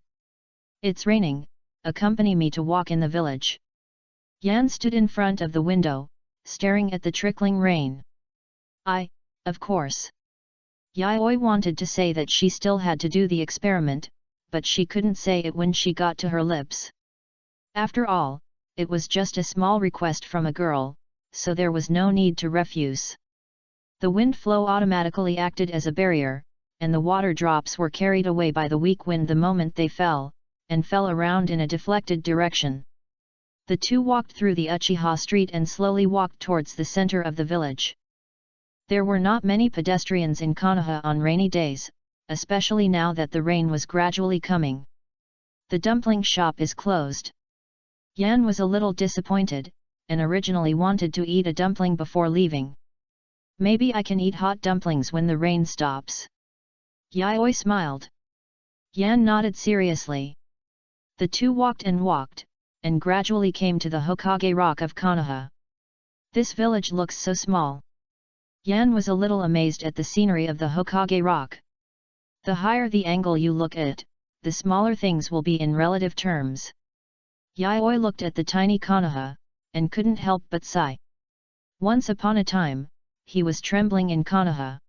"It's raining, accompany me to walk in the village." Yan stood in front of the window, staring at the trickling rain. Of course." Yayoi wanted to say that she still had to do the experiment, but she couldn't say it when she got to her lips. After all, it was just a small request from a girl, so there was no need to refuse. The wind flow automatically acted as a barrier, and the water drops were carried away by the weak wind the moment they fell, and fell around in a deflected direction. The two walked through the Uchiha street and slowly walked towards the center of the village. There were not many pedestrians in Konoha on rainy days, especially now that the rain was gradually coming. "The dumpling shop is closed." Yan was a little disappointed, and originally wanted to eat a dumpling before leaving. "Maybe I can eat hot dumplings when the rain stops." Yayoi smiled. Yan nodded seriously. The two walked, and gradually came to the Hokage Rock of Konoha. "This village looks so small." Yan was a little amazed at the scenery of the Hokage Rock. The higher the angle you look at, the smaller things will be in relative terms. Yayoi looked at the tiny Konoha, and couldn't help but sigh. Once upon a time, he was trembling in Konoha.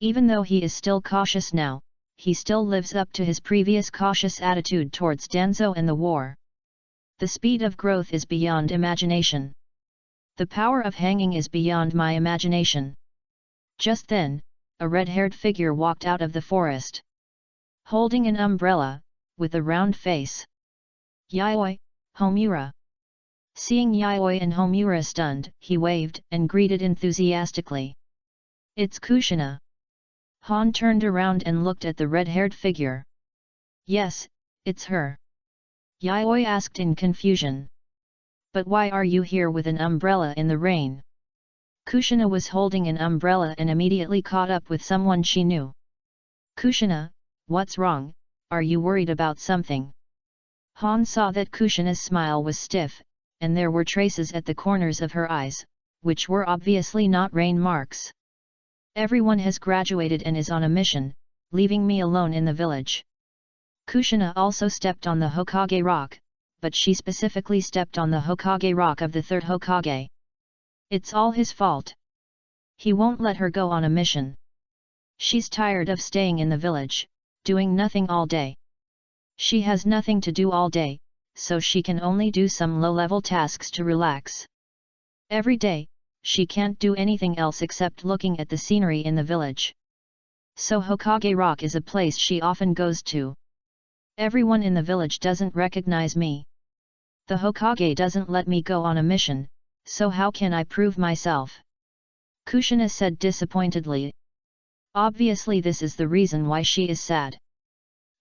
Even though he is still cautious now, he still lives up to his previous cautious attitude towards Danzo and the war. The speed of growth is beyond imagination. The power of hanging is beyond my imagination. Just then, a red-haired figure walked out of the forest. Holding an umbrella, with a round face. "Yayoi, Homura." Seeing Yayoi and Homura stunned, he waved and greeted enthusiastically. "It's Kushina." Han turned around and looked at the red-haired figure. "Yes, it's her." Yayoi asked in confusion. "But why are you here with an umbrella in the rain?" Kushina was holding an umbrella and immediately caught up with someone she knew. "Kushina, what's wrong, are you worried about something?" Han saw that Kushina's smile was stiff, and there were traces at the corners of her eyes, which were obviously not rain marks. "Everyone has graduated and is on a mission, leaving me alone in the village." Kushina also stepped on the Hokage Rock, but she specifically stepped on the Hokage Rock of the third Hokage. It's all his fault. He won't let her go on a mission. She's tired of staying in the village, doing nothing all day. She has nothing to do all day, so she can only do some low-level tasks to relax. Every day, she can't do anything else except looking at the scenery in the village. So Hokage Rock is a place she often goes to. Everyone in the village doesn't recognize me. The Hokage doesn't let me go on a mission, so how can I prove myself? Kushina said disappointedly. Obviously this is the reason why she is sad.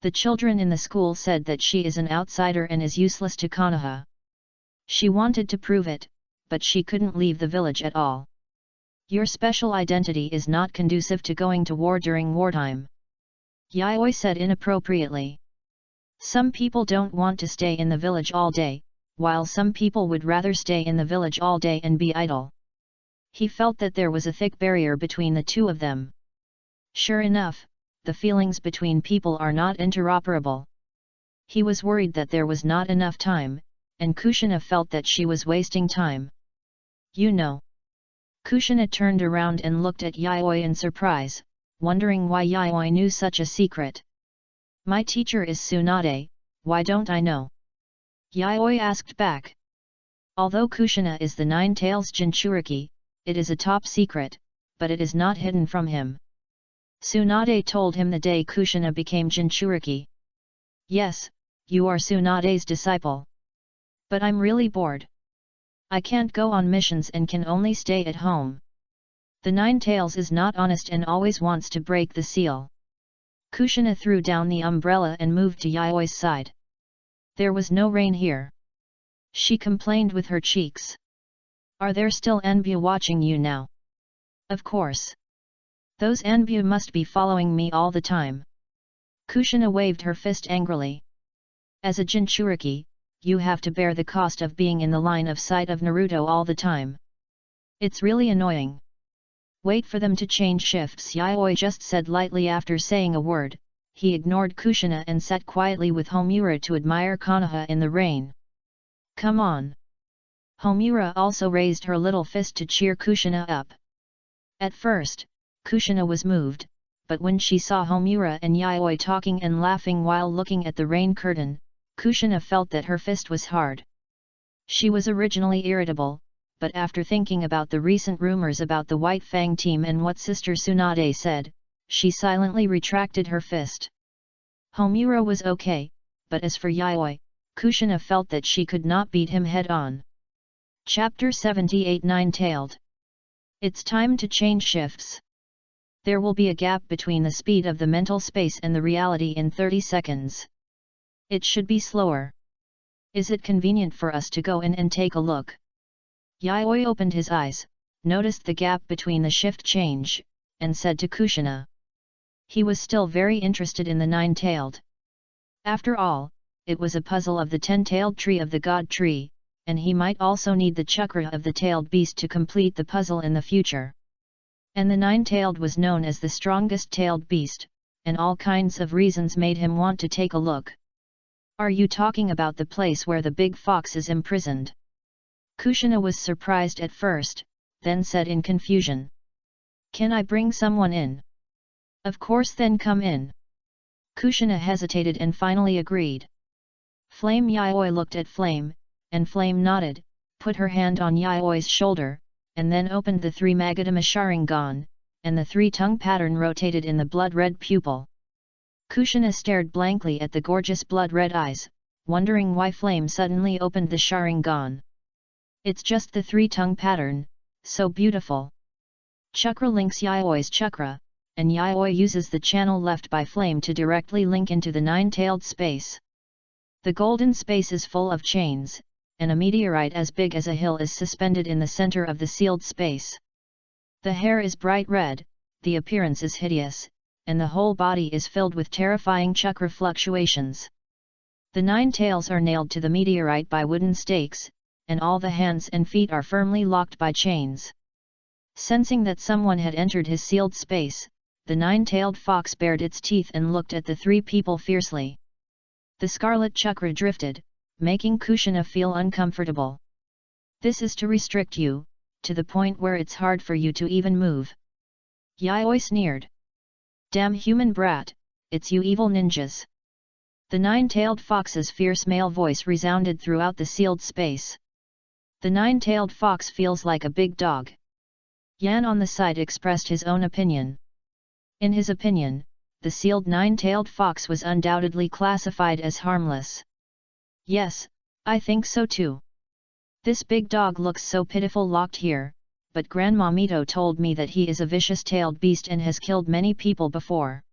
The children in the school said that she is an outsider and is useless to Konoha. She wanted to prove it, but she couldn't leave the village at all. Your special identity is not conducive to going to war during wartime. Yayoi said inappropriately. Some people don't want to stay in the village all day, while some people would rather stay in the village all day and be idle. He felt that there was a thick barrier between the two of them. Sure enough, the feelings between people are not interoperable. He was worried that there was not enough time, and Kushina felt that she was wasting time. You know. Kushina turned around and looked at Yayoi in surprise, wondering why Yayoi knew such a secret. My teacher is Tsunade, why don't I know? Yayoi asked back. Although Kushina is the Nine Tails Jinchuriki, it is a top secret, but it is not hidden from him. Tsunade told him the day Kushina became Jinchuriki. Yes, you are Tsunade's disciple. But I'm really bored. I can't go on missions and can only stay at home. The Nine Tails is not honest and always wants to break the seal. Kushina threw down the umbrella and moved to Yayoi's side. There was no rain here. She complained with her cheeks. Are there still Anbu watching you now? Of course. Those Anbu must be following me all the time. Kushina waved her fist angrily. As a Jinchuriki, you have to bear the cost of being in the line of sight of Naruto all the time. It's really annoying. Wait for them to change shifts, Yayoi just said lightly after saying a word. He ignored Kushina and sat quietly with Homura to admire Konoha in the rain. Come on. Homura also raised her little fist to cheer Kushina up. At first, Kushina was moved, but when she saw Homura and Yayoi talking and laughing while looking at the rain curtain, Kushina felt that her fist was hard. She was originally irritable, but after thinking about the recent rumors about the White Fang team and what Sister Tsunade said, she silently retracted her fist. Homura was okay, but as for Yayoi, Kushina felt that she could not beat him head-on. Chapter 78 Nine-Tailed. It's time to change shifts. There will be a gap between the speed of the mental space and the reality in 30 seconds. It should be slower. Is it convenient for us to go in and take a look? Yayoi opened his eyes, noticed the gap between the shift change, and said to Kushina. He was still very interested in the nine-tailed. After all, it was a puzzle of the 10-tailed tree of the God Tree, and he might also need the chakra of the tailed beast to complete the puzzle in the future. And the nine-tailed was known as the strongest tailed beast, and all kinds of reasons made him want to take a look. Are you talking about the place where the big fox is imprisoned? Kushina was surprised at first, then said in confusion. Can I bring someone in? Of course, then come in. Kushina hesitated and finally agreed. Flame Yayoi looked at Flame, and Flame nodded, put her hand on Yayoi's shoulder, and then opened the 3 Magatama Sharingan, and the 3-tongue pattern rotated in the blood-red pupil. Kushina stared blankly at the gorgeous blood-red eyes, wondering why Flame suddenly opened the Sharingan. It's just the 3-tongue pattern, so beautiful. Chakra links Yayoi's chakra, and Yayoi uses the channel left by Flame to directly link into the 9-tailed space. The golden space is full of chains, and a meteorite as big as a hill is suspended in the center of the sealed space. The hair is bright red, the appearance is hideous, and the whole body is filled with terrifying chakra fluctuations. The 9 tails are nailed to the meteorite by wooden stakes, and all the hands and feet are firmly locked by chains. Sensing that someone had entered his sealed space, the 9-tailed fox bared its teeth and looked at the 3 people fiercely. The scarlet chakra drifted, making Kushina feel uncomfortable. This is to restrict you, to the point where it's hard for you to even move. Yayoi sneered. Damn human brat, it's you evil ninjas. The 9-tailed fox's fierce male voice resounded throughout the sealed space. The 9-tailed fox feels like a big dog. Yan on the side expressed his own opinion. In his opinion, the sealed 9-tailed fox was undoubtedly classified as harmless. Yes, I think so too. This big dog looks so pitiful locked here, but Grandma Mito told me that he is a vicious-tailed beast and has killed many people before.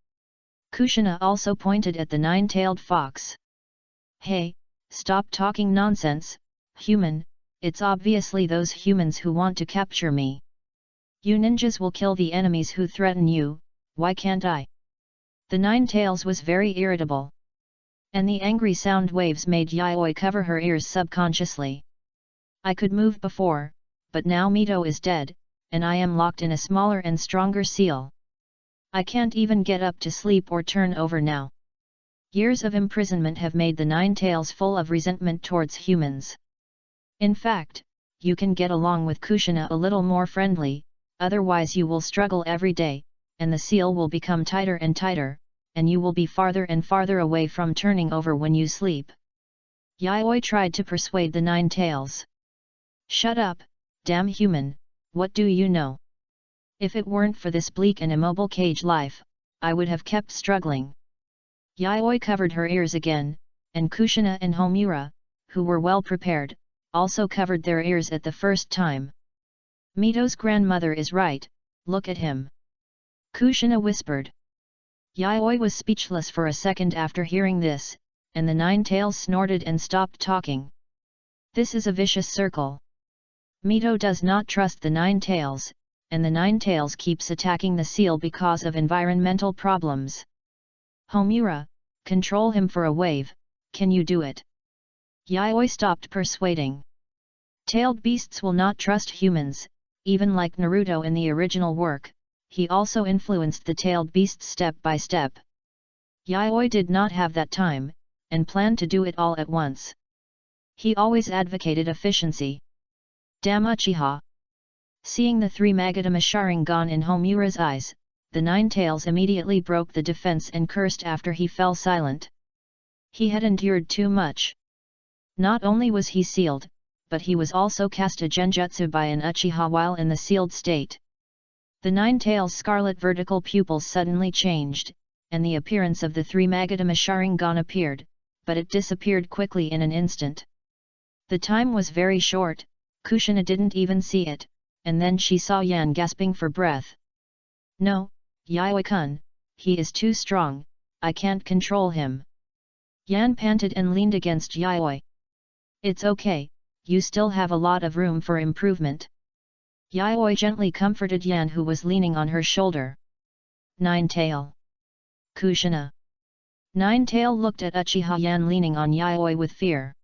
Kushina also pointed at the 9-tailed fox. Hey, stop talking nonsense, human, it's obviously those humans who want to capture me. You ninjas will kill the enemies who threaten you, why can't I? The 9 tails was very irritable. And the angry sound waves made Yayoi cover her ears subconsciously. I could move before, but now Mito is dead, and I am locked in a smaller and stronger seal. I can't even get up to sleep or turn over now. Years of imprisonment have made the Nine Tails full of resentment towards humans. In fact, you can get along with Kushina a little more friendly, otherwise you will struggle every day, and the seal will become tighter and tighter, and you will be farther and farther away from turning over when you sleep. Yayoi tried to persuade the Nine Tails. Shut up, damn human, what do you know? If it weren't for this bleak and immobile cage life, I would have kept struggling. Yayoi covered her ears again, and Kushina and Homura, who were well prepared, also covered their ears at the first time. Mito's grandmother is right, look at him. Kushina whispered. Yayoi was speechless for a second after hearing this, and the Nine Tails snorted and stopped talking. This is a vicious circle. Mito does not trust the Nine Tails, and the Nine Tails keeps attacking the seal because of environmental problems. Homura, control him for a wave, can you do it? Yayoi stopped persuading. Tailed beasts will not trust humans, even like Naruto in the original work, he also influenced the tailed beasts step by step. Yayoi did not have that time, and planned to do it all at once. He always advocated efficiency. Damn Uchiha! Seeing the three Magatama Sharingan in Homura's eyes, the Nine Tails immediately broke the defense and cursed after he fell silent. He had endured too much. Not only was he sealed, but he was also cast a genjutsu by an Uchiha while in the sealed state. The Nine Tails' scarlet vertical pupils suddenly changed, and the appearance of the three Magatama Sharingan appeared, but it disappeared quickly in an instant. The time was very short, Kushina didn't even see it, and then she saw Yan gasping for breath. No, Yayoi-kun, he is too strong, I can't control him. Yan panted and leaned against Yayoi. It's okay, you still have a lot of room for improvement. Yayoi gently comforted Yan who was leaning on her shoulder. Nine Tail. Kushina. Nine Tail looked at Uchiha Yan leaning on Yayoi with fear.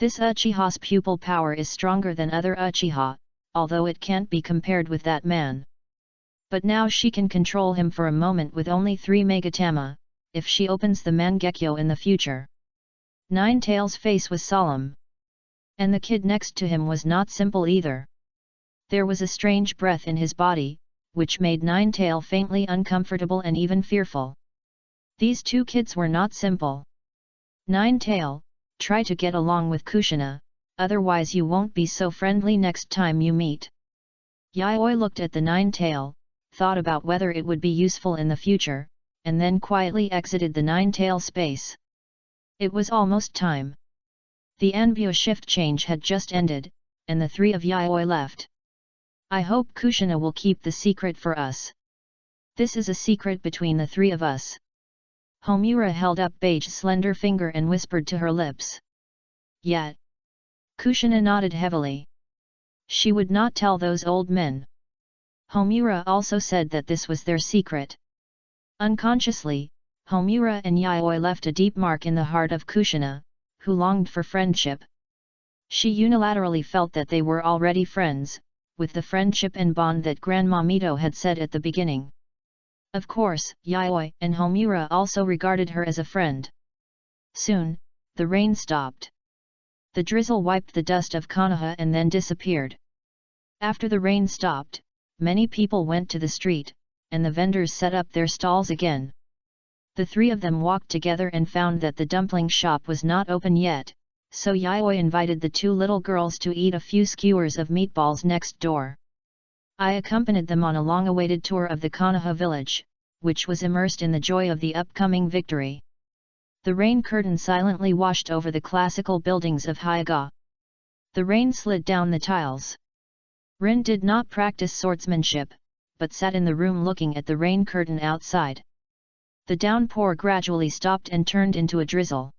This Uchiha's pupil power is stronger than other Uchiha, although it can't be compared with that man. But now she can control him for a moment with only 3 Magatama, if she opens the Mangekyo in the future. Nine Tails' face was solemn. And the kid next to him was not simple either. There was a strange breath in his body, which made Nine Tail faintly uncomfortable and even fearful. These two kids were not simple. Nine Tail, try to get along with Kushina, otherwise you won't be so friendly next time you meet. Yayoi looked at the Nine Tail, thought about whether it would be useful in the future, and then quietly exited the Nine Tail space. It was almost time. The Anbyo shift change had just ended, and the three of Yayoi left. I hope Kushina will keep the secret for us. This is a secret between the three of us. Homura held up Beige's slender finger and whispered to her lips. Yet. Kushina nodded heavily. She would not tell those old men. Homura also said that this was their secret. Unconsciously, Homura and Yayoi left a deep mark in the heart of Kushina, who longed for friendship. She unilaterally felt that they were already friends, with the friendship and bond that Grandma Mito had said at the beginning. Of course, Yayoi and Homura also regarded her as a friend. Soon, the rain stopped. The drizzle wiped the dust of Konoha and then disappeared. After the rain stopped, many people went to the street, and the vendors set up their stalls again. The three of them walked together and found that the dumpling shop was not open yet, so Yayoi invited the two little girls to eat a few skewers of meatballs next door. I accompanied them on a long-awaited tour of the Konoha village, which was immersed in the joy of the upcoming victory. The rain curtain silently washed over the classical buildings of Hyuga. The rain slid down the tiles. Rin did not practice swordsmanship, but sat in the room looking at the rain curtain outside. The downpour gradually stopped and turned into a drizzle.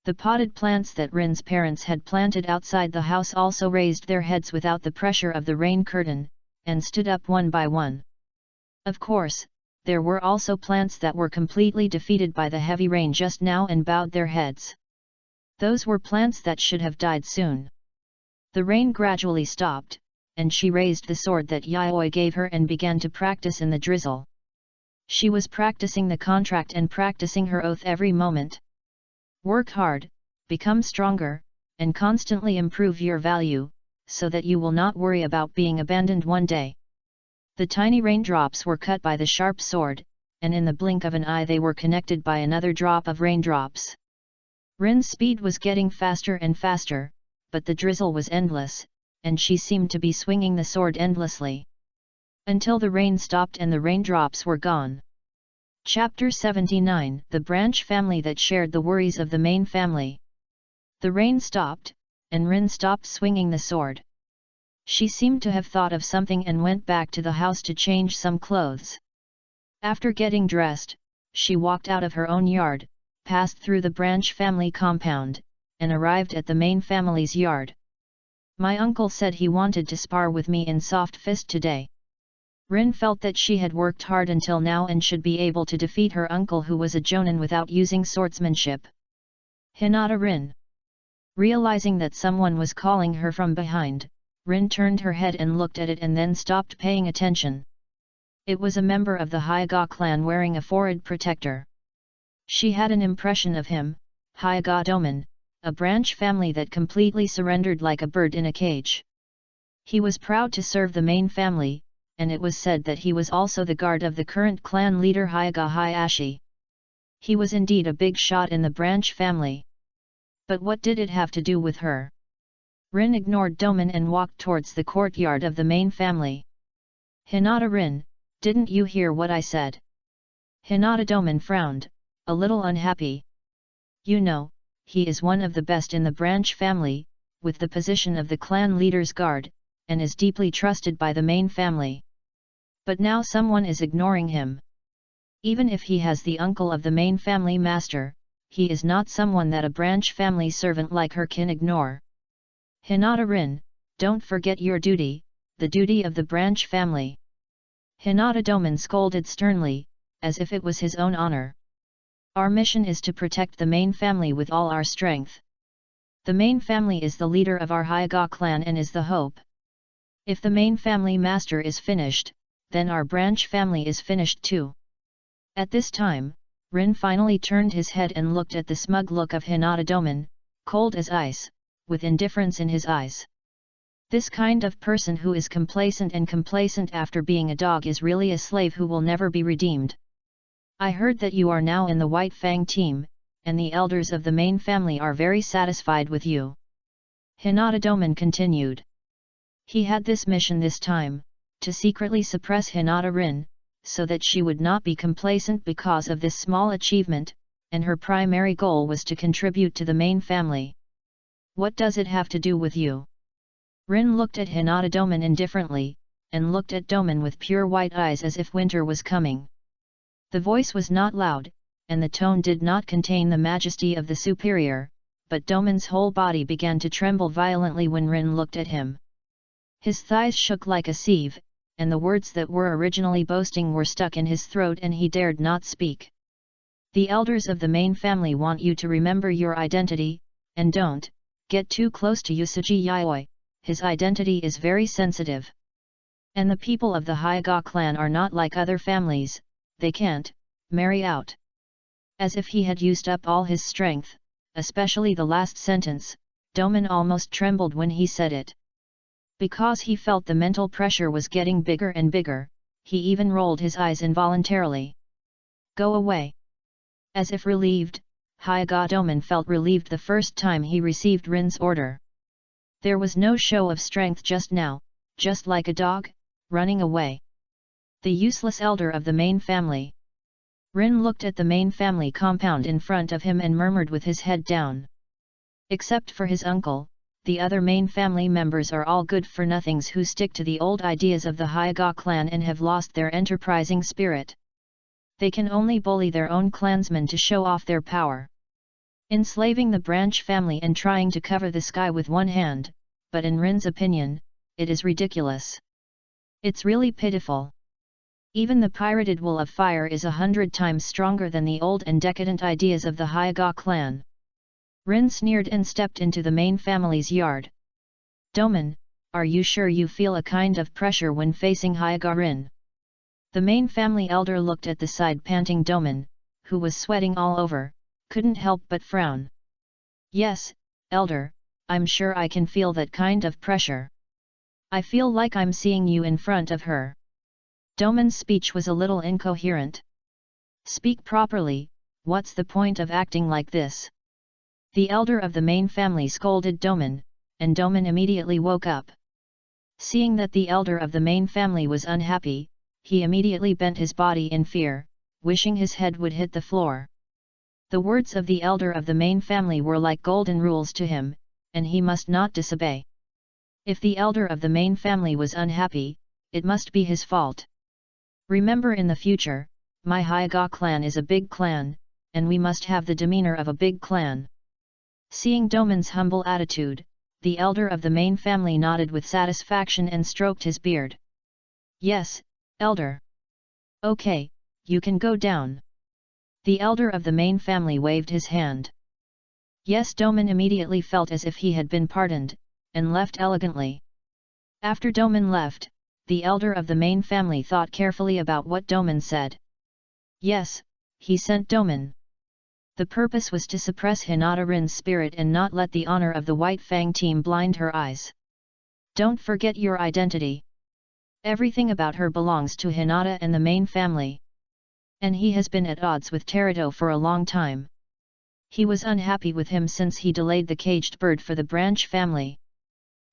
The potted plants that Rin's parents had planted outside the house also raised their heads without the pressure of the rain curtain, and stood up one by one. Of course, there were also plants that were completely defeated by the heavy rain just now and bowed their heads. Those were plants that should have died soon. The rain gradually stopped, and she raised the sword that Yayoi gave her and began to practice in the drizzle. She was practicing the contract and practicing her oath every moment. Work hard, become stronger, and constantly improve your value, so that you will not worry about being abandoned one day. The tiny raindrops were cut by the sharp sword, and in the blink of an eye they were connected by another drop of raindrops. Rin's speed was getting faster and faster, but the drizzle was endless, and she seemed to be swinging the sword endlessly. Until the rain stopped and the raindrops were gone. Chapter 79 – The branch family that shared the worries of the main family. The rain stopped, and Rin stopped swinging the sword. She seemed to have thought of something and went back to the house to change some clothes. After getting dressed, she walked out of her own yard, passed through the branch family compound, and arrived at the main family's yard. My uncle said he wanted to spar with me in soft fist today. Rin felt that she had worked hard until now and should be able to defeat her uncle who was a jonin without using swordsmanship. Hinata Rin. Realizing that someone was calling her from behind, Rin turned her head and looked at it and then stopped paying attention. It was a member of the Hyuga clan wearing a forehead protector. She had an impression of him, Hyuga Domin, a branch family that completely surrendered like a bird in a cage. He was proud to serve the main family, and it was said that he was also the guard of the current clan leader Hyuga Hayashi. He was indeed a big shot in the branch family. But what did it have to do with her? Rin ignored Domin and walked towards the courtyard of the main family. Hinata Rin, didn't you hear what I said? Hinata Domin frowned, a little unhappy. You know, he is one of the best in the branch family, with the position of the clan leader's guard, and is deeply trusted by the main family. But now someone is ignoring him. Even if he has the uncle of the main family master, he is not someone that a branch family servant like her can ignore. Hinata Rin, don't forget your duty, the duty of the branch family. Hinata Domin scolded sternly, as if it was his own honor. Our mission is to protect the main family with all our strength. The main family is the leader of our Hyuga clan and is the hope. If the main family master is finished, then our branch family is finished too. At this time, Rin finally turned his head and looked at the smug look of Hinata Domin, cold as ice, with indifference in his eyes. This kind of person who is complacent after being a dog is really a slave who will never be redeemed. I heard that you are now in the White Fang team, and the elders of the main family are very satisfied with you. Hinata Domin continued. He had this mission this time, to secretly suppress Hinata Rin, so that she would not be complacent because of this small achievement, and her primary goal was to contribute to the main family. What does it have to do with you? Rin looked at Hinata Domin indifferently, and looked at Domin with pure white eyes as if winter was coming. The voice was not loud, and the tone did not contain the majesty of the superior, but Domin's whole body began to tremble violently when Rin looked at him. His thighs shook like a sieve, and the words that were originally boasting were stuck in his throat and he dared not speak. The elders of the main family want you to remember your identity, and don't get too close to Yusuji Yayoi, his identity is very sensitive. And the people of the Hyuga clan are not like other families, they can't marry out. As if he had used up all his strength, especially the last sentence, Domin almost trembled when he said it. Because he felt the mental pressure was getting bigger and bigger, he even rolled his eyes involuntarily. Go away. As if relieved, Hyuga Domin felt relieved the first time he received Rin's order. There was no show of strength just now, just like a dog, running away. The useless elder of the main family. Rin looked at the main family compound in front of him and murmured with his head down. Except for his uncle, the other main family members are all good-for-nothings who stick to the old ideas of the Hyuga clan and have lost their enterprising spirit. They can only bully their own clansmen to show off their power. Enslaving the branch family and trying to cover the sky with one hand, but in Rin's opinion, it is ridiculous. It's really pitiful. Even the pirated wool of fire is 100 times stronger than the old and decadent ideas of the Hyuga clan. Rin sneered and stepped into the main family's yard. Domin, are you sure you feel a kind of pressure when facing Hyuga Rin? The main family elder looked at the side-panting Doman, who was sweating all over, couldn't help but frown. Yes, elder, I'm sure I can feel that kind of pressure. I feel like I'm seeing you in front of her. Doman's speech was a little incoherent. Speak properly, what's the point of acting like this? The elder of the main family scolded Doman, and Doman immediately woke up. Seeing that the elder of the main family was unhappy, he immediately bent his body in fear, wishing his head would hit the floor. The words of the elder of the main family were like golden rules to him, and he must not disobey. If the elder of the main family was unhappy, it must be his fault. Remember, in the future, my Hyuga clan is a big clan, and we must have the demeanor of a big clan. Seeing Doman's humble attitude, the elder of the main family nodded with satisfaction and stroked his beard. Yes, elder. Okay, you can go down. The elder of the main family waved his hand. Yes, Doman immediately felt as if he had been pardoned, and left elegantly. After Doman left, the elder of the main family thought carefully about what Doman said. Yes, he sent Doman. The purpose was to suppress Hinata Rin's spirit and not let the honor of the White Fang team blind her eyes. Don't forget your identity. Everything about her belongs to Hinata and the main family. And he has been at odds with Teruto for a long time. He was unhappy with him since he delayed the caged bird for the branch family.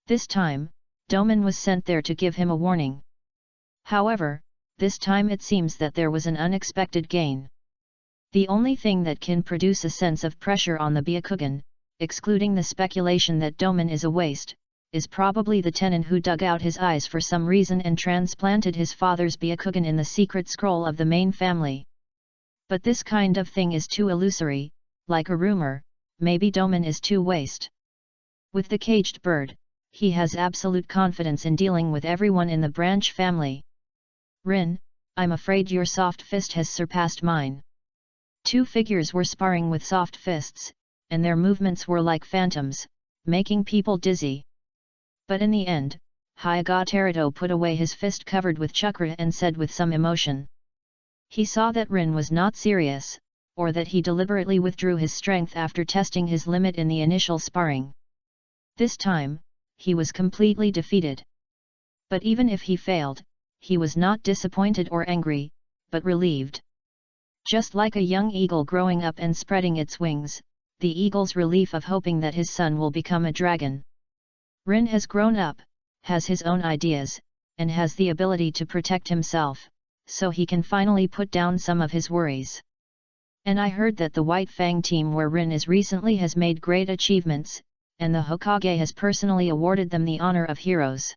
This time, Doman was sent there to give him a warning. However, this time it seems that there was an unexpected gain. The only thing that can produce a sense of pressure on the Byakugan, excluding the speculation that Doman is a waste, is probably the Tenin who dug out his eyes for some reason and transplanted his father's Byakugan in the secret scroll of the main family. But this kind of thing is too illusory, like a rumor, maybe Doman is too waste. With the caged bird, he has absolute confidence in dealing with everyone in the branch family. Rin, I'm afraid your soft fist has surpassed mine. Two figures were sparring with soft fists, and their movements were like phantoms, making people dizzy. But in the end, Hyuga Teruto put away his fist covered with chakra and said with some emotion. He saw that Rin was not serious, or that he deliberately withdrew his strength after testing his limit in the initial sparring. This time, he was completely defeated. But even if he failed, he was not disappointed or angry, but relieved. Just like a young eagle growing up and spreading its wings, the eagle's relief of hoping that his son will become a dragon. Rin has grown up, has his own ideas, and has the ability to protect himself, so he can finally put down some of his worries. And I heard that the White Fang team where Rin is recently has made great achievements, and the Hokage has personally awarded them the honor of heroes.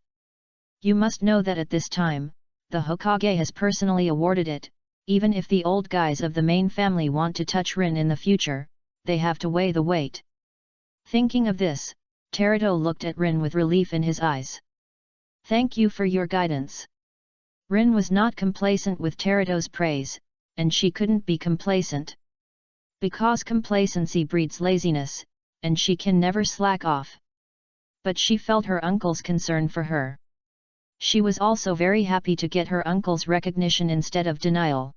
You must know that at this time, the Hokage has personally awarded it. Even if the old guys of the main family want to touch Rin in the future, they have to weigh the weight. Thinking of this, Teruto looked at Rin with relief in his eyes. Thank you for your guidance. Rin was not complacent with Teruto's praise, and she couldn't be complacent. Because complacency breeds laziness, and she can never slack off. But she felt her uncle's concern for her. She was also very happy to get her uncle's recognition instead of denial.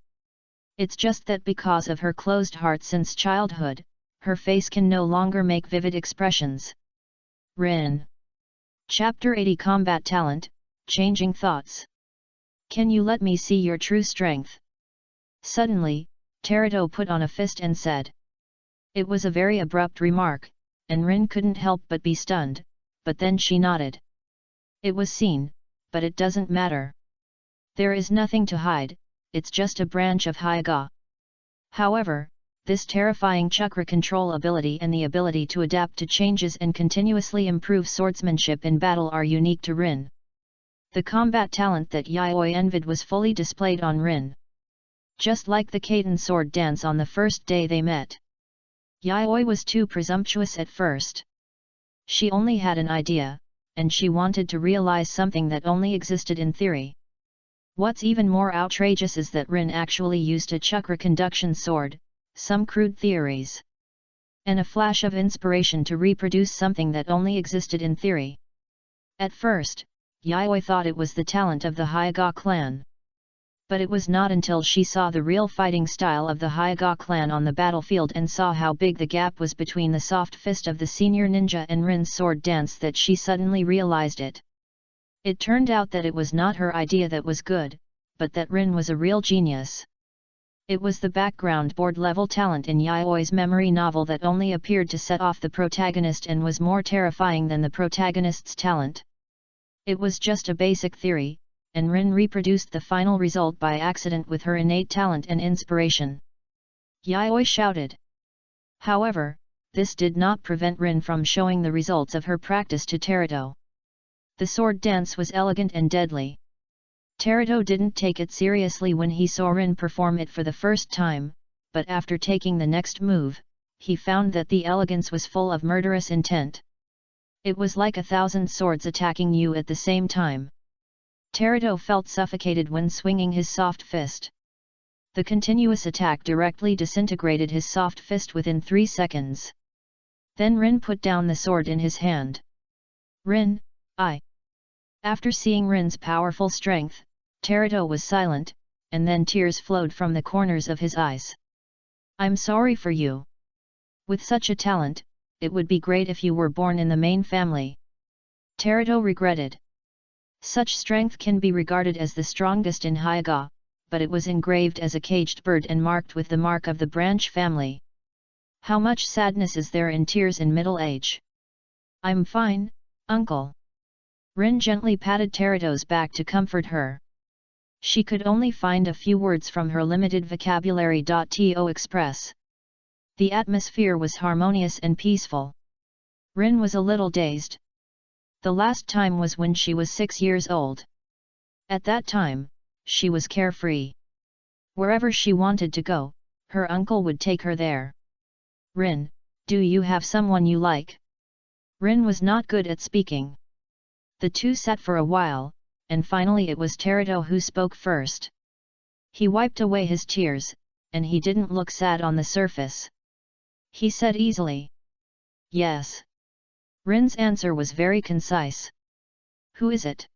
It's just that because of her closed heart since childhood, her face can no longer make vivid expressions. Rin. Chapter 80 Combat Talent, Changing Thoughts. Can you let me see your true strength? Suddenly, Teruto put on a fist and said. It was a very abrupt remark, and Rin couldn't help but be stunned, but then she nodded. It was seen, but it doesn't matter. There is nothing to hide, it's just a branch of Hyuga. However, this terrifying chakra control ability and the ability to adapt to changes and continuously improve swordsmanship in battle are unique to Rin. The combat talent that Yayoi envied was fully displayed on Rin. Just like the Kaiten sword dance on the first day they met. Yayoi was too presumptuous at first. She only had an idea, and she wanted to realize something that only existed in theory. What's even more outrageous is that Rin actually used a chakra conduction sword, some crude theories, and a flash of inspiration to reproduce something that only existed in theory. At first, Yayoi thought it was the talent of the Hyuga clan. But it was not until she saw the real fighting style of the Hyuga clan on the battlefield and saw how big the gap was between the soft fist of the senior ninja and Rin's sword dance that she suddenly realized it. It turned out that it was not her idea that was good, but that Rin was a real genius. It was the background board-level talent in Yaoi's memory novel that only appeared to set off the protagonist and was more terrifying than the protagonist's talent. It was just a basic theory, and Rin reproduced the final result by accident with her innate talent and inspiration. Yaoi shouted. However, this did not prevent Rin from showing the results of her practice to Teruto. The sword dance was elegant and deadly. Teruto didn't take it seriously when he saw Rin perform it for the first time, but after taking the next move, he found that the elegance was full of murderous intent. It was like 1,000 swords attacking you at the same time. Teruto felt suffocated when swinging his soft fist. The continuous attack directly disintegrated his soft fist within 3 seconds. Then Rin put down the sword in his hand. Rin, I. After seeing Rin's powerful strength, Teruto was silent, and then tears flowed from the corners of his eyes. I'm sorry for you. With such a talent, it would be great if you were born in the main family. Teruto regretted. Such strength can be regarded as the strongest in Hyuga, but it was engraved as a caged bird and marked with the mark of the branch family. How much sadness is there in tears in middle age? I'm fine, uncle. Rin gently patted Teruto's back to comfort her. She could only find a few words from her limited vocabulary to express. The atmosphere was harmonious and peaceful. Rin was a little dazed. The last time was when she was 6 years old. At that time, she was carefree. Wherever she wanted to go, her uncle would take her there. Rin, do you have someone you like? Rin was not good at speaking. The two sat for a while, and finally it was Teruto who spoke first. He wiped away his tears, and he didn't look sad on the surface. He said easily. Yes. Rin's answer was very concise. Who is it?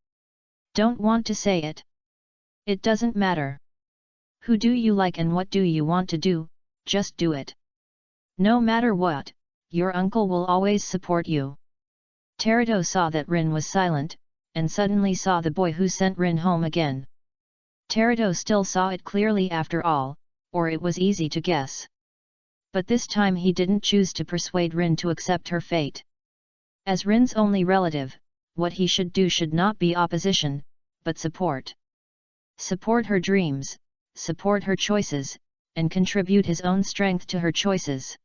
Don't want to say it. It doesn't matter. Who do you like and what do you want to do, just do it. No matter what, your uncle will always support you. Teruto saw that Rin was silent, and suddenly saw the boy who sent Rin home again. Teruto still saw it clearly after all, or it was easy to guess. But this time he didn't choose to persuade Rin to accept her fate. As Rin's only relative, what he should do should not be opposition, but support. Support her dreams, support her choices, and contribute his own strength to her choices.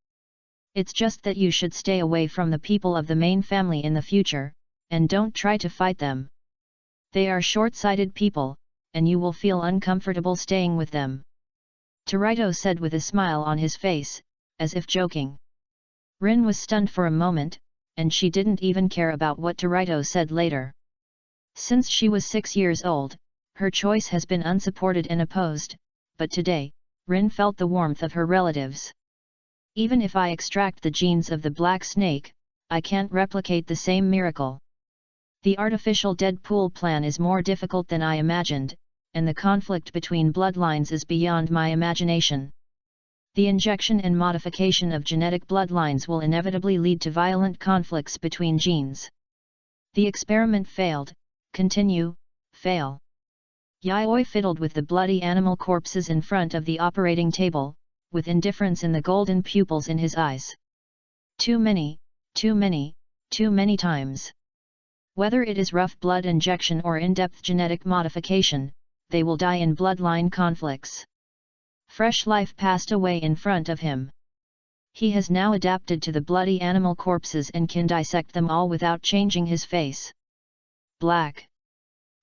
It's just that you should stay away from the people of the main family in the future, and don't try to fight them. They are short-sighted people, and you will feel uncomfortable staying with them. Teruto said with a smile on his face, as if joking. Rin was stunned for a moment, and she didn't even care about what Teruto said later. Since she was 6 years old, her choice has been unsupported and opposed, but today, Rin felt the warmth of her relatives. Even if I extract the genes of the black snake, I can't replicate the same miracle. The artificial Deadpool plan is more difficult than I imagined, and the conflict between bloodlines is beyond my imagination. The injection and modification of genetic bloodlines will inevitably lead to violent conflicts between genes. The experiment failed, fail. Yaoi fiddled with the bloody animal corpses in front of the operating table, with indifference in the golden pupils in his eyes. Too many times. Whether it is rough blood injection or in-depth genetic modification, they will die in bloodline conflicts. Fresh life passed away in front of him. He has now adapted to the bloody animal corpses and can dissect them all without changing his face. Black.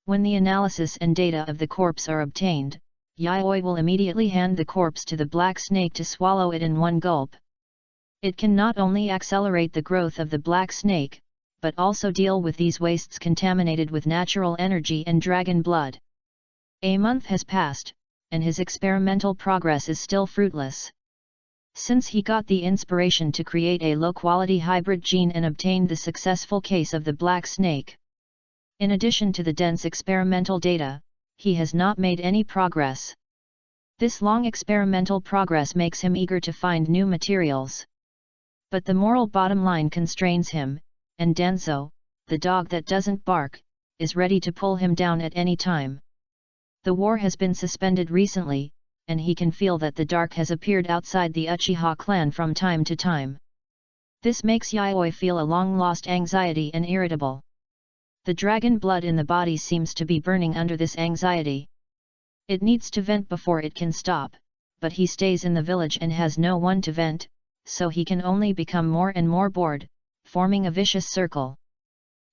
When the analysis and data of the corpse are obtained, Yaoi will immediately hand the corpse to the black snake to swallow it in one gulp. It can not only accelerate the growth of the black snake, but also deal with these wastes contaminated with natural energy and dragon blood. A month has passed, and his experimental progress is still fruitless. Since he got the inspiration to create a low-quality hybrid gene and obtained the successful case of the black snake. In addition to the dense experimental data, he has not made any progress. This long experimental progress makes him eager to find new materials. But the moral bottom line constrains him, and Danzo, the dog that doesn't bark, is ready to pull him down at any time. The war has been suspended recently, and he can feel that the dark has appeared outside the Uchiha clan from time to time. This makes Yayoi feel a long-lost anxiety and irritable. The dragon blood in the body seems to be burning under this anxiety. It needs to vent before it can stop, but he stays in the village and has no one to vent, so he can only become more and more bored, forming a vicious circle.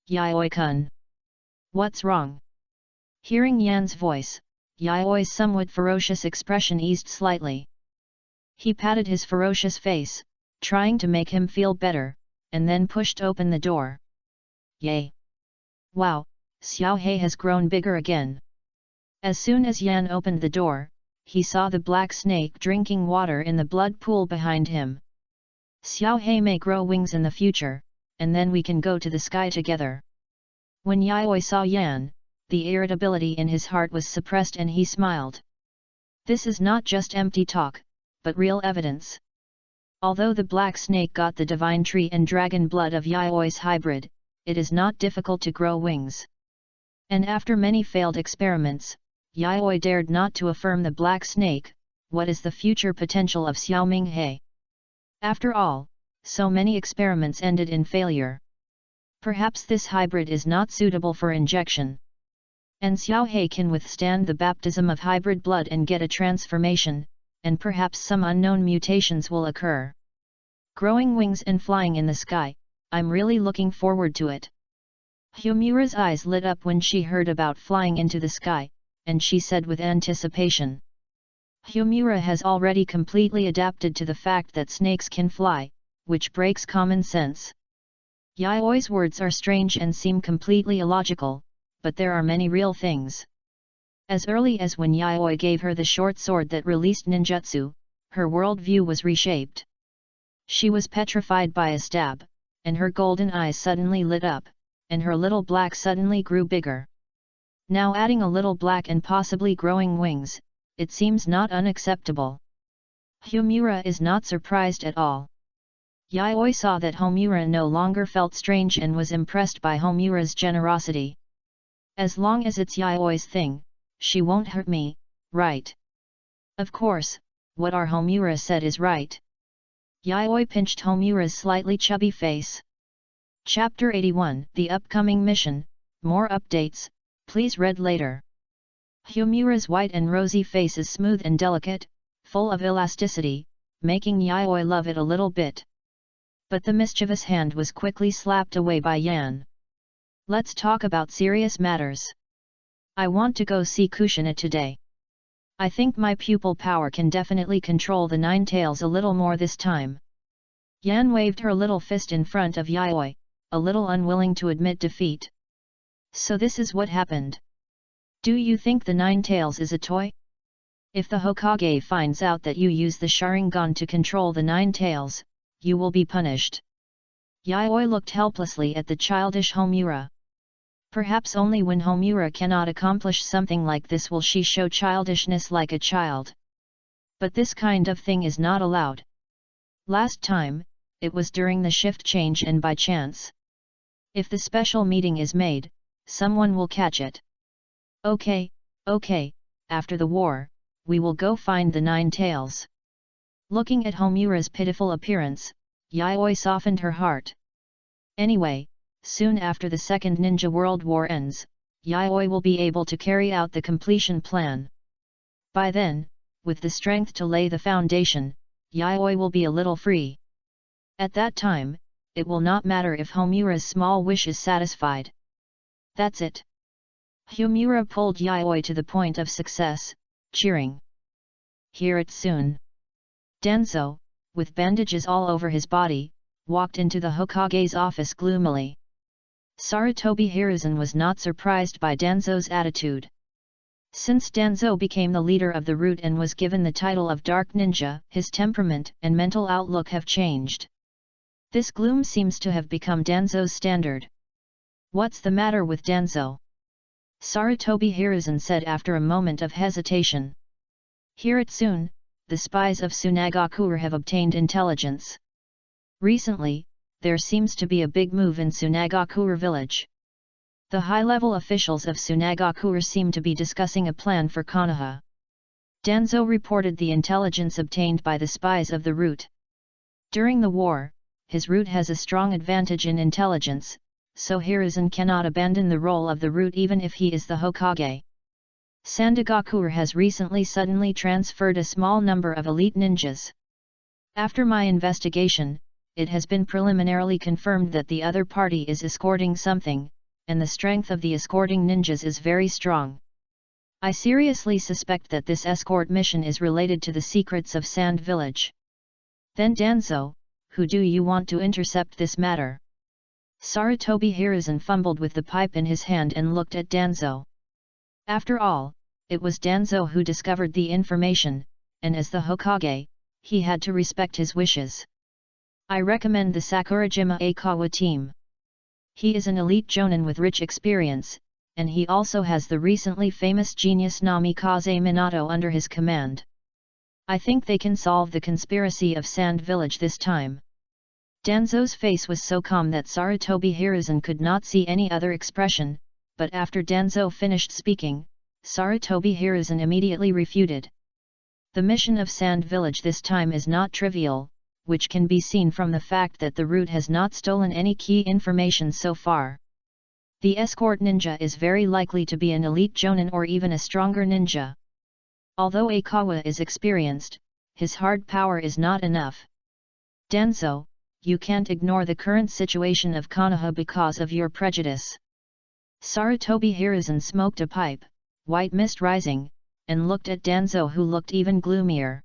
Yayoi-kun. What's wrong? Hearing Yan's voice, Yayoi's somewhat ferocious expression eased slightly. He patted his ferocious face, trying to make him feel better, and then pushed open the door. Yay! Wow, Xiaohei has grown bigger again. As soon as Yan opened the door, he saw the black snake drinking water in the blood pool behind him. Xiaohei may grow wings in the future, and then we can go to the sky together. When Yayoi saw Yan, the irritability in his heart was suppressed and he smiled. This is not just empty talk, but real evidence. Although the black snake got the divine tree and dragon blood of Yayoi's hybrid, it is not difficult to grow wings. And after many failed experiments, Yayoi dared not to affirm the black snake. What is the future potential of Xiaoming-hei? After all, so many experiments ended in failure. Perhaps this hybrid is not suitable for injection. And Xiaohei can withstand the baptism of hybrid blood and get a transformation, and perhaps some unknown mutations will occur. Growing wings and flying in the sky, I'm really looking forward to it. Humura's eyes lit up when she heard about flying into the sky, and she said with anticipation. Humura has already completely adapted to the fact that snakes can fly, which breaks common sense. Yayoi's words are strange and seem completely illogical, but there are many real things. As early as when Yayoi gave her the short sword that released ninjutsu, her worldview was reshaped. She was petrified by a stab, and her golden eyes suddenly lit up, and her little black suddenly grew bigger. Now adding a little black and possibly growing wings, it seems not unacceptable. Homura is not surprised at all. Yayoi saw that Homura no longer felt strange and was impressed by Homura's generosity. As long as it's Yayoi's thing, she won't hurt me, right? Of course, what our Homura said is right. Yayoi pinched Homura's slightly chubby face. Chapter 81, The Upcoming Mission, more updates, please read later. Homura's white and rosy face is smooth and delicate, full of elasticity, making Yayoi love it a little bit. But the mischievous hand was quickly slapped away by Yan. Let's talk about serious matters. I want to go see Kushina today. I think my pupil power can definitely control the Nine Tails a little more this time. Yan waved her little fist in front of Yayoi, a little unwilling to admit defeat. So this is what happened. Do you think the Nine Tails is a toy? If the Hokage finds out that you use the Sharingan to control the Nine Tails, you will be punished. Yayoi looked helplessly at the childish Homura. Perhaps only when Homura cannot accomplish something like this will she show childishness like a child. But this kind of thing is not allowed. Last time, it was during the shift change and by chance. If the special meeting is made, someone will catch it. Okay, after the war, we will go find the Nine Tails. Looking at Homura's pitiful appearance, Yayoi softened her heart. Anyway, soon after the Second Ninja World War ends, Yayoi will be able to carry out the completion plan. By then, with the strength to lay the foundation, Yayoi will be a little free. At that time, it will not matter if Homura's small wish is satisfied. That's it. Homura pulled Yayoi to the point of success, cheering. Hear it soon. Danzo, with bandages all over his body, walked into the Hokage's office gloomily. Sarutobi Hiruzen was not surprised by Danzo's attitude. Since Danzo became the leader of the route and was given the title of Dark Ninja, his temperament and mental outlook have changed. This gloom seems to have become Danzo's standard. What's the matter with Danzo? Sarutobi Hiruzen said after a moment of hesitation. Hear it soon, the spies of Tsunagakure have obtained intelligence. Recently, there seems to be a big move in Tsunagakure village. The high-level officials of Tsunagakure seem to be discussing a plan for Konoha. Danzo reported the intelligence obtained by the spies of the root. During the war, his root has a strong advantage in intelligence, so Hiruzen cannot abandon the role of the root even if he is the Hokage. Sandagakure has recently suddenly transferred a small number of elite ninjas. After my investigation, it has been preliminarily confirmed that the other party is escorting something, and the strength of the escorting ninjas is very strong. I seriously suspect that this escort mission is related to the secrets of Sand Village. Then Danzo, who do you want to intercept this matter? Sarutobi Hiruzen fumbled with the pipe in his hand and looked at Danzo. After all, it was Danzo who discovered the information, and as the Hokage, he had to respect his wishes. I recommend the Sakurajima Aikawa team. He is an elite jonin with rich experience, and he also has the recently famous genius Namikaze Minato under his command. I think they can solve the conspiracy of Sand Village this time. Danzo's face was so calm that Sarutobi Hiruzen could not see any other expression, but after Danzo finished speaking, Sarutobi Hiruzen immediately refuted. The mission of Sand Village this time is not trivial, which can be seen from the fact that the root has not stolen any key information so far. The escort ninja is very likely to be an elite jonin or even a stronger ninja. Although Aikawa is experienced, his hard power is not enough. Danzo, you can't ignore the current situation of Konoha because of your prejudice. Sarutobi Hiruzen smoked a pipe, white mist rising, and looked at Danzo who looked even gloomier.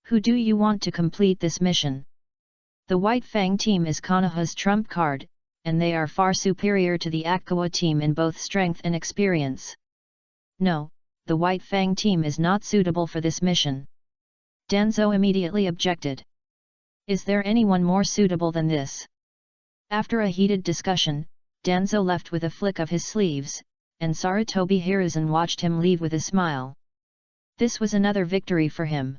Who do you want to complete this mission? The White Fang team is Konoha's trump card, and they are far superior to the Akawa team in both strength and experience. No, the White Fang team is not suitable for this mission. Danzo immediately objected. Is there anyone more suitable than this? After a heated discussion, Danzo left with a flick of his sleeves, and Sarutobi Hiruzen watched him leave with a smile. This was another victory for him.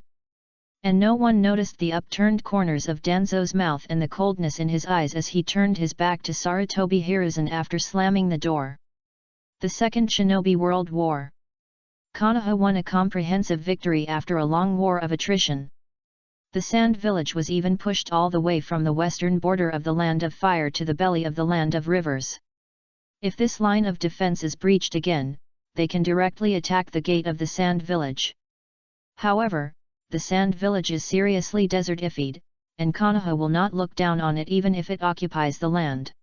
And no one noticed the upturned corners of Danzo's mouth and the coldness in his eyes as he turned his back to Sarutobi Hiruzen after slamming the door. The Second Shinobi World War. Konoha won a comprehensive victory after a long war of attrition. The Sand Village was even pushed all the way from the western border of the Land of Fire to the belly of the Land of Rivers. If this line of defense is breached again, they can directly attack the gate of the Sand Village. However, the Sand Village is seriously desert-ified, and Konoha will not look down on it even if it occupies the land.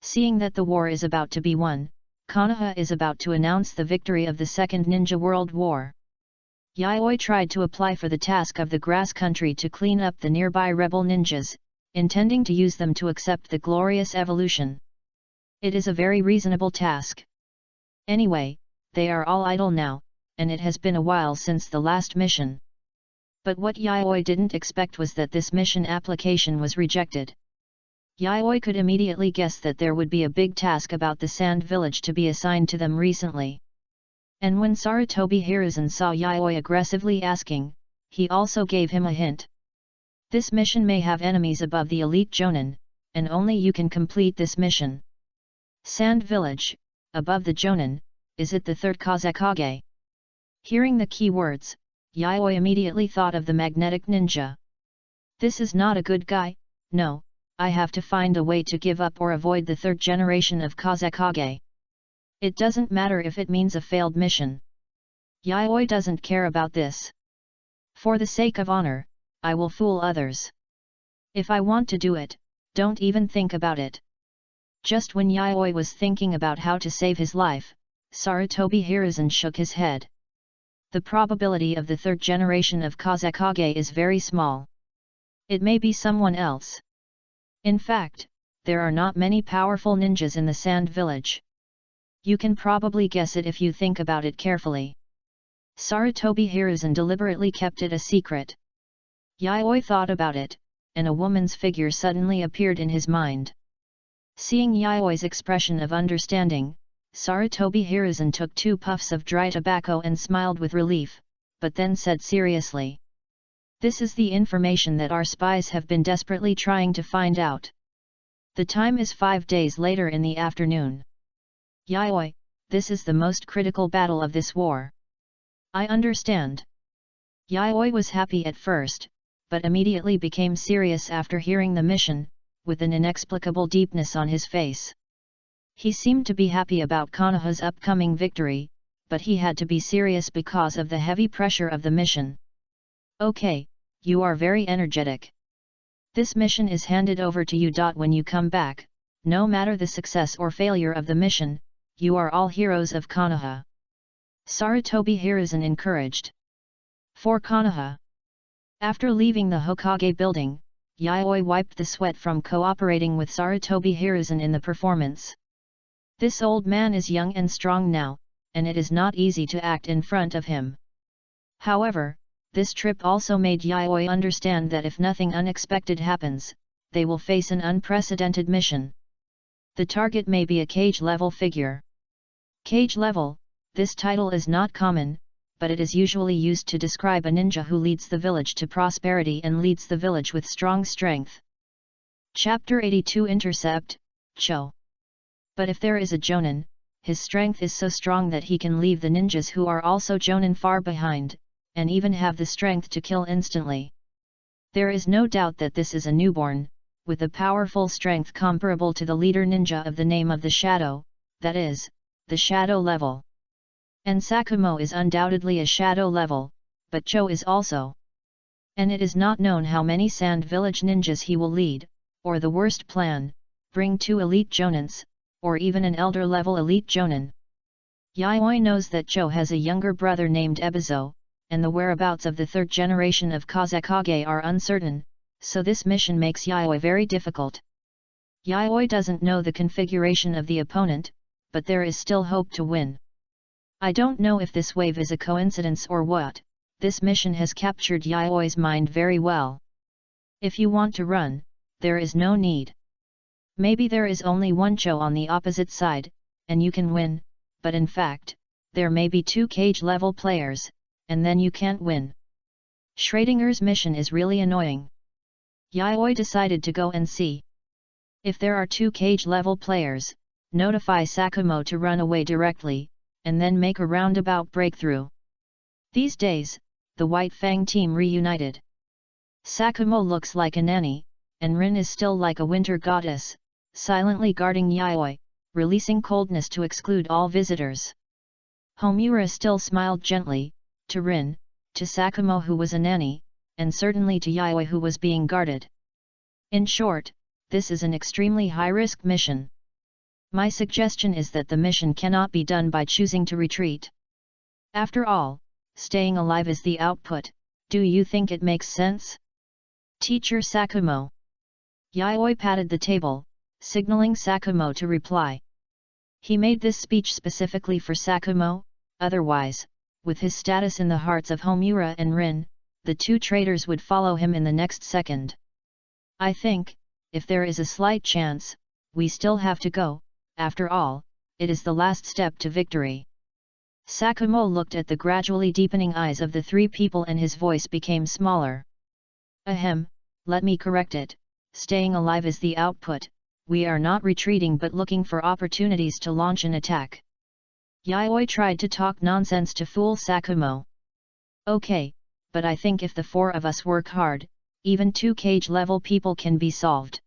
Seeing that the war is about to be won, Konoha is about to announce the victory of the Second Ninja World War. Yayoi tried to apply for the task of the Grass Country to clean up the nearby rebel ninjas, intending to use them to accept the glorious evolution. It is a very reasonable task. Anyway, they are all idle now, and it has been a while since the last mission. But what Yayoi didn't expect was that this mission application was rejected. Yayoi could immediately guess that there would be a big task about the Sand Village to be assigned to them recently. And when Sarutobi Hiruzen saw Yayoi aggressively asking, he also gave him a hint. This mission may have enemies above the elite jonin, and only you can complete this mission. Sand Village, above the jonin, is it the third Kazekage? Hearing the key words, Yayoi immediately thought of the magnetic ninja. This is not a good guy, no, I have to find a way to give up or avoid the third generation of Kazekage. It doesn't matter if it means a failed mission. Yayoi doesn't care about this. For the sake of honor, I will fool others. If I want to do it, don't even think about it. Just when Yayoi was thinking about how to save his life, Sarutobi Hiruzen shook his head. The probability of the third generation of Kazekage is very small. It may be someone else. In fact, there are not many powerful ninjas in the Sand Village. You can probably guess it if you think about it carefully. Sarutobi Hiruzen deliberately kept it a secret. Yayoi thought about it, and a woman's figure suddenly appeared in his mind. Seeing Yayoi's expression of understanding, Sarutobi Hiruzen took 2 puffs of dry tobacco and smiled with relief, but then said seriously. This is the information that our spies have been desperately trying to find out. The time is 5 days later in the afternoon. Yayoi, this is the most critical battle of this war. I understand. Yayoi was happy at first, but immediately became serious after hearing the mission, with an inexplicable deepness on his face. He seemed to be happy about Konoha's upcoming victory, but he had to be serious because of the heavy pressure of the mission. Okay, you are very energetic. This mission is handed over to you. When you come back, no matter the success or failure of the mission, you are all heroes of Konoha. Sarutobi Hiruzen encouraged. For Konoha. After leaving the Hokage building, Yayoi wiped the sweat from cooperating with Sarutobi Hiruzen in the performance. This old man is young and strong now, and it is not easy to act in front of him. However, this trip also made Yayoi understand that if nothing unexpected happens, they will face an unprecedented mission. The target may be a cage-level figure. Cage-level, this title is not common, but it is usually used to describe a ninja who leads the village to prosperity and leads the village with strong strength. Chapter 82 Intercept, Cho. But if there is a Jonin, his strength is so strong that he can leave the ninjas who are also Jonin far behind, and even have the strength to kill instantly. There is no doubt that this is a newborn, with a powerful strength comparable to the leader ninja of the name of the Shadow, that is, the Shadow level. And Sakumo is undoubtedly a Shadow level, but Cho is also. And it is not known how many Sand Village ninjas he will lead, or the worst plan, bring 2 elite Jonins, or even an elder level elite Jonin. Yayoi knows that Cho has a younger brother named Ebizo, and the whereabouts of the 3rd generation of Kazekage are uncertain, so this mission makes Yayoi very difficult. Yayoi doesn't know the configuration of the opponent, but there is still hope to win. I don't know if this wave is a coincidence or what, this mission has captured Yayoi's mind very well. If you want to run, there is no need. Maybe there is only one Cho on the opposite side, and you can win, but in fact, there may be 2 cage-level players, and then you can't win. Schrodinger's mission is really annoying. Yayoi decided to go and see. If there are 2 cage-level players, notify Sakumo to run away directly, and then make a roundabout breakthrough. These days, the White Fang team reunited. Sakumo looks like a nanny, and Rin is still like a winter goddess, silently guarding Yayoi, releasing coldness to exclude all visitors. Homura still smiled gently, to Rin, to Sakumo who was a nanny, and certainly to Yayoi who was being guarded. In short, this is an extremely high-risk mission. My suggestion is that the mission cannot be done by choosing to retreat. After all, staying alive is the output, do you think it makes sense? Teacher Sakumo. Yayoi patted the table, signaling Sakumo to reply. He made this speech specifically for Sakumo, otherwise, with his status in the hearts of Homura and Rin, the 2 traitors would follow him in the next second. I think, if there is a slight chance, we still have to go. After all, it is the last step to victory. Sakumo looked at the gradually deepening eyes of the 3 people and his voice became smaller. Ahem, let me correct it, staying alive is the output, we are not retreating but looking for opportunities to launch an attack. Yayoi tried to talk nonsense to fool Sakumo. Okay, but I think if the 4 of us work hard, even 2 cage-level people can be solved.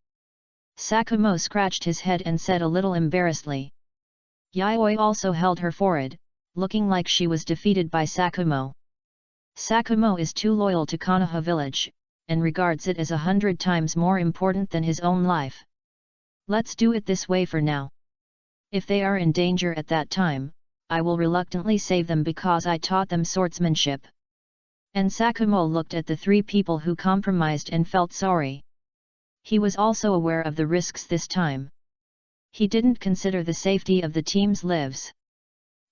Sakumo scratched his head and said a little embarrassedly. Yayoi also held her forehead, looking like she was defeated by Sakumo. Sakumo is too loyal to Konoha village, and regards it as 100 times more important than his own life. Let's do it this way for now. If they are in danger at that time, I will reluctantly save them because I taught them swordsmanship. And Sakumo looked at the 3 people who compromised and felt sorry. He was also aware of the risks this time. He didn't consider the safety of the team's lives.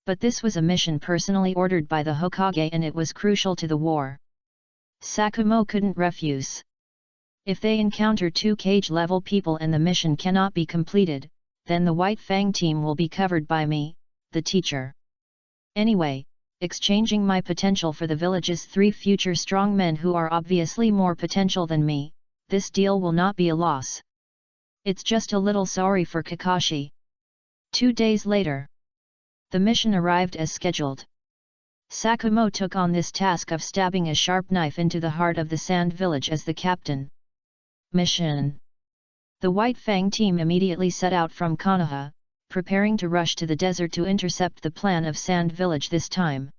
But this was a mission personally ordered by the Hokage and it was crucial to the war. Sakumo couldn't refuse. If they encounter 2 cage-level people and the mission cannot be completed, then the White Fang team will be covered by me, the teacher. Anyway, exchanging my potential for the village's 3 future strong men who are obviously more potential than me, this deal will not be a loss. It's just a little sorry for Kakashi. 2 days later. The mission arrived as scheduled. Sakumo took on this task of stabbing a sharp knife into the heart of the Sand Village as the captain. Mission. The White Fang team immediately set out from Konoha, preparing to rush to the desert to intercept the plan of Sand Village this time.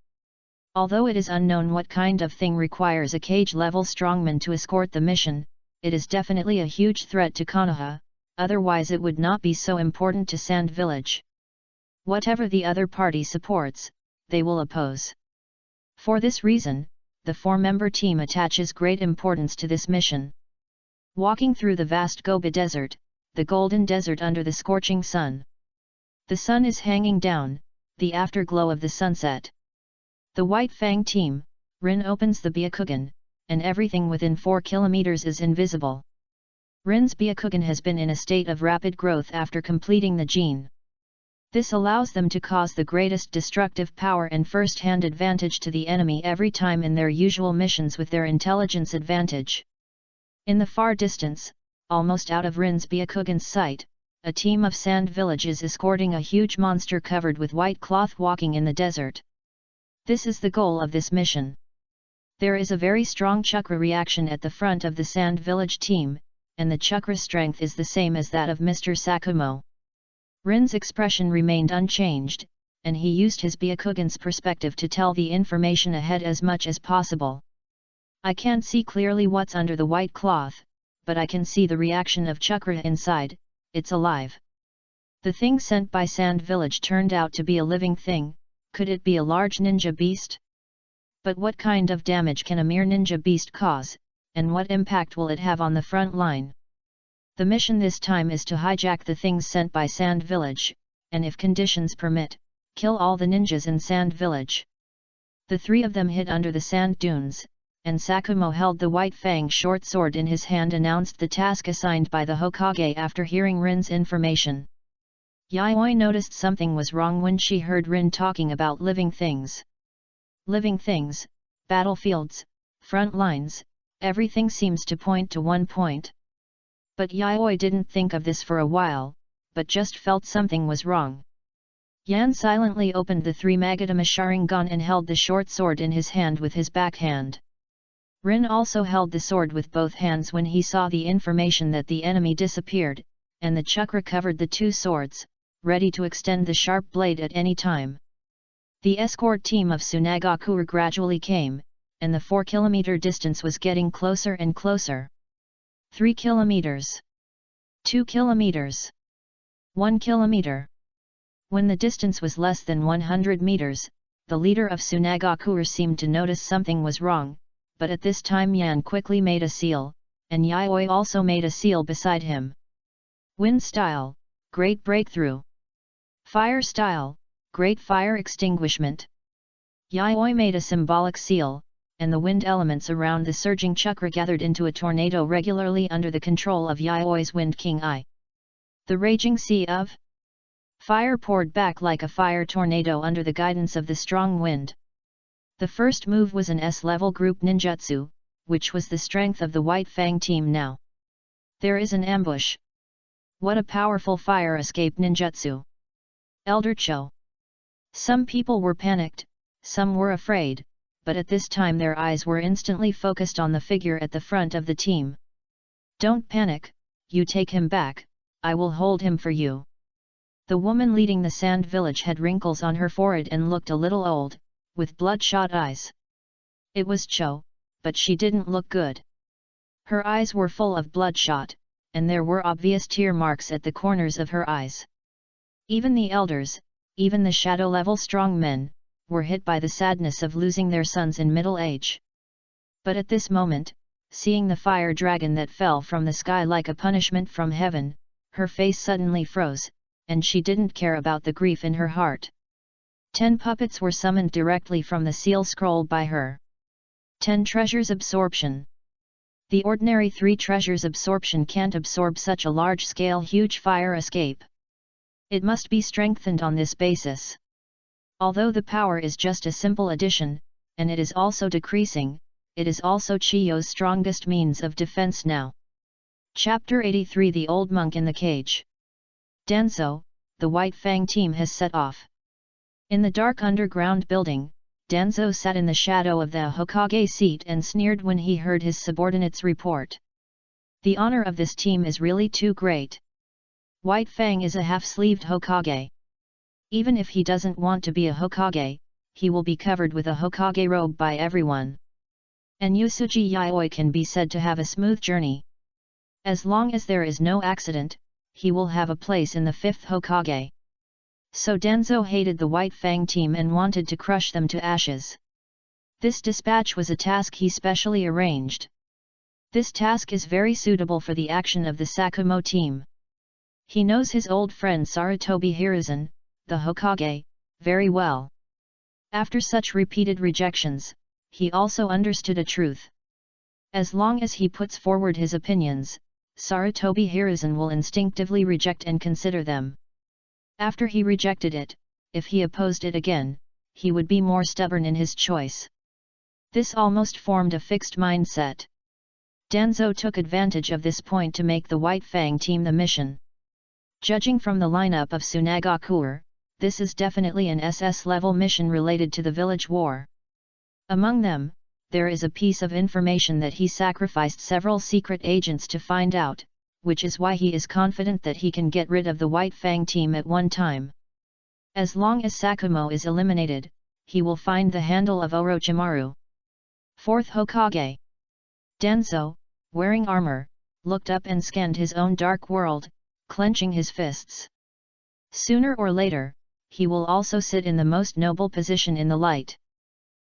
Although it is unknown what kind of thing requires a cage-level strongman to escort the mission, it is definitely a huge threat to Konoha, otherwise it would not be so important to Sand Village. Whatever the other party supports, they will oppose. For this reason, the 4-member team attaches great importance to this mission. Walking through the vast Gobi Desert, the golden desert under the scorching sun. The sun is hanging down, the afterglow of the sunset. The White Fang team, Rin opens the Byakugan, and everything within 4 kilometers is invisible. Rin's Byakugan has been in a state of rapid growth after completing the gene. This allows them to cause the greatest destructive power and first-hand advantage to the enemy every time in their usual missions with their intelligence advantage. In the far distance, almost out of Rin's Byakugan's sight, a team of Sand Village is escorting a huge monster covered with white cloth walking in the desert. This is the goal of this mission. There is a very strong chakra reaction at the front of the Sand Village team, and the chakra strength is the same as that of Mr. Sakumo. Rin's expression remained unchanged, and he used his Byakugan's perspective to tell the information ahead as much as possible. I can't see clearly what's under the white cloth, but I can see the reaction of chakra inside, it's alive. The thing sent by Sand Village turned out to be a living thing. Could it be a large ninja beast? But what kind of damage can a mere ninja beast cause, and what impact will it have on the front line? The mission this time is to hijack the things sent by Sand Village, and if conditions permit, kill all the ninjas in Sand Village. The 3 of them hid under the sand dunes, and Sakumo held the White Fang short sword in his hand, announced the task assigned by the Hokage after hearing Rin's information. Yayoi noticed something was wrong when she heard Rin talking about living things. Living things, battlefields, front lines, everything seems to point to one point. But Yayoi didn't think of this for a while, but just felt something was wrong. Yan silently opened the 3 Magatama Sharingan and held the short sword in his hand with his backhand. Rin also held the sword with both hands when he saw the information that the enemy disappeared, and the chakra covered the 2 swords, ready to extend the sharp blade at any time. The escort team of Tsunagakure gradually came, and the 4-kilometer distance was getting closer and closer. 3 kilometers. 2 kilometers. 1 kilometer. When the distance was less than 100 meters, the leader of Tsunagakure seemed to notice something was wrong, but at this time Yan quickly made a seal, and Yayoi also made a seal beside him. Wind style, great breakthrough. Fire style, great fire extinguishment. Yayoi made a symbolic seal, and the wind elements around the surging chakra gathered into a tornado regularly under the control of Yayoi's Wind King Eye. The raging sea of fire poured back like a fire tornado under the guidance of the strong wind. The first move was an S-level group ninjutsu, which was the strength of the White Fang team now. There is an ambush. What a powerful fire escape ninjutsu! Elder Cho. Some people were panicked, some were afraid, but at this time their eyes were instantly focused on the figure at the front of the team. Don't panic, you take him back, I will hold him for you. The woman leading the Sand Village had wrinkles on her forehead and looked a little old, with bloodshot eyes. It was Cho, but she didn't look good. Her eyes were full of bloodshot, and there were obvious tear marks at the corners of her eyes. Even the elders, even the shadow-level strong men, were hit by the sadness of losing their sons in middle age. But at this moment, seeing the fire dragon that fell from the sky like a punishment from heaven, her face suddenly froze, and she didn't care about the grief in her heart. 10 puppets were summoned directly from the seal scroll by her. 10 treasures absorption. The ordinary 3 treasures absorption can't absorb such a large-scale huge fire escape. It must be strengthened on this basis. Although the power is just a simple addition, and it is also decreasing, it is also Chiyo's strongest means of defense now. Chapter 83 The Old Monk in the Cage. Danzo, the White Fang team has set off. In the dark underground building, Danzo sat in the shadow of the Hokage seat and sneered when he heard his subordinates report. The honor of this team is really too great. White Fang is a half-sleeved Hokage. Even if he doesn't want to be a Hokage, he will be covered with a Hokage robe by everyone. And Yusuji Yayoi can be said to have a smooth journey. As long as there is no accident, he will have a place in the 5th Hokage. So Danzo hated the White Fang team and wanted to crush them to ashes. This dispatch was a task he specially arranged. This task is very suitable for the action of the Sakumo team. He knows his old friend Sarutobi Hiruzen, the Hokage, very well. After such repeated rejections, he also understood a truth. As long as he puts forward his opinions, Sarutobi Hiruzen will instinctively reject and consider them. After he rejected it, if he opposed it again, he would be more stubborn in his choice. This almost formed a fixed mindset. Danzo took advantage of this point to make the White Fang team the mission. Judging from the lineup of Tsunagakuer, this is definitely an SS-level mission related to the village war. Among them, there is a piece of information that he sacrificed several secret agents to find out, which is why he is confident that he can get rid of the White Fang team at one time. As long as Sakumo is eliminated, he will find the handle of Orochimaru. 4th Hokage. Danzo, wearing armor, looked up and scanned his own dark world, clenching his fists. Sooner or later, he will also sit in the most noble position in the light.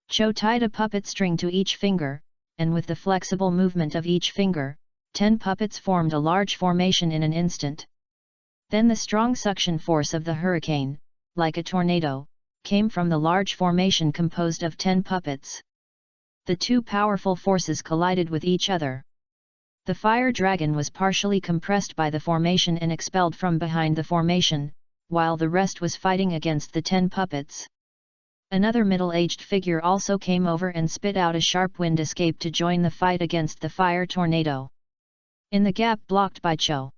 Cho tied a puppet string to each finger, and with the flexible movement of each finger, 10 puppets formed a large formation in an instant. Then the strong suction force of the hurricane, like a tornado, came from the large formation composed of 10 puppets. The two powerful forces collided with each other. The fire dragon was partially compressed by the formation and expelled from behind the formation, while the rest was fighting against the 10 puppets. Another middle-aged figure also came over and spit out a sharp wind escape to join the fight against the fire tornado. In the gap blocked by Cho,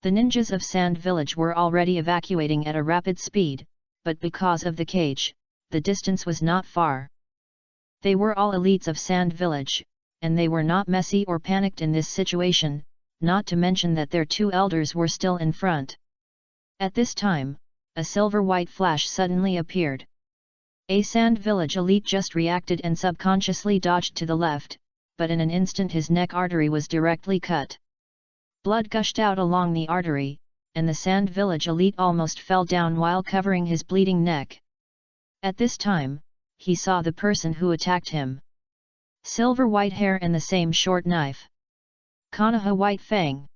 the ninjas of Sand Village were already evacuating at a rapid speed, but because of the cage, the distance was not far. They were all elites of Sand Village, and they were not messy or panicked in this situation, not to mention that their 2 elders were still in front. At this time, a silver-white flash suddenly appeared. A Sand Village elite just reacted and subconsciously dodged to the left, but in an instant his neck artery was directly cut. Blood gushed out along the artery, and the Sand Village elite almost fell down while covering his bleeding neck. At this time, he saw the person who attacked him. Silver white hair and the same short knife. Konoha White Fang.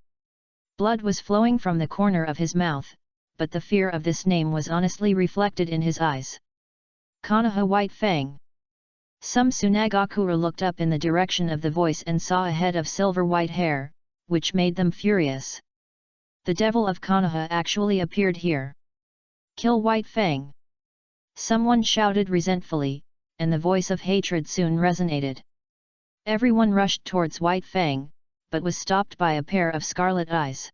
Blood was flowing from the corner of his mouth, but the fear of this name was honestly reflected in his eyes. Konoha White Fang. Some Tsunagakuer looked up in the direction of the voice and saw a head of silver white hair, which made them furious. The devil of Konoha actually appeared here. Kill White Fang! Someone shouted resentfully, and the voice of hatred soon resonated. Everyone rushed towards White Fang, but was stopped by a pair of scarlet eyes.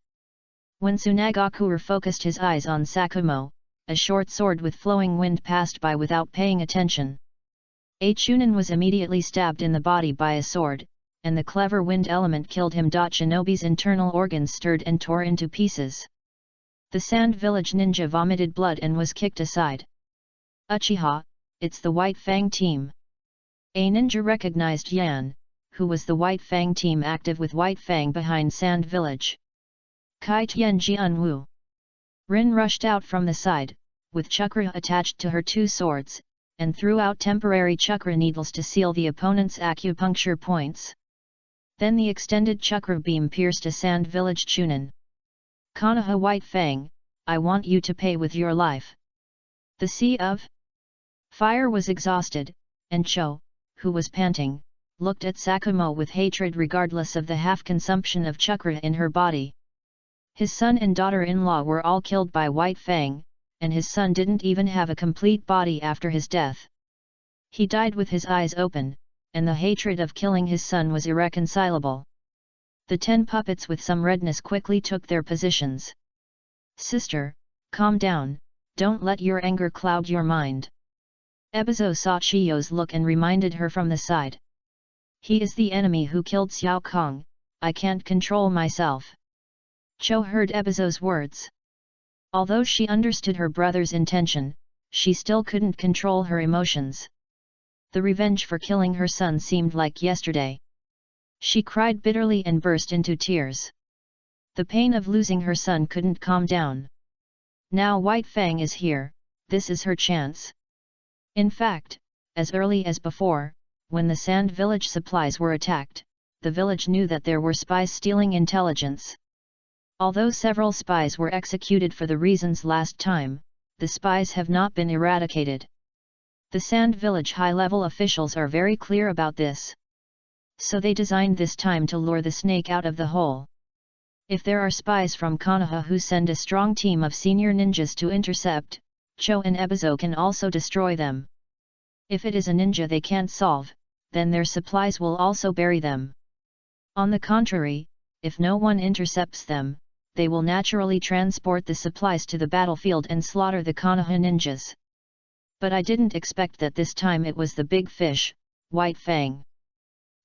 When Tsunagakuer focused his eyes on Sakumo, a short sword with flowing wind passed by without paying attention. A Chunin was immediately stabbed in the body by a sword, and the clever wind element killed him. Shinobi's internal organs stirred and tore into pieces. The Sand Village ninja vomited blood and was kicked aside. Uchiha, it's the White Fang team. A ninja recognized Yan, who was the White Fang team active with White Fang behind Sand Village. Kai Tian Jianwu. Rin rushed out from the side, with chakra attached to her 2 swords, and threw out temporary chakra needles to seal the opponent's acupuncture points. Then the extended chakra beam pierced a Sand Village Chunin. Konoha White Fang, I want you to pay with your life. The Sea of Fire was exhausted, and Cho, who was panting, looked at Sakumo with hatred regardless of the half-consumption of chakra in her body. His son and daughter-in-law were all killed by White Fang, and his son didn't even have a complete body after his death. He died with his eyes open, and the hatred of killing his son was irreconcilable. The 10 puppets with some redness quickly took their positions. "Sister, calm down, don't let your anger cloud your mind." Ebizo saw Chiyo's look and reminded her from the side. "He is the enemy who killed Xiao Kong, I can't control myself." Cho heard Ebizo's words. Although she understood her brother's intention, she still couldn't control her emotions. The revenge for killing her son seemed like yesterday. She cried bitterly and burst into tears. The pain of losing her son couldn't calm down. Now White Fang is here, this is her chance. In fact, as early as before, when the Sand Village supplies were attacked, the village knew that there were spies stealing intelligence. Although several spies were executed for the reasons last time, the spies have not been eradicated. The Sand Village high-level officials are very clear about this. So they designed this time to lure the snake out of the hole. If there are spies from Konoha who send a strong team of senior ninjas to intercept, Cho and Ebizo can also destroy them. If it is a ninja they can't solve, then their supplies will also bury them. On the contrary, if no one intercepts them, they will naturally transport the supplies to the battlefield and slaughter the Konoha ninjas. But I didn't expect that this time it was the big fish, White Fang.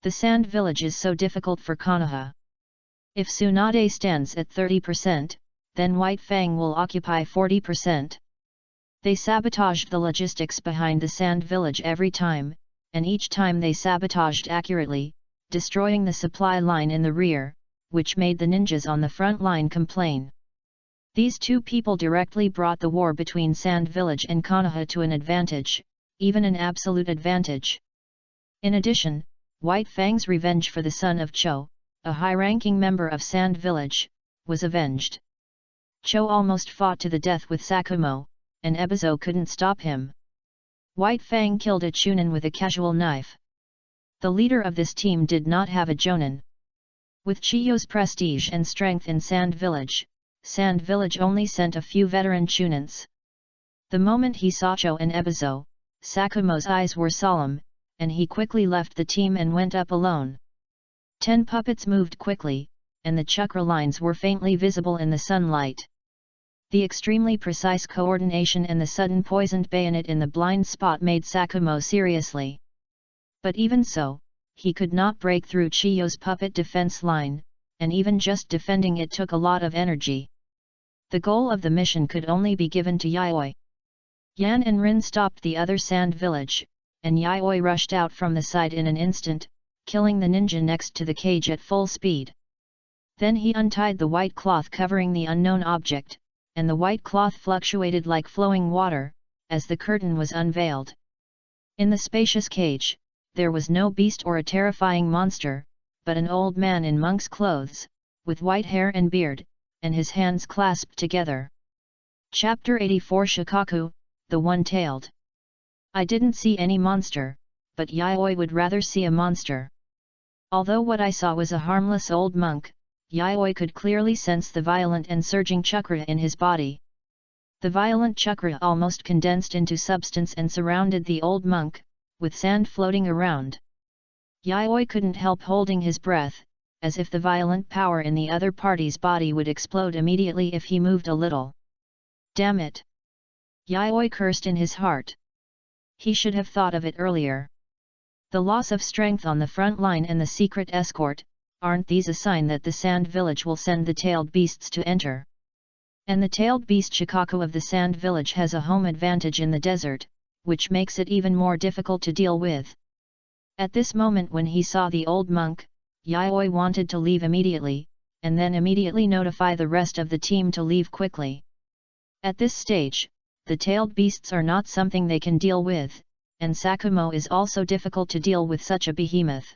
The Sand Village is so difficult for Konoha. If Tsunade stands at 30%, then White Fang will occupy 40%. They sabotaged the logistics behind the Sand Village every time, and each time they sabotaged accurately, destroying the supply line in the rear, which made the ninjas on the front line complain. These two people directly brought the war between Sand Village and Konoha to an advantage, even an absolute advantage. In addition, White Fang's revenge for the son of Cho, a high-ranking member of Sand Village, was avenged. Cho almost fought to the death with Sakumo, and Ebizo couldn't stop him. White Fang killed a Chunin with a casual knife. The leader of this team did not have a Jonin. With Chiyo's prestige and strength in Sand Village only sent a few veteran Chunins. The moment he saw Cho and Ebizo, Sakumo's eyes were solemn, and he quickly left the team and went up alone. 10 puppets moved quickly, and the chakra lines were faintly visible in the sunlight. The extremely precise coordination and the sudden poisoned bayonet in the blind spot made Sakumo seriously. But even so, he could not break through Chiyo's puppet defense line, and even just defending it took a lot of energy. The goal of the mission could only be given to Yayoi. Yan and Rin stopped the other Sand Village, and Yayoi rushed out from the side in an instant, killing the ninja next to the cage at full speed. Then he untied the white cloth covering the unknown object, and the white cloth fluctuated like flowing water, as the curtain was unveiled. In the spacious cage, there was no beast or a terrifying monster, but an old man in monk's clothes, with white hair and beard, and his hands clasped together. Chapter 84 Shikaku, the One-Tailed. I didn't see any monster, but Yayoi would rather see a monster. Although what I saw was a harmless old monk, Yayoi could clearly sense the violent and surging chakra in his body. The violent chakra almost condensed into substance and surrounded the old monk, with sand floating around. Yayoi couldn't help holding his breath, as if the violent power in the other party's body would explode immediately if he moved a little. Damn it! Yayoi cursed in his heart. He should have thought of it earlier. The loss of strength on the front line and the secret escort, aren't these a sign that the Sand Village will send the tailed beasts to enter? And the tailed beast Shikaku of the Sand Village has a home advantage in the desert, which makes it even more difficult to deal with. At this moment when he saw the old monk, Yayoi wanted to leave immediately, and then immediately notify the rest of the team to leave quickly. At this stage, the tailed beasts are not something they can deal with, and Sakumo is also difficult to deal with such a behemoth.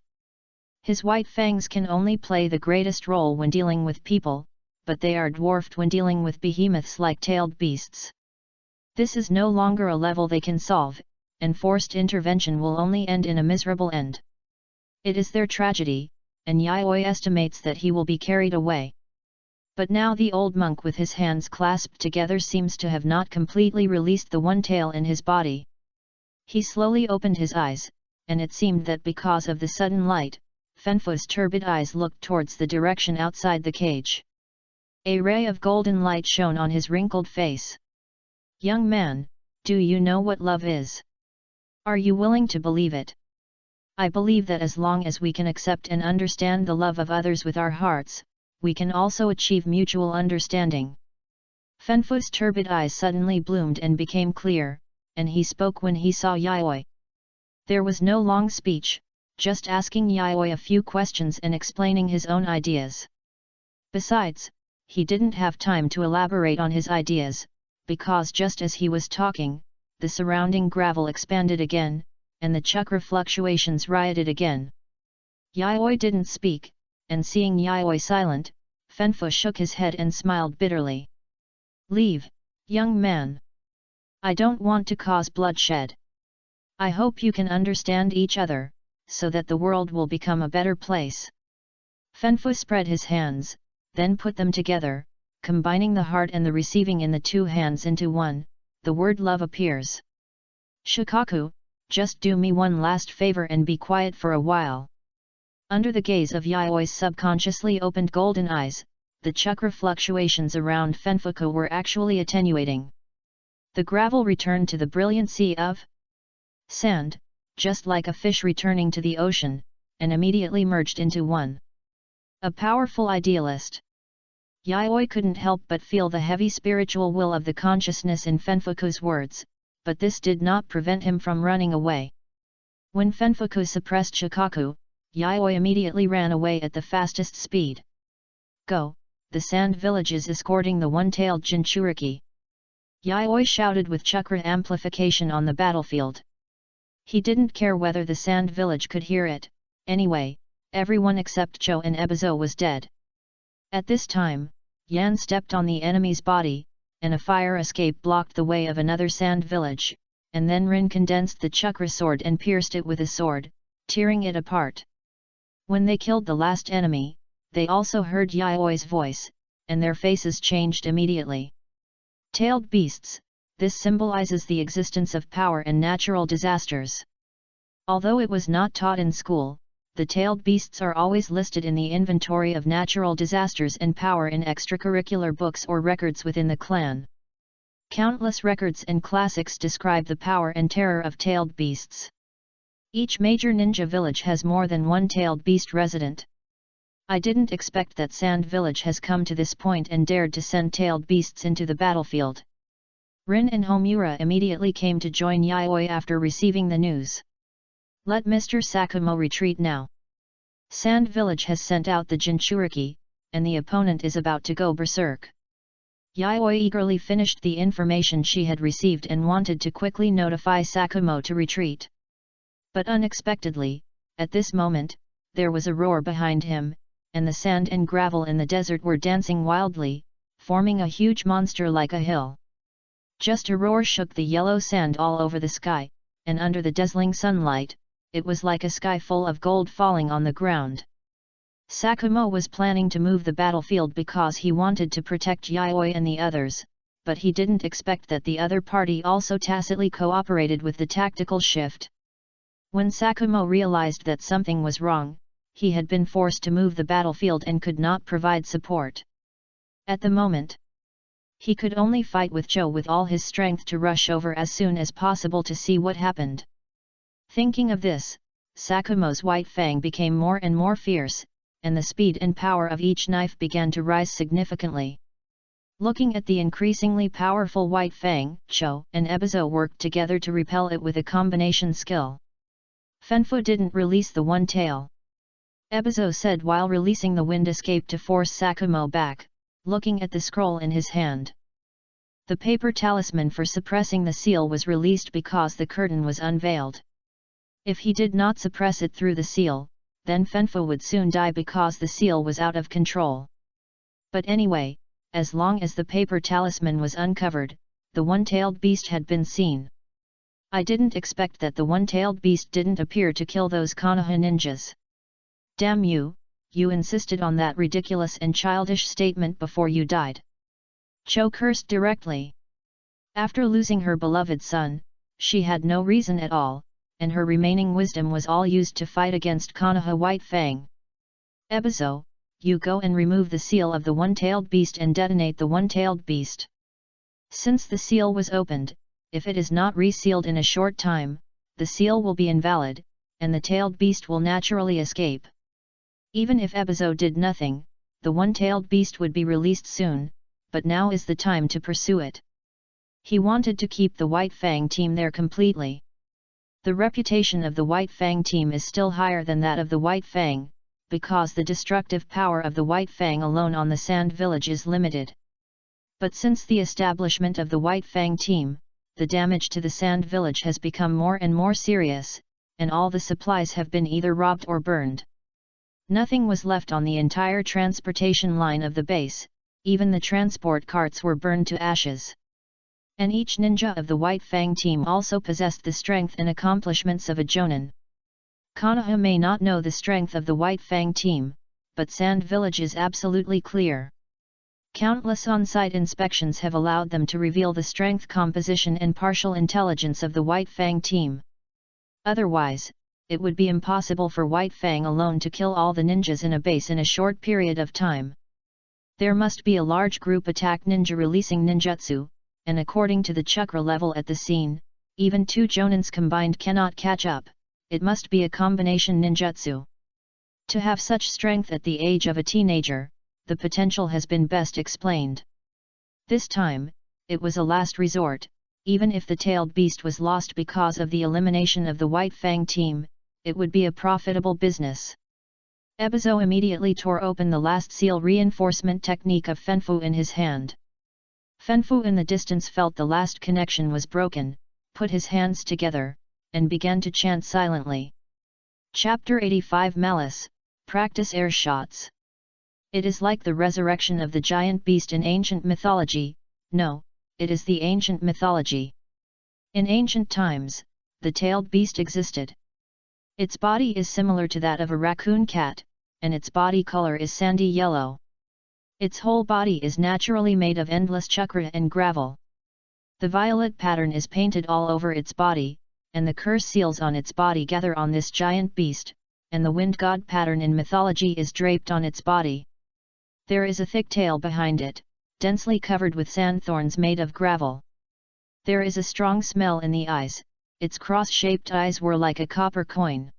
His white fangs can only play the greatest role when dealing with people, but they are dwarfed when dealing with behemoths like tailed beasts. This is no longer a level they can solve, and forced intervention will only end in a miserable end. It is their tragedy, and Yayoi estimates that he will be carried away. But now the old monk with his hands clasped together seems to have not completely released the one tail in his body. He slowly opened his eyes, and it seemed that because of the sudden light, Fanfi's turbid eyes looked towards the direction outside the cage. A ray of golden light shone on his wrinkled face. "Young man, do you know what love is? Are you willing to believe it? I believe that as long as we can accept and understand the love of others with our hearts, we can also achieve mutual understanding." Fanfi's turbid eyes suddenly bloomed and became clear, and he spoke when he saw Yayoi. There was no long speech, just asking Yayoi a few questions and explaining his own ideas. Besides, he didn't have time to elaborate on his ideas, because just as he was talking, the surrounding gravel expanded again, and the chakra fluctuations rioted again. Yayoi didn't speak, and seeing Yayoi silent, Fanfi shook his head and smiled bitterly. "Leave, young man. I don't want to cause bloodshed. I hope you can understand each other, so that the world will become a better place." Fanfi spread his hands, then put them together, combining the heart and the receiving in the two hands into one. The word love appears. "Shikaku, just do me one last favor and be quiet for a while." Under the gaze of Yayoi's subconsciously opened golden eyes, the chakra fluctuations around Fanfiku were actually attenuating. The gravel returned to the brilliancy of sand, just like a fish returning to the ocean, and immediately merged into one. A powerful idealist. Yayoi couldn't help but feel the heavy spiritual will of the consciousness in Fanfiku's words, but this did not prevent him from running away. When Fanfiku suppressed Shikaku, Yayoi immediately ran away at the fastest speed. "Go, the sand village is escorting the one-tailed Jinchuriki." Yayoi shouted with chakra amplification on the battlefield. He didn't care whether the sand village could hear it, anyway, everyone except Cho and Ebizo was dead. At this time, Yan stepped on the enemy's body, and a fire escape blocked the way of another sand village, and then Rin condensed the chakra sword and pierced it with a sword, tearing it apart. When they killed the last enemy, they also heard Yayoi's voice, and their faces changed immediately. Tailed beasts, this symbolizes the existence of power and natural disasters. Although it was not taught in school, the tailed beasts are always listed in the inventory of natural disasters and power in extracurricular books or records within the clan. Countless records and classics describe the power and terror of tailed beasts. Each major ninja village has more than one tailed beast resident. I didn't expect that Sand Village has come to this point and dared to send tailed beasts into the battlefield. Rin and Homura immediately came to join Yayoi after receiving the news. "Let Mr. Sakumo retreat now. Sand Village has sent out the Jinchuriki, and the opponent is about to go berserk." Yayoi eagerly finished the information she had received and wanted to quickly notify Sakumo to retreat. But unexpectedly, at this moment, there was a roar behind him, and the sand and gravel in the desert were dancing wildly, forming a huge monster like a hill. Just a roar shook the yellow sand all over the sky, and under the dazzling sunlight, it was like a sky full of gold falling on the ground. Sakumo was planning to move the battlefield because he wanted to protect Yayoi and the others, but he didn't expect that the other party also tacitly cooperated with the tactical shift. When Sakumo realized that something was wrong, he had been forced to move the battlefield and could not provide support. At the moment, he could only fight with Cho with all his strength to rush over as soon as possible to see what happened. Thinking of this, Sakumo's white fang became more and more fierce, and the speed and power of each knife began to rise significantly. Looking at the increasingly powerful white fang, Cho and Ebizo worked together to repel it with a combination skill. Fanfi didn't release the one tail. Ebizo said while releasing the wind escape to force Sakumo back, looking at the scroll in his hand. The paper talisman for suppressing the seal was released because the curtain was unveiled. If he did not suppress it through the seal, then Fanfi would soon die because the seal was out of control. But anyway, as long as the paper talisman was uncovered, the one-tailed beast had been seen. I didn't expect that the one-tailed beast didn't appear to kill those Konoha ninjas. Damn you, you insisted on that ridiculous and childish statement before you died. Cho cursed directly. After losing her beloved son, she had no reason at all, and her remaining wisdom was all used to fight against Konoha White Fang. Ebizo, you go and remove the seal of the one-tailed beast and detonate the one-tailed beast. Since the seal was opened, if it is not resealed in a short time, the seal will be invalid, and the tailed beast will naturally escape. Even if Ebizo did nothing, the one-tailed beast would be released soon, but now is the time to pursue it. He wanted to keep the White Fang team there completely. The reputation of the White Fang team is still higher than that of the White Fang, because the destructive power of the White Fang alone on the Sand Village is limited. But since the establishment of the White Fang team, the damage to the Sand Village has become more and more serious, and all the supplies have been either robbed or burned. Nothing was left on the entire transportation line of the base, even the transport carts were burned to ashes. And each ninja of the White Fang team also possessed the strength and accomplishments of a Jonin. Konoha may not know the strength of the White Fang team, but Sand Village is absolutely clear. Countless on-site inspections have allowed them to reveal the strength composition and partial intelligence of the White Fang team. Otherwise, it would be impossible for White Fang alone to kill all the ninjas in a base in a short period of time. There must be a large group attack ninja releasing ninjutsu, and according to the chakra level at the scene, even two Jonins combined cannot catch up. It must be a combination ninjutsu. To have such strength at the age of a teenager, the potential has been best explained. This time, it was a last resort. Even if the tailed beast was lost because of the elimination of the White Fang team, it would be a profitable business. Ebizo immediately tore open the last seal reinforcement technique of Fenfu in his hand. Fenfu in the distance felt the last connection was broken, put his hands together, and began to chant silently. Chapter 85 Malice, Practice Air Shots. It is like the resurrection of the giant beast in ancient mythology. No, it is the ancient mythology. In ancient times, the tailed beast existed. Its body is similar to that of a raccoon cat, and its body color is sandy yellow. Its whole body is naturally made of endless chakra and gravel. The violet pattern is painted all over its body, and the curse seals on its body gather on this giant beast, and the wind god pattern in mythology is draped on its body. There is a thick tail behind it, densely covered with sand thorns made of gravel. There is a strong smell in the eyes, its cross-shaped eyes were like a copper coin.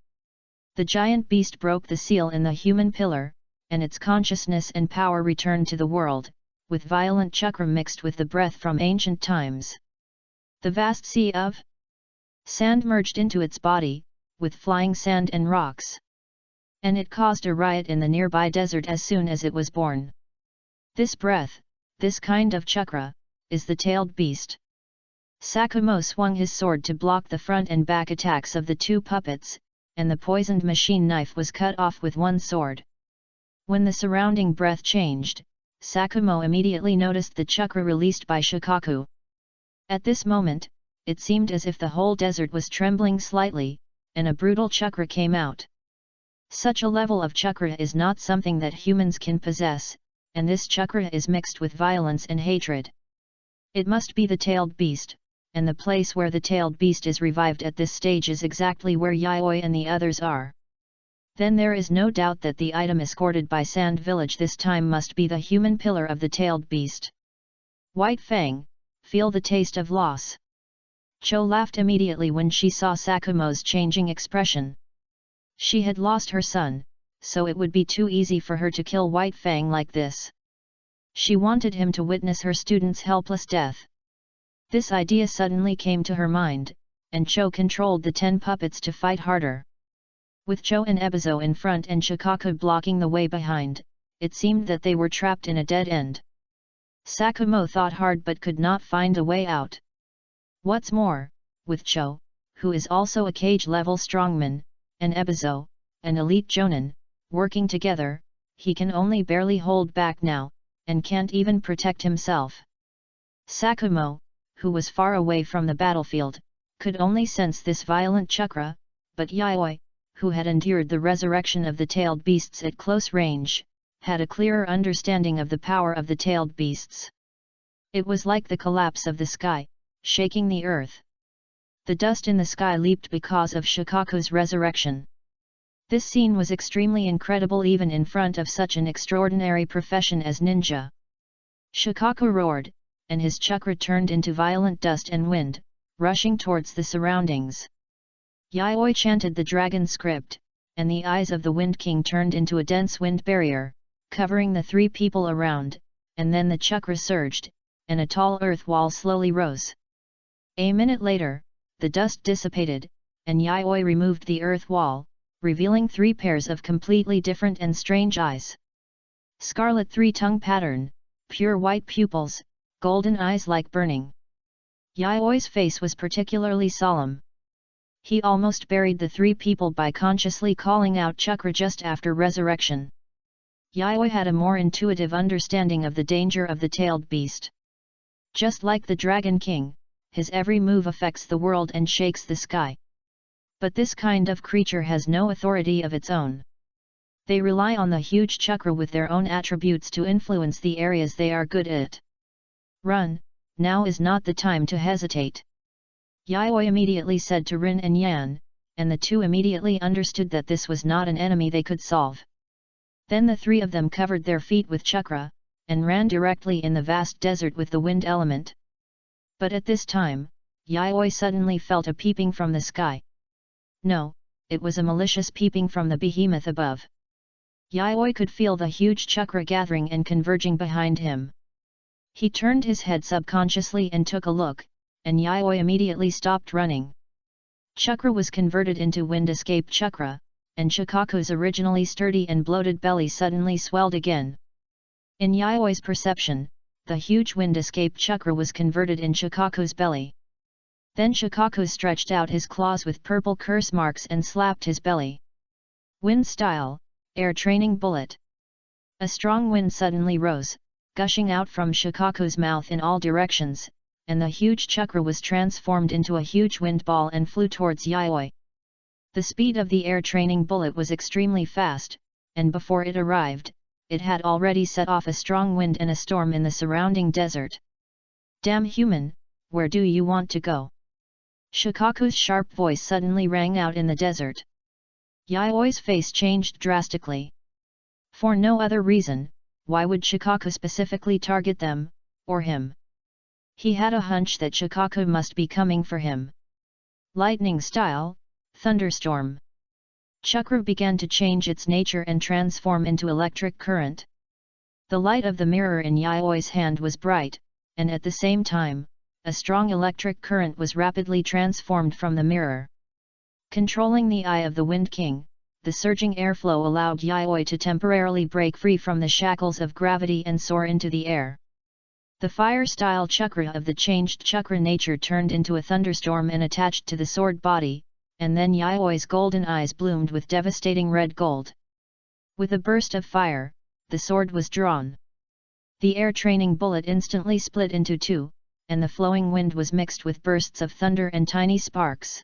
The giant beast broke the seal in the human pillar, and its consciousness and power returned to the world, with violent chakra mixed with the breath from ancient times. The vast sea of sand merged into its body, with flying sand and rocks. And it caused a riot in the nearby desert as soon as it was born. This breath, this kind of chakra, is the tailed beast. Sakumo swung his sword to block the front and back attacks of the two puppets, and the poisoned machine knife was cut off with one sword. When the surrounding breath changed, Sakumo immediately noticed the chakra released by Shikaku. At this moment, it seemed as if the whole desert was trembling slightly, and a brutal chakra came out. Such a level of chakra is not something that humans can possess, and this chakra is mixed with violence and hatred. It must be the tailed beast, and the place where the tailed beast is revived at this stage is exactly where Yayoi and the others are. Then there is no doubt that the item escorted by Sand Village this time must be the human pillar of the tailed beast. White Fang, feel the taste of loss. Cho laughed immediately when she saw Sakumo's changing expression. She had lost her son, so it would be too easy for her to kill White Fang like this. She wanted him to witness her student's helpless death. This idea suddenly came to her mind, and Cho controlled the 10 puppets to fight harder. With Cho and Ebizo in front and Shikaku blocking the way behind, it seemed that they were trapped in a dead end. Sakumo thought hard but could not find a way out. What's more, with Cho, who is also a cage-level strongman, and Ebizo, an elite Jonin, working together, he can only barely hold back now, and can't even protect himself. Sakumo, who was far away from the battlefield, could only sense this violent chakra, but Yayoi, who had endured the resurrection of the tailed beasts at close range, had a clearer understanding of the power of the tailed beasts. It was like the collapse of the sky, shaking the earth. The dust in the sky leaped because of Shikaku's resurrection. This scene was extremely incredible even in front of such an extraordinary profession as ninja. Shikaku roared, and his chakra turned into violent dust and wind, rushing towards the surroundings. Yayoi chanted the dragon script, and the eyes of the Wind King turned into a dense wind barrier, covering the three people around, and then the chakra surged, and a tall earth wall slowly rose. A minute later, the dust dissipated, and Yayoi removed the earth wall, revealing three pairs of completely different and strange eyes. Scarlet three-tongue pattern, pure white pupils, golden eyes like burning. Yayoi's face was particularly solemn. He almost buried the three people by consciously calling out chakra just after resurrection. Yayoi had a more intuitive understanding of the danger of the tailed beast. Just like the Dragon King, his every move affects the world and shakes the sky. But this kind of creature has no authority of its own. They rely on the huge chakra with their own attributes to influence the areas they are good at. Run, now is not the time to hesitate. Yayoi immediately said to Rin and Yan, and the two immediately understood that this was not an enemy they could solve. Then the three of them covered their feet with chakra, and ran directly in the vast desert with the wind element. But at this time, Yayoi suddenly felt a peeping from the sky. No, it was a malicious peeping from the behemoth above. Yayoi could feel the huge chakra gathering and converging behind him. He turned his head subconsciously and took a look, and Yayoi immediately stopped running. Chakra was converted into wind escape chakra, and Shikaku's originally sturdy and bloated belly suddenly swelled again. In Yayoi's perception, the huge wind escape chakra was converted in Shikaku's belly. Then Shikaku stretched out his claws with purple curse marks and slapped his belly. Wind style, air training bullet. A strong wind suddenly rose, gushing out from Shikaku's mouth in all directions, and the huge chakra was transformed into a huge wind ball and flew towards Yayoi. The speed of the air training bullet was extremely fast, and before it arrived, it had already set off a strong wind and a storm in the surrounding desert. Damn human, where do you want to go? Shikaku's sharp voice suddenly rang out in the desert. Yayoi's face changed drastically. For no other reason, why would Shikaku specifically target them, or him? He had a hunch that Shikaku must be coming for him. Lightning style, thunderstorm. Chakra began to change its nature and transform into electric current. The light of the mirror in Yayoi's hand was bright, and at the same time, a strong electric current was rapidly transformed from the mirror. Controlling the eye of the Wind King, the surging airflow allowed Yayoi to temporarily break free from the shackles of gravity and soar into the air. The fire-style chakra of the changed chakra nature turned into a thunderstorm and attached to the sword body, and then Yayoi's golden eyes bloomed with devastating red gold. With a burst of fire, the sword was drawn. The air training bullet instantly split into two, and the flowing wind was mixed with bursts of thunder and tiny sparks.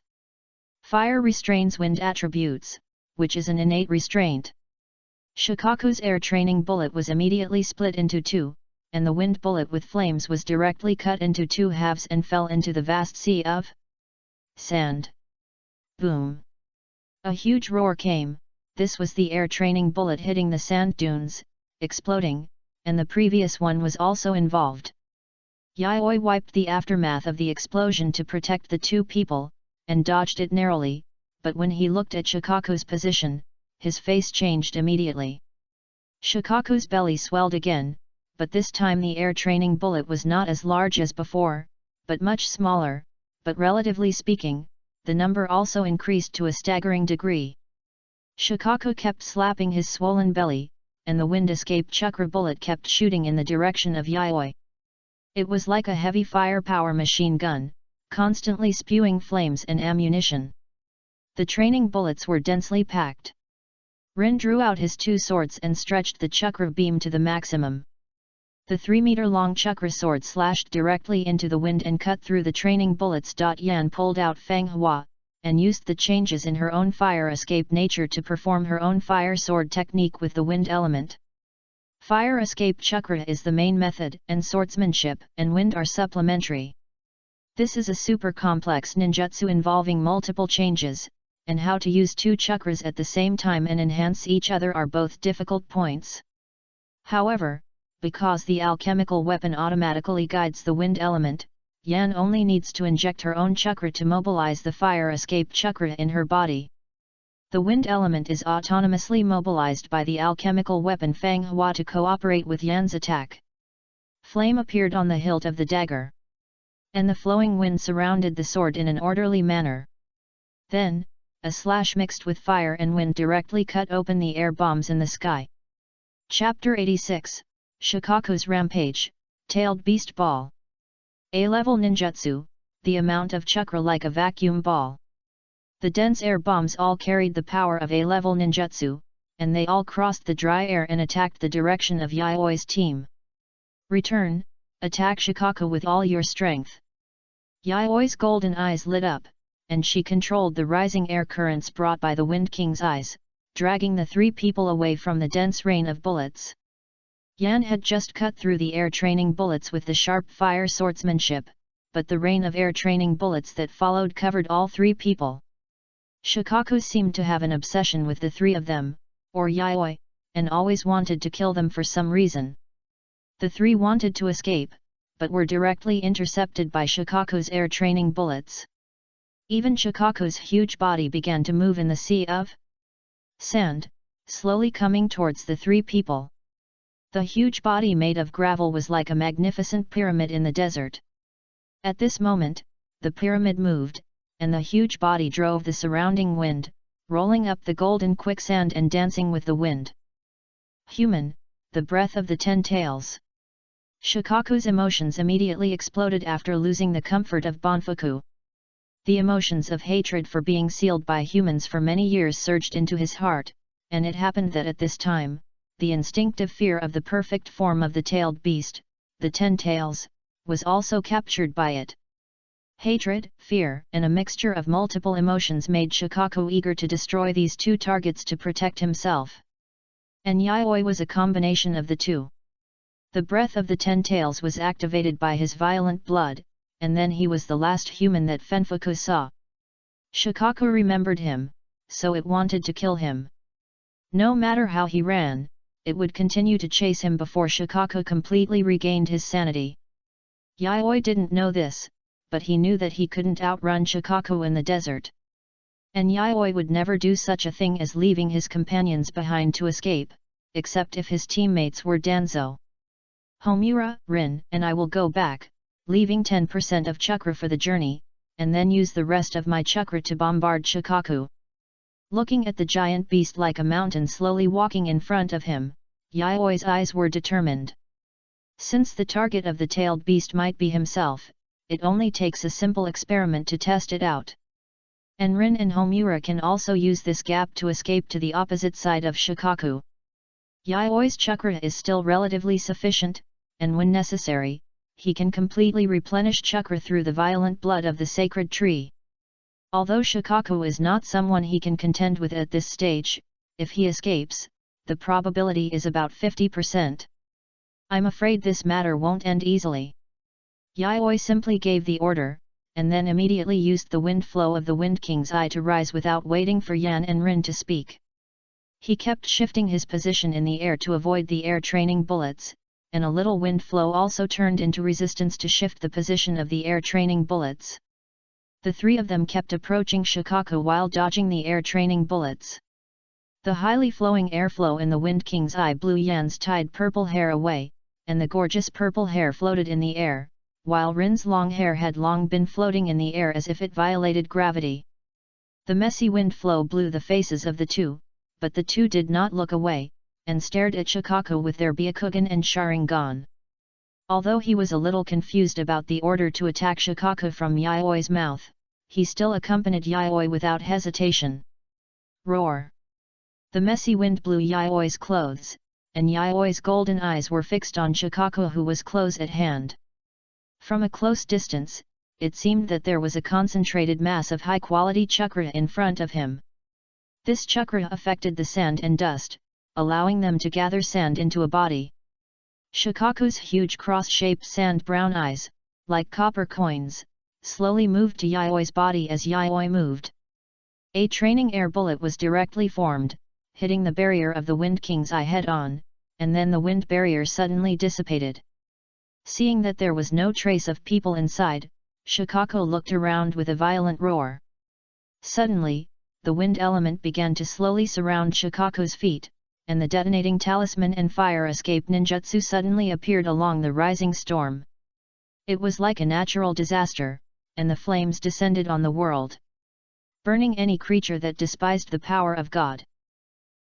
Fire restrains wind attributes, which is an innate restraint. Shikaku's air training bullet was immediately split into two, and the wind bullet with flames was directly cut into two halves and fell into the vast sea of sand. Boom! A huge roar came. This was the air training bullet hitting the sand dunes, exploding, and the previous one was also involved. Yayoi wiped the aftermath of the explosion to protect the two people, and dodged it narrowly, but when he looked at Shikaku's position, his face changed immediately. Shikaku's belly swelled again, but this time the air training bullet was not as large as before, but much smaller, but relatively speaking, the number also increased to a staggering degree. Shikaku kept slapping his swollen belly, and the wind escape chakra bullet kept shooting in the direction of Yayoi. It was like a heavy firepower machine gun, constantly spewing flames and ammunition. The training bullets were densely packed. Rin drew out his two swords and stretched the chakra beam to the maximum. The 3-meter-long chakra sword slashed directly into the wind and cut through the training bullets. Yan pulled out Fang Hua, and used the changes in her own fire escape nature to perform her own fire sword technique with the wind element. Fire escape chakra is the main method, and swordsmanship and wind are supplementary. This is a super complex ninjutsu involving multiple changes, and how to use two chakras at the same time and enhance each other are both difficult points. However, because the alchemical weapon automatically guides the wind element, Yan only needs to inject her own chakra to mobilize the fire escape chakra in her body. The wind element is autonomously mobilized by the alchemical weapon Fang Hua to cooperate with Yan's attack. Flame appeared on the hilt of the dagger, and the flowing wind surrounded the sword in an orderly manner. Then, a slash mixed with fire and wind directly cut open the air bombs in the sky. Chapter 86, Shikaku's Rampage, Tailed Beast Ball. A-level ninjutsu, the amount of chakra like a vacuum ball. The dense air bombs all carried the power of A-level ninjutsu, and they all crossed the dry air and attacked the direction of Yaoi's team. Return, attack Shikaku with all your strength. Yaoi's golden eyes lit up, and she controlled the rising air currents brought by the Wind King's eyes, dragging the three people away from the dense rain of bullets. Yan had just cut through the air training bullets with the sharp fire swordsmanship, but the rain of air training bullets that followed covered all three people. Shikaku seemed to have an obsession with the three of them, or Yaoi, and always wanted to kill them for some reason. The three wanted to escape, but were directly intercepted by Shikaku's air training bullets. Even Shikaku's huge body began to move in the sea of sand, slowly coming towards the three people. The huge body made of gravel was like a magnificent pyramid in the desert. At this moment, the pyramid moved, and the huge body drove the surrounding wind, rolling up the golden quicksand and dancing with the wind. Human, the breath of the 10 tails. Shikaku's emotions immediately exploded after losing the comfort of Banfuku. The emotions of hatred for being sealed by humans for many years surged into his heart, and it happened that at this time, the instinctive fear of the perfect form of the tailed beast, the 10 tails, was also captured by it. Hatred, fear, and a mixture of multiple emotions made Shikaku eager to destroy these two targets to protect himself. And Yaoi was a combination of the two. The breath of the 10 tails was activated by his violent blood, and then he was the last human that Fanfic saw. Shikaku remembered him, so it wanted to kill him. No matter how he ran, it would continue to chase him before Shikaku completely regained his sanity. Yaoi didn't know this, but he knew that he couldn't outrun Shikaku in the desert. And Yaoi would never do such a thing as leaving his companions behind to escape, except if his teammates were Danzo. Homura, Rin, and I will go back, leaving 10% of chakra for the journey, and then use the rest of my chakra to bombard Shikaku. Looking at the giant beast like a mountain slowly walking in front of him, Yaoi's eyes were determined. Since the target of the tailed beast might be himself, it only takes a simple experiment to test it out. And Rin and Homura can also use this gap to escape to the opposite side of Shikaku. Yaoi's chakra is still relatively sufficient, and when necessary, he can completely replenish chakra through the violent blood of the sacred tree. Although Shikaku is not someone he can contend with at this stage, if he escapes, the probability is about 50%. I'm afraid this matter won't end easily. Yaoi simply gave the order, and then immediately used the wind flow of the Wind King's eye to rise without waiting for Yan and Rin to speak. He kept shifting his position in the air to avoid the air training bullets, and a little wind flow also turned into resistance to shift the position of the air training bullets. The three of them kept approaching Shikaku while dodging the air training bullets. The highly flowing airflow in the Wind King's eye blew Yan's tied purple hair away, and the gorgeous purple hair floated in the air, while Rin's long hair had long been floating in the air as if it violated gravity. The messy wind flow blew the faces of the two, but the two did not look away, and stared at Shikaku with their Byakugan and Sharingan. Although he was a little confused about the order to attack Shikaku from Yaoi's mouth, he still accompanied Yaoi without hesitation. Roar! The messy wind blew Yaoi's clothes, and Yaoi's golden eyes were fixed on Shikaku, who was close at hand. From a close distance, it seemed that there was a concentrated mass of high-quality chakra in front of him. This chakra affected the sand and dust, allowing them to gather sand into a body. Shikaku's huge cross-shaped sand-brown eyes, like copper coins, slowly moved to Yaoi's body as Yaoi moved. A training air bullet was directly formed, hitting the barrier of the Wind King's eye head-on, and then the wind barrier suddenly dissipated. Seeing that there was no trace of people inside, Shikaku looked around with a violent roar. Suddenly, the wind element began to slowly surround Shikaku's feet, and the detonating talisman and fire escape ninjutsu suddenly appeared along the rising storm. It was like a natural disaster, and the flames descended on the world, burning any creature that despised the power of God.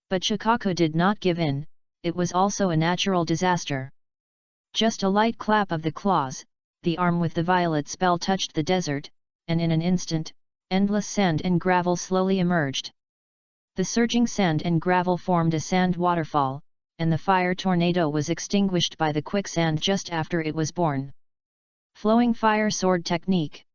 But Shikaku did not give in, it was also a natural disaster. Just a light clap of the claws, the arm with the violet spell touched the desert, and in an instant, endless sand and gravel slowly emerged. The surging sand and gravel formed a sand waterfall, and the fire tornado was extinguished by the quicksand just after it was born. Flowing fire sword technique.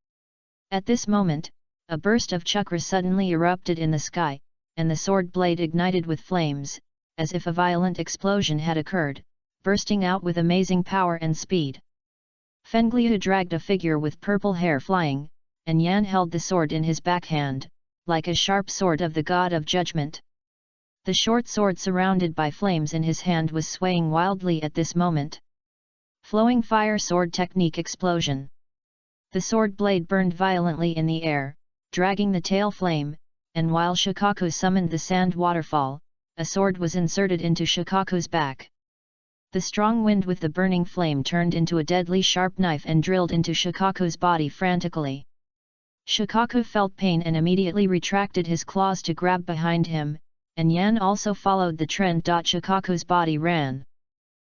At this moment, a burst of chakra suddenly erupted in the sky, and the sword blade ignited with flames, as if a violent explosion had occurred, bursting out with amazing power and speed. Fengliu dragged a figure with purple hair flying, and Yan held the sword in his backhand, like a sharp sword of the god of judgment. The short sword surrounded by flames in his hand was swaying wildly at this moment. Flowing fire sword technique explosion. The sword blade burned violently in the air, dragging the tail flame, and while Shikaku summoned the sand waterfall, a sword was inserted into Shikaku's back. The strong wind with the burning flame turned into a deadly sharp knife and drilled into Shikaku's body frantically. Shikaku felt pain and immediately retracted his claws to grab behind him, and Yan also followed the trend. Shikaku's body ran.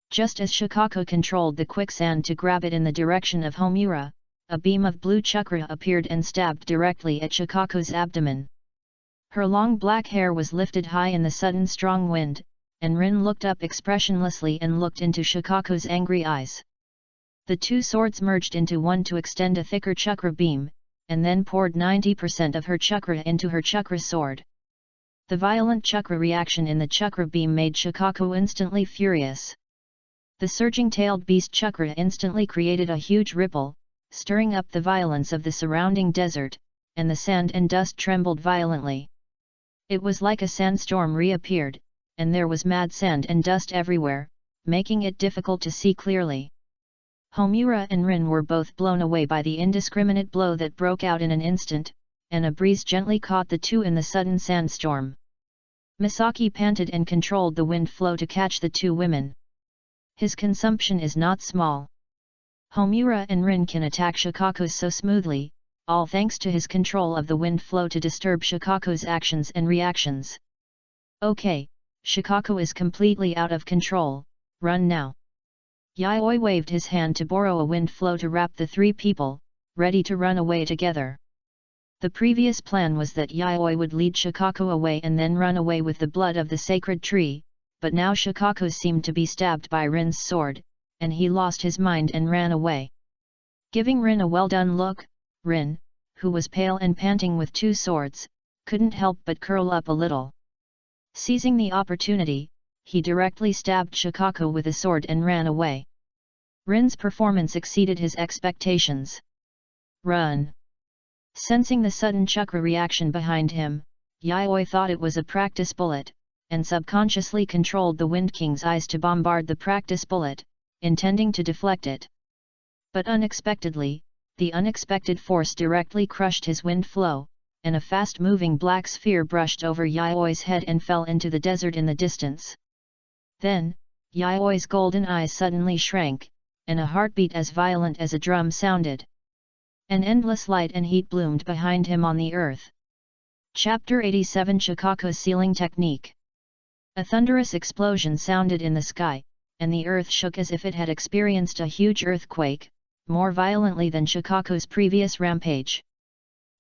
Just as Shikaku controlled the quicksand to grab it in the direction of Homura, a beam of blue chakra appeared and stabbed directly at Shikaku's abdomen. Her long black hair was lifted high in the sudden strong wind, and Rin looked up expressionlessly and looked into Shikaku's angry eyes. The two swords merged into one to extend a thicker chakra beam, and then poured 90% of her chakra into her chakra sword. The violent chakra reaction in the chakra beam made Shikaku instantly furious. The surging tailed beast chakra instantly created a huge ripple, stirring up the violence of the surrounding desert, and the sand and dust trembled violently. It was like a sandstorm reappeared, and there was mad sand and dust everywhere, making it difficult to see clearly. Homura and Rin were both blown away by the indiscriminate blow that broke out in an instant, and a breeze gently caught the two in the sudden sandstorm. Misaki panted and controlled the wind flow to catch the two women. His consumption is not small. Homura and Rin can attack Shikaku so smoothly, all thanks to his control of the wind flow to disturb Shikaku's actions and reactions. Okay, Shikaku is completely out of control, run now. Yaoi waved his hand to borrow a wind flow to wrap the three people, ready to run away together. The previous plan was that Yaoi would lead Shikaku away and then run away with the blood of the sacred tree, but now Shikaku seemed to be stabbed by Rin's sword, and he lost his mind and ran away. Giving Rin a well-done look, Rin, who was pale and panting with two swords, couldn't help but curl up a little. Seizing the opportunity, he directly stabbed Shikaku with a sword and ran away. Rin's performance exceeded his expectations. Run! Sensing the sudden chakra reaction behind him, Yaoi thought it was a practice bullet, and subconsciously controlled the Wind King's eyes to bombard the practice bullet, intending to deflect it. But unexpectedly, the unexpected force directly crushed his wind flow, and a fast-moving black sphere brushed over Yaoi's head and fell into the desert in the distance. Then, Yaoi's golden eyes suddenly shrank, and a heartbeat as violent as a drum sounded. An endless light and heat bloomed behind him on the earth. Chapter 87 Shikaku's Sealing Technique. A thunderous explosion sounded in the sky, and the earth shook as if it had experienced a huge earthquake, more violently than Shikaku's previous rampage.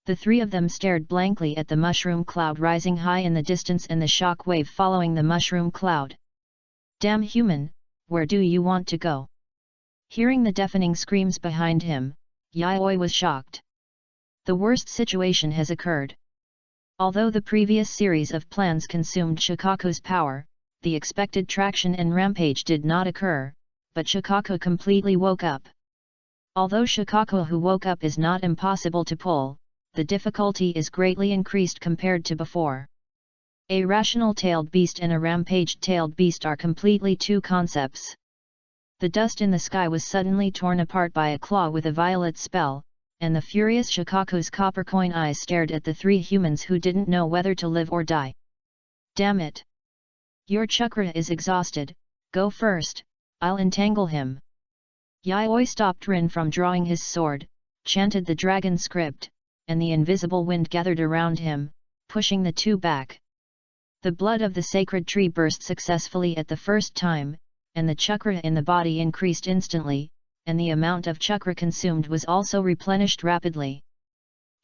The three of them stared blankly at the mushroom cloud rising high in the distance and the shock wave following the mushroom cloud. Damn human, where do you want to go? Hearing the deafening screams behind him, Yayoi was shocked. The worst situation has occurred. Although the previous series of plans consumed Shikaku's power, the expected traction and rampage did not occur, but Shikaku completely woke up. Although Shikaku who woke up is not impossible to pull, the difficulty is greatly increased compared to before. A rational-tailed beast and a rampage-tailed beast are completely two concepts. The dust in the sky was suddenly torn apart by a claw with a violet spell, and the furious Shikaku's copper coin eyes stared at the three humans who didn't know whether to live or die. Damn it! Your chakra is exhausted, go first, I'll entangle him. Yayoi stopped Rin from drawing his sword, chanted the dragon script, and the invisible wind gathered around him, pushing the two back. The blood of the sacred tree burst successfully at the first time, and the chakra in the body increased instantly, and the amount of chakra consumed was also replenished rapidly.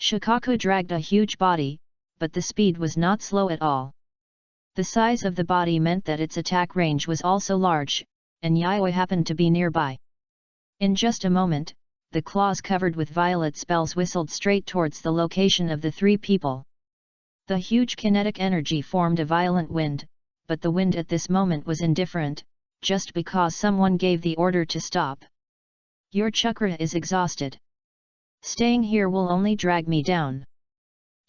Shikaku dragged a huge body, but the speed was not slow at all. The size of the body meant that its attack range was also large, and Yayoi happened to be nearby. In just a moment, the claws covered with violet spells whistled straight towards the location of the three people. The huge kinetic energy formed a violent wind, but the wind at this moment was indifferent, just because someone gave the order to stop. Your chakra is exhausted. Staying here will only drag me down.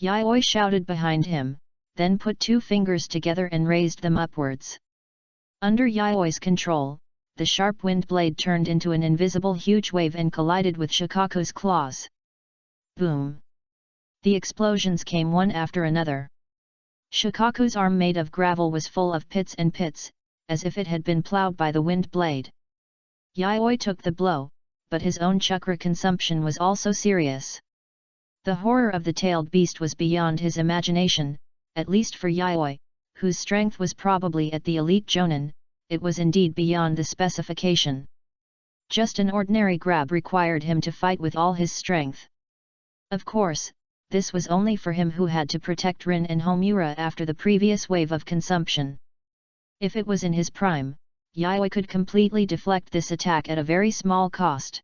Yayoi shouted behind him, then put two fingers together and raised them upwards. Under Yayoi's control, the sharp wind blade turned into an invisible huge wave and collided with Shikaku's claws. Boom! The explosions came one after another. Shikaku's arm made of gravel was full of pits and pits, as if it had been plowed by the wind blade. Yayoi took the blow, but his own chakra consumption was also serious. The horror of the tailed beast was beyond his imagination, at least for Yayoi, whose strength was probably at the elite jonin. It was indeed beyond the specification. Just an ordinary grab required him to fight with all his strength. Of course, this was only for him who had to protect Rin and Homura after the previous wave of consumption. If it was in his prime, Yayoi could completely deflect this attack at a very small cost.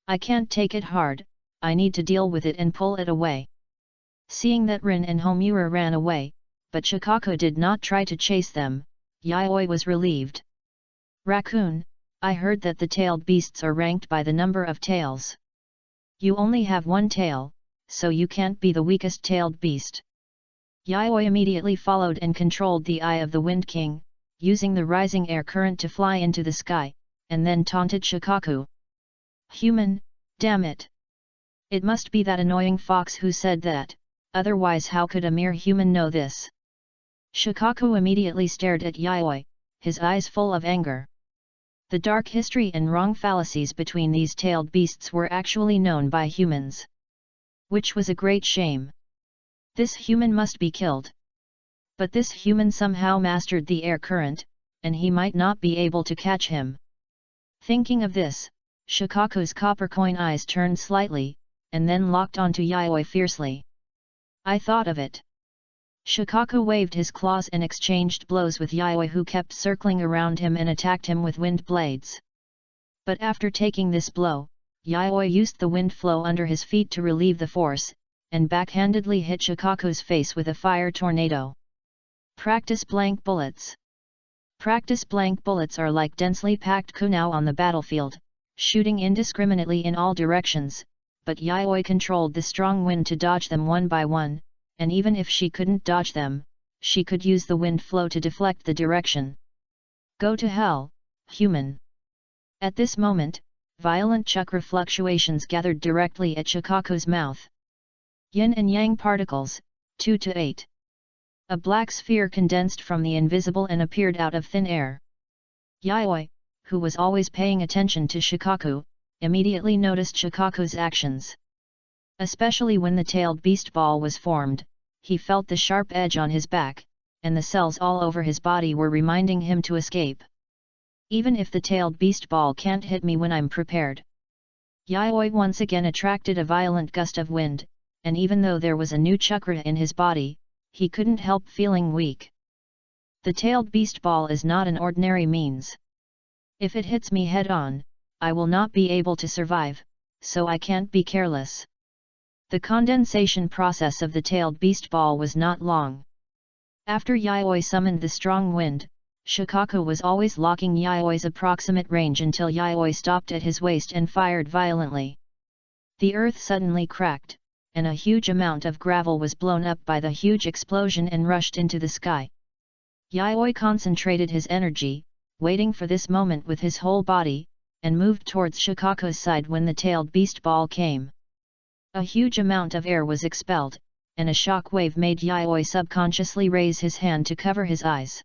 I can't take it hard, I need to deal with it and pull it away. Seeing that Rin and Homura ran away, but Shikaku did not try to chase them, Yayoi was relieved. Raccoon, I heard that the tailed beasts are ranked by the number of tails. You only have one tail, so you can't be the weakest tailed beast. Yayoi immediately followed and controlled the eye of the Wind King, using the rising air current to fly into the sky, and then taunted Shikaku. Human, damn it! It must be that annoying fox who said that, otherwise how could a mere human know this? Shikaku immediately stared at Yayoi, his eyes full of anger. The dark history and wrong fallacies between these tailed beasts were actually known by humans. Which was a great shame. This human must be killed. But this human somehow mastered the air current, and he might not be able to catch him. Thinking of this, Shikaku's copper coin eyes turned slightly, and then locked onto Yayoi fiercely. I thought of it. Shikaku waved his claws and exchanged blows with Yayoi, who kept circling around him and attacked him with wind blades. But after taking this blow, Yayoi used the wind flow under his feet to relieve the force, and backhandedly hit Shikaku's face with a fire tornado. Practice blank bullets. Practice blank bullets are like densely packed kunai on the battlefield, shooting indiscriminately in all directions, but Yayoi controlled the strong wind to dodge them one by one, and even if she couldn't dodge them, she could use the wind flow to deflect the direction. Go to hell, human! At this moment, violent chakra fluctuations gathered directly at Shikaku's mouth. Yin and Yang particles, 2 to 8. A black sphere condensed from the invisible and appeared out of thin air. Yayoi, who was always paying attention to Shikaku, immediately noticed Shikaku's actions. Especially when the tailed beast ball was formed, he felt the sharp edge on his back, and the cells all over his body were reminding him to escape. Even if the tailed beast ball can't hit me when I'm prepared. Yayoi once again attracted a violent gust of wind, and even though there was a new chakra in his body, he couldn't help feeling weak. The tailed beast ball is not an ordinary means. If it hits me head-on, I will not be able to survive, so I can't be careless. The condensation process of the tailed beast ball was not long. After Yayoi summoned the strong wind, Shikaku was always locking Yayoi's approximate range until Yayoi stopped at his waist and fired violently. The earth suddenly cracked, and a huge amount of gravel was blown up by the huge explosion and rushed into the sky. Yayoi concentrated his energy, waiting for this moment with his whole body, and moved towards Shikaku's side when the tailed beast ball came. A huge amount of air was expelled, and a shock wave made Yayoi subconsciously raise his hand to cover his eyes.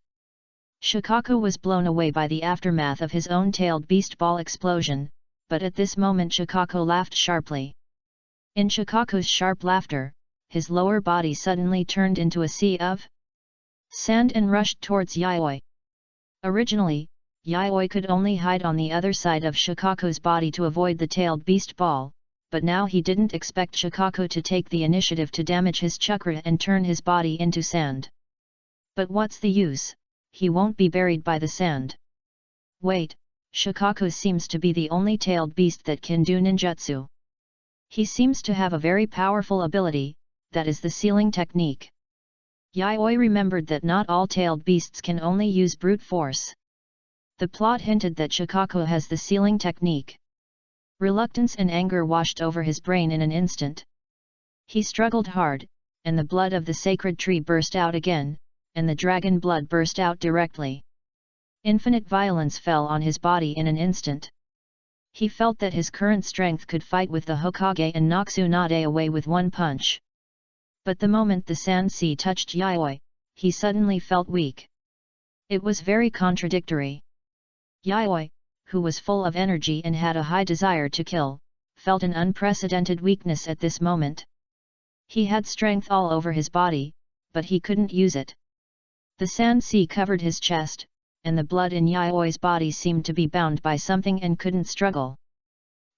Shikaku was blown away by the aftermath of his own tailed beast ball explosion, but at this moment Shikaku laughed sharply. In Shikaku's sharp laughter, his lower body suddenly turned into a sea of sand and rushed towards Yayoi. Originally, Yayoi could only hide on the other side of Shikaku's body to avoid the tailed beast ball, but now he didn't expect Shikaku to take the initiative to damage his chakra and turn his body into sand. But what's the use? He won't be buried by the sand. Wait, Shikaku seems to be the only tailed beast that can do ninjutsu. He seems to have a very powerful ability, that is the sealing technique. Yayoi remembered that not all tailed beasts can only use brute force. The plot hinted that Shikaku has the sealing technique. Reluctance and anger washed over his brain in an instant. He struggled hard, and the blood of the sacred tree burst out again, and the dragon blood burst out directly. Infinite violence fell on his body in an instant. He felt that his current strength could fight with the Hokage and knock Tsunade away with one punch. But the moment the sand sea touched Yayoi, he suddenly felt weak. It was very contradictory. Yayoi, who was full of energy and had a high desire to kill, felt an unprecedented weakness at this moment. He had strength all over his body, but he couldn't use it. The sand sea covered his chest, and the blood in Yayoi's body seemed to be bound by something and couldn't struggle.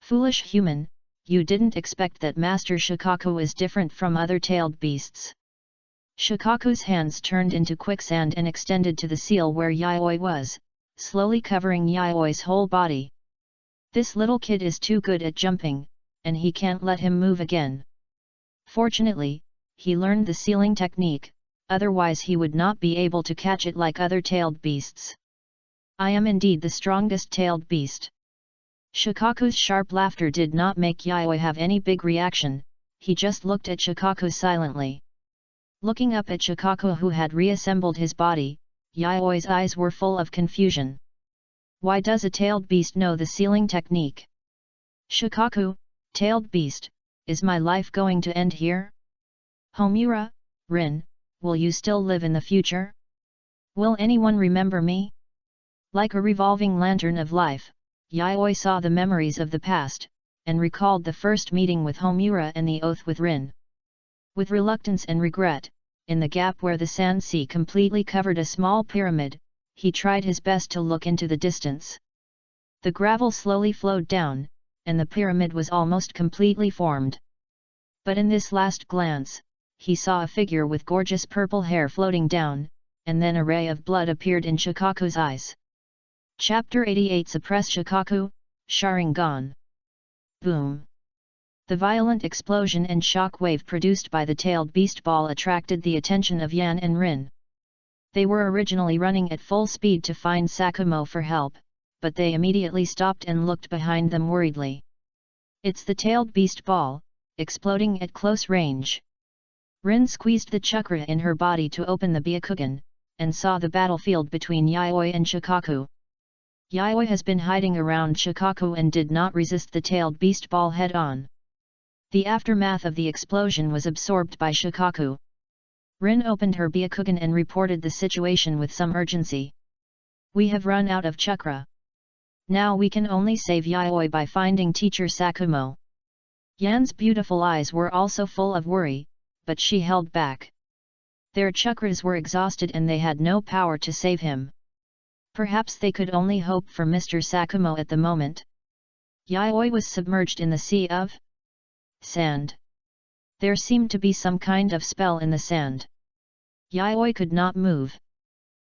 Foolish human, you didn't expect that Master Shikaku is different from other tailed beasts. Shikaku's hands turned into quicksand and extended to the seal where Yayoi was, slowly covering Yayoi's whole body. This little kid is too good at jumping, and he can't let him move again. Fortunately, he learned the sealing technique, otherwise he would not be able to catch it like other tailed beasts. I am indeed the strongest tailed beast. Shikaku's sharp laughter did not make Yayoi have any big reaction, he just looked at Shikaku silently. Looking up at Shikaku who had reassembled his body, Yayoi's eyes were full of confusion. Why does a tailed beast know the sealing technique? Shikaku, tailed beast, is my life going to end here? Homura, Rin, will you still live in the future? Will anyone remember me? Like a revolving lantern of life, Yayoi saw the memories of the past, and recalled the first meeting with Homura and the oath with Rin. With reluctance and regret, in the gap where the sand sea completely covered a small pyramid, he tried his best to look into the distance. The gravel slowly flowed down, and the pyramid was almost completely formed. But in this last glance, he saw a figure with gorgeous purple hair floating down, and then a ray of blood appeared in Shikaku's eyes. Chapter 88 Suppress Shikaku, Sharingan. Boom! The violent explosion and shock wave produced by the tailed beast ball attracted the attention of Yan and Rin. They were originally running at full speed to find Sakumo for help, but they immediately stopped and looked behind them worriedly. It's the tailed beast ball, exploding at close range. Rin squeezed the chakra in her body to open the Byakugan, and saw the battlefield between Yayoi and Shikaku. Yayoi has been hiding around Shikaku and did not resist the tailed beast ball head-on. The aftermath of the explosion was absorbed by Shikaku. Rin opened her Byakugan and reported the situation with some urgency. We have run out of chakra. Now we can only save Yayoi by finding teacher Sakumo. Yan's beautiful eyes were also full of worry, but she held back. Their chakras were exhausted and they had no power to save him. Perhaps they could only hope for Mr. Sakumo at the moment. Yayoi was submerged in the sea of sand. There seemed to be some kind of spell in the sand. Yayoi could not move.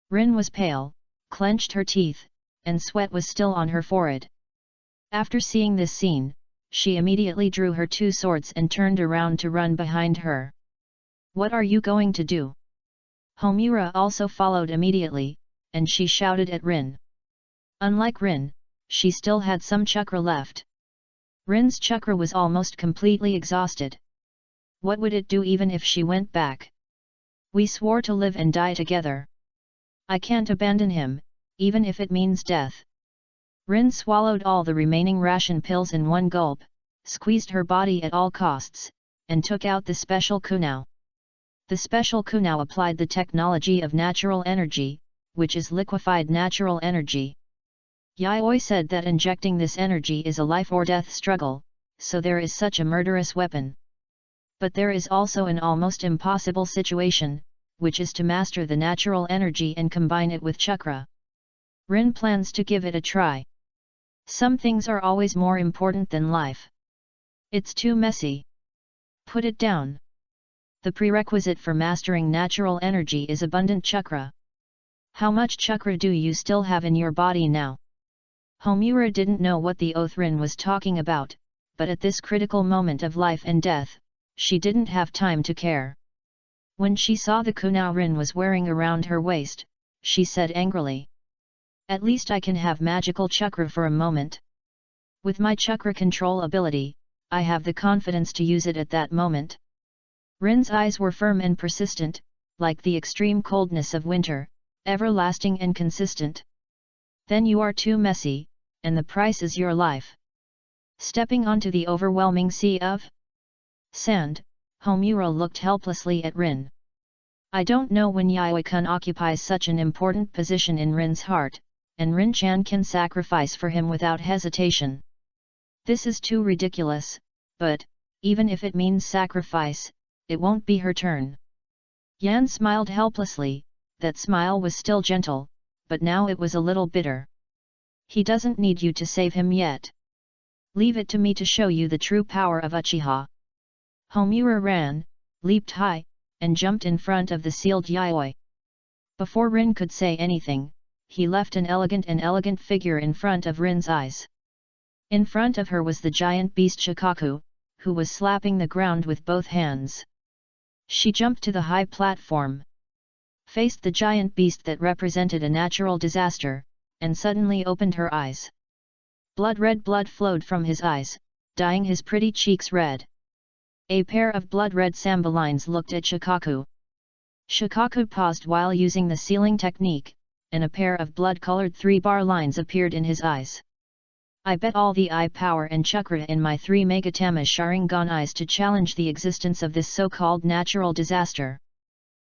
Rin was pale, clenched her teeth, and sweat was still on her forehead. After seeing this scene, she immediately drew her two swords and turned around to run behind her. "What are you going to do?" Homura also followed immediately, and she shouted at Rin. Unlike Rin, she still had some chakra left. Rin's chakra was almost completely exhausted. What would it do even if she went back? "We swore to live and die together. I can't abandon him, even if it means death." Rin swallowed all the remaining ration pills in one gulp, squeezed her body at all costs, and took out the special kunao. The special kunao applied the technology of natural energy, which is liquefied natural energy. Yayoi said that injecting this energy is a life or death struggle, so there is such a murderous weapon. But there is also an almost impossible situation, which is to master the natural energy and combine it with chakra. Rin plans to give it a try. Some things are always more important than life. It's too messy. Put it down. The prerequisite for mastering natural energy is abundant chakra. How much chakra do you still have in your body now? Homura didn't know what the oath Rin was talking about, but at this critical moment of life and death, she didn't have time to care. When she saw the kunao Rin was wearing around her waist, she said angrily, "At least I can have magical chakra for a moment. With my chakra control ability, I have the confidence to use it at that moment." Rin's eyes were firm and persistent, like the extreme coldness of winter, everlasting and consistent. "Then you are too messy, and the price is your life." Stepping onto the overwhelming sea of sand, Homura looked helplessly at Rin. I don't know when Yayoi-kun occupies such an important position in Rin's heart, and Rin-chan can sacrifice for him without hesitation. This is too ridiculous, but, even if it means sacrifice, it won't be her turn. Yan smiled helplessly, that smile was still gentle, but now it was a little bitter. "He doesn't need you to save him yet. Leave it to me to show you the true power of Uchiha." Homura ran, leaped high, and jumped in front of the sealed Yayoi. Before Rin could say anything, he left an elegant figure in front of Rin's eyes. In front of her was the giant beast Shikaku, who was slapping the ground with both hands. She jumped to the high platform, faced the giant beast that represented a natural disaster, and suddenly opened her eyes. Blood-red blood flowed from his eyes, dyeing his pretty cheeks red. A pair of blood-red samba lines looked at Shikaku. Shikaku paused while using the sealing technique, and a pair of blood-colored 3-bar lines appeared in his eyes. "I bet all the eye power and chakra in my 3 Megatama Sharingan eyes to challenge the existence of this so-called natural disaster."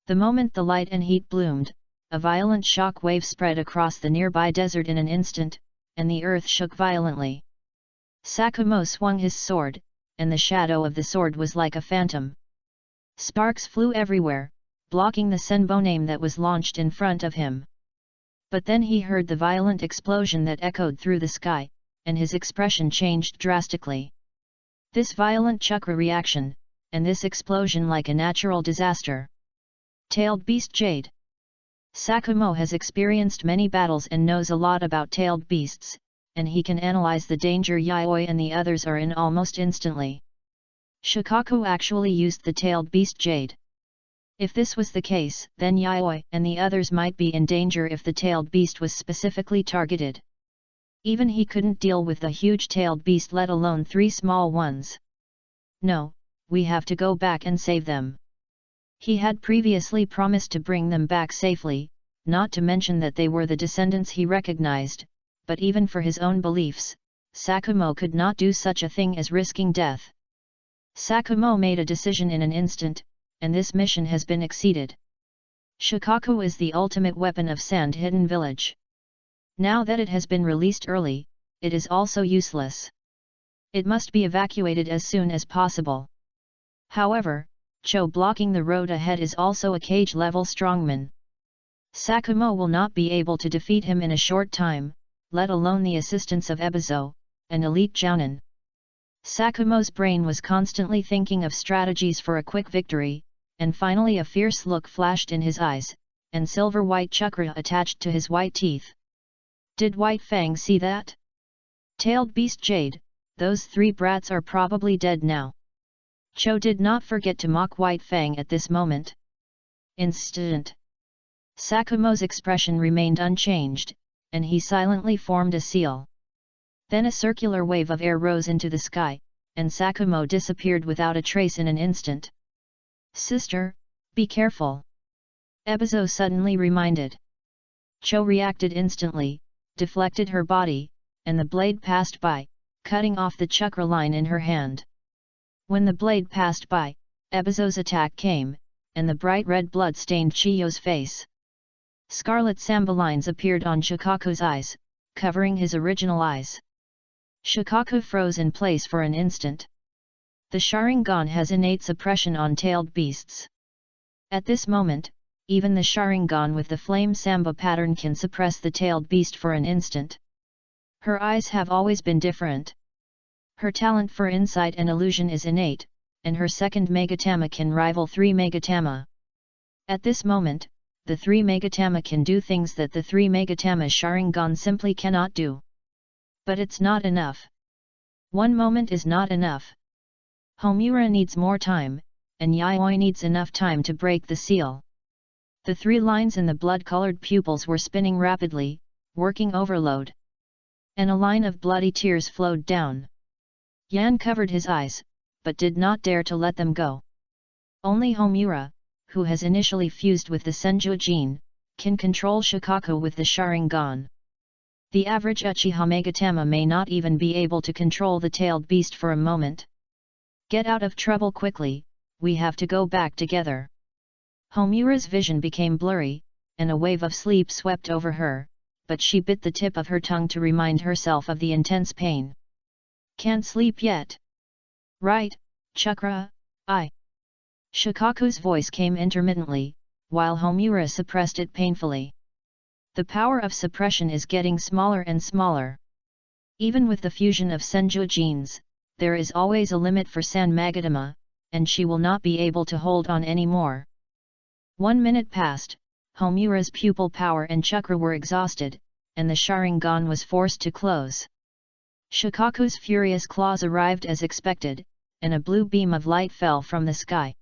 The moment the light and heat bloomed, a violent shock wave spread across the nearby desert in an instant, and the earth shook violently. Sakumo swung his sword, and the shadow of the sword was like a phantom. Sparks flew everywhere, blocking the senboname that was launched in front of him. But then he heard the violent explosion that echoed through the sky, and his expression changed drastically. This violent chakra reaction, and this explosion like a natural disaster. Tailed Beast Jade. Sakumo has experienced many battles and knows a lot about tailed beasts, and he can analyze the danger Yayoi and the others are in almost instantly. Shikaku actually used the tailed beast Jade. If this was the case, then Yayoi and the others might be in danger if the tailed beast was specifically targeted. Even he couldn't deal with the huge tailed beast, let alone 3 small ones. "No, we have to go back and save them." He had previously promised to bring them back safely, not to mention that they were the descendants he recognized, but even for his own beliefs, Sakumo could not do such a thing as risking death. Sakumo made a decision in an instant, and this mission has been exceeded. Shikaku is the ultimate weapon of Sand Hidden Village. Now that it has been released early, it is also useless. It must be evacuated as soon as possible. However, Cho blocking the road ahead is also a cage-level strongman. Sakumo will not be able to defeat him in a short time, let alone the assistance of Ebizo, an elite jounin. Sakumo's brain was constantly thinking of strategies for a quick victory, and finally a fierce look flashed in his eyes, and silver-white chakra attached to his white teeth. Did White Fang see that? Tailed Beast Jade, those 3 brats are probably dead now. Cho did not forget to mock White Fang at this moment. Instant. Sakumo's expression remained unchanged, and he silently formed a seal. Then a circular wave of air rose into the sky, and Sakumo disappeared without a trace in an instant. Sister, be careful. Ebizo suddenly reminded. Cho reacted instantly, deflected her body, and the blade passed by, cutting off the chakra line in her hand. When the blade passed by, Ebizo's attack came, and the bright red blood stained Chiyo's face. Scarlet samba lines appeared on Shikaku's eyes, covering his original eyes. Shikaku froze in place for an instant. The Sharingan has innate suppression on tailed beasts. At this moment, even the Sharingan with the flame samba pattern can suppress the tailed beast for an instant. Her eyes have always been different. Her talent for insight and illusion is innate, and her second Megatama can rival 3 Megatama. At this moment, the 3 Megatama can do things that the 3 Megatama Sharingan simply cannot do. But it's not enough. One moment is not enough. Homura needs more time, and Yayoi needs enough time to break the seal. The 3 lines in the blood-colored pupils were spinning rapidly, working overload. And a line of bloody tears flowed down. Yan covered his eyes, but did not dare to let them go. Only Homura, who has initially fused with the Senju gene, can control Shikaku with the Sharingan. The average Uchiha Megatama may not even be able to control the tailed beast for a moment. Get out of trouble quickly, we have to go back together. Homura's vision became blurry, and a wave of sleep swept over her, but she bit the tip of her tongue to remind herself of the intense pain. Can't sleep yet. Right, Chakra, Shikaku's voice came intermittently, while Homura suppressed it painfully. The power of suppression is getting smaller and smaller. Even with the fusion of Senju genes, there is always a limit for San Magatama, and she will not be able to hold on anymore. 1 minute passed, Homura's pupil power and chakra were exhausted, and the Sharingan was forced to close. Shikaku's furious claws arrived as expected, and a blue beam of light fell from the sky.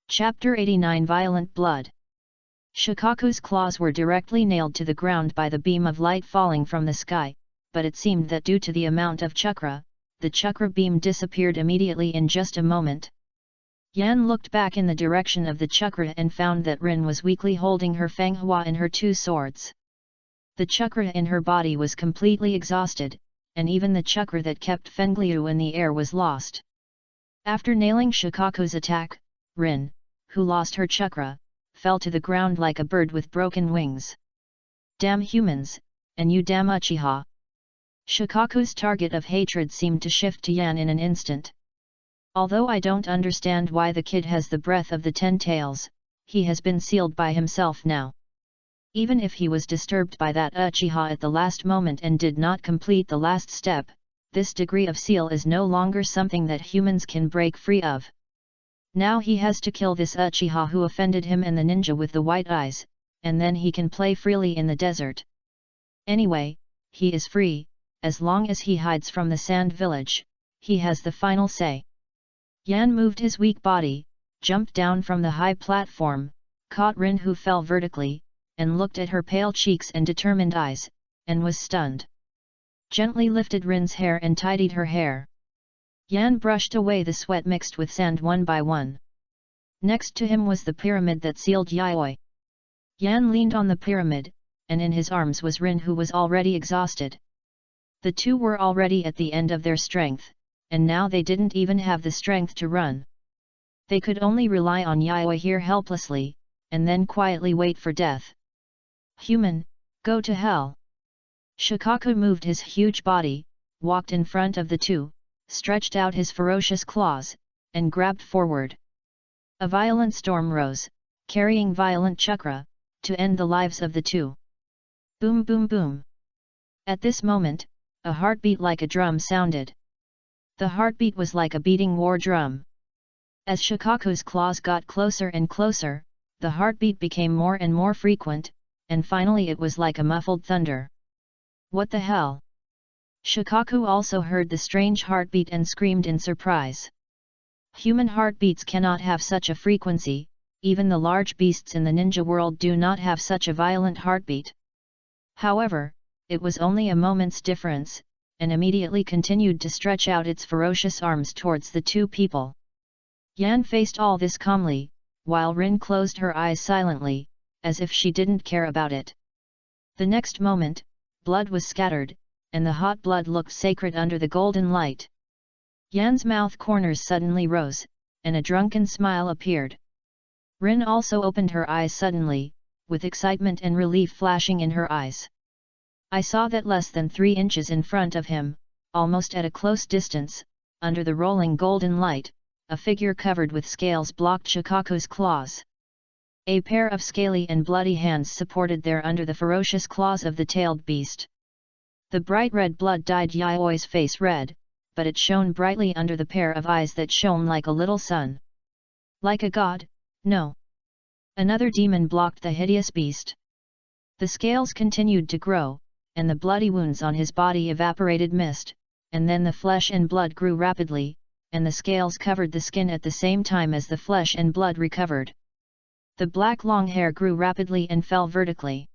Chapter 89 Violent Blood. Shikaku's claws were directly nailed to the ground by the beam of light falling from the sky, but it seemed that due to the amount of chakra, the chakra beam disappeared immediately in just a moment. Yan looked back in the direction of the chakra and found that Rin was weakly holding her Fanghua and her 2 swords. The chakra in her body was completely exhausted, and even the chakra that kept Fengliu in the air was lost. After nailing Shikaku's attack, Rin, who lost her chakra, fell to the ground like a bird with broken wings. Damn humans, and you damn Uchiha! Shikaku's target of hatred seemed to shift to Yan in an instant. Although I don't understand why the kid has the breath of the 10 tails, he has been sealed by himself now. Even if he was disturbed by that Uchiha at the last moment and did not complete the last step, this degree of seal is no longer something that humans can break free of. Now he has to kill this Uchiha who offended him and the ninja with the white eyes, and then he can play freely in the desert. Anyway, he is free, as long as he hides from the sand village, he has the final say. Yan moved his weak body, jumped down from the high platform, caught Rin who fell vertically, and looked at her pale cheeks and determined eyes, and was stunned. Gently lifted Rin's hair and tidied her hair. Yan brushed away the sweat mixed with sand one by one. Next to him was the pyramid that sealed Yayoi. Yan leaned on the pyramid, and in his arms was Rin who was already exhausted. The 2 were already at the end of their strength, and now they didn't even have the strength to run. They could only rely on Yayoi here helplessly, and then quietly wait for death. Human, go to hell! Shikaku moved his huge body, walked in front of the 2, stretched out his ferocious claws, and grabbed forward. A violent storm rose, carrying violent chakra, to end the lives of the 2. Boom boom boom! At this moment, a heartbeat like a drum sounded. The heartbeat was like a beating war drum. As Shikaku's claws got closer and closer, the heartbeat became more and more frequent, and finally it was like a muffled thunder. What the hell? Shikaku also heard the strange heartbeat and screamed in surprise. Human heartbeats cannot have such a frequency, even the large beasts in the ninja world do not have such a violent heartbeat. However, it was only a moment's difference, and immediately continued to stretch out its ferocious arms towards the two people. Yan faced all this calmly, while Rin closed her eyes silently, as if she didn't care about it. The next moment, blood was scattered, and the hot blood looked sacred under the golden light. Yan's mouth corners suddenly rose, and a drunken smile appeared. Rin also opened her eyes suddenly, with excitement and relief flashing in her eyes. I saw that less than 3 inches in front of him, almost at a close distance, under the rolling golden light, a figure covered with scales blocked Shikaku's claws. A pair of scaly and bloody hands supported there under the ferocious claws of the tailed beast. The bright red blood dyed Yaoi's face red, but it shone brightly under the pair of eyes that shone like a little sun. Like a god? No. Another demon blocked the hideous beast. The scales continued to grow, and the bloody wounds on his body evaporated mist, and then the flesh and blood grew rapidly, and the scales covered the skin at the same time as the flesh and blood recovered. The black long hair grew rapidly and fell vertically.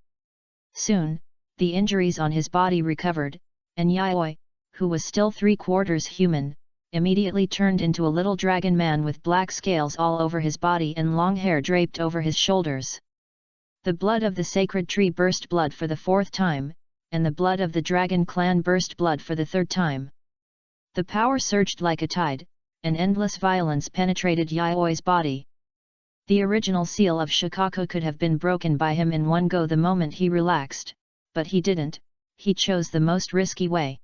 Soon, the injuries on his body recovered, and Yaoi, who was still 3/4 human, immediately turned into a little dragon man with black scales all over his body and long hair draped over his shoulders. The blood of the sacred tree burst blood for the 4th time, and the blood of the dragon clan burst blood for the 3rd time. The power surged like a tide, and endless violence penetrated Yaoi's body. The original seal of Shikaku could have been broken by him in one go the moment he relaxed, but he didn't. He chose the most risky way.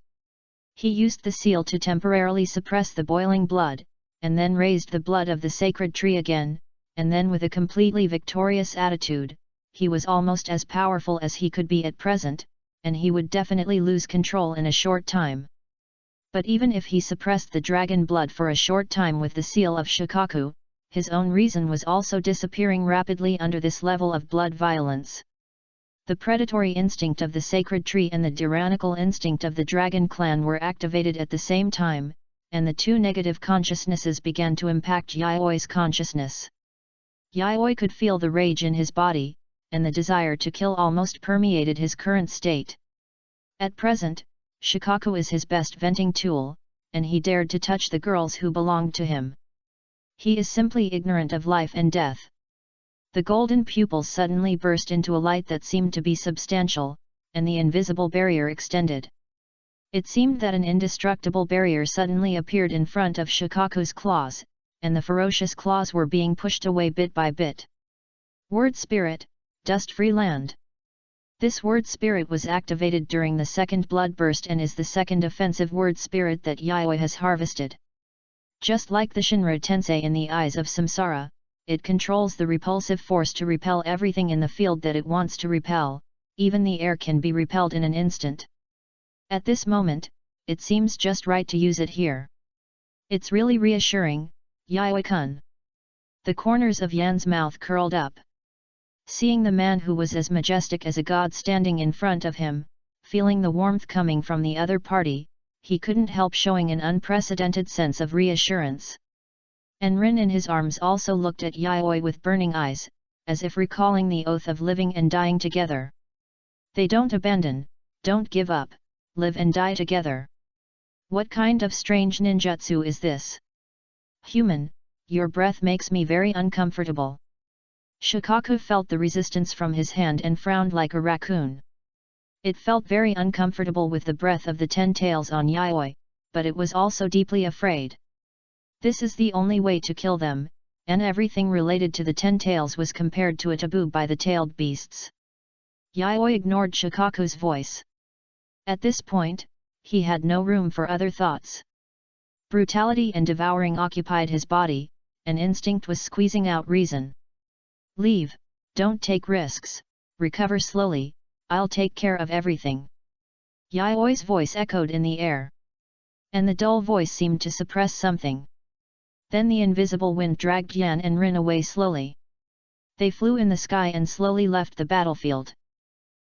He used the seal to temporarily suppress the boiling blood, and then raised the blood of the sacred tree again, and then with a completely victorious attitude, he was almost as powerful as he could be at present, and he would definitely lose control in a short time. But even if he suppressed the dragon blood for a short time with the seal of Shikaku, his own reason was also disappearing rapidly under this level of blood violence. The predatory instinct of the sacred tree and the tyrannical instinct of the dragon clan were activated at the same time, and the two negative consciousnesses began to impact Yaoi's consciousness. Yaoi could feel the rage in his body, and the desire to kill almost permeated his current state. At present, Shikaku is his best venting tool, and he dared to touch the girls who belonged to him. He is simply ignorant of life and death. The golden pupils suddenly burst into a light that seemed to be substantial, and the invisible barrier extended. It seemed that an indestructible barrier suddenly appeared in front of Shikaku's claws, and the ferocious claws were being pushed away bit by bit. Word Spirit, Dust-Free Land. This word spirit was activated during the second blood burst and is the second offensive word spirit that Yaoi has harvested. Just like the Shinra Tensei in the eyes of Samsara, it controls the repulsive force to repel everything in the field that it wants to repel, even the air can be repelled in an instant. At this moment, it seems just right to use it here. It's really reassuring, Yaoi-kun. The corners of Yan's mouth curled up. Seeing the man who was as majestic as a god standing in front of him, feeling the warmth coming from the other party, he couldn't help showing an unprecedented sense of reassurance. And Rin in his arms also looked at Yaoi with burning eyes, as if recalling the oath of living and dying together. They don't abandon, don't give up, live and die together. What kind of strange ninjutsu is this? Human, your breath makes me very uncomfortable. Shikaku felt the resistance from his hand and frowned like a raccoon. It felt very uncomfortable with the breath of the 10 tails on Yaoi, but it was also deeply afraid. This is the only way to kill them, and everything related to the 10 tails was compared to a taboo by the tailed beasts. Yaoi ignored Shikaku's voice. At this point, he had no room for other thoughts. Brutality and devouring occupied his body, and instinct was squeezing out reason. Leave, don't take risks, recover slowly, I'll take care of everything. Yaoi's voice echoed in the air. And the dull voice seemed to suppress something. Then the invisible wind dragged Yan and Rin away slowly. They flew in the sky and slowly left the battlefield.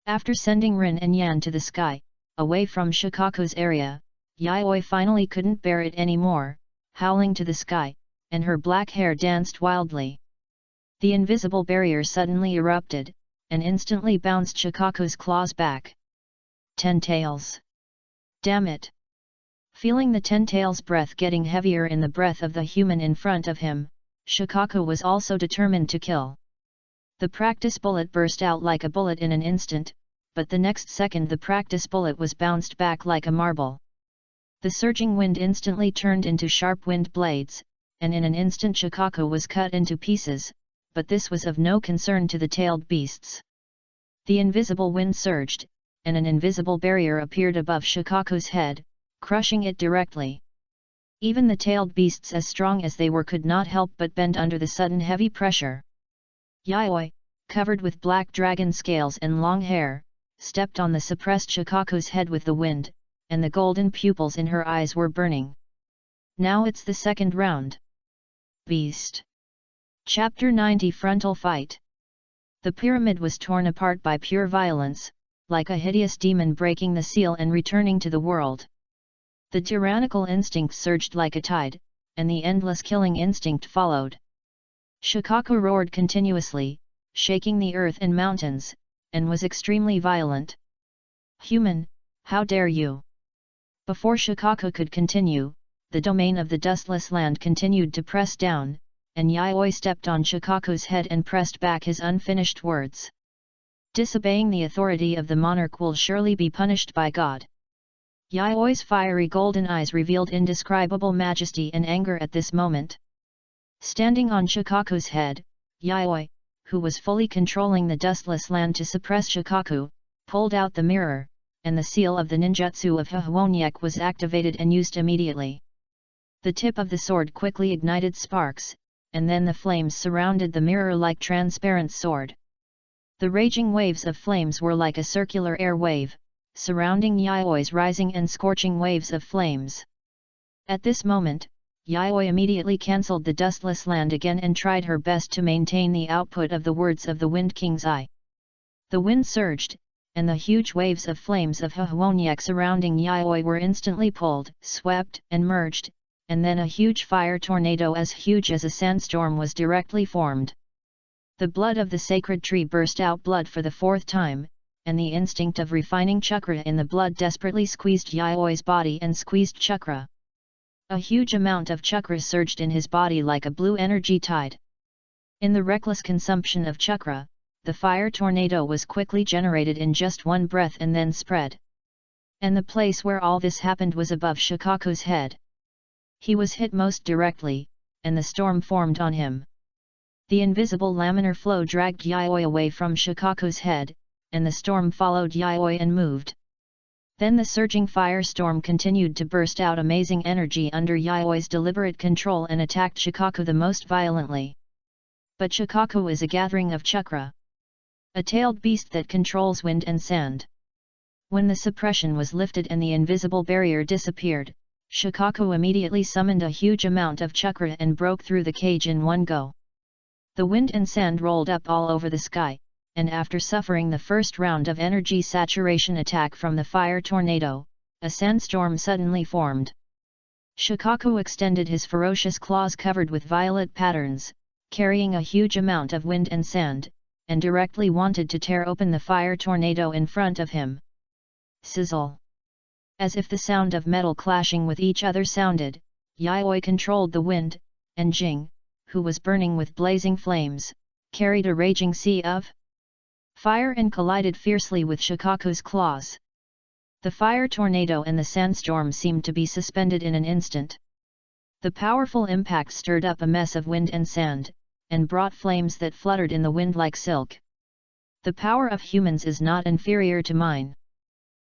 After sending Rin and Yan to the sky, away from Shikaku's area, Yayoi finally couldn't bear it anymore, howling to the sky, and her black hair danced wildly. The invisible barrier suddenly erupted, and instantly bounced Shikaku's claws back. 10 tails. Damn it! Feeling the 10 tails breath getting heavier in the breath of the human in front of him, Shikaku was also determined to kill. The practice bullet burst out like a bullet in an instant, but the next second the practice bullet was bounced back like a marble. The surging wind instantly turned into sharp wind blades, and in an instant Shikaku was cut into pieces, but this was of no concern to the tailed beasts. The invisible wind surged, and an invisible barrier appeared above Shikaku's head, crushing it directly. Even the tailed beasts as strong as they were could not help but bend under the sudden heavy pressure. Yayoi, covered with black dragon scales and long hair, stepped on the suppressed Shikaku's head with the wind, and the golden pupils in her eyes were burning. Now it's the second round. Beast. Chapter 90 Frontal Fight. The pyramid was torn apart by pure violence, like a hideous demon breaking the seal and returning to the world. The tyrannical instinct surged like a tide, and the endless killing instinct followed. Shikaku roared continuously, shaking the earth and mountains, and was extremely violent. Human, how dare you! Before Shikaku could continue, the domain of the dustless land continued to press down, and Yayoi stepped on Shikaku's head and pressed back his unfinished words. Disobeying the authority of the monarch will surely be punished by God. Yayoi's fiery golden eyes revealed indescribable majesty and anger at this moment. Standing on Shikaku's head, Yayoi, who was fully controlling the dustless land to suppress Shikaku, pulled out the mirror, and the seal of the ninjutsu of Hahwonyek was activated and used immediately. The tip of the sword quickly ignited sparks, and then the flames surrounded the mirror like transparent sword. The raging waves of flames were like a circular air wave, surrounding Yayoi's rising and scorching waves of flames. At this moment, Yayoi immediately cancelled the dustless land again and tried her best to maintain the output of the words of the Wind King's eye. The wind surged, and the huge waves of flames of Hahwonyek surrounding Yayoi were instantly pulled, swept, and merged, and then a huge fire tornado as huge as a sandstorm was directly formed. The blood of the sacred tree burst out blood for the fourth time, and the instinct of refining chakra in the blood desperately squeezed Yayoi's body and squeezed chakra. A huge amount of chakra surged in his body like a blue energy tide. In the reckless consumption of chakra, the fire tornado was quickly generated in just one breath and then spread. And the place where all this happened was above Shikaku's head. He was hit most directly, and the storm formed on him. The invisible laminar flow dragged Yayoi away from Shikaku's head, and the storm followed Yayoi and moved. Then the surging firestorm continued to burst out amazing energy under Yayoi's deliberate control and attacked Shikaku the most violently. But Shikaku is a gathering of chakra. A tailed beast that controls wind and sand. When the suppression was lifted and the invisible barrier disappeared, Shikaku immediately summoned a huge amount of chakra and broke through the cage in one go. The wind and sand rolled up all over the sky, and after suffering the first round of energy saturation attack from the fire tornado, a sandstorm suddenly formed. Shikaku extended his ferocious claws covered with violet patterns, carrying a huge amount of wind and sand, and directly wanted to tear open the fire tornado in front of him. Sizzle! As if the sound of metal clashing with each other sounded, Yayoi controlled the wind, and Jing, who was burning with blazing flames, carried a raging sea of fire and collided fiercely with Shikaku's claws. The fire tornado and the sandstorm seemed to be suspended in an instant. The powerful impact stirred up a mess of wind and sand, and brought flames that fluttered in the wind like silk. The power of humans is not inferior to mine.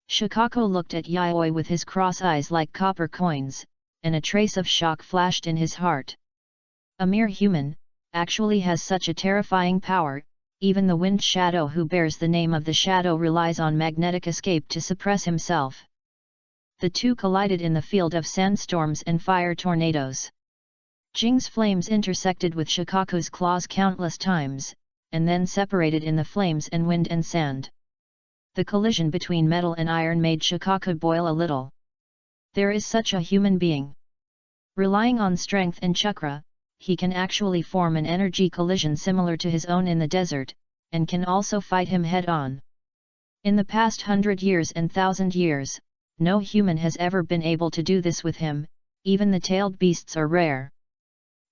Shikaku looked at Yayoi with his cross eyes like copper coins, and a trace of shock flashed in his heart. A mere human, actually has such a terrifying power. Even the wind shadow who bears the name of the shadow relies on magnetic escape to suppress himself. The two collided in the field of sandstorms and fire tornadoes. Jing's flames intersected with Shikaku's claws countless times, and then separated in the flames and wind and sand. The collision between metal and iron made Shikaku boil a little. There is such a human being. Relying on strength and chakra, he can actually form an energy collision similar to his own in the desert, and can also fight him head-on. In the past 100 years and 1,000 years, no human has ever been able to do this with him, even the tailed beasts are rare.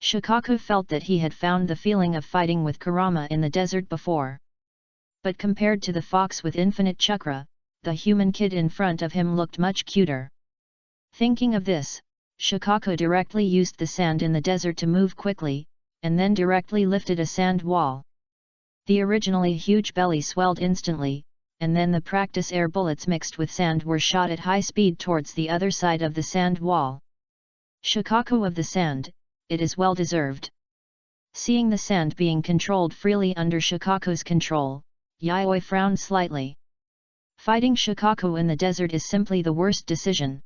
Shikaku felt that he had found the feeling of fighting with Kurama in the desert before. But compared to the fox with infinite chakra, the human kid in front of him looked much cuter. Thinking of this, Shikaku directly used the sand in the desert to move quickly, and then directly lifted a sand wall. The originally huge belly swelled instantly, and then the practice air bullets mixed with sand were shot at high speed towards the other side of the sand wall. Shikaku of the sand, it is well deserved. Seeing the sand being controlled freely under Shikaku's control, Yayoi frowned slightly. Fighting Shikaku in the desert is simply the worst decision.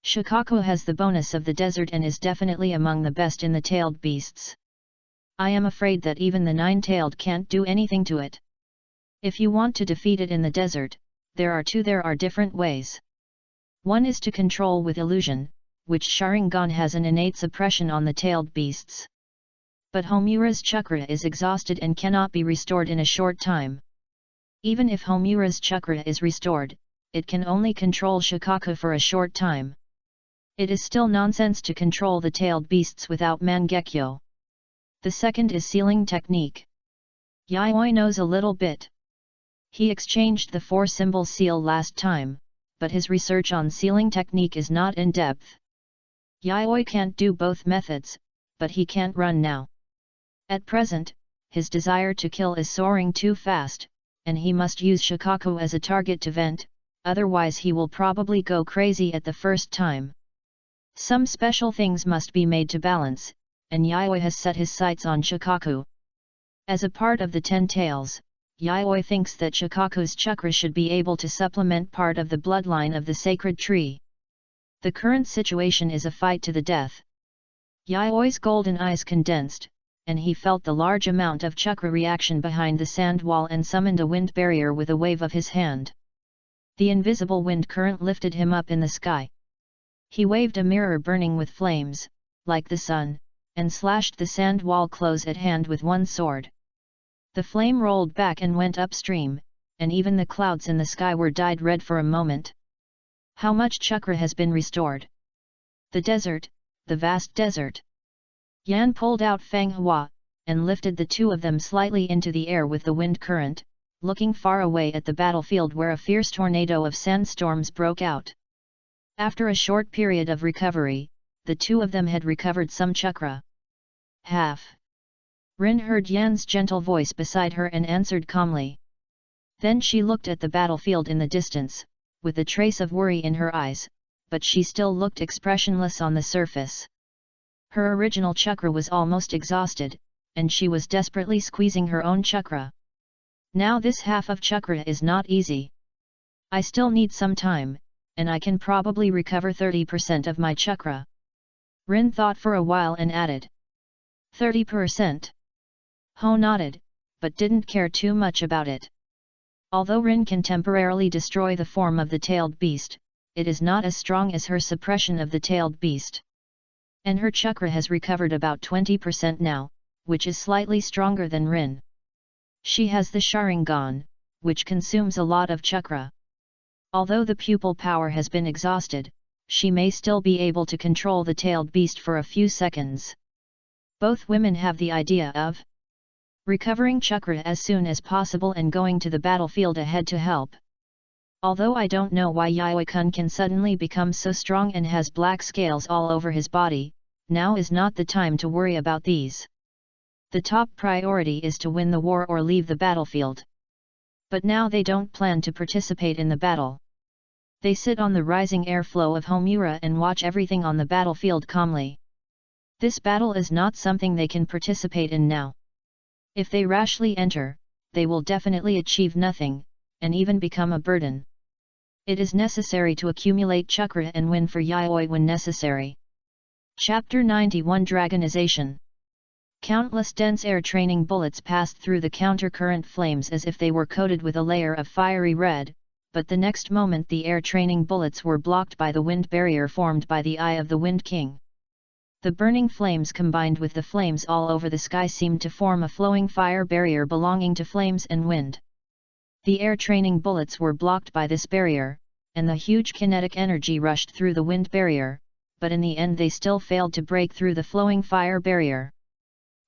Shikaku has the bonus of the desert and is definitely among the best in the tailed beasts. I am afraid that even the nine-tailed can't do anything to it. If you want to defeat it in the desert, there are different ways. One is to control with illusion, which Sharingan has an innate suppression on the tailed beasts. But Homura's chakra is exhausted and cannot be restored in a short time. Even if Homura's chakra is restored, it can only control Shikaku for a short time. It is still nonsense to control the tailed beasts without Mangekyo. The second is sealing technique. Yayoi knows a little bit. He exchanged the 4-symbol seal last time, but his research on sealing technique is not in depth. Yayoi can't do both methods, but he can't run now. At present, his desire to kill is soaring too fast, and he must use Shikaku as a target to vent, otherwise he will probably go crazy at the first time. Some special things must be made to balance, and Yayoi has set his sights on Shikaku. As a part of the 10 tails, Yayoi thinks that Shikaku's chakra should be able to supplement part of the bloodline of the sacred tree. The current situation is a fight to the death. Yayoi's golden eyes condensed, and he felt the large amount of chakra reaction behind the sand wall and summoned a wind barrier with a wave of his hand. The invisible wind current lifted him up in the sky. He waved a mirror burning with flames, like the sun, and slashed the sand wall close at hand with one sword. The flame rolled back and went upstream, and even the clouds in the sky were dyed red for a moment. How much chakra has been restored? The desert, the vast desert. Yan pulled out Feng Hua, and lifted the two of them slightly into the air with the wind current, looking far away at the battlefield where a fierce tornado of sandstorms broke out. After a short period of recovery, the two of them had recovered some chakra. Half. Rin heard Yan's gentle voice beside her and answered calmly. Then she looked at the battlefield in the distance, with a trace of worry in her eyes, but she still looked expressionless on the surface. Her original chakra was almost exhausted, and she was desperately squeezing her own chakra. Now this half of chakra is not easy. I still need some time, and I can probably recover 30% of my chakra. Rin thought for a while and added. 30%? Ho nodded, but didn't care too much about it. Although Rin can temporarily destroy the form of the tailed beast, it is not as strong as her suppression of the tailed beast. And her chakra has recovered about 20% now, which is slightly stronger than Rin. She has the Sharingan, which consumes a lot of chakra. Although the pupil power has been exhausted, she may still be able to control the tailed beast for a few seconds. Both women have the idea of recovering chakra as soon as possible and going to the battlefield ahead to help. Although I don't know why Yayoi-kun can suddenly become so strong and has black scales all over his body, now is not the time to worry about these. The top priority is to win the war or leave the battlefield. But now they don't plan to participate in the battle. They sit on the rising airflow of Homura and watch everything on the battlefield calmly. This battle is not something they can participate in now. If they rashly enter, they will definitely achieve nothing, and even become a burden. It is necessary to accumulate chakra and win for Yayoi when necessary. Chapter 91 Dragonization. Countless dense air training bullets passed through the counter-current flames as if they were coated with a layer of fiery red, but the next moment the air training bullets were blocked by the wind barrier formed by the eye of the Wind King. The burning flames combined with the flames all over the sky seemed to form a flowing fire barrier belonging to flames and wind. The air training bullets were blocked by this barrier, and the huge kinetic energy rushed through the wind barrier, but in the end they still failed to break through the flowing fire barrier.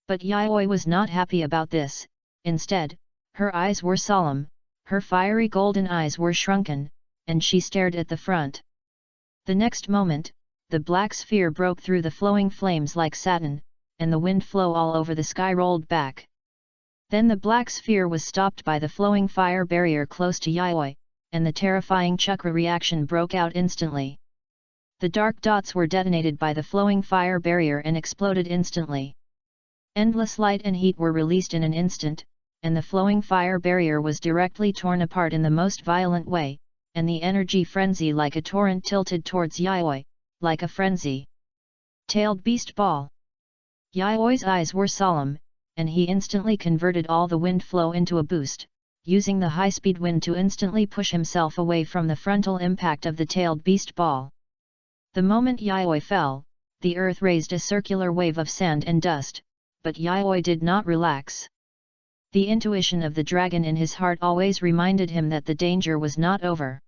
But Yayoi was not happy about this. Instead, her eyes were solemn, her fiery golden eyes were shrunken, and she stared at the front. The next moment, the black sphere broke through the flowing flames like satin, and the wind flow all over the sky rolled back. Then the black sphere was stopped by the flowing fire barrier close to Yayoi, and the terrifying chakra reaction broke out instantly. The dark dots were detonated by the flowing fire barrier and exploded instantly. Endless light and heat were released in an instant, and the flowing fire barrier was directly torn apart in the most violent way, and the energy frenzy like a torrent tilted towards Yayoi, like a frenzy. Tailed Beast Ball. Yayoi's eyes were solemn, and he instantly converted all the wind flow into a boost, using the high-speed wind to instantly push himself away from the frontal impact of the tailed beast ball. The moment Yayoi fell, the earth raised a circular wave of sand and dust, but Yayoi did not relax. The intuition of the dragon in his heart always reminded him that the danger was not over.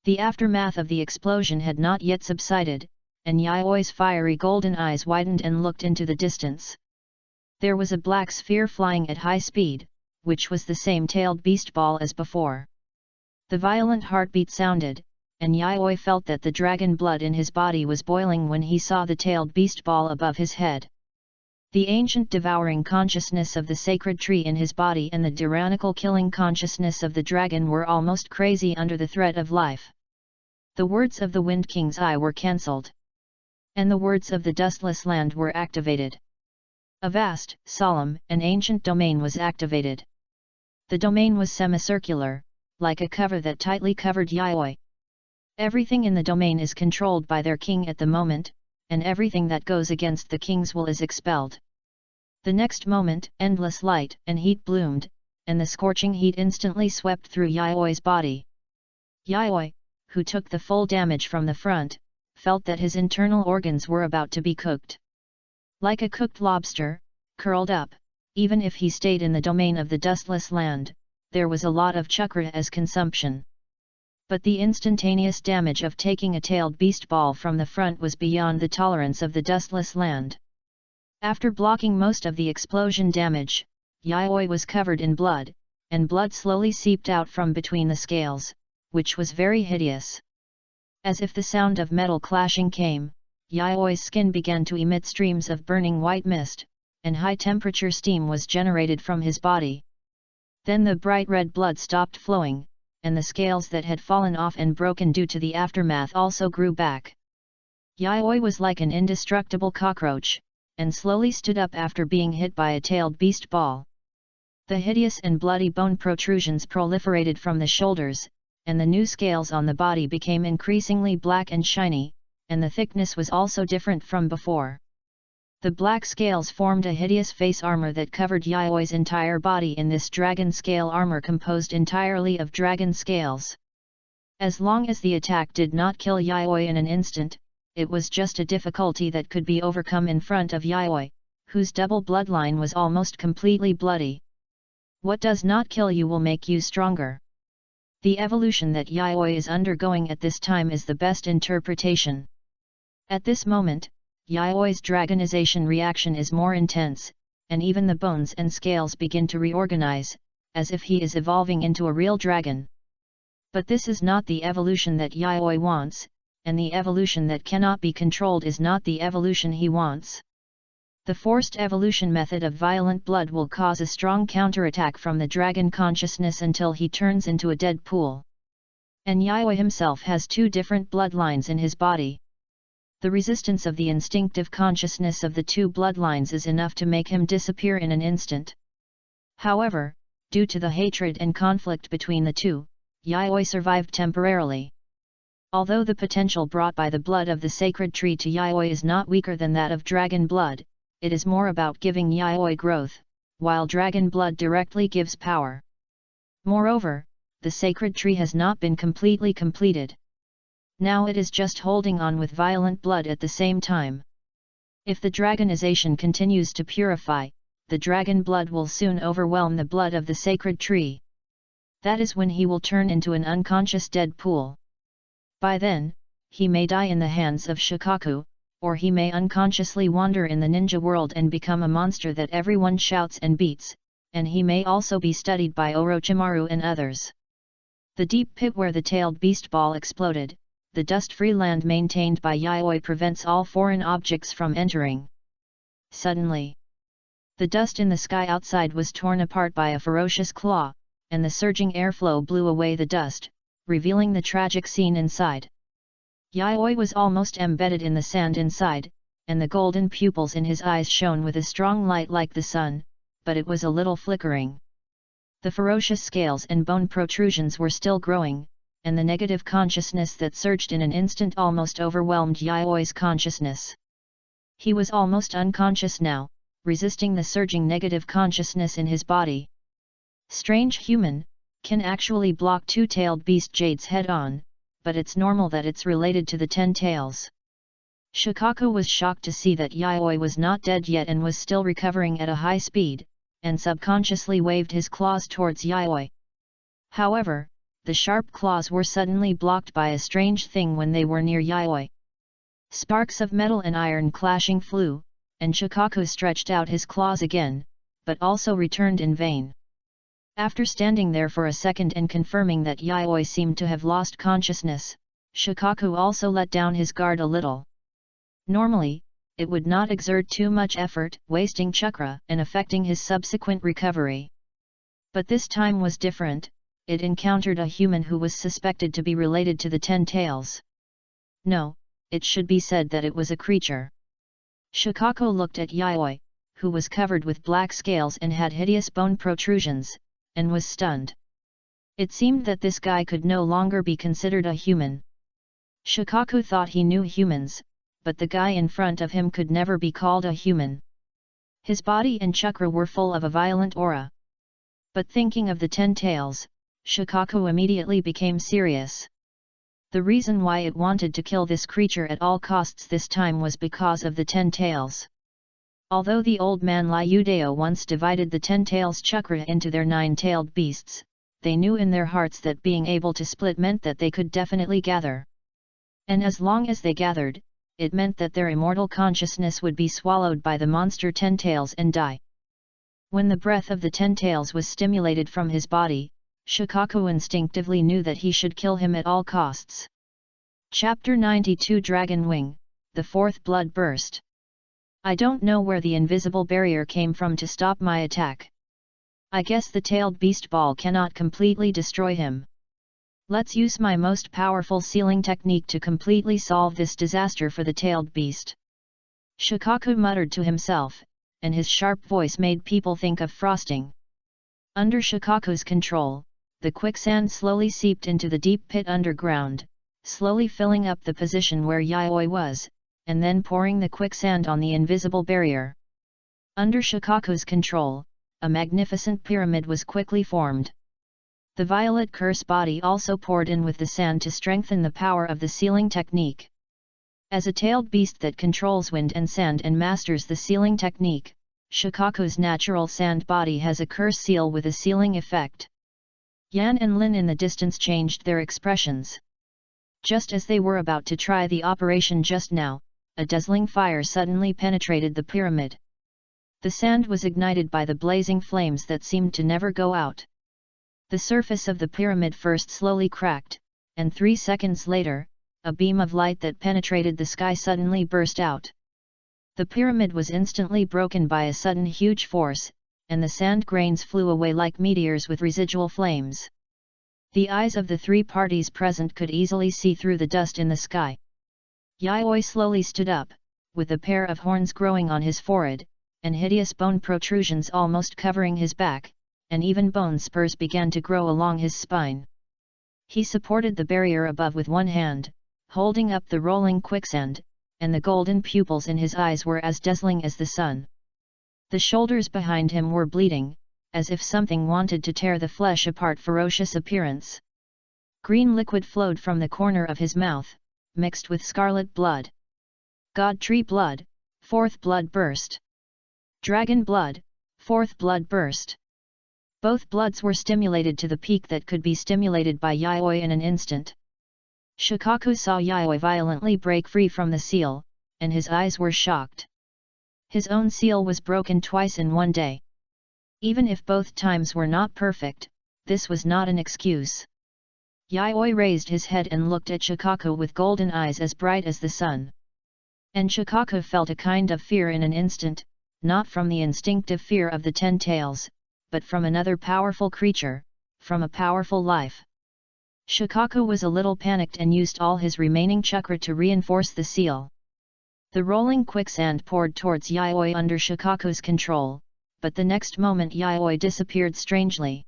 The aftermath of the explosion had not yet subsided, and Yayoi's fiery golden eyes widened and looked into the distance. There was a black sphere flying at high speed, which was the same tailed beast ball as before. The violent heartbeat sounded, and Yayoi felt that the dragon blood in his body was boiling when he saw the tailed beast ball above his head. The ancient devouring consciousness of the sacred tree in his body and the tyrannical killing consciousness of the dragon were almost crazy under the threat of life. The words of the Wind King's eye were cancelled. And the words of the dustless land were activated. A vast, solemn, and ancient domain was activated. The domain was semicircular, like a cover that tightly covered Yayoi. Everything in the domain is controlled by their king at the moment, and everything that goes against the king's will is expelled. The next moment, endless light and heat bloomed, and the scorching heat instantly swept through Yayoi's body. Yayoi, who took the full damage from the front, felt that his internal organs were about to be cooked. Like a cooked lobster, curled up, even if he stayed in the domain of the dustless land, there was a lot of chakra as consumption. But the instantaneous damage of taking a tailed beast ball from the front was beyond the tolerance of the dustless land. After blocking most of the explosion damage, Yayoi was covered in blood, and blood slowly seeped out from between the scales, which was very hideous. As if the sound of metal clashing came, Yayoi's skin began to emit streams of burning white mist, and high-temperature steam was generated from his body. Then the bright red blood stopped flowing, and the scales that had fallen off and broken due to the aftermath also grew back. Yayoi was like an indestructible cockroach, and slowly stood up after being hit by a tailed beast ball. The hideous and bloody bone protrusions proliferated from the shoulders, and the new scales on the body became increasingly black and shiny, and the thickness was also different from before. The black scales formed a hideous face armor that covered Yayoi's entire body in this dragon scale armor composed entirely of dragon scales. As long as the attack did not kill Yayoi in an instant, it was just a difficulty that could be overcome in front of Yayoi, whose double bloodline was almost completely bloody. What does not kill you will make you stronger. The evolution that Yayoi is undergoing at this time is the best interpretation. At this moment, Yayoi's dragonization reaction is more intense, and even the bones and scales begin to reorganize, as if he is evolving into a real dragon. But this is not the evolution that Yayoi wants, and the evolution that cannot be controlled is not the evolution he wants. The forced evolution method of violent blood will cause a strong counterattack from the dragon consciousness until he turns into a dead pool. And Yayoi himself has two different bloodlines in his body. The resistance of the instinctive consciousness of the two bloodlines is enough to make him disappear in an instant. However, due to the hatred and conflict between the two, Yayoi survived temporarily. Although the potential brought by the blood of the sacred tree to Yayoi is not weaker than that of dragon blood, it is more about giving yaoi growth, while dragon blood directly gives power. Moreover, the sacred tree has not been completely completed. Now it is just holding on with violent blood at the same time. If the dragonization continues to purify, the dragon blood will soon overwhelm the blood of the sacred tree. That is when he will turn into an unconscious dead pool. By then, he may die in the hands of Shikaku, or he may unconsciously wander in the ninja world and become a monster that everyone shouts and beats, and he may also be studied by Orochimaru and others. The deep pit where the tailed beast ball exploded, the dust-free land maintained by yaoi prevents all foreign objects from entering. Suddenly, the dust in the sky outside was torn apart by a ferocious claw, and the surging airflow blew away the dust, revealing the tragic scene inside. Yaoi was almost embedded in the sand inside, and the golden pupils in his eyes shone with a strong light like the sun, but it was a little flickering. The ferocious scales and bone protrusions were still growing, and the negative consciousness that surged in an instant almost overwhelmed Yaoi's consciousness. He was almost unconscious now, resisting the surging negative consciousness in his body. Strange human, can actually block two-tailed beast jades head-on, but it's normal that it's related to the 10 tails. Shikaku was shocked to see that Yaoi was not dead yet and was still recovering at a high speed, and subconsciously waved his claws towards Yaoi. However, the sharp claws were suddenly blocked by a strange thing when they were near Yaoi. Sparks of metal and iron clashing flew, and Shikaku stretched out his claws again, but also returned in vain. After standing there for a second and confirming that Yaoi seemed to have lost consciousness, Shikaku also let down his guard a little. Normally, it would not exert too much effort, wasting chakra and affecting his subsequent recovery. But this time was different, it encountered a human who was suspected to be related to the 10 tails. No, it should be said that it was a creature. Shikaku looked at Yaoi, who was covered with black scales and had hideous bone protrusions, and was stunned. It seemed that this guy could no longer be considered a human. Shikaku thought he knew humans, but the guy in front of him could never be called a human. His body and chakra were full of a violent aura. But thinking of the 10 tails, Shikaku immediately became serious. The reason why it wanted to kill this creature at all costs this time was because of the 10 tails. Although the old man Liudeo once divided the 10 tails chakra into their 9-tailed beasts, they knew in their hearts that being able to split meant that they could definitely gather. And as long as they gathered, it meant that their immortal consciousness would be swallowed by the monster 10 tails and die. When the breath of the 10 tails was stimulated from his body, Shikaku instinctively knew that he should kill him at all costs. Chapter 92 Dragon Wing, the 4th Blood Burst. I don't know where the invisible barrier came from to stop my attack. I guess the tailed beast ball cannot completely destroy him. Let's use my most powerful sealing technique to completely solve this disaster for the tailed beast. Shikaku muttered to himself, and his sharp voice made people think of frosting. Under Shikaku's control, the quicksand slowly seeped into the deep pit underground, slowly filling up the position where Yaoi was, and then pouring the quicksand on the invisible barrier. Under Shikaku's control, a magnificent pyramid was quickly formed. The violet curse body also poured in with the sand to strengthen the power of the sealing technique. As a tailed beast that controls wind and sand and masters the sealing technique, Shikaku's natural sand body has a curse seal with a sealing effect. Yan and Lin in the distance changed their expressions. Just as they were about to try the operation just now, a dazzling fire suddenly penetrated the pyramid. The sand was ignited by the blazing flames that seemed to never go out. The surface of the pyramid first slowly cracked, and 3 seconds later, a beam of light that penetrated the sky suddenly burst out. The pyramid was instantly broken by a sudden huge force, and the sand grains flew away like meteors with residual flames. The eyes of the 3 parties present could easily see through the dust in the sky. Yaoi slowly stood up, with a pair of horns growing on his forehead, and hideous bone protrusions almost covering his back, and even bone spurs began to grow along his spine. He supported the barrier above with one hand, holding up the rolling quicksand, and the golden pupils in his eyes were as dazzling as the sun. The shoulders behind him were bleeding, as if something wanted to tear the flesh apart. Ferocious appearance. Green liquid flowed from the corner of his mouth, mixed with scarlet blood. God Tree blood, fourth blood burst. Dragon blood, fourth blood burst. Both bloods were stimulated to the peak that could be stimulated by Yayoi in an instant. Shikaku saw Yayoi violently break free from the seal, and his eyes were shocked. His own seal was broken twice in one day. Even if both times were not perfect, this was not an excuse. Yayoi raised his head and looked at Shikaku with golden eyes as bright as the sun. And Shikaku felt a kind of fear in an instant, not from the instinctive fear of the 10 tails, but from another powerful creature, from a powerful life. Shikaku was a little panicked and used all his remaining chakra to reinforce the seal. The rolling quicksand poured towards Yayoi under Shikaku's control, but the next moment Yayoi disappeared strangely.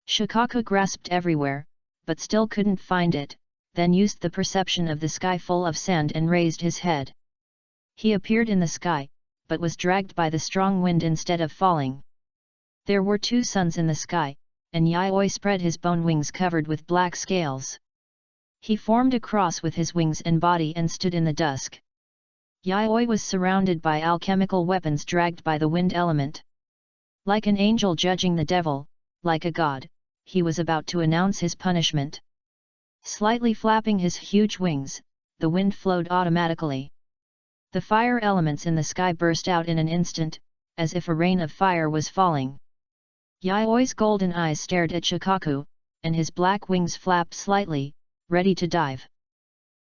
Shikaku grasped everywhere, but still couldn't find it, then used the perception of the sky full of sand and raised his head. He appeared in the sky, but was dragged by the strong wind instead of falling. There were 2 suns in the sky, and Yayoi spread his bone wings covered with black scales. He formed a cross with his wings and body and stood in the dusk. Yayoi was surrounded by alchemical weapons dragged by the wind element. Like an angel judging the devil, like a god, he was about to announce his punishment. Slightly flapping his huge wings, the wind flowed automatically. The fire elements in the sky burst out in an instant, as if a rain of fire was falling. Yayoi's golden eyes stared at Shikaku, and his black wings flapped slightly, ready to dive.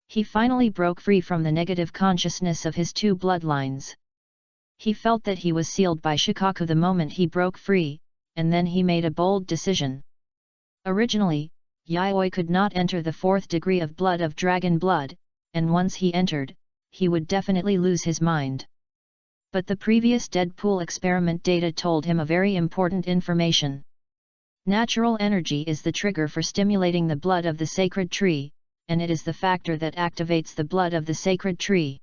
He finally broke free from the negative consciousness of his 2 bloodlines. He felt that he was sealed by Shikaku the moment he broke free, and then he made a bold decision. Originally, Yayoi could not enter the 4th degree of blood of dragon blood, and once he entered, he would definitely lose his mind. But the previous Deadpool experiment data told him a very important information. Natural energy is the trigger for stimulating the blood of the sacred tree, and it is the factor that activates the blood of the sacred tree.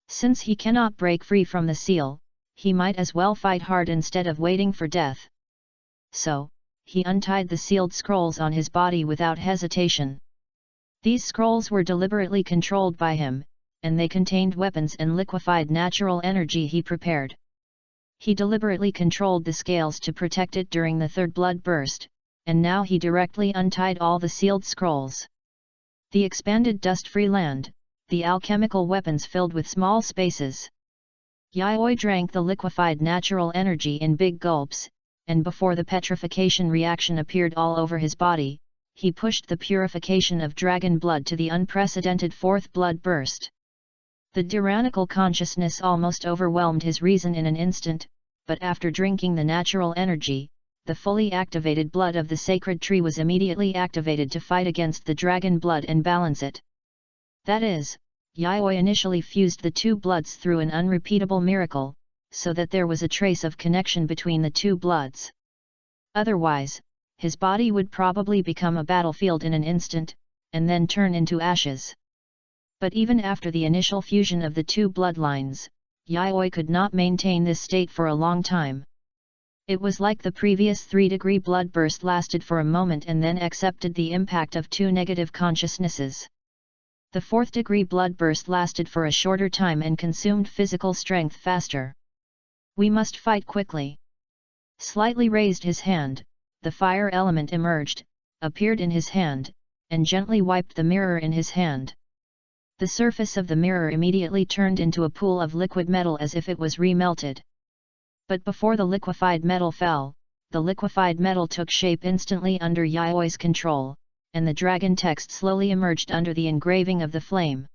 Since he cannot break free from the seal, he might as well fight hard instead of waiting for death. So, he untied the sealed scrolls on his body without hesitation. These scrolls were deliberately controlled by him, and they contained weapons and liquefied natural energy he prepared. He deliberately controlled the scales to protect it during the 3rd blood burst, and now he directly untied all the sealed scrolls. The expanded dust-free land, the alchemical weapons filled with small spaces. Yayoi drank the liquefied natural energy in big gulps, and before the petrification reaction appeared all over his body, he pushed the purification of dragon blood to the unprecedented 4th blood burst. The tyrannical consciousness almost overwhelmed his reason in an instant, but after drinking the natural energy, the fully activated blood of the sacred tree was immediately activated to fight against the dragon blood and balance it. That is, Yayoi initially fused the 2 bloods through an unrepeatable miracle, so that there was a trace of connection between the 2 bloods. Otherwise, his body would probably become a battlefield in an instant, and then turn into ashes. But even after the initial fusion of the 2 bloodlines, Yayoi could not maintain this state for a long time. It was like the previous 3-degree blood burst lasted for a moment and then accepted the impact of 2 negative consciousnesses. The 4th degree blood burst lasted for a shorter time and consumed physical strength faster. We must fight quickly. Slightly raised his hand, the fire element emerged, appeared in his hand, and gently wiped the mirror in his hand. The surface of the mirror immediately turned into a pool of liquid metal as if it was remelted. But before the liquefied metal fell, the liquefied metal took shape instantly under Yayoi's control, and the dragon text slowly emerged under the engraving of the flame.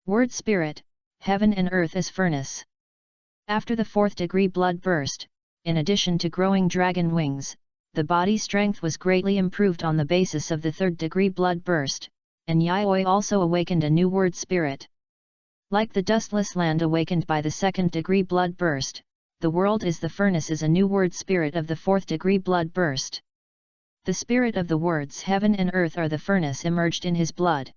Word Spirit, Heaven and Earth as Furnace. After the 4th degree blood burst, in addition to growing dragon wings, the body strength was greatly improved on the basis of the 3rd degree blood burst, and Yayoi also awakened a new word spirit. Like the dustless land awakened by the 2nd degree blood burst, the world is the furnace is a new word spirit of the 4th degree blood burst. The spirit of the words heaven and earth are the furnace emerged in his blood.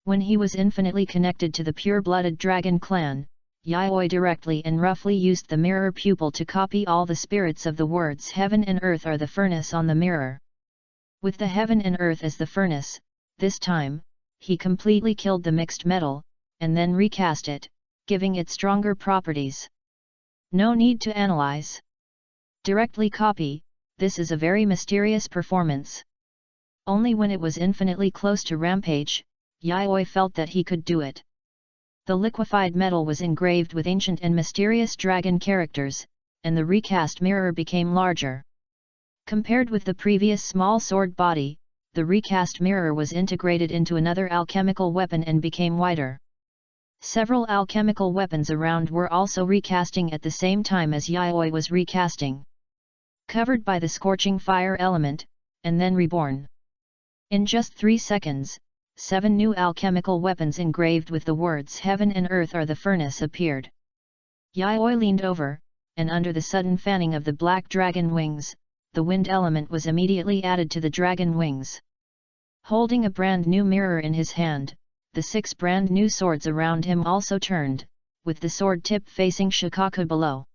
When he was infinitely connected to the pure-blooded dragon clan, Yayoi directly and roughly used the mirror pupil to copy all the spirits of the words heaven and earth are the furnace on the mirror. With the heaven and earth as the furnace, this time, he completely killed the mixed metal, and then recast it, giving it stronger properties. No need to analyze. Directly copy, this is a very mysterious performance. Only when it was infinitely close to Rampage, Yayoi felt that he could do it. The liquefied metal was engraved with ancient and mysterious dragon characters, and the recast mirror became larger. Compared with the previous small sword body, the recast mirror was integrated into another alchemical weapon and became wider. Several alchemical weapons around were also recasting at the same time as Yayoi was recasting. Covered by the scorching fire element, and then reborn. In just 3 seconds, 7 new alchemical weapons engraved with the words heaven and earth are the furnace appeared. Yayoi leaned over, and under the sudden fanning of the black dragon wings, the wind element was immediately added to the dragon wings. Holding a brand new mirror in his hand, the 6 brand new swords around him also turned, with the sword tip facing Shikaku below.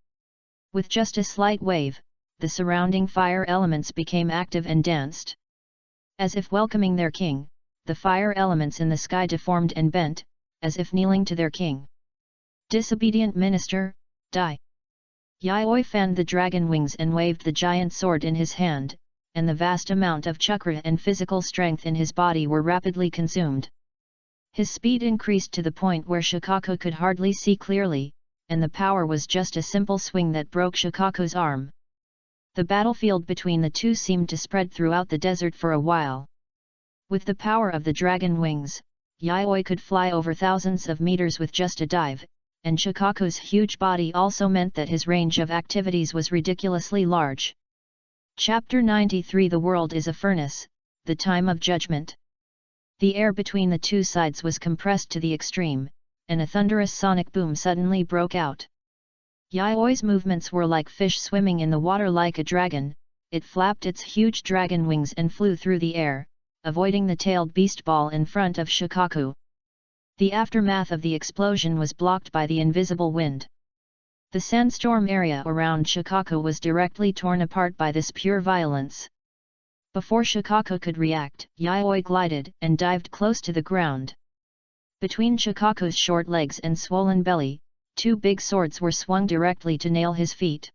With just a slight wave, the surrounding fire elements became active and danced. As if welcoming their king, the fire elements in the sky deformed and bent, as if kneeling to their king. Disobedient minister, die! Yayoi fanned the dragon wings and waved the giant sword in his hand, and the vast amount of chakra and physical strength in his body were rapidly consumed. His speed increased to the point where Shikaku could hardly see clearly, and the power was just a simple swing that broke Shikaku's arm. The battlefield between the two seemed to spread throughout the desert for a while. With the power of the dragon wings, Yayoi could fly over thousands of meters with just a dive, and Shikaku's huge body also meant that his range of activities was ridiculously large. Chapter 93 The World is a Furnace, The Time of Judgment. The air between the two sides was compressed to the extreme, and a thunderous sonic boom suddenly broke out. Yayoi's movements were like fish swimming in the water like a dragon, it flapped its huge dragon wings and flew through the air, avoiding the tailed beast ball in front of Shikaku. The aftermath of the explosion was blocked by the invisible wind. The sandstorm area around Shikaku was directly torn apart by this pure violence. Before Shikaku could react, Yayoi glided and dived close to the ground. Between Shikaku's short legs and swollen belly, 2 big swords were swung directly to nail his feet.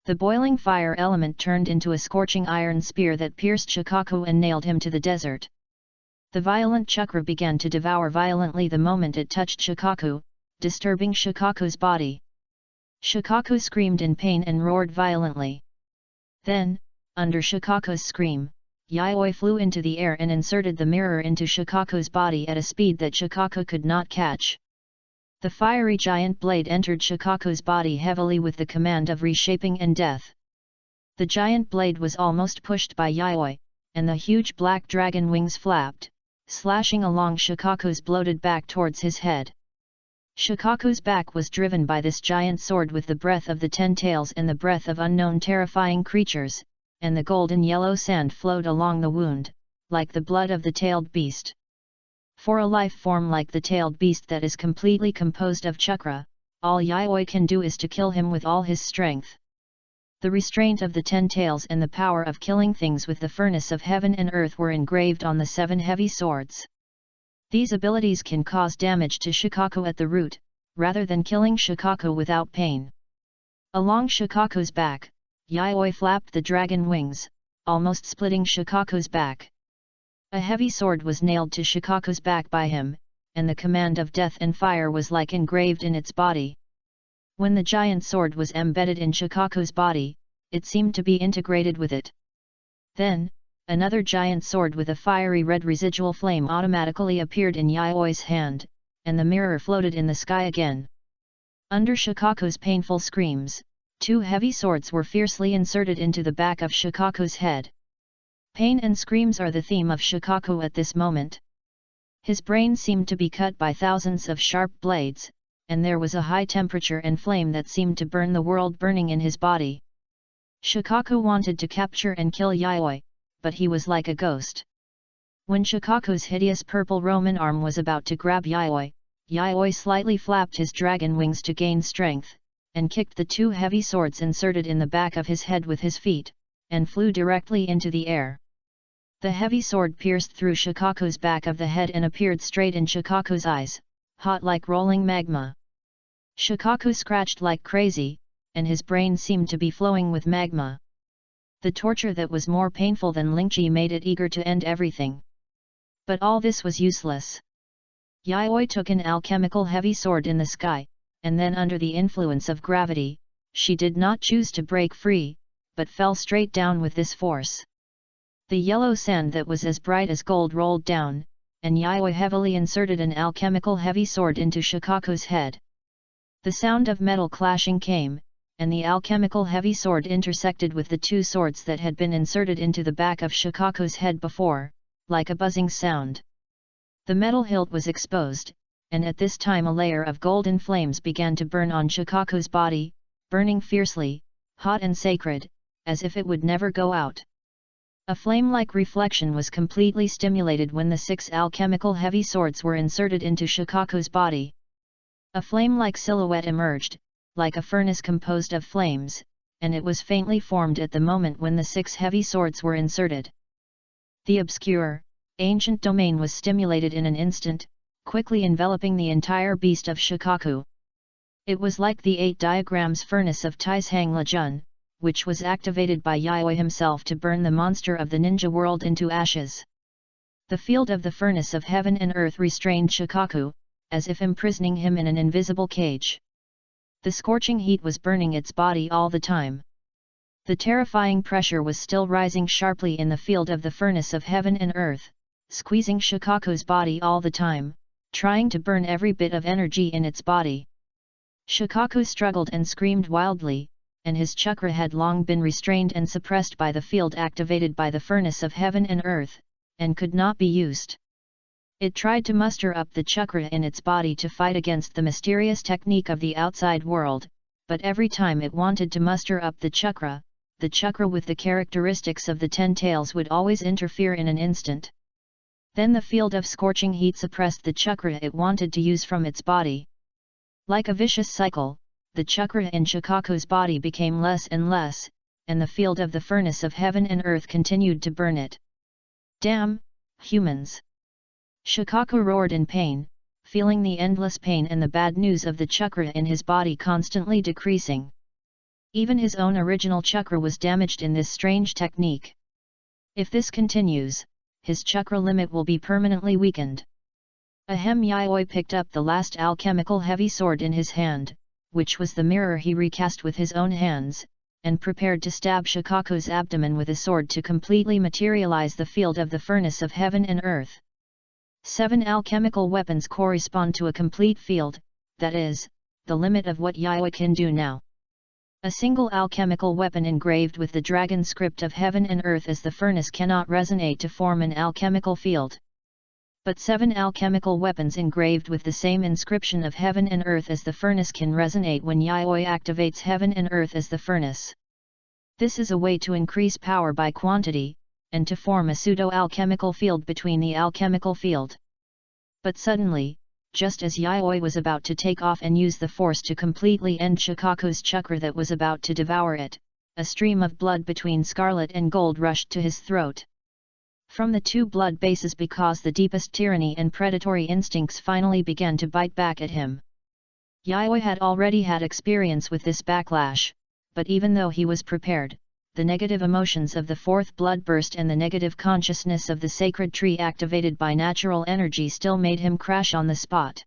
The boiling fire element turned into a scorching iron spear that pierced Shikaku and nailed him to the desert. The violent chakra began to devour violently the moment it touched Shikaku, disturbing Shikaku's body. Shikaku screamed in pain and roared violently. Then, under Shikaku's scream, Yayoi flew into the air and inserted the mirror into Shikaku's body at a speed that Shikaku could not catch. The fiery giant blade entered Shikaku's body heavily with the command of reshaping and death. The giant blade was almost pushed by Yayoi, and the huge black dragon wings flapped, slashing along Shikaku's bloated back towards his head. Shikaku's back was driven by this giant sword with the breath of the 10 tails and the breath of unknown terrifying creatures, and the golden yellow sand flowed along the wound, like the blood of the tailed beast. For a life form like the tailed beast that is completely composed of chakra, all Yayoi can do is to kill him with all his strength. The restraint of the 10 tails and the power of killing things with the furnace of heaven and earth were engraved on the 7 heavy swords. These abilities can cause damage to Shikaku at the root, rather than killing Shikaku without pain. Along Shikaku's back, Yayoi flapped the dragon wings, almost splitting Shikaku's back. A heavy sword was nailed to Shikaku's back by him, and the command of death and fire was like engraved in its body. When the giant sword was embedded in Shikaku's body, it seemed to be integrated with it. Then, another giant sword with a fiery red residual flame automatically appeared in Yayoi's hand, and the mirror floated in the sky again. Under Shikaku's painful screams, 2 heavy swords were fiercely inserted into the back of Shikaku's head. Pain and screams are the theme of Shikaku at this moment. His brain seemed to be cut by thousands of sharp blades, and there was a high temperature and flame that seemed to burn the world burning in his body. Shikaku wanted to capture and kill Yayoi, but he was like a ghost. When Shikaku's hideous purple Roman arm was about to grab Yayoi, Yayoi slightly flapped his dragon wings to gain strength, and kicked the two heavy swords inserted in the back of his head with his feet, and flew directly into the air. The heavy sword pierced through Shikaku's back of the head and appeared straight in Shikaku's eyes, hot like rolling magma. Shikaku scratched like crazy, and his brain seemed to be flowing with magma. The torture that was more painful than Lingqi made it eager to end everything. But all this was useless. Yayoi took an alchemical heavy sword in the sky, and then under the influence of gravity, she did not choose to break free, but fell straight down with this force. The yellow sand that was as bright as gold rolled down, and Yayoi heavily inserted an alchemical heavy sword into Shikaku's head. The sound of metal clashing came, and the alchemical heavy sword intersected with the two swords that had been inserted into the back of Shikaku's head before, like a buzzing sound. The metal hilt was exposed, and at this time a layer of golden flames began to burn on Shikaku's body, burning fiercely, hot and sacred, as if it would never go out. A flame-like reflection was completely stimulated when the 6 alchemical heavy swords were inserted into Shikaku's body. A flame-like silhouette emerged, like a furnace composed of flames, and it was faintly formed at the moment when the 6 heavy swords were inserted. The obscure, ancient domain was stimulated in an instant, quickly enveloping the entire beast of Shikaku. It was like the 8 diagrams furnace of Taishang Lejun, which was activated by Yayoi himself to burn the monster of the ninja world into ashes. The field of the furnace of heaven and earth restrained Shikaku, as if imprisoning him in an invisible cage. The scorching heat was burning its body all the time. The terrifying pressure was still rising sharply in the field of the furnace of heaven and earth, squeezing Shikaku's body all the time, trying to burn every bit of energy in its body. Shikaku struggled and screamed wildly, and his chakra had long been restrained and suppressed by the field activated by the furnace of heaven and earth, and could not be used. It tried to muster up the chakra in its body to fight against the mysterious technique of the outside world, but every time it wanted to muster up the chakra with the characteristics of the 10 tails would always interfere in an instant. Then the field of scorching heat suppressed the chakra it wanted to use from its body. Like a vicious cycle, the chakra in Shikaku's body became less and less, and the field of the furnace of heaven and earth continued to burn it. Damn, humans! Shikaku roared in pain, feeling the endless pain and the bad news of the chakra in his body constantly decreasing. Even his own original chakra was damaged in this strange technique. If this continues, his chakra limit will be permanently weakened. Ahem! Yayoi picked up the last alchemical heavy sword in his hand, which was the mirror he recast with his own hands, and prepared to stab Shikaku's abdomen with a sword to completely materialize the field of the furnace of heaven and earth. 7 alchemical weapons correspond to a complete field, that is, the limit of what Yayoi can do now. A single alchemical weapon engraved with the dragon script of heaven and earth as the furnace cannot resonate to form an alchemical field. But 7 alchemical weapons engraved with the same inscription of heaven and earth as the furnace can resonate when Yayoi activates heaven and earth as the furnace. This is a way to increase power by quantity, and to form a pseudo-alchemical field between the alchemical field. But suddenly, just as Yayoi was about to take off and use the force to completely end Shikaku's chakra that was about to devour it, a stream of blood between scarlet and gold rushed to his throat. From the 2 blood bases, because the deepest tyranny and predatory instincts finally began to bite back at him. Yayoi had already had experience with this backlash, but even though he was prepared, the negative emotions of the 4th blood burst and the negative consciousness of the sacred tree activated by natural energy still made him crash on the spot.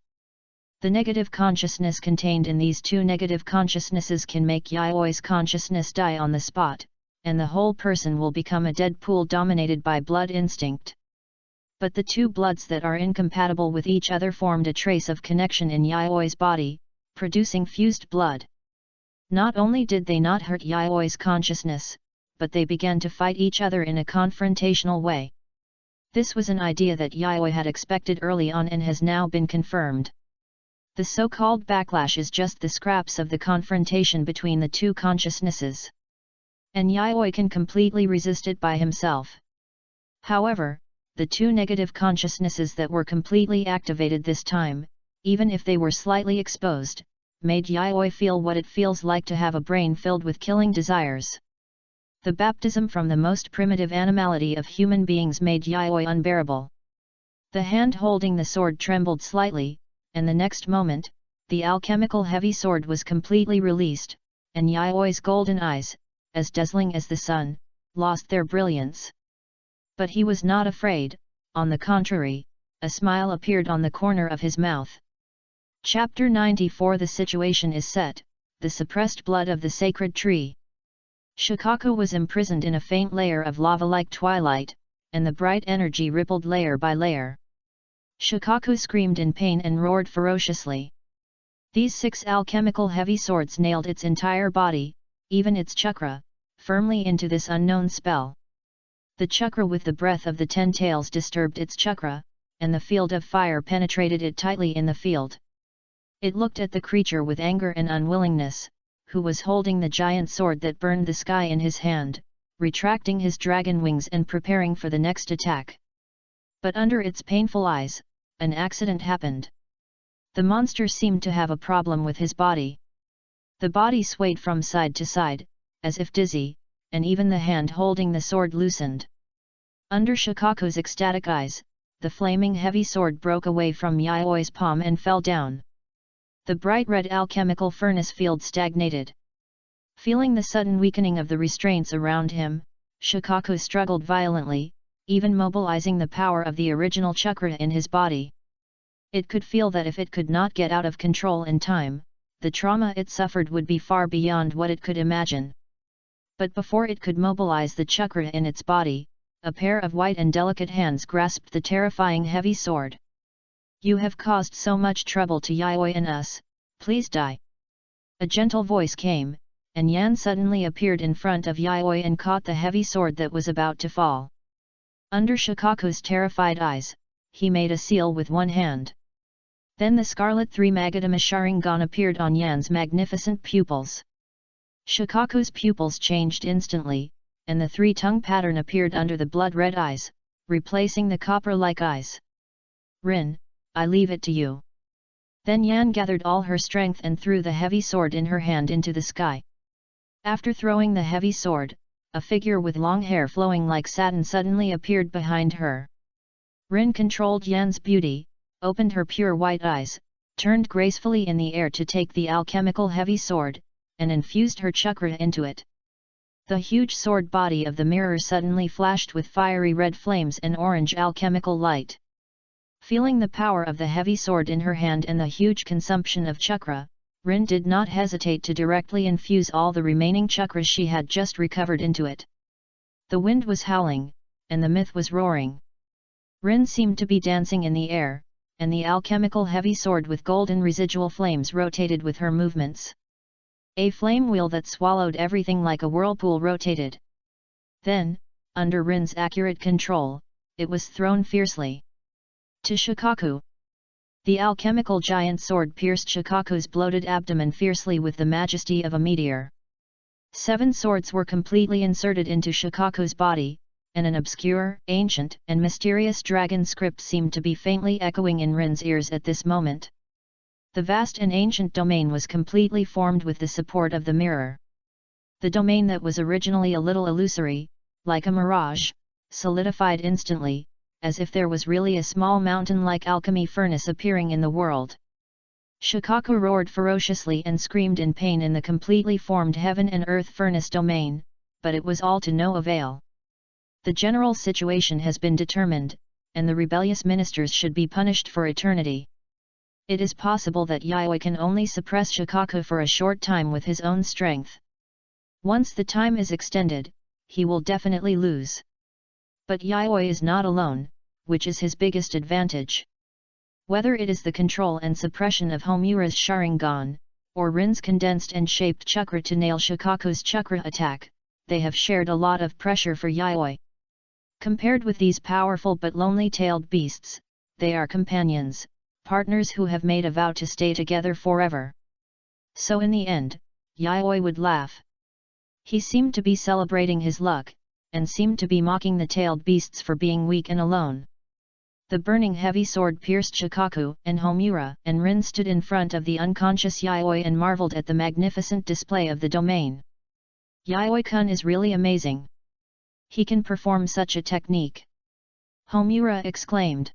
The negative consciousness contained in these 2 negative consciousnesses can make Yayoi's consciousness die on the spot, and the whole person will become a dead pool dominated by blood instinct. But the 2 bloods that are incompatible with each other formed a trace of connection in Yayoi's body, producing fused blood. Not only did they not hurt Yayoi's consciousness, but they began to fight each other in a confrontational way. This was an idea that Yayoi had expected early on and has now been confirmed. The so-called backlash is just the scraps of the confrontation between the 2 consciousnesses. And Yayoi can completely resist it by himself. However, the 2 negative consciousnesses that were completely activated this time, even if they were slightly exposed, made Yayoi feel what it feels like to have a brain filled with killing desires. The baptism from the most primitive animality of human beings made Yayoi unbearable. The hand holding the sword trembled slightly, and the next moment, the alchemical heavy sword was completely released, and Yayoi's golden eyes, as dazzling as the sun, lost their brilliance. But he was not afraid, on the contrary, a smile appeared on the corner of his mouth. Chapter 94. The situation is set, the suppressed blood of the sacred tree. Shikaku was imprisoned in a faint layer of lava-like twilight, and the bright energy rippled layer by layer. Shikaku screamed in pain and roared ferociously. These 6 alchemical heavy swords nailed its entire body, even its chakra, firmly into this unknown spell. The chakra with the breath of the 10 tails disturbed its chakra, and the field of fire penetrated it tightly in the field. It looked at the creature with anger and unwillingness, who was holding the giant sword that burned the sky in his hand, retracting his dragon wings and preparing for the next attack. But under its painful eyes, an accident happened. The monster seemed to have a problem with his body. The body swayed from side to side, as if dizzy, and even the hand holding the sword loosened. Under Shikaku's ecstatic eyes, the flaming heavy sword broke away from Yayoi's palm and fell down. The bright red alchemical furnace field stagnated. Feeling the sudden weakening of the restraints around him, Shikaku struggled violently, even mobilizing the power of the original chakra in his body. It could feel that if it could not get out of control in time, the trauma it suffered would be far beyond what it could imagine. But before it could mobilize the chakra in its body, a pair of white and delicate hands grasped the terrifying heavy sword. "You have caused so much trouble to Yayoi and us, please die." A gentle voice came, and Yan suddenly appeared in front of Yayoi and caught the heavy sword that was about to fall. Under Shikaku's terrified eyes, he made a seal with one hand. Then the scarlet 3 Magatama Sharingan appeared on Yan's magnificent pupils. Shikaku's pupils changed instantly, and the 3-tongue pattern appeared under the blood-red eyes, replacing the copper-like eyes. "Rin, I leave it to you." Then Yan gathered all her strength and threw the heavy sword in her hand into the sky. After throwing the heavy sword, a figure with long hair flowing like satin suddenly appeared behind her. Rin controlled Yan's beauty, opened her pure white eyes, turned gracefully in the air to take the alchemical heavy sword, and infused her chakra into it. The huge sword body of the mirror suddenly flashed with fiery red flames and orange alchemical light. Feeling the power of the heavy sword in her hand and the huge consumption of chakra, Rin did not hesitate to directly infuse all the remaining chakras she had just recovered into it. The wind was howling, and the myth was roaring. Rin seemed to be dancing in the air, and the alchemical heavy sword with golden residual flames rotated with her movements. A flame wheel that swallowed everything like a whirlpool rotated. Then, under Rin's accurate control, it was thrown fiercely to Shikaku. The alchemical giant sword pierced Shikaku's bloated abdomen fiercely with the majesty of a meteor. 7 swords were completely inserted into Shikaku's body, and an obscure, ancient, and mysterious dragon script seemed to be faintly echoing in Rin's ears at this moment. The vast and ancient domain was completely formed with the support of the mirror. The domain that was originally a little illusory, like a mirage, solidified instantly, as if there was really a small mountain-like alchemy furnace appearing in the world. Shikaku roared ferociously and screamed in pain in the completely formed heaven and earth furnace domain, but it was all to no avail. The general situation has been determined, and the rebellious ministers should be punished for eternity. It is possible that Yayoi can only suppress Shikaku for a short time with his own strength. Once the time is extended, he will definitely lose. But Yayoi is not alone, which is his biggest advantage. Whether it is the control and suppression of Homura's Sharingan, or Rin's condensed and shaped chakra to nail Shikaku's chakra attack, they have shared a lot of pressure for Yayoi. Compared with these powerful but lonely-tailed beasts, they are companions, partners who have made a vow to stay together forever. So in the end, Yayoi would laugh. He seemed to be celebrating his luck, and seemed to be mocking the tailed beasts for being weak and alone. The burning heavy sword pierced Shikaku and Homura, and Rin stood in front of the unconscious Yayoi and marveled at the magnificent display of the domain. Yayoi-kun is really amazing. He can perform such a technique. Homura exclaimed.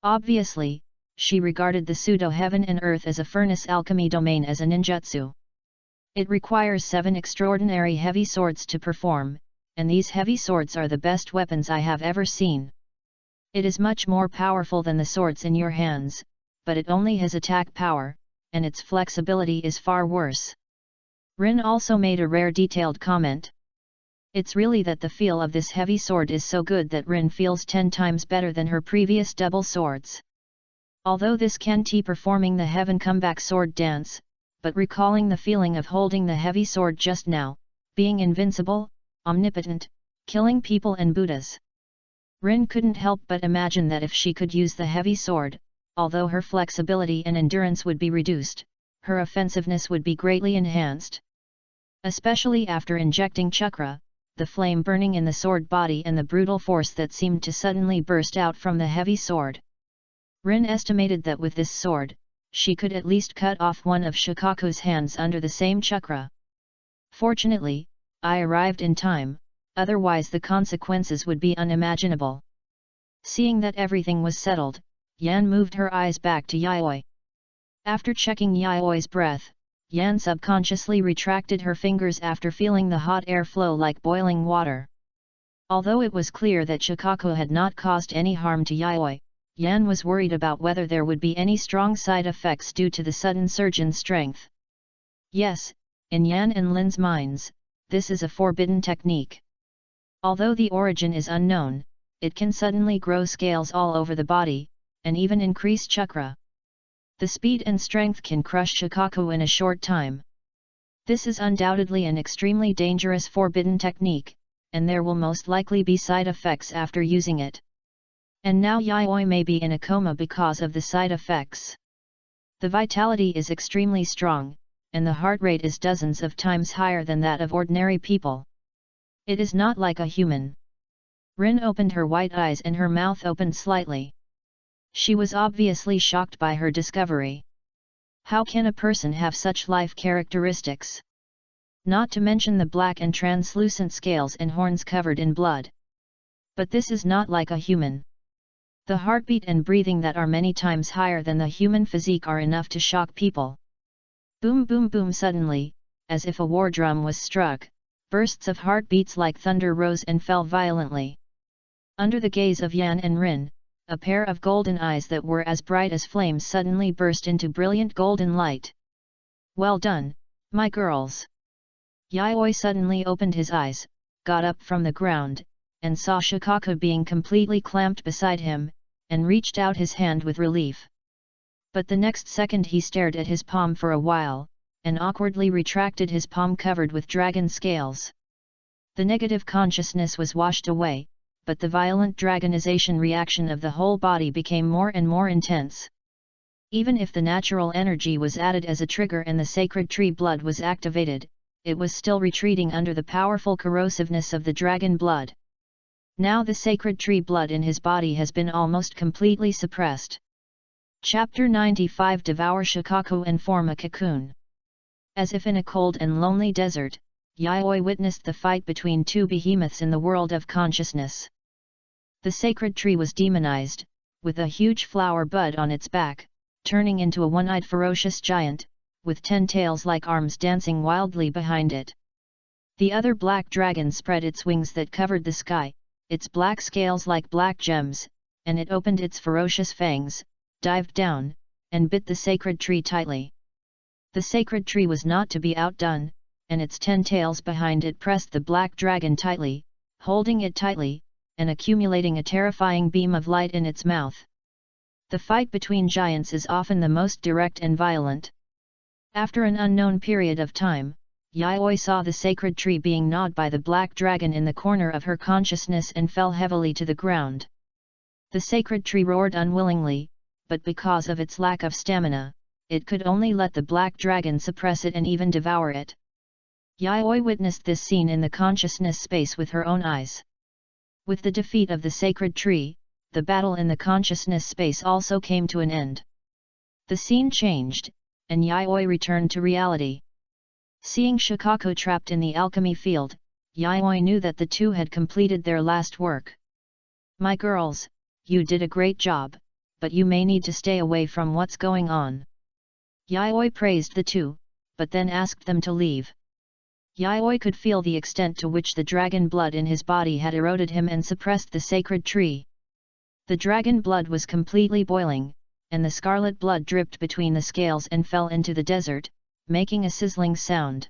Obviously, she regarded the pseudo-heaven and earth as a furnace alchemy domain as a ninjutsu. It requires 7 extraordinary heavy swords to perform, and these heavy swords are the best weapons I have ever seen. It is much more powerful than the swords in your hands, but it only has attack power, and its flexibility is far worse. Rin also made a rare detailed comment. It's really that the feel of this heavy sword is so good that Rin feels 10 times better than her previous double swords. Although this Kenti performing the heaven comeback sword dance, but recalling the feeling of holding the heavy sword just now, being invincible, omnipotent, killing people and Buddhas. Rin couldn't help but imagine that if she could use the heavy sword, although her flexibility and endurance would be reduced, her offensiveness would be greatly enhanced. Especially after injecting chakra, the flame burning in the sword body and the brutal force that seemed to suddenly burst out from the heavy sword. Rin estimated that with this sword, she could at least cut off one of Shikaku's hands under the same chakra. Fortunately, I arrived in time, otherwise the consequences would be unimaginable. Seeing that everything was settled, Yan moved her eyes back to Yayoi. After checking Yayoi's breath, Yan subconsciously retracted her fingers after feeling the hot air flow like boiling water. Although it was clear that Shikaku had not caused any harm to Yayoi, Yan was worried about whether there would be any strong side effects due to the sudden surge in strength. Yes, in Yan and Lin's minds, this is a forbidden technique. Although the origin is unknown, it can suddenly grow scales all over the body, and even increase chakra. The speed and strength can crush Shikaku in a short time. This is undoubtedly an extremely dangerous forbidden technique, and there will most likely be side effects after using it. And now Yayoi may be in a coma because of the side effects. The vitality is extremely strong, and the heart rate is dozens of times higher than that of ordinary people. It is not like a human. Rin opened her white eyes and her mouth opened slightly. She was obviously shocked by her discovery. How can a person have such life characteristics? Not to mention the black and translucent scales and horns covered in blood. But this is not like a human. The heartbeat and breathing that are many times higher than the human physique are enough to shock people. Boom boom boom suddenly, as if a war drum was struck, bursts of heartbeats like thunder rose and fell violently. Under the gaze of Yan and Rin, a pair of golden eyes that were as bright as flames suddenly burst into brilliant golden light. Well done, my girls! Yayoi suddenly opened his eyes, got up from the ground, and saw Shikaku being completely clamped beside him, and reached out his hand with relief. But the next second he stared at his palm for a while, and awkwardly retracted his palm covered with dragon scales. The negative consciousness was washed away, but the violent dragonization reaction of the whole body became more and more intense. Even if the natural energy was added as a trigger and the sacred tree blood was activated, it was still retreating under the powerful corrosiveness of the dragon blood. Now the sacred tree blood in his body has been almost completely suppressed. Chapter 95 Devour Shikaku and Form a Cocoon. As if in a cold and lonely desert, Yayoi witnessed the fight between two behemoths in the world of consciousness. The sacred tree was demonized, with a huge flower bud on its back, turning into a one-eyed ferocious giant, with 10 tails like arms dancing wildly behind it. The other black dragon spread its wings that covered the sky, its black scales like black gems, and it opened its ferocious fangs, dived down, and bit the sacred tree tightly. The sacred tree was not to be outdone, and its 10 tails behind it pressed the black dragon tightly, holding it tightly, and accumulating a terrifying beam of light in its mouth. The fight between giants is often the most direct and violent. After an unknown period of time, Yayoi saw the sacred tree being gnawed by the black dragon in the corner of her consciousness and fell heavily to the ground. The sacred tree roared unwillingly, but because of its lack of stamina, it could only let the black dragon suppress it and even devour it. Yayoi witnessed this scene in the consciousness space with her own eyes. With the defeat of the sacred tree, the battle in the consciousness space also came to an end. The scene changed, and Yayoi returned to reality. Seeing Shikako trapped in the alchemy field, Yayoi knew that the two had completed their last work. "My girls, you did a great job, but you may need to stay away from what's going on." Yayoi praised the two, but then asked them to leave. Yayoi could feel the extent to which the dragon blood in his body had eroded him and suppressed the sacred tree. The dragon blood was completely boiling, and the scarlet blood dripped between the scales and fell into the desert, making a sizzling sound.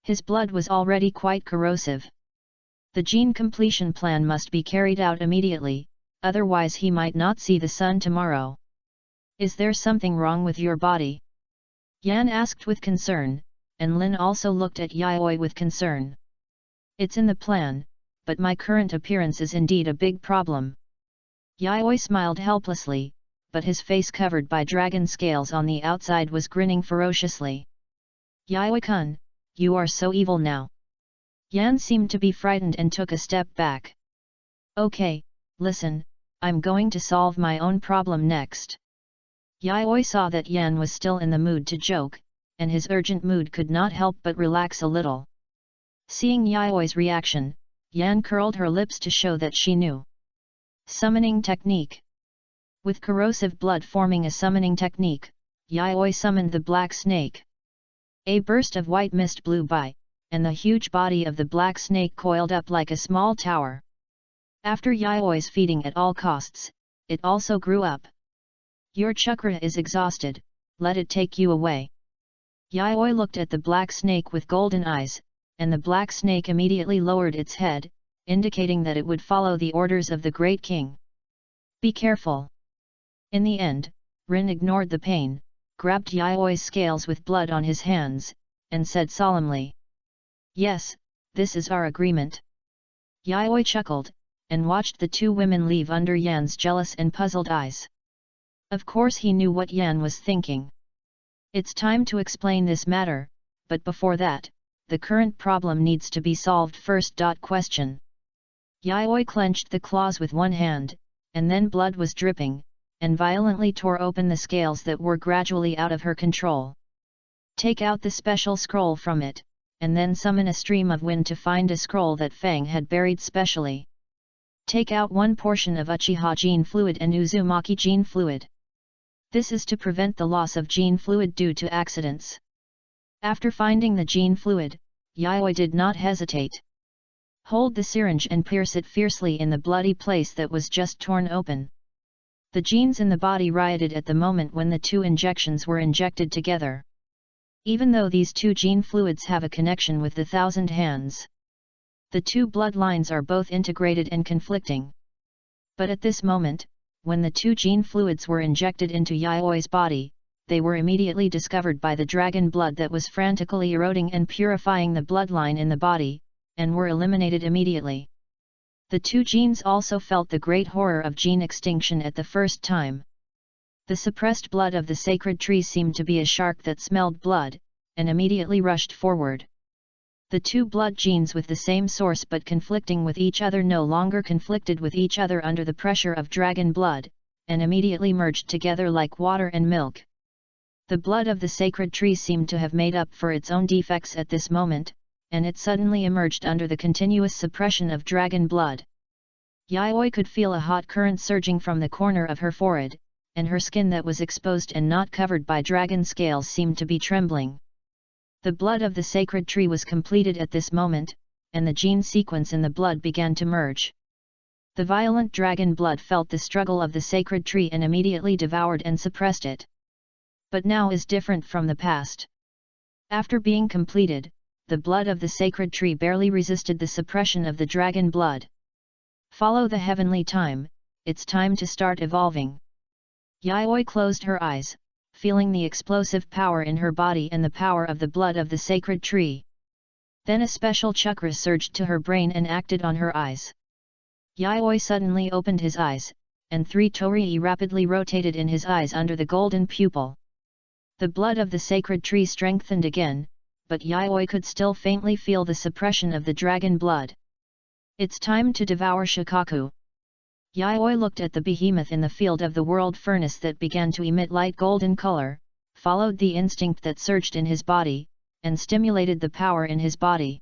His blood was already quite corrosive. The gene completion plan must be carried out immediately, otherwise he might not see the sun tomorrow. "Is there something wrong with your body?" Yan asked with concern, and Lin also looked at Yayoi with concern. "It's in the plan, but my current appearance is indeed a big problem." Yayoi smiled helplessly, but his face covered by dragon scales on the outside was grinning ferociously. "Yayoi-kun, you are so evil now." Yan seemed to be frightened and took a step back. "Okay, listen, I'm going to solve my own problem next." Yayoi saw that Yan was still in the mood to joke, and his urgent mood could not help but relax a little. Seeing Yayoi's reaction, Yan curled her lips to show that she knew. Summoning technique. With corrosive blood forming a summoning technique, Yayoi summoned the black snake. A burst of white mist blew by, and the huge body of the black snake coiled up like a small tower. After Yayoi's feeding at all costs, it also grew up. "Your chakra is exhausted, let it take you away." Yayoi looked at the black snake with golden eyes, and the black snake immediately lowered its head, indicating that it would follow the orders of the Great King. "Be careful." In the end, Rin ignored the pain, grabbed Yayoi's scales with blood on his hands, and said solemnly, "Yes, this is our agreement." Yayoi chuckled, and watched the two women leave under Yan's jealous and puzzled eyes. Of course he knew what Yan was thinking. It's time to explain this matter, but before that, the current problem needs to be solved first. Question. Yayoi clenched the claws with one hand, and then blood was dripping, and violently tore open the scales that were gradually out of her control. "Take out the special scroll from it, and then summon a stream of wind to find a scroll that Fang had buried specially. Take out one portion of Uchiha gene fluid and Uzumaki gene fluid. This is to prevent the loss of gene fluid due to accidents." After finding the gene fluid, Yayoi did not hesitate. "Hold the syringe and pierce it fiercely in the bloody place that was just torn open." The genes in the body rioted at the moment when the two injections were injected together. Even though these two gene fluids have a connection with the thousand hands, the two bloodlines are both integrated and conflicting. But at this moment, when the two gene fluids were injected into Yayoi's body, they were immediately discovered by the dragon blood that was frantically eroding and purifying the bloodline in the body, and were eliminated immediately. The two genes also felt the great horror of gene extinction at the first time. The suppressed blood of the sacred tree seemed to be a shark that smelled blood, and immediately rushed forward. The two blood genes with the same source but conflicting with each other no longer conflicted with each other under the pressure of dragon blood, and immediately merged together like water and milk. The blood of the sacred tree seemed to have made up for its own defects at this moment, and it suddenly emerged under the continuous suppression of dragon blood. Yayoi could feel a hot current surging from the corner of her forehead, and her skin that was exposed and not covered by dragon scales seemed to be trembling. The blood of the sacred tree was completed at this moment, and the gene sequence in the blood began to merge. The violent dragon blood felt the struggle of the sacred tree and immediately devoured and suppressed it. But now is different from the past. After being completed, the blood of the sacred tree barely resisted the suppression of the dragon blood. Follow the heavenly time, it's time to start evolving. Yayoi closed her eyes, feeling the explosive power in her body and the power of the blood of the sacred tree. Then a special chakra surged to her brain and acted on her eyes. Yayoi suddenly opened his eyes, and 3 torii rapidly rotated in his eyes under the golden pupil. The blood of the sacred tree strengthened again, but Yayoi could still faintly feel the suppression of the dragon blood. "It's time to devour Shikaku." Yayoi looked at the behemoth in the field of the world furnace that began to emit light golden color, followed the instinct that surged in his body, and stimulated the power in his body.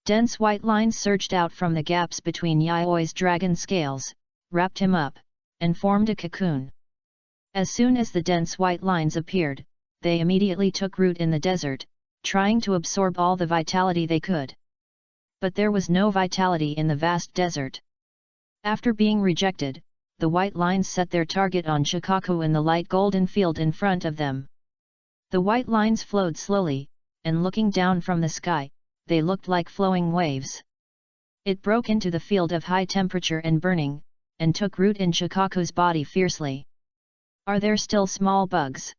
Dense white lines surged out from the gaps between Yayoi's dragon scales, wrapped him up, and formed a cocoon. As soon as the dense white lines appeared, they immediately took root in the desert, trying to absorb all the vitality they could. But there was no vitality in the vast desert. After being rejected, the white lines set their target on Shikaku in the light golden field in front of them. The white lines flowed slowly, and looking down from the sky, they looked like flowing waves. It broke into the field of high temperature and burning, and took root in Shikaku's body fiercely. Are there still small bugs?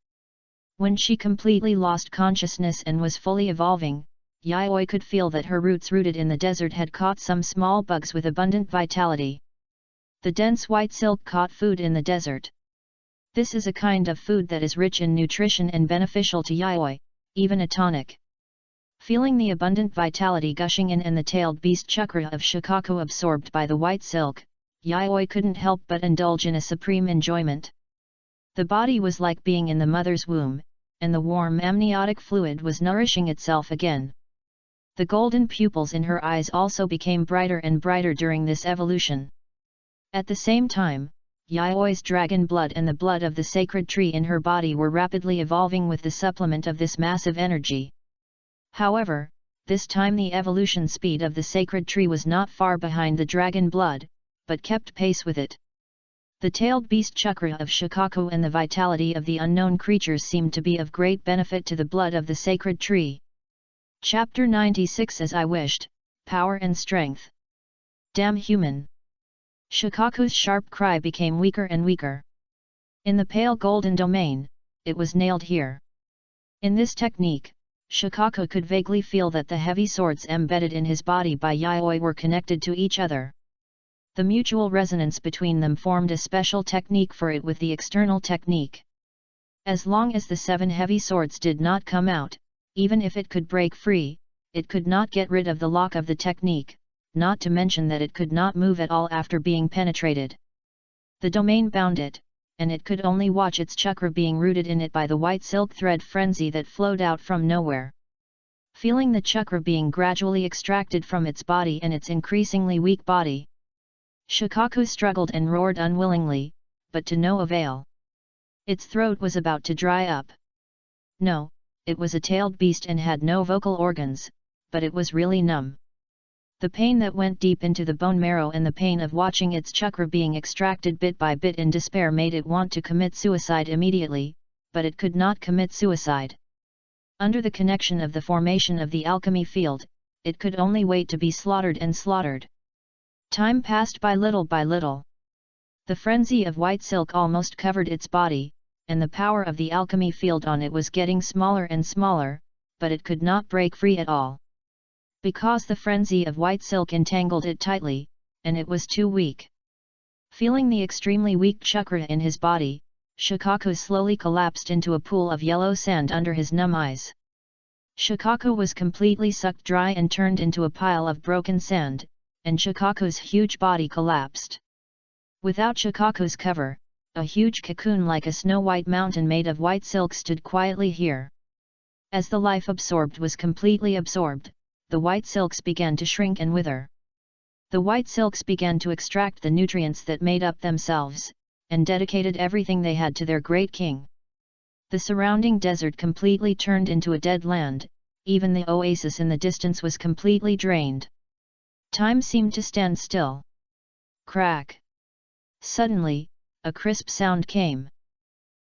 When she completely lost consciousness and was fully evolving, Yayoi could feel that her roots rooted in the desert had caught some small bugs with abundant vitality. The dense white silk caught food in the desert. This is a kind of food that is rich in nutrition and beneficial to Yayoi, even a tonic. Feeling the abundant vitality gushing in and the tailed beast chakra of Shikaku absorbed by the white silk, Yayoi couldn't help but indulge in a supreme enjoyment. The body was like being in the mother's womb, and the warm amniotic fluid was nourishing itself again. The golden pupils in her eyes also became brighter and brighter during this evolution. At the same time, Yayoi's dragon blood and the blood of the sacred tree in her body were rapidly evolving with the supplement of this massive energy. However, this time the evolution speed of the sacred tree was not far behind the dragon blood, but kept pace with it. The tailed beast chakra of Shikaku and the vitality of the unknown creatures seemed to be of great benefit to the blood of the sacred tree. Chapter 96 As I Wished, Power and Strength. Damn human! Shikaku's sharp cry became weaker and weaker. In the pale golden domain, it was nailed here. In this technique, Shikaku could vaguely feel that the heavy swords embedded in his body by Yayoi were connected to each other. The mutual resonance between them formed a special technique for it with the external technique. As long as the 7 heavy swords did not come out, even if it could break free, it could not get rid of the lock of the technique, not to mention that it could not move at all after being penetrated. The domain bound it, and it could only watch its chakra being rooted in it by the white silk thread frenzy that flowed out from nowhere. Feeling the chakra being gradually extracted from its body and its increasingly weak body, Shikaku struggled and roared unwillingly, but to no avail. Its throat was about to dry up. No, it was a tailed beast and had no vocal organs, but it was really numb. The pain that went deep into the bone marrow and the pain of watching its chakra being extracted bit by bit in despair made it want to commit suicide immediately, but it could not commit suicide. Under the connection of the formation of the alchemy field, it could only wait to be slaughtered and slaughtered. Time passed by little by little. The frenzy of white silk almost covered its body, and the power of the alchemy field on it was getting smaller and smaller, but it could not break free at all. Because the frenzy of white silk entangled it tightly, and it was too weak. Feeling the extremely weak chakra in his body, Shikaku slowly collapsed into a pool of yellow sand under his numb eyes. Shikaku was completely sucked dry and turned into a pile of broken sand, and Shikaku's huge body collapsed. Without Shikaku's cover, a huge cocoon like a snow-white mountain made of white silk stood quietly here. As the life absorbed was completely absorbed, the white silks began to shrink and wither. The white silks began to extract the nutrients that made up themselves, and dedicated everything they had to their great king. The surrounding desert completely turned into a dead land, even the oasis in the distance was completely drained. Time seemed to stand still. Crack! Suddenly, a crisp sound came.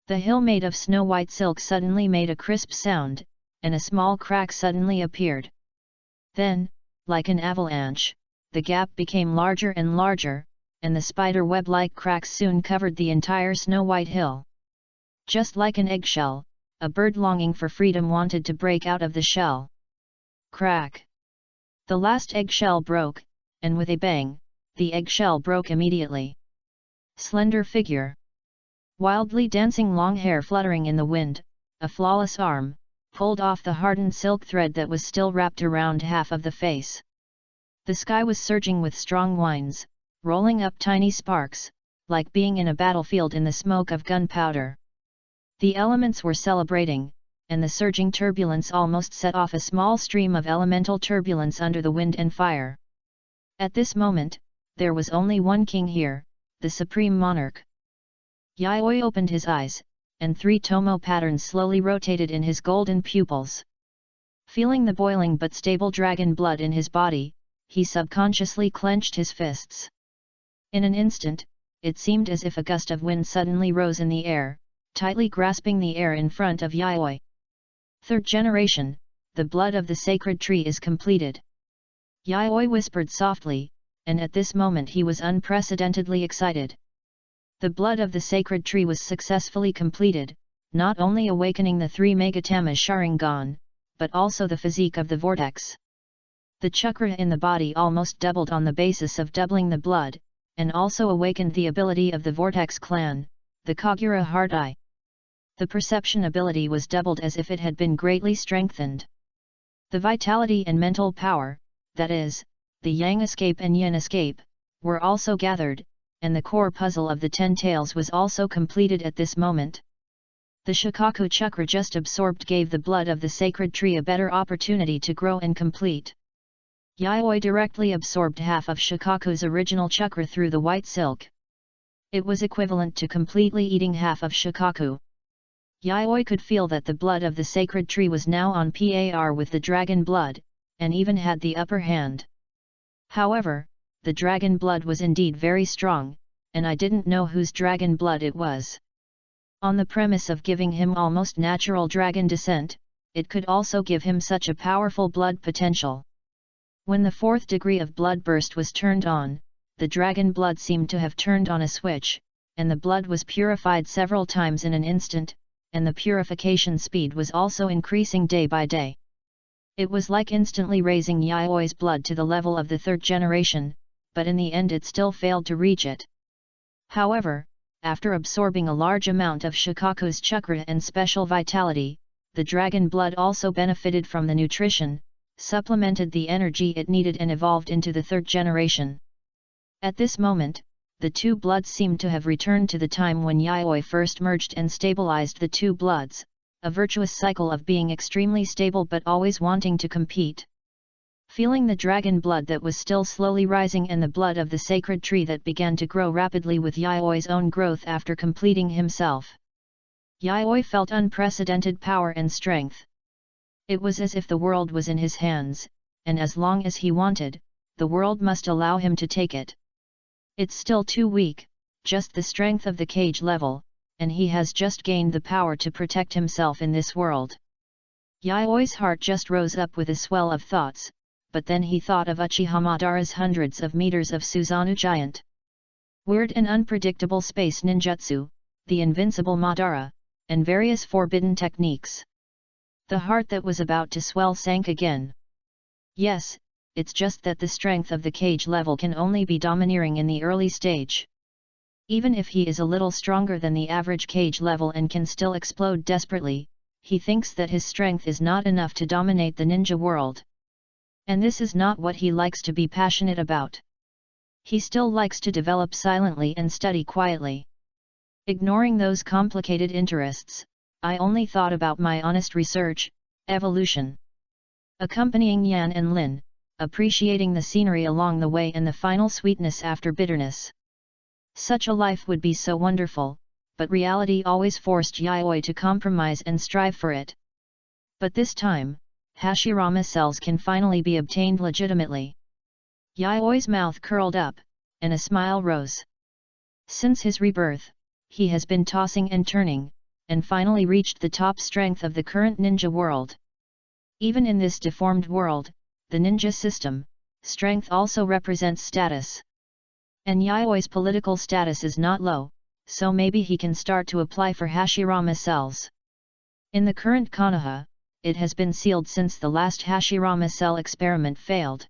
The hill made of snow-white silk suddenly made a crisp sound, and a small crack suddenly appeared. Then, like an avalanche, the gap became larger and larger, and the spider web-like cracks soon covered the entire snow-white hill. Just like an eggshell, a bird longing for freedom wanted to break out of the shell. Crack! The last eggshell broke, and with a bang, the eggshell broke immediately. Slender figure. Wildly dancing long hair fluttering in the wind, a flawless arm, pulled off the hardened silk thread that was still wrapped around half of the face. The sky was surging with strong winds, rolling up tiny sparks, like being in a battlefield in the smoke of gunpowder. The elements were celebrating, and the surging turbulence almost set off a small stream of elemental turbulence under the wind and fire. At this moment, there was only one king here, the supreme monarch. Yayoi opened his eyes, and 3 tomo patterns slowly rotated in his golden pupils. Feeling the boiling but stable dragon blood in his body, he subconsciously clenched his fists. In an instant, it seemed as if a gust of wind suddenly rose in the air, tightly grasping the air in front of Yayoi. 3rd generation, the blood of the sacred tree is completed. Yayoi whispered softly, and at this moment he was unprecedentedly excited. The blood of the sacred tree was successfully completed, not only awakening the 3 Megatama Sharingan, but also the physique of the vortex. The chakra in the body almost doubled on the basis of doubling the blood, and also awakened the ability of the vortex clan, the Kagura Heart Eye. The perception ability was doubled as if it had been greatly strengthened. The vitality and mental power, that is, the Yang escape and Yin escape, were also gathered, and the core puzzle of the 10 tails was also completed at this moment. The Shikaku chakra just absorbed gave the blood of the sacred tree a better opportunity to grow and complete. Yayoi directly absorbed half of Shikaku's original chakra through the white silk. It was equivalent to completely eating half of Shikaku. Yayoi could feel that the blood of the sacred tree was now on par with the dragon blood, and even had the upper hand. However, the dragon blood was indeed very strong, and I didn't know whose dragon blood it was. On the premise of giving him almost natural dragon descent, it could also give him such a powerful blood potential. When the 4th degree of blood burst was turned on, the dragon blood seemed to have turned on a switch, and the blood was purified several times in an instant, and the purification speed was also increasing day by day. It was like instantly raising Yayoi's blood to the level of the 3rd generation, but in the end it still failed to reach it. However, after absorbing a large amount of Shikaku's chakra and special vitality, the dragon blood also benefited from the nutrition, supplemented the energy it needed and evolved into the 3rd generation. At this moment, the 2 bloods seemed to have returned to the time when Yayoi first merged and stabilized the 2 bloods, a virtuous cycle of being extremely stable but always wanting to compete. Feeling the dragon blood that was still slowly rising and the blood of the sacred tree that began to grow rapidly with Yayoi's own growth after completing himself, Yayoi felt unprecedented power and strength. It was as if the world was in his hands, and as long as he wanted, the world must allow him to take it. It's still too weak, just the strength of the cage level, and he has just gained the power to protect himself in this world. Yayoi's heart just rose up with a swell of thoughts, but then he thought of Uchiha Madara's hundreds of meters of Susanoo giant. Weird and unpredictable space ninjutsu, the invincible Madara, and various forbidden techniques. The heart that was about to swell sank again. Yes, it's just that the strength of the cage level can only be domineering in the early stage. Even if he is a little stronger than the average cage level and can still explode desperately, he thinks that his strength is not enough to dominate the ninja world. And this is not what he likes to be passionate about. He still likes to develop silently and study quietly. Ignoring those complicated interests, I only thought about my honest research, evolution. Accompanying Yan and Lin, appreciating the scenery along the way and the final sweetness after bitterness. Such a life would be so wonderful, but reality always forced Yayoi to compromise and strive for it. But this time, Hashirama cells can finally be obtained legitimately. Yayoi's mouth curled up, and a smile rose. Since his rebirth, he has been tossing and turning, and finally reached the top strength of the current ninja world. Even in this deformed world, the ninja system, strength also represents status. And Yayoi's political status is not low, so maybe he can start to apply for Hashirama cells. In the current Konoha, it has been sealed since the last Hashirama cell experiment failed.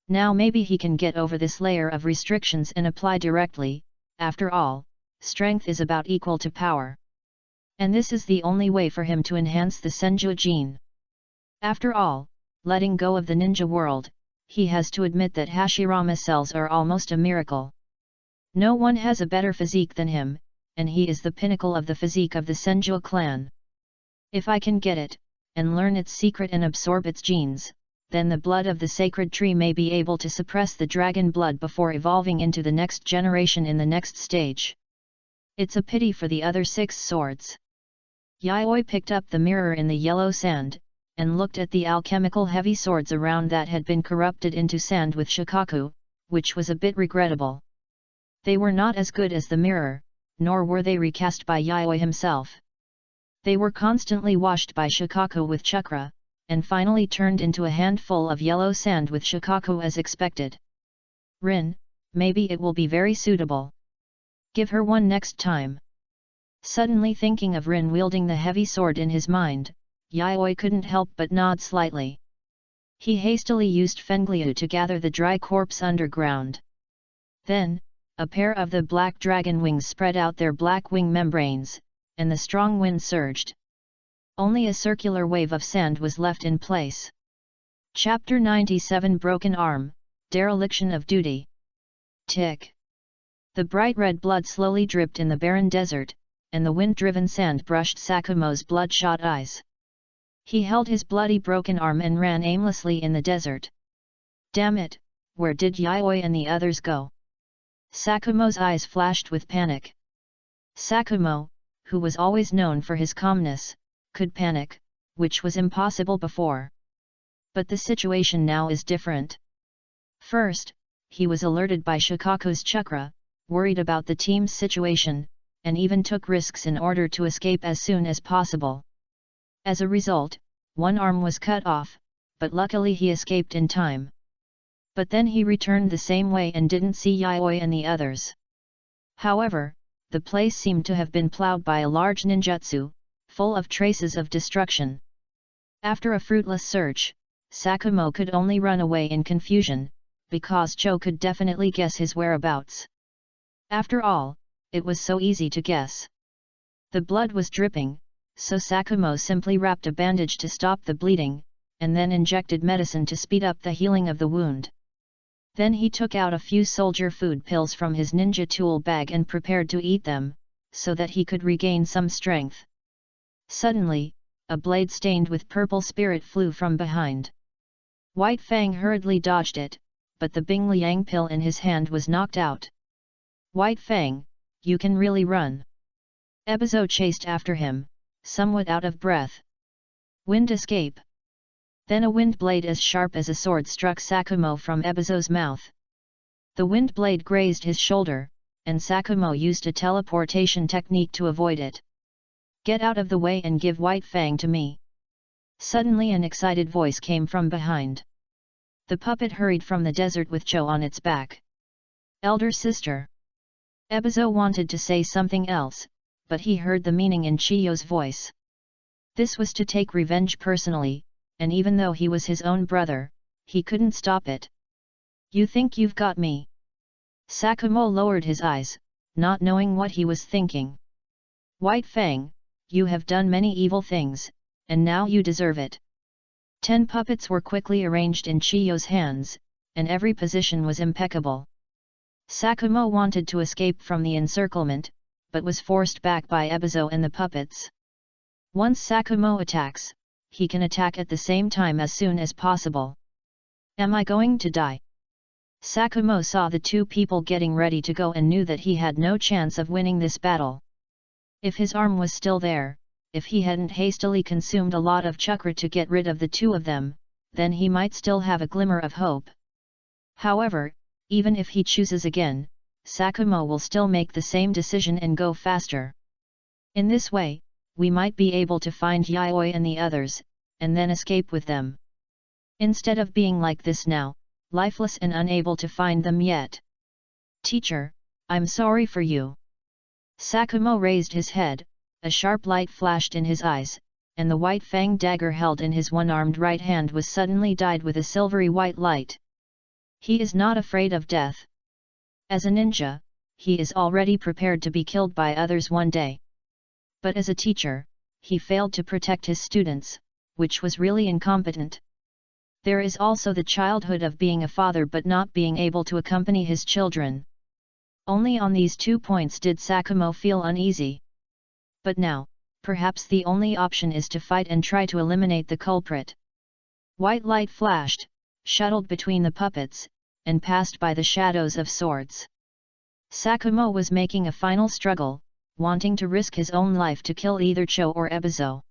Now maybe he can get over this layer of restrictions and apply directly. After all, strength is about equal to power. And this is the only way for him to enhance the Senju gene. After all, letting go of the ninja world, he has to admit that Hashirama cells are almost a miracle. No one has a better physique than him, and he is the pinnacle of the physique of the Senju clan. If I can get it, and learn its secret and absorb its genes, then the blood of the sacred tree may be able to suppress the dragon blood before evolving into the next generation in the next stage. It's a pity for the other 6 swords. Yayoi picked up the mirror in the yellow sand, and looked at the alchemical heavy swords around that had been corrupted into sand with shikaku, which was a bit regrettable. They were not as good as the mirror, nor were they recast by Yayoi himself. They were constantly washed by shikaku with chakra, and finally turned into a handful of yellow sand with shikaku as expected. Rin, maybe it will be very suitable. Give her one next time. Suddenly thinking of Rin wielding the heavy sword in his mind, Yayoi couldn't help but nod slightly. He hastily used Fengliu to gather the dry corpse underground. Then, a pair of the black dragon wings spread out their black wing membranes, and the strong wind surged. Only a circular wave of sand was left in place. Chapter 97 Broken Arm, Dereliction of Duty. Tick. The bright red blood slowly dripped in the barren desert, and the wind-driven sand brushed Sakumo's bloodshot eyes. He held his bloody broken arm and ran aimlessly in the desert. Damn it, where did Yayoi and the others go? Sakumo's eyes flashed with panic. Sakumo, who was always known for his calmness, could panic, which was impossible before. But the situation now is different. First, he was alerted by Shikaku's chakra, worried about the team's situation, and even took risks in order to escape as soon as possible. As a result, one arm was cut off, but luckily he escaped in time. But then he returned the same way and didn't see Yayoi and the others. However, the place seemed to have been plowed by a large ninjutsu, full of traces of destruction. After a fruitless search, Sakumo could only run away in confusion, because Cho could definitely guess his whereabouts. After all, it was so easy to guess. The blood was dripping, so Sakumo simply wrapped a bandage to stop the bleeding, and then injected medicine to speed up the healing of the wound. Then he took out a few soldier food pills from his ninja tool bag and prepared to eat them, so that he could regain some strength. Suddenly, a blade stained with purple spirit flew from behind. White Fang hurriedly dodged it, but the Bing Liang pill in his hand was knocked out. White Fang, you can really run. Ebizo chased after him, somewhat out of breath. Wind escape. Then a wind blade as sharp as a sword struck Sakumo from Ebizo's mouth. The wind blade grazed his shoulder, and Sakumo used a teleportation technique to avoid it. Get out of the way and give White Fang to me. Suddenly an excited voice came from behind. The puppet hurried from the desert with Cho on its back. Elder sister. Ebizo wanted to say something else, but he heard the meaning in Chiyo's voice. This was to take revenge personally, and even though he was his own brother, he couldn't stop it. You think you've got me? Sakumo lowered his eyes, not knowing what he was thinking. White Fang, you have done many evil things, and now you deserve it. 10 puppets were quickly arranged in Chiyo's hands, and every position was impeccable. Sakumo wanted to escape from the encirclement, but was forced back by Ebizo and the puppets. Once Sakumo attacks, he can attack at the same time as soon as possible. Am I going to die? Sakumo saw the 2 people getting ready to go and knew that he had no chance of winning this battle. If his arm was still there, if he hadn't hastily consumed a lot of chakra to get rid of the 2 of them, then he might still have a glimmer of hope. However, even if he chooses again, Sakumo will still make the same decision and go faster. In this way, we might be able to find Yayoi and the others, and then escape with them. Instead of being like this now, lifeless and unable to find them yet. Teacher, I'm sorry for you. Sakumo raised his head, a sharp light flashed in his eyes, and the White Fang dagger held in his one-armed right hand was suddenly dyed with a silvery white light. He is not afraid of death. As a ninja, he is already prepared to be killed by others one day. But as a teacher, he failed to protect his students, which was really incompetent. There is also the childhood of being a father but not being able to accompany his children. Only on these 2 points did Sakumo feel uneasy. But now, perhaps the only option is to fight and try to eliminate the culprit. White light flashed, shuttled between the puppets, and passed by the shadows of swords. Sakumo was making a final struggle, wanting to risk his own life to kill either Cho or Ebizo.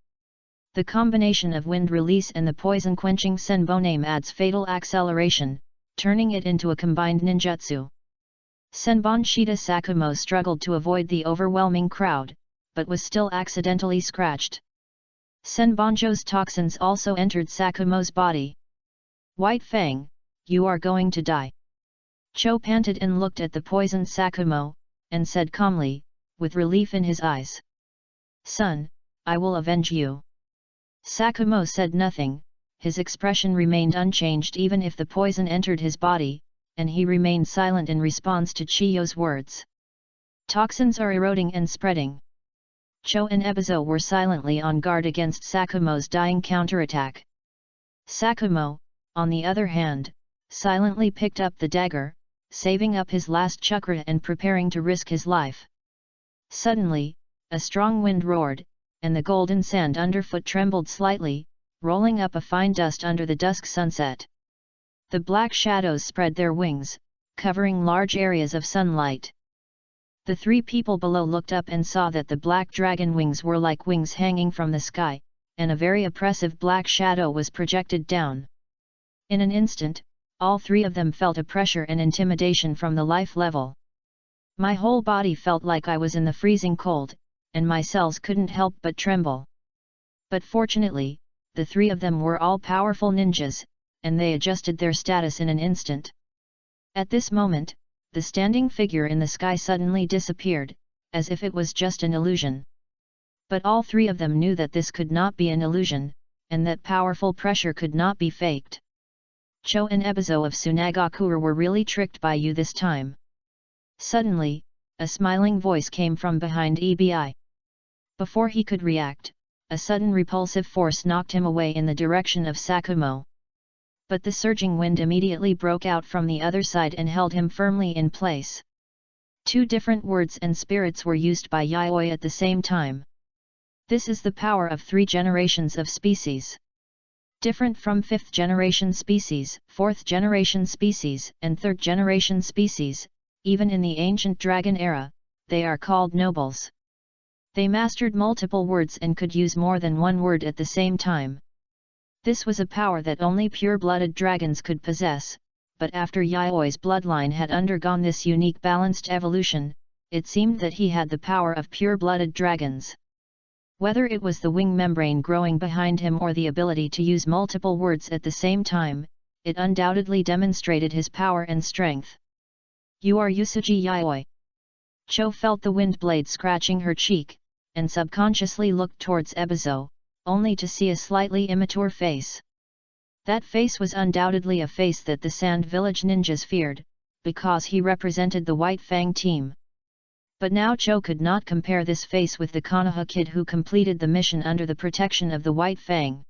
The combination of wind release and the poison-quenching Senboname adds fatal acceleration, turning it into a combined ninjutsu. Senbon Shida Sakumo struggled to avoid the overwhelming crowd, but was still accidentally scratched. Senbonjo's toxins also entered Sakumo's body. White Fang, you are going to die. Cho panted and looked at the poisoned Sakumo, and said calmly, with relief in his eyes. Son, I will avenge you. Sakumo said nothing, his expression remained unchanged even if the poison entered his body, and he remained silent in response to Chiyo's words. Toxins are eroding and spreading. Cho and Ebizo were silently on guard against Sakumo's dying counterattack. Sakumo, on the other hand, silently picked up the dagger, saving up his last chakra and preparing to risk his life. Suddenly, a strong wind roared, and the golden sand underfoot trembled slightly, rolling up a fine dust under the dusk sunset. The black shadows spread their wings, covering large areas of sunlight. The 3 people below looked up and saw that the black dragon wings were like wings hanging from the sky, and a very oppressive black shadow was projected down. In an instant, all 3 of them felt a pressure and intimidation from the life level. My whole body felt like I was in the freezing cold, and my cells couldn't help but tremble. But fortunately, the 3 of them were all powerful ninjas, and they adjusted their status in an instant. At this moment, the standing figure in the sky suddenly disappeared, as if it was just an illusion. But all 3 of them knew that this could not be an illusion, and that powerful pressure could not be faked. Cho and Ebizo of Tsunagakura were really tricked by you this time. Suddenly, a smiling voice came from behind Ebi. Before he could react, a sudden repulsive force knocked him away in the direction of Sakumo. But the surging wind immediately broke out from the other side and held him firmly in place. 2 different words and spirits were used by Yayoi at the same time. This is the power of 3 generations of species. Different from 5th generation species, 4th generation species, and 3rd generation species, even in the ancient dragon era, they are called nobles. They mastered multiple words and could use more than one word at the same time. This was a power that only pure-blooded dragons could possess, but after Yayoi's bloodline had undergone this unique balanced evolution, it seemed that he had the power of pure-blooded dragons. Whether it was the wing membrane growing behind him or the ability to use multiple words at the same time, it undoubtedly demonstrated his power and strength. You are Usuji Yayoi. Cho felt the wind blade scratching her cheek, and subconsciously looked towards Ebizo, only to see a slightly immature face. That face was undoubtedly a face that the Sand Village ninjas feared, because he represented the White Fang team. But now Cho could not compare this face with the Konoha kid who completed the mission under the protection of the White Fang.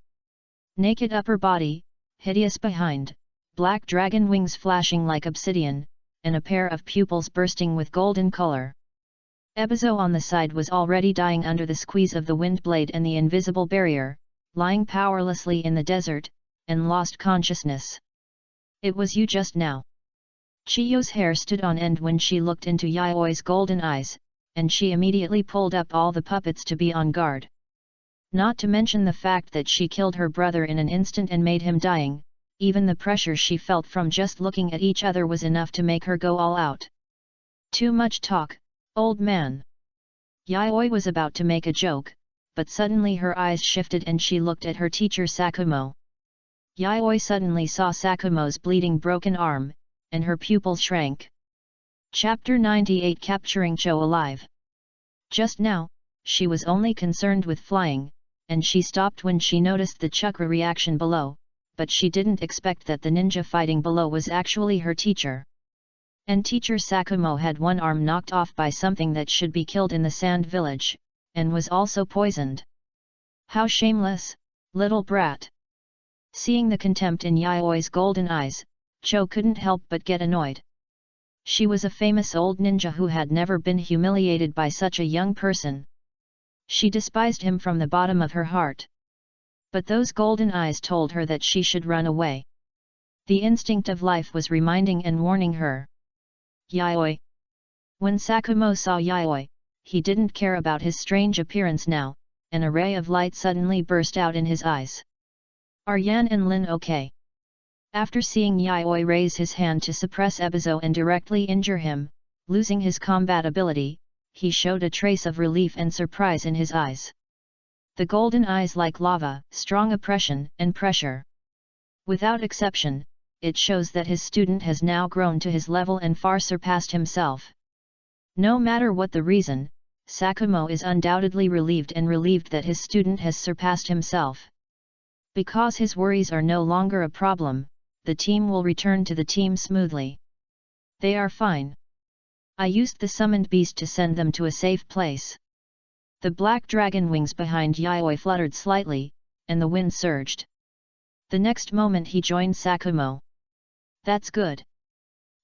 Naked upper body, hideous behind, black dragon wings flashing like obsidian, and a pair of pupils bursting with golden color. Ebizo on the side was already dying under the squeeze of the wind blade and the invisible barrier, lying powerlessly in the desert, and lost consciousness. It was you just now. Chiyo's hair stood on end when she looked into Yayoi's golden eyes, and she immediately pulled up all the puppets to be on guard. Not to mention the fact that she killed her brother in an instant and made him dying, even the pressure she felt from just looking at each other was enough to make her go all out. Too much talk, old man. Yayoi was about to make a joke, but suddenly her eyes shifted and she looked at her teacher Sakumo. Yayoi suddenly saw Sakumo's bleeding broken arm, and her pupils shrank. Chapter 98 Capturing Cho Alive. Just now, she was only concerned with flying, and she stopped when she noticed the chakra reaction below, but she didn't expect that the ninja fighting below was actually her teacher. And teacher Sakumo had one arm knocked off by something that should be killed in the Sand Village, and was also poisoned. How shameless, little brat! Seeing the contempt in Yaoi's golden eyes, Cho couldn't help but get annoyed. She was a famous old ninja who had never been humiliated by such a young person. She despised him from the bottom of her heart. But those golden eyes told her that she should run away. The instinct of life was reminding and warning her. Yaoi. When Sakumo saw Yaoi, he didn't care about his strange appearance now. An ray of light suddenly burst out in his eyes. Are Yan and Lin okay? After seeing Yaoi raise his hand to suppress Ebizo and directly injure him, losing his combat ability, he showed a trace of relief and surprise in his eyes. The golden eyes like lava, strong oppression and pressure. Without exception, it shows that his student has now grown to his level and far surpassed himself. No matter what the reason, Sakumo is undoubtedly relieved that his student has surpassed himself. Because his worries are no longer a problem, the team will return to the team smoothly. They are fine. I used the summoned beast to send them to a safe place. The black dragon wings behind Yaoi fluttered slightly, and the wind surged. The next moment he joined Sakumo. That's good.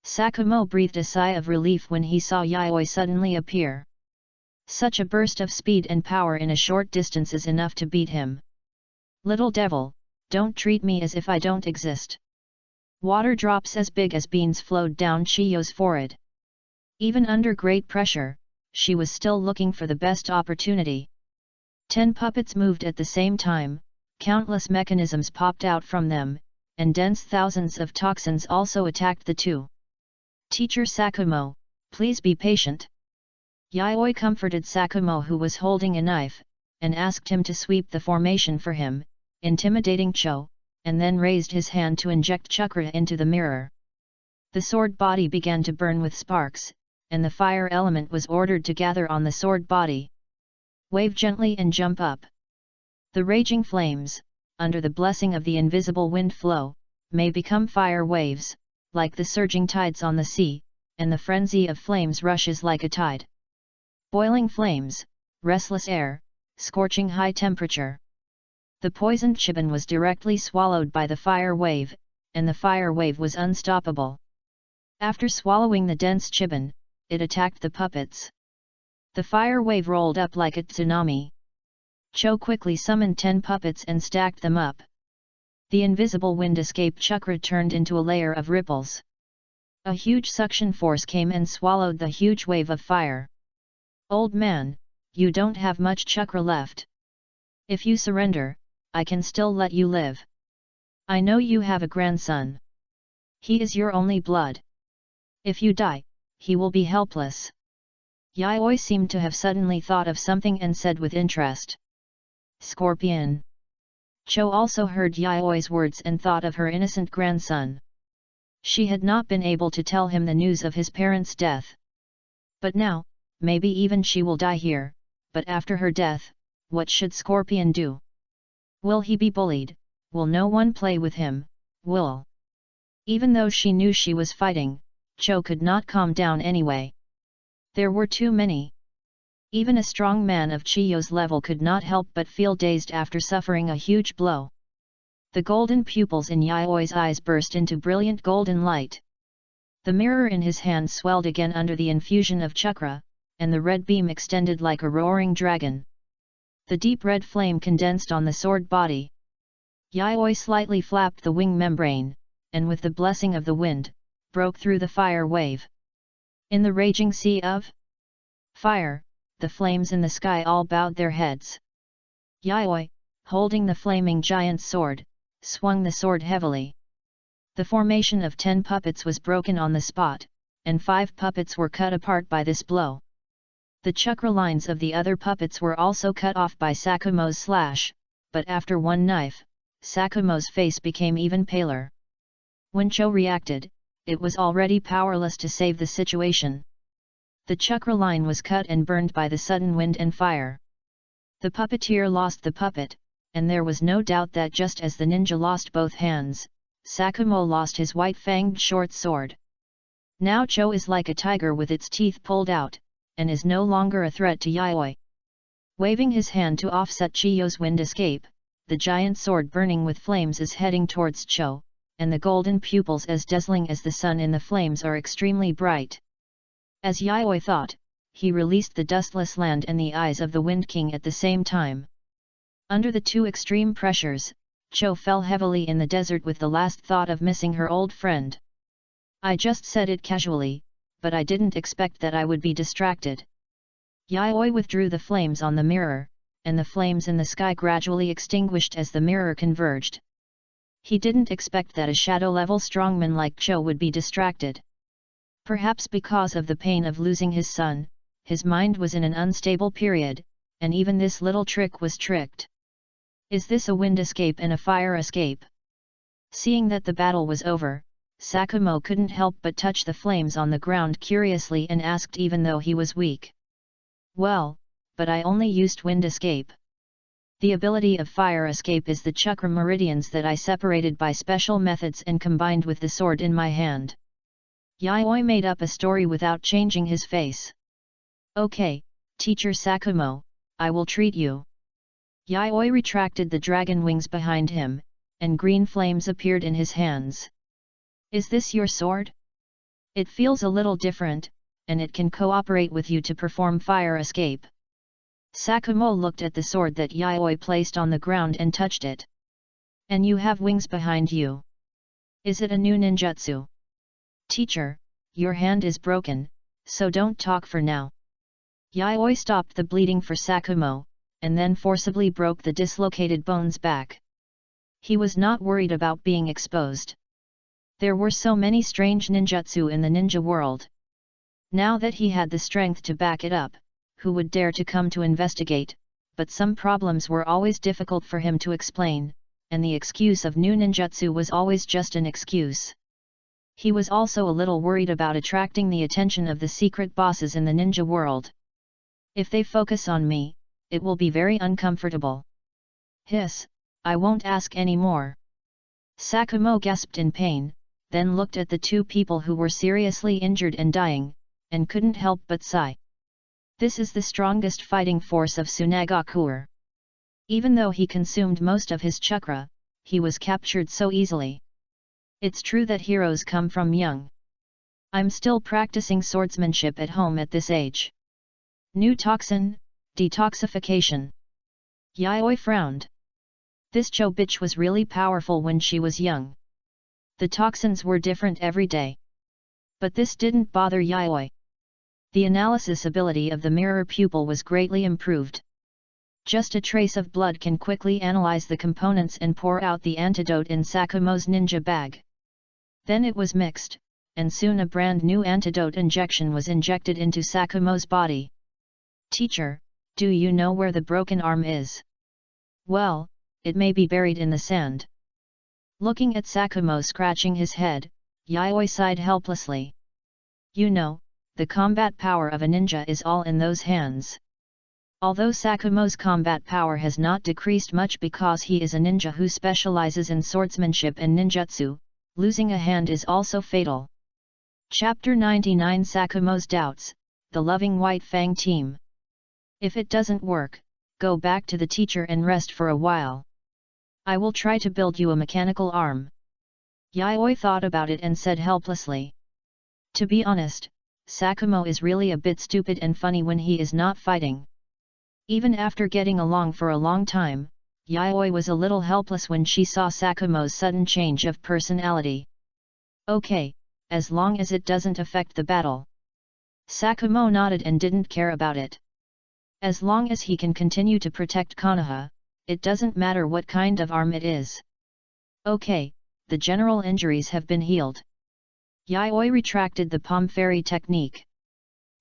Sakumo breathed a sigh of relief when he saw Yaoi suddenly appear. Such a burst of speed and power in a short distance is enough to beat him. Little devil, don't treat me as if I don't exist. Water drops as big as beans flowed down Chiyo's forehead. Even under great pressure, she was still looking for the best opportunity. 10 puppets moved at the same time, countless mechanisms popped out from them, and dense thousands of toxins also attacked the two. Teacher Sakumo, please be patient. Yaoi comforted Sakumo, who was holding a knife, and asked him to sweep the formation for him, intimidating Cho, and then raised his hand to inject chakra into the mirror. The sword body began to burn with sparks, and the fire element was ordered to gather on the sword body. Wave gently and jump up. The raging flames, under the blessing of the invisible wind flow, may become fire waves, like the surging tides on the sea, and the frenzy of flames rushes like a tide. Boiling flames, restless air, scorching high temperature. The poisoned chiban was directly swallowed by the fire wave, and the fire wave was unstoppable. After swallowing the dense chiban, it attacked the puppets. The fire wave rolled up like a tsunami. Cho quickly summoned 10 puppets and stacked them up. The invisible wind escape chakra turned into a layer of ripples. A huge suction force came and swallowed the huge wave of fire. Old man, you don't have much chakra left. If you surrender, I can still let you live. I know you have a grandson. He is your only blood. If you die, he will be helpless. Yaoi seemed to have suddenly thought of something and said with interest. Scorpion. Cho also heard Yaoi's words and thought of her innocent grandson. She had not been able to tell him the news of his parents' death. But now, maybe even she will die here, but after her death, what should Scorpion do? Will he be bullied? Will no one play with him? Will? Even though she knew she was fighting, Cho could not calm down anyway. There were too many. Even a strong man of Chiyo's level could not help but feel dazed after suffering a huge blow. The golden pupils in Yaoi's eyes burst into brilliant golden light. The mirror in his hand swelled again under the infusion of chakra, and the red beam extended like a roaring dragon. The deep red flame condensed on the sword body. Yaoi slightly flapped the wing membrane, and with the blessing of the wind, broke through the fire wave. In the raging sea of fire, the flames in the sky all bowed their heads. Yaoi, holding the flaming giant sword, swung the sword heavily. The formation of 10 puppets was broken on the spot, and 5 puppets were cut apart by this blow. The chakra lines of the other puppets were also cut off by Sakumo's slash, but after one knife, Sakumo's face became even paler. When Cho reacted, it was already powerless to save the situation. The chakra line was cut and burned by the sudden wind and fire. The puppeteer lost the puppet, and there was no doubt that just as the ninja lost both hands, Sakumo lost his white-fanged short sword. Now Cho is like a tiger with its teeth pulled out, and is no longer a threat to Yaoi. Waving his hand to offset Chiyo's wind escape, the giant sword burning with flames is heading towards Cho, and the golden pupils as dazzling as the sun in the flames are extremely bright. As Yayoi thought, he released the dustless land and the eyes of the Wind King at the same time. Under the two extreme pressures, Cho fell heavily in the desert with the last thought of missing her old friend. I just said it casually, but I didn't expect that I would be distracted. Yayoi withdrew the flames on the mirror, and the flames in the sky gradually extinguished as the mirror converged. He didn't expect that a shadow-level strongman like Cho would be distracted. Perhaps because of the pain of losing his son, his mind was in an unstable period, and even this little trick was tricked. Is this a wind escape and a fire escape? Seeing that the battle was over, Sakumo couldn't help but touch the flames on the ground curiously and asked even though he was weak. Well, but I only used wind escape. The ability of fire escape is the chakra meridians that I separated by special methods and combined with the sword in my hand. Yayoi made up a story without changing his face. Okay, Teacher Sakumo, I will treat you. Yayoi retracted the dragon wings behind him, and green flames appeared in his hands. Is this your sword? It feels a little different, and it can cooperate with you to perform fire escape. Sakumo looked at the sword that Yayoi placed on the ground and touched it. And you have wings behind you. Is it a new ninjutsu? Teacher, your hand is broken, so don't talk for now. Yayoi stopped the bleeding for Sakumo, and then forcibly broke the dislocated bones back. He was not worried about being exposed. There were so many strange ninjutsu in the ninja world. Now that he had the strength to back it up, who would dare to come to investigate, but some problems were always difficult for him to explain, and the excuse of new ninjutsu was always just an excuse. He was also a little worried about attracting the attention of the secret bosses in the ninja world. If they focus on me, it will be very uncomfortable. Hiss, I won't ask any more. Sakumo gasped in pain, then looked at the two people who were seriously injured and dying, and couldn't help but sigh. This is the strongest fighting force of Tsunagakuer. Even though he consumed most of his chakra, he was captured so easily. It's true that heroes come from young. I'm still practicing swordsmanship at home at this age. New toxin, detoxification. Yayoi frowned. This Cho bitch was really powerful when she was young. The toxins were different every day. But this didn't bother Yayoi. The analysis ability of the mirror pupil was greatly improved. Just a trace of blood can quickly analyze the components and pour out the antidote in Sakumo's ninja bag. Then it was mixed, and soon a brand new antidote injection was injected into Sakumo's body. Teacher, do you know where the broken arm is? Well, it may be buried in the sand. Looking at Sakumo scratching his head, Yayoi sighed helplessly. You know, the combat power of a ninja is all in those hands. Although Sakumo's combat power has not decreased much because he is a ninja who specializes in swordsmanship and ninjutsu, losing a hand is also fatal. Chapter 99 Sakumo's Doubts, The Loving White Fang Team. If it doesn't work, go back to the teacher and rest for a while. I will try to build you a mechanical arm. Yayoi thought about it and said helplessly. To be honest, Sakumo is really a bit stupid and funny when he is not fighting. Even after getting along for a long time, Yayoi was a little helpless when she saw Sakumo's sudden change of personality. Okay, as long as it doesn't affect the battle. Sakumo nodded and didn't care about it. As long as he can continue to protect Konoha, it doesn't matter what kind of arm it is. Okay, the general injuries have been healed. Yayoi retracted the palm fairy technique.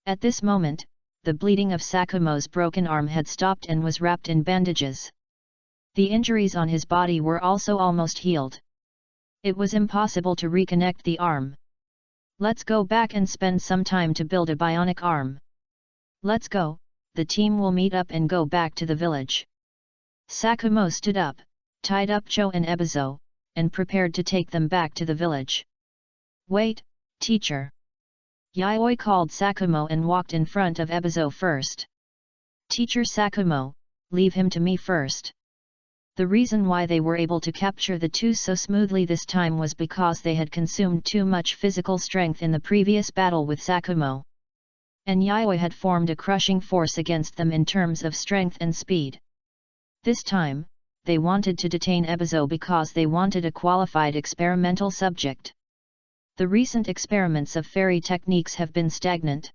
At this moment, the bleeding of Sakumo's broken arm had stopped and was wrapped in bandages. The injuries on his body were also almost healed. It was impossible to reconnect the arm. Let's go back and spend some time to build a bionic arm. Let's go, the team will meet up and go back to the village. Sakumo stood up, tied up Cho and Ebizo, and prepared to take them back to the village. Wait, teacher. Yayoi called Sakumo and walked in front of Ebizo first. Teacher Sakumo, leave him to me first. The reason why they were able to capture the two so smoothly this time was because they had consumed too much physical strength in the previous battle with Sakumo. And Yayoi had formed a crushing force against them in terms of strength and speed. This time, they wanted to detain Ebizo because they wanted a qualified experimental subject. The recent experiments of fairy techniques have been stagnant.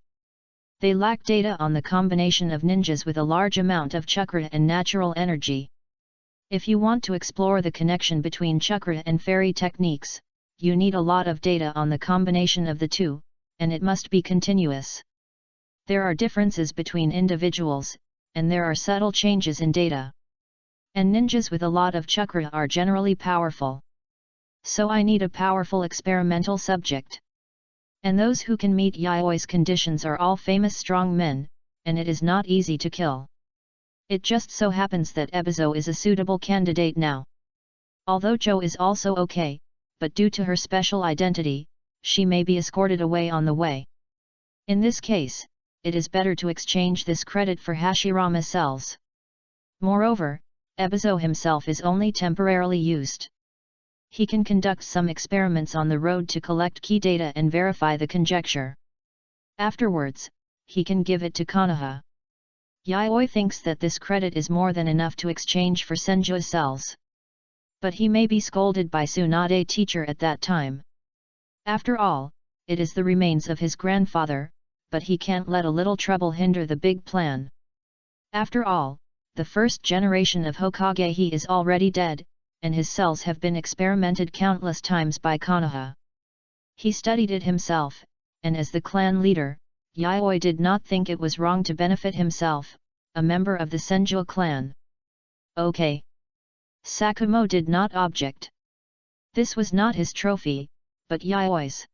They lack data on the combination of ninjas with a large amount of chakra and natural energy. If you want to explore the connection between chakra and fairy techniques, you need a lot of data on the combination of the two, and it must be continuous. There are differences between individuals, and there are subtle changes in data. And ninjas with a lot of chakra are generally powerful. So I need a powerful experimental subject. And those who can meet Yayoi's conditions are all famous strong men, and it is not easy to kill. It just so happens that Ebizo is a suitable candidate now. Although Jo is also okay, but due to her special identity, she may be escorted away on the way. In this case, it is better to exchange this credit for Hashirama cells. Moreover, Ebizo himself is only temporarily used. He can conduct some experiments on the road to collect key data and verify the conjecture. Afterwards, he can give it to Konoha. Yayoi thinks that this credit is more than enough to exchange for Senju cells. But he may be scolded by Tsunade teacher at that time. After all, it is the remains of his grandfather, but he can't let a little trouble hinder the big plan. After all, the first generation of Hokage is already dead, and his cells have been experimented countless times by Konoha. He studied it himself, and as the clan leader, Yayoi did not think it was wrong to benefit himself, a member of the Senju clan. Okay. Sakumo did not object. This was not his trophy, but Yayoi's.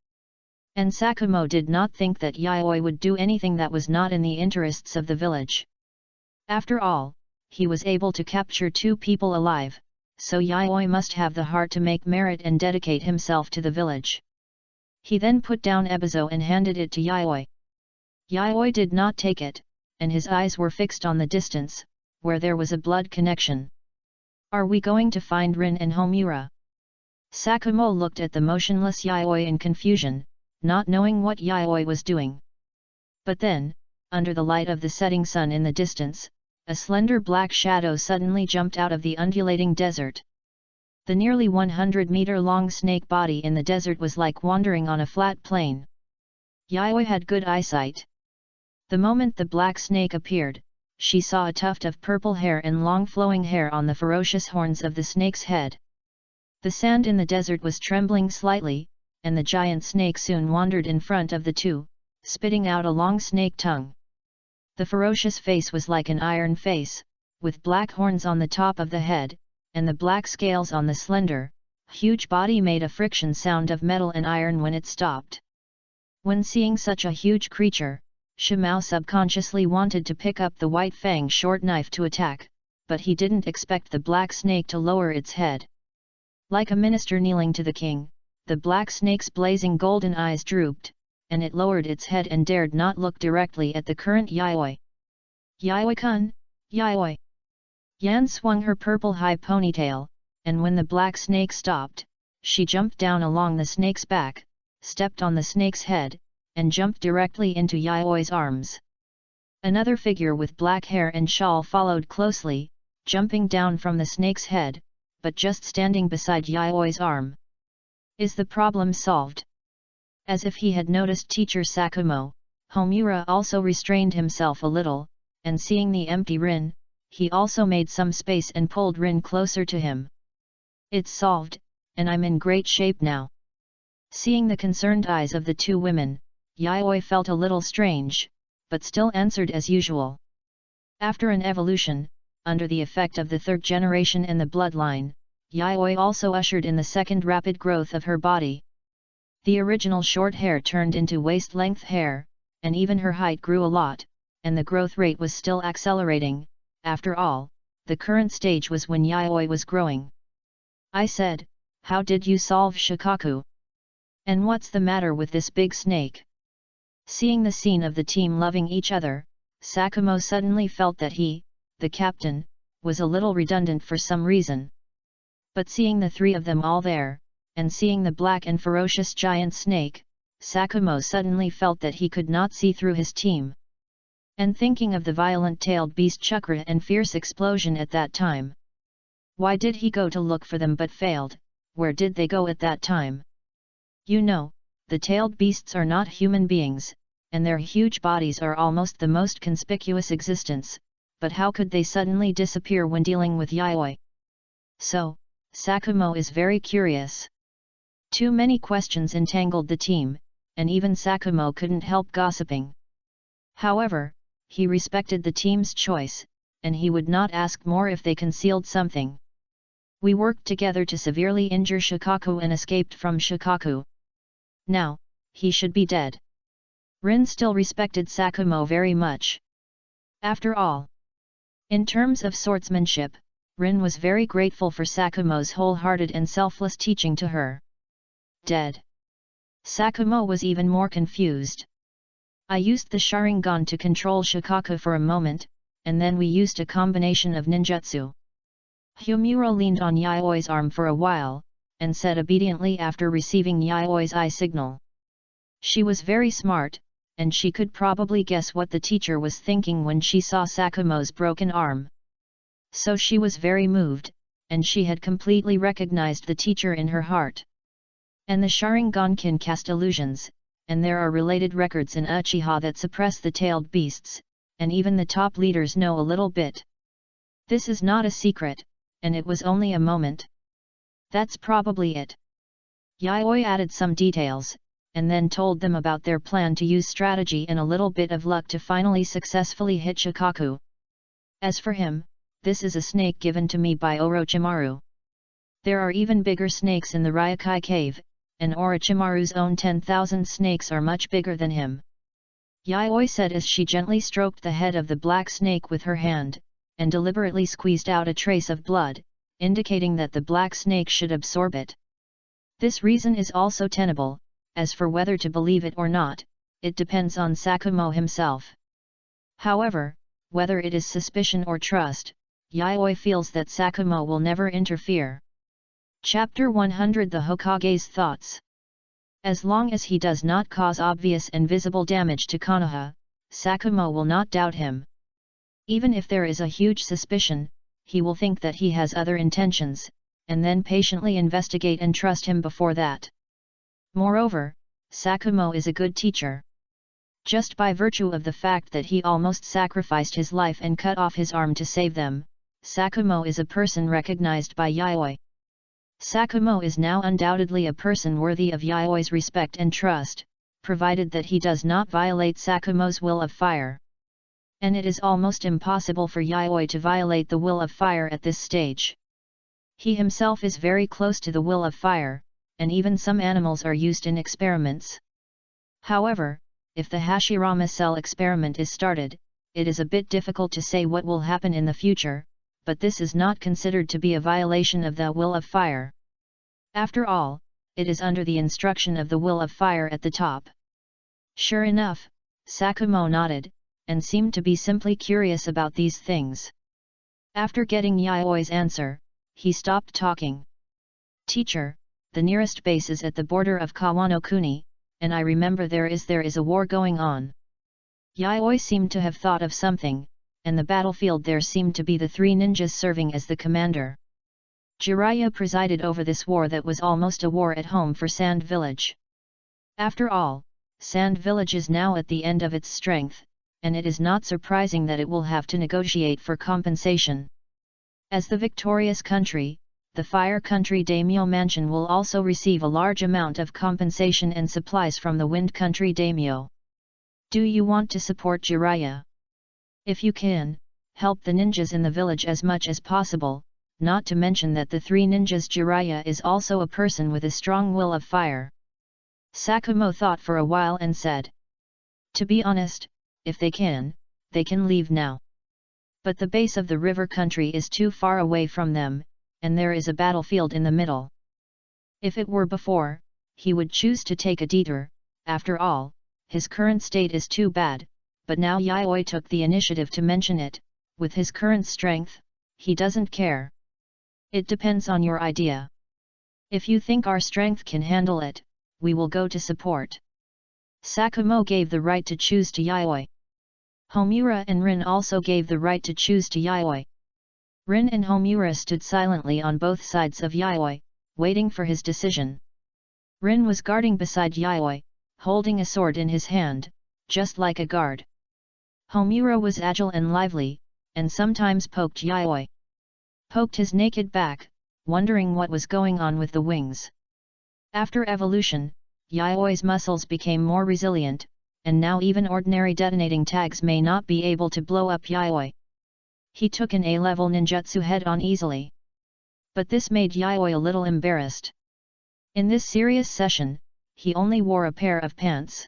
And Sakumo did not think that Yayoi would do anything that was not in the interests of the village. After all, he was able to capture two people alive, so Yayoi must have the heart to make merit and dedicate himself to the village. He then put down Ebizo and handed it to Yayoi. Yayoi did not take it, and his eyes were fixed on the distance, where there was a blood connection. Are we going to find Rin and Homura? Sakumo looked at the motionless Yayoi in confusion, not knowing what Yayoi was doing. But then, under the light of the setting sun in the distance, a slender black shadow suddenly jumped out of the undulating desert. The nearly 100-meter-long snake body in the desert was like wandering on a flat plain. Yayoi had good eyesight. The moment the black snake appeared, she saw a tuft of purple hair and long flowing hair on the ferocious horns of the snake's head. The sand in the desert was trembling slightly, and the giant snake soon wandered in front of the two, spitting out a long snake tongue. The ferocious face was like an iron face, with black horns on the top of the head, and the black scales on the slender, huge body made a friction sound of metal and iron when it stopped. When seeing such a huge creature, Shimao subconsciously wanted to pick up the white fang short knife to attack, but he didn't expect the black snake to lower its head. Like a minister kneeling to the king, the black snake's blazing golden eyes drooped, and it lowered its head and dared not look directly at the current Yayoi. Yayoi-kun, Yayoi! Yan swung her purple high ponytail, and when the black snake stopped, she jumped down along the snake's back, stepped on the snake's head, and jumped directly into Yayoi's arms. Another figure with black hair and shawl followed closely, jumping down from the snake's head, but just standing beside Yayoi's arm. Is the problem solved? As if he had noticed teacher Sakumo, Homura also restrained himself a little, and seeing the empty Rin, he also made some space and pulled Rin closer to him. It's solved, and I'm in great shape now. Seeing the concerned eyes of the two women, Yayoi felt a little strange, but still answered as usual. After an evolution, under the effect of the third generation and the bloodline, Yayoi also ushered in the second rapid growth of her body. The original short hair turned into waist-length hair, and even her height grew a lot, and the growth rate was still accelerating. After all, the current stage was when Yayoi was growing. I said, how did you solve Shikaku? And what's the matter with this big snake? Seeing the scene of the team loving each other, Sakumo suddenly felt that he, the captain, was a little redundant for some reason. But seeing the three of them all there, and seeing the black and ferocious giant snake, Sakumo suddenly felt that he could not see through his team. And thinking of the violent-tailed beast Chakra and fierce explosion at that time. Why did he go to look for them but failed? Where did they go at that time? You know, the tailed beasts are not human beings, and their huge bodies are almost the most conspicuous existence, but how could they suddenly disappear when dealing with yaoi? So, Sakumo is very curious. Too many questions entangled the team, and even Sakumo couldn't help gossiping. However, he respected the team's choice, and he would not ask more if they concealed something. We worked together to severely injure Shikaku and escaped from Shikaku. Now, he should be dead. Rin still respected Sakumo very much. After all, in terms of swordsmanship, Rin was very grateful for Sakumo's wholehearted and selfless teaching to her. Dead. Sakumo was even more confused. I used the Sharingan to control Shikaku for a moment, and then we used a combination of ninjutsu. Humura leaned on Yaoi's arm for a while, and said obediently after receiving Yaoi's eye signal. She was very smart, and she could probably guess what the teacher was thinking when she saw Sakumo's broken arm. So she was very moved, and she had completely recognized the teacher in her heart. And the Sharingan can cast illusions, and there are related records in Uchiha that suppress the tailed beasts, and even the top leaders know a little bit. This is not a secret, and it was only a moment. That's probably it. Yaoi added some details, and then told them about their plan to use strategy and a little bit of luck to finally successfully hit Shikaku. As for him, this is a snake given to me by Orochimaru. There are even bigger snakes in the Ryokai cave, and Orochimaru's own 10,000 snakes are much bigger than him. Yaoi said as she gently stroked the head of the black snake with her hand, and deliberately squeezed out a trace of blood, indicating that the black snake should absorb it. This reason is also tenable. As for whether to believe it or not, it depends on Sakumo himself. However, whether it is suspicion or trust, Yaoi feels that Sakumo will never interfere. Chapter 100 The Hokage's Thoughts. As long as he does not cause obvious and visible damage to Konoha, Sakumo will not doubt him. Even if there is a huge suspicion, he will think that he has other intentions, and then patiently investigate and trust him before that. Moreover, Sakumo is a good teacher. Just by virtue of the fact that he almost sacrificed his life and cut off his arm to save them, Sakumo is a person recognized by Yaoi. Sakumo is now undoubtedly a person worthy of Yaoi's respect and trust, provided that he does not violate Sakumo's will of fire. And it is almost impossible for Yaoi to violate the will of fire at this stage. He himself is very close to the will of fire, and even some animals are used in experiments. However, if the Hashirama cell experiment is started, it is a bit difficult to say what will happen in the future, but this is not considered to be a violation of the will of fire. After all, it is under the instruction of the will of fire at the top. Sure enough, Sakumo nodded, and seemed to be simply curious about these things. After getting Yaoi's answer, he stopped talking. Teacher, the nearest base is at the border of Kawanokuni, and I remember there is a war going on. Yaoi seemed to have thought of something, and the battlefield there seemed to be the three ninjas serving as the commander. Jiraiya presided over this war that was almost a war at home for Sand Village. After all, Sand Village is now at the end of its strength, and it is not surprising that it will have to negotiate for compensation. As the victorious country, the Fire Country Daimyo Mansion will also receive a large amount of compensation and supplies from the Wind Country Daimyo. Do you want to support Jiraiya? If you can, help the ninjas in the village as much as possible, not to mention that the three ninjas Jiraiya is also a person with a strong will of fire. Sakumo thought for a while and said. To be honest, if they can leave now. But the base of the river country is too far away from them, and there is a battlefield in the middle. If it were before, he would choose to take a detour. After all, his current state is too bad, but now Yaoi took the initiative to mention it. With his current strength, he doesn't care. It depends on your idea. If you think our strength can handle it, we will go to support. Sakumo gave the right to choose to Yayoi. Homura and Rin also gave the right to choose to Yayoi. Rin and Homura stood silently on both sides of Yayoi, waiting for his decision. Rin was guarding beside Yayoi, holding a sword in his hand, just like a guard. Homura was agile and lively, and sometimes poked Yayoi. Poked his naked back, wondering what was going on with the wings. After evolution, Yayoi's muscles became more resilient, and now even ordinary detonating tags may not be able to blow up Yayoi. He took an A-level ninjutsu head-on easily. But this made Yayoi a little embarrassed. In this serious session, he only wore a pair of pants.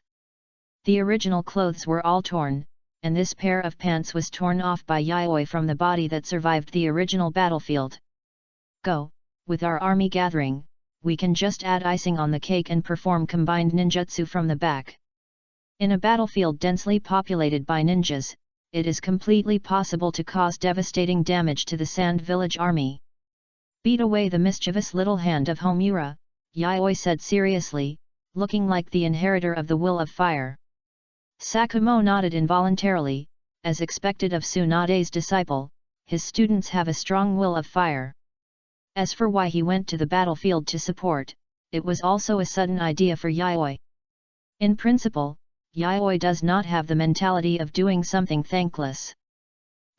The original clothes were all torn, and this pair of pants was torn off by Yayoi from the body that survived the original battlefield. Go, with our army gathering, we can just add icing on the cake and perform combined ninjutsu from the back. In a battlefield densely populated by ninjas, it is completely possible to cause devastating damage to the Sand Village army. Beat away the mischievous little hand of Homura, Yayoi said seriously, looking like the inheritor of the will of fire. Sakumo nodded involuntarily, as expected of Tsunade's disciple, his students have a strong will of fire. As for why he went to the battlefield to support, it was also a sudden idea for Yayoi. In principle, Yayoi does not have the mentality of doing something thankless.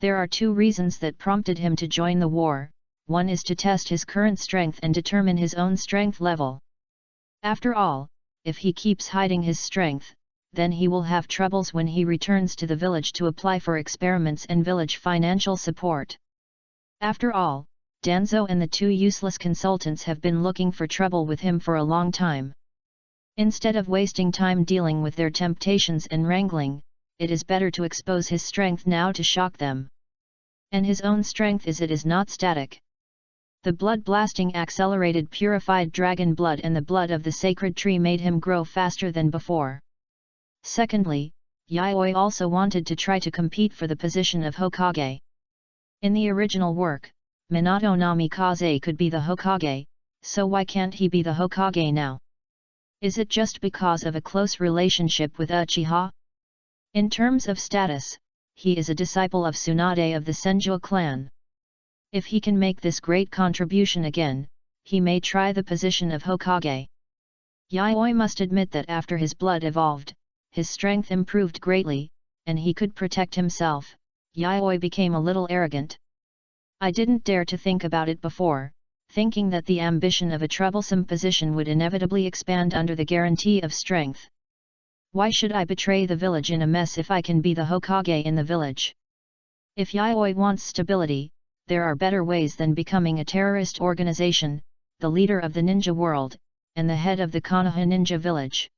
There are two reasons that prompted him to join the war. One is to test his current strength and determine his own strength level. After all, if he keeps hiding his strength, then he will have troubles when he returns to the village to apply for experiments and village financial support. After all, Danzo and the two useless consultants have been looking for trouble with him for a long time. Instead of wasting time dealing with their temptations and wrangling, it is better to expose his strength now to shock them. And his own strength is not static. The blood-blasting accelerated purified dragon blood and the blood of the sacred tree made him grow faster than before. Secondly, Yayoi also wanted to try to compete for the position of Hokage. In the original work, Minato Namikaze could be the Hokage, so why can't he be the Hokage now? Is it just because of a close relationship with Uchiha? In terms of status, he is a disciple of Tsunade of the Senju clan. If he can make this great contribution again, he may try the position of Hokage. Yayoi must admit that after his blood evolved, his strength improved greatly, and he could protect himself. Yayoi became a little arrogant. I didn't dare to think about it before, thinking that the ambition of a troublesome position would inevitably expand under the guarantee of strength. Why should I betray the village in a mess if I can be the Hokage in the village? If Yayoi wants stability, there are better ways than becoming a terrorist organization, the leader of the ninja world, and the head of the Konoha ninja village.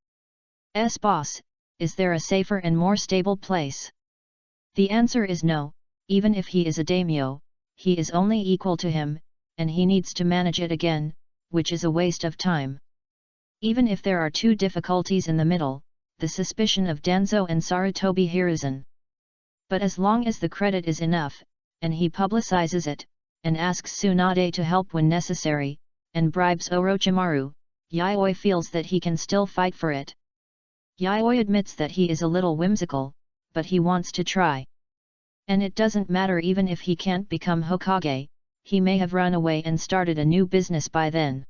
Boss, is there a safer and more stable place? The answer is no. Even if he is a daimyo, he is only equal to him, and he needs to manage it again, which is a waste of time. Even if there are two difficulties in the middle, the suspicion of Danzo and Sarutobi Hiruzen. But as long as the credit is enough, and he publicizes it, and asks Tsunade to help when necessary, and bribes Orochimaru, Yayoi feels that he can still fight for it. Yayoi admits that he is a little whimsical, but he wants to try. And it doesn't matter even if he can't become Hokage, he may have run away and started a new business by then.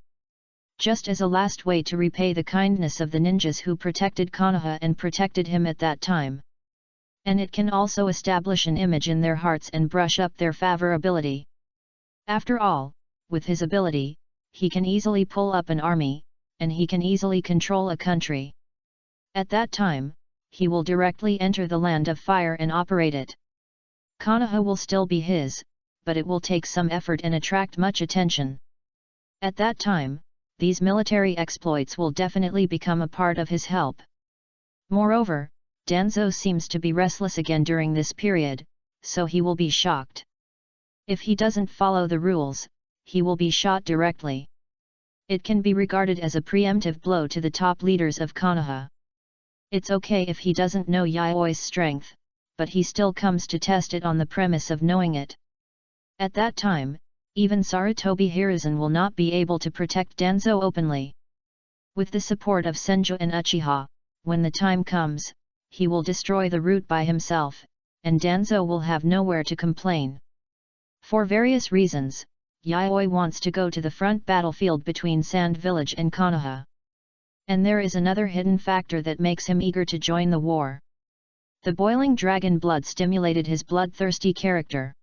Just as a last way to repay the kindness of the ninjas who protected Konoha and protected him at that time. And it can also establish an image in their hearts and brush up their favorability. After all, with his ability, he can easily pull up an army, and he can easily control a country. At that time, he will directly enter the land of fire and operate it. Konoha will still be his, but it will take some effort and attract much attention. At that time, these military exploits will definitely become a part of his help. Moreover, Danzo seems to be restless again during this period, so he will be shocked. If he doesn't follow the rules, he will be shot directly. It can be regarded as a preemptive blow to the top leaders of Konoha. It's okay if he doesn't know Yayoi's strength, but he still comes to test it on the premise of knowing it. At that time, even Sarutobi Hiruzen will not be able to protect Danzo openly. With the support of Senju and Uchiha, when the time comes, he will destroy the route by himself, and Danzo will have nowhere to complain. For various reasons, Yayoi wants to go to the front battlefield between Sand Village and Konoha. And there is another hidden factor that makes him eager to join the war. The boiling dragon blood stimulated his bloodthirsty character.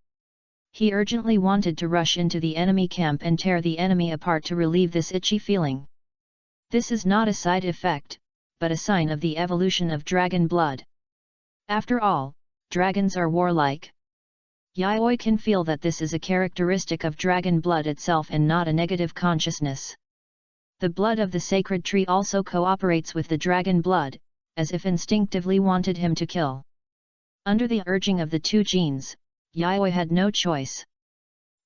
He urgently wanted to rush into the enemy camp and tear the enemy apart to relieve this itchy feeling. This is not a side effect, but a sign of the evolution of dragon blood. After all, dragons are warlike. Yayoi can feel that this is a characteristic of dragon blood itself and not a negative consciousness. The blood of the sacred tree also cooperates with the dragon blood, as if instinctively wanted him to kill. Under the urging of the two genes, Yayoi had no choice.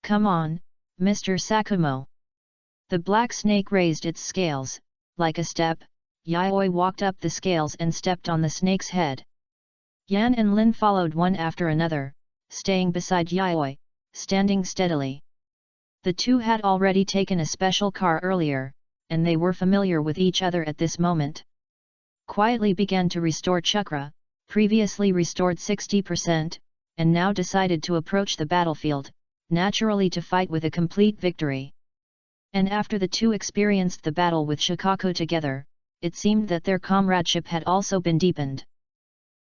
"Come on, Mr. Sakumo." The black snake raised its scales. Like a step, Yayoi walked up the scales and stepped on the snake's head. Yan and Lin followed one after another, staying beside Yayoi, standing steadily. The two had already taken a special car earlier, and they were familiar with each other at this moment. Quietly began to restore chakra, previously restored 60%, and now decided to approach the battlefield, naturally to fight with a complete victory. And after the two experienced the battle with Shikaku together, it seemed that their comradeship had also been deepened.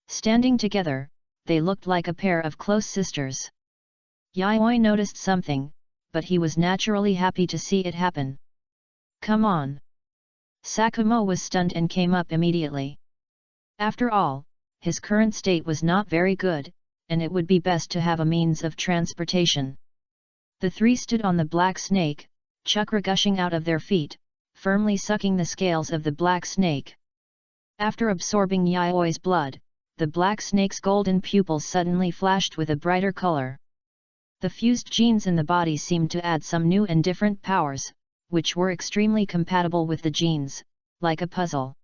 Standing together, they looked like a pair of close sisters. Yayoi noticed something, but he was naturally happy to see it happen. "Come on." Sakumo was stunned and came up immediately. After all, his current state was not very good, and it would be best to have a means of transportation. The three stood on the black snake, chakra gushing out of their feet, firmly sucking the scales of the black snake. After absorbing Yayoi's blood, the black snake's golden pupils suddenly flashed with a brighter color. The fused genes in the body seemed to add some new and different powers, which were extremely compatible with the genes, like a puzzle.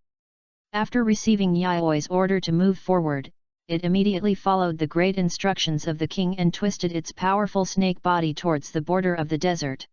After receiving Yayoi's order to move forward, it immediately followed the great instructions of the king and twisted its powerful snake body towards the border of the desert.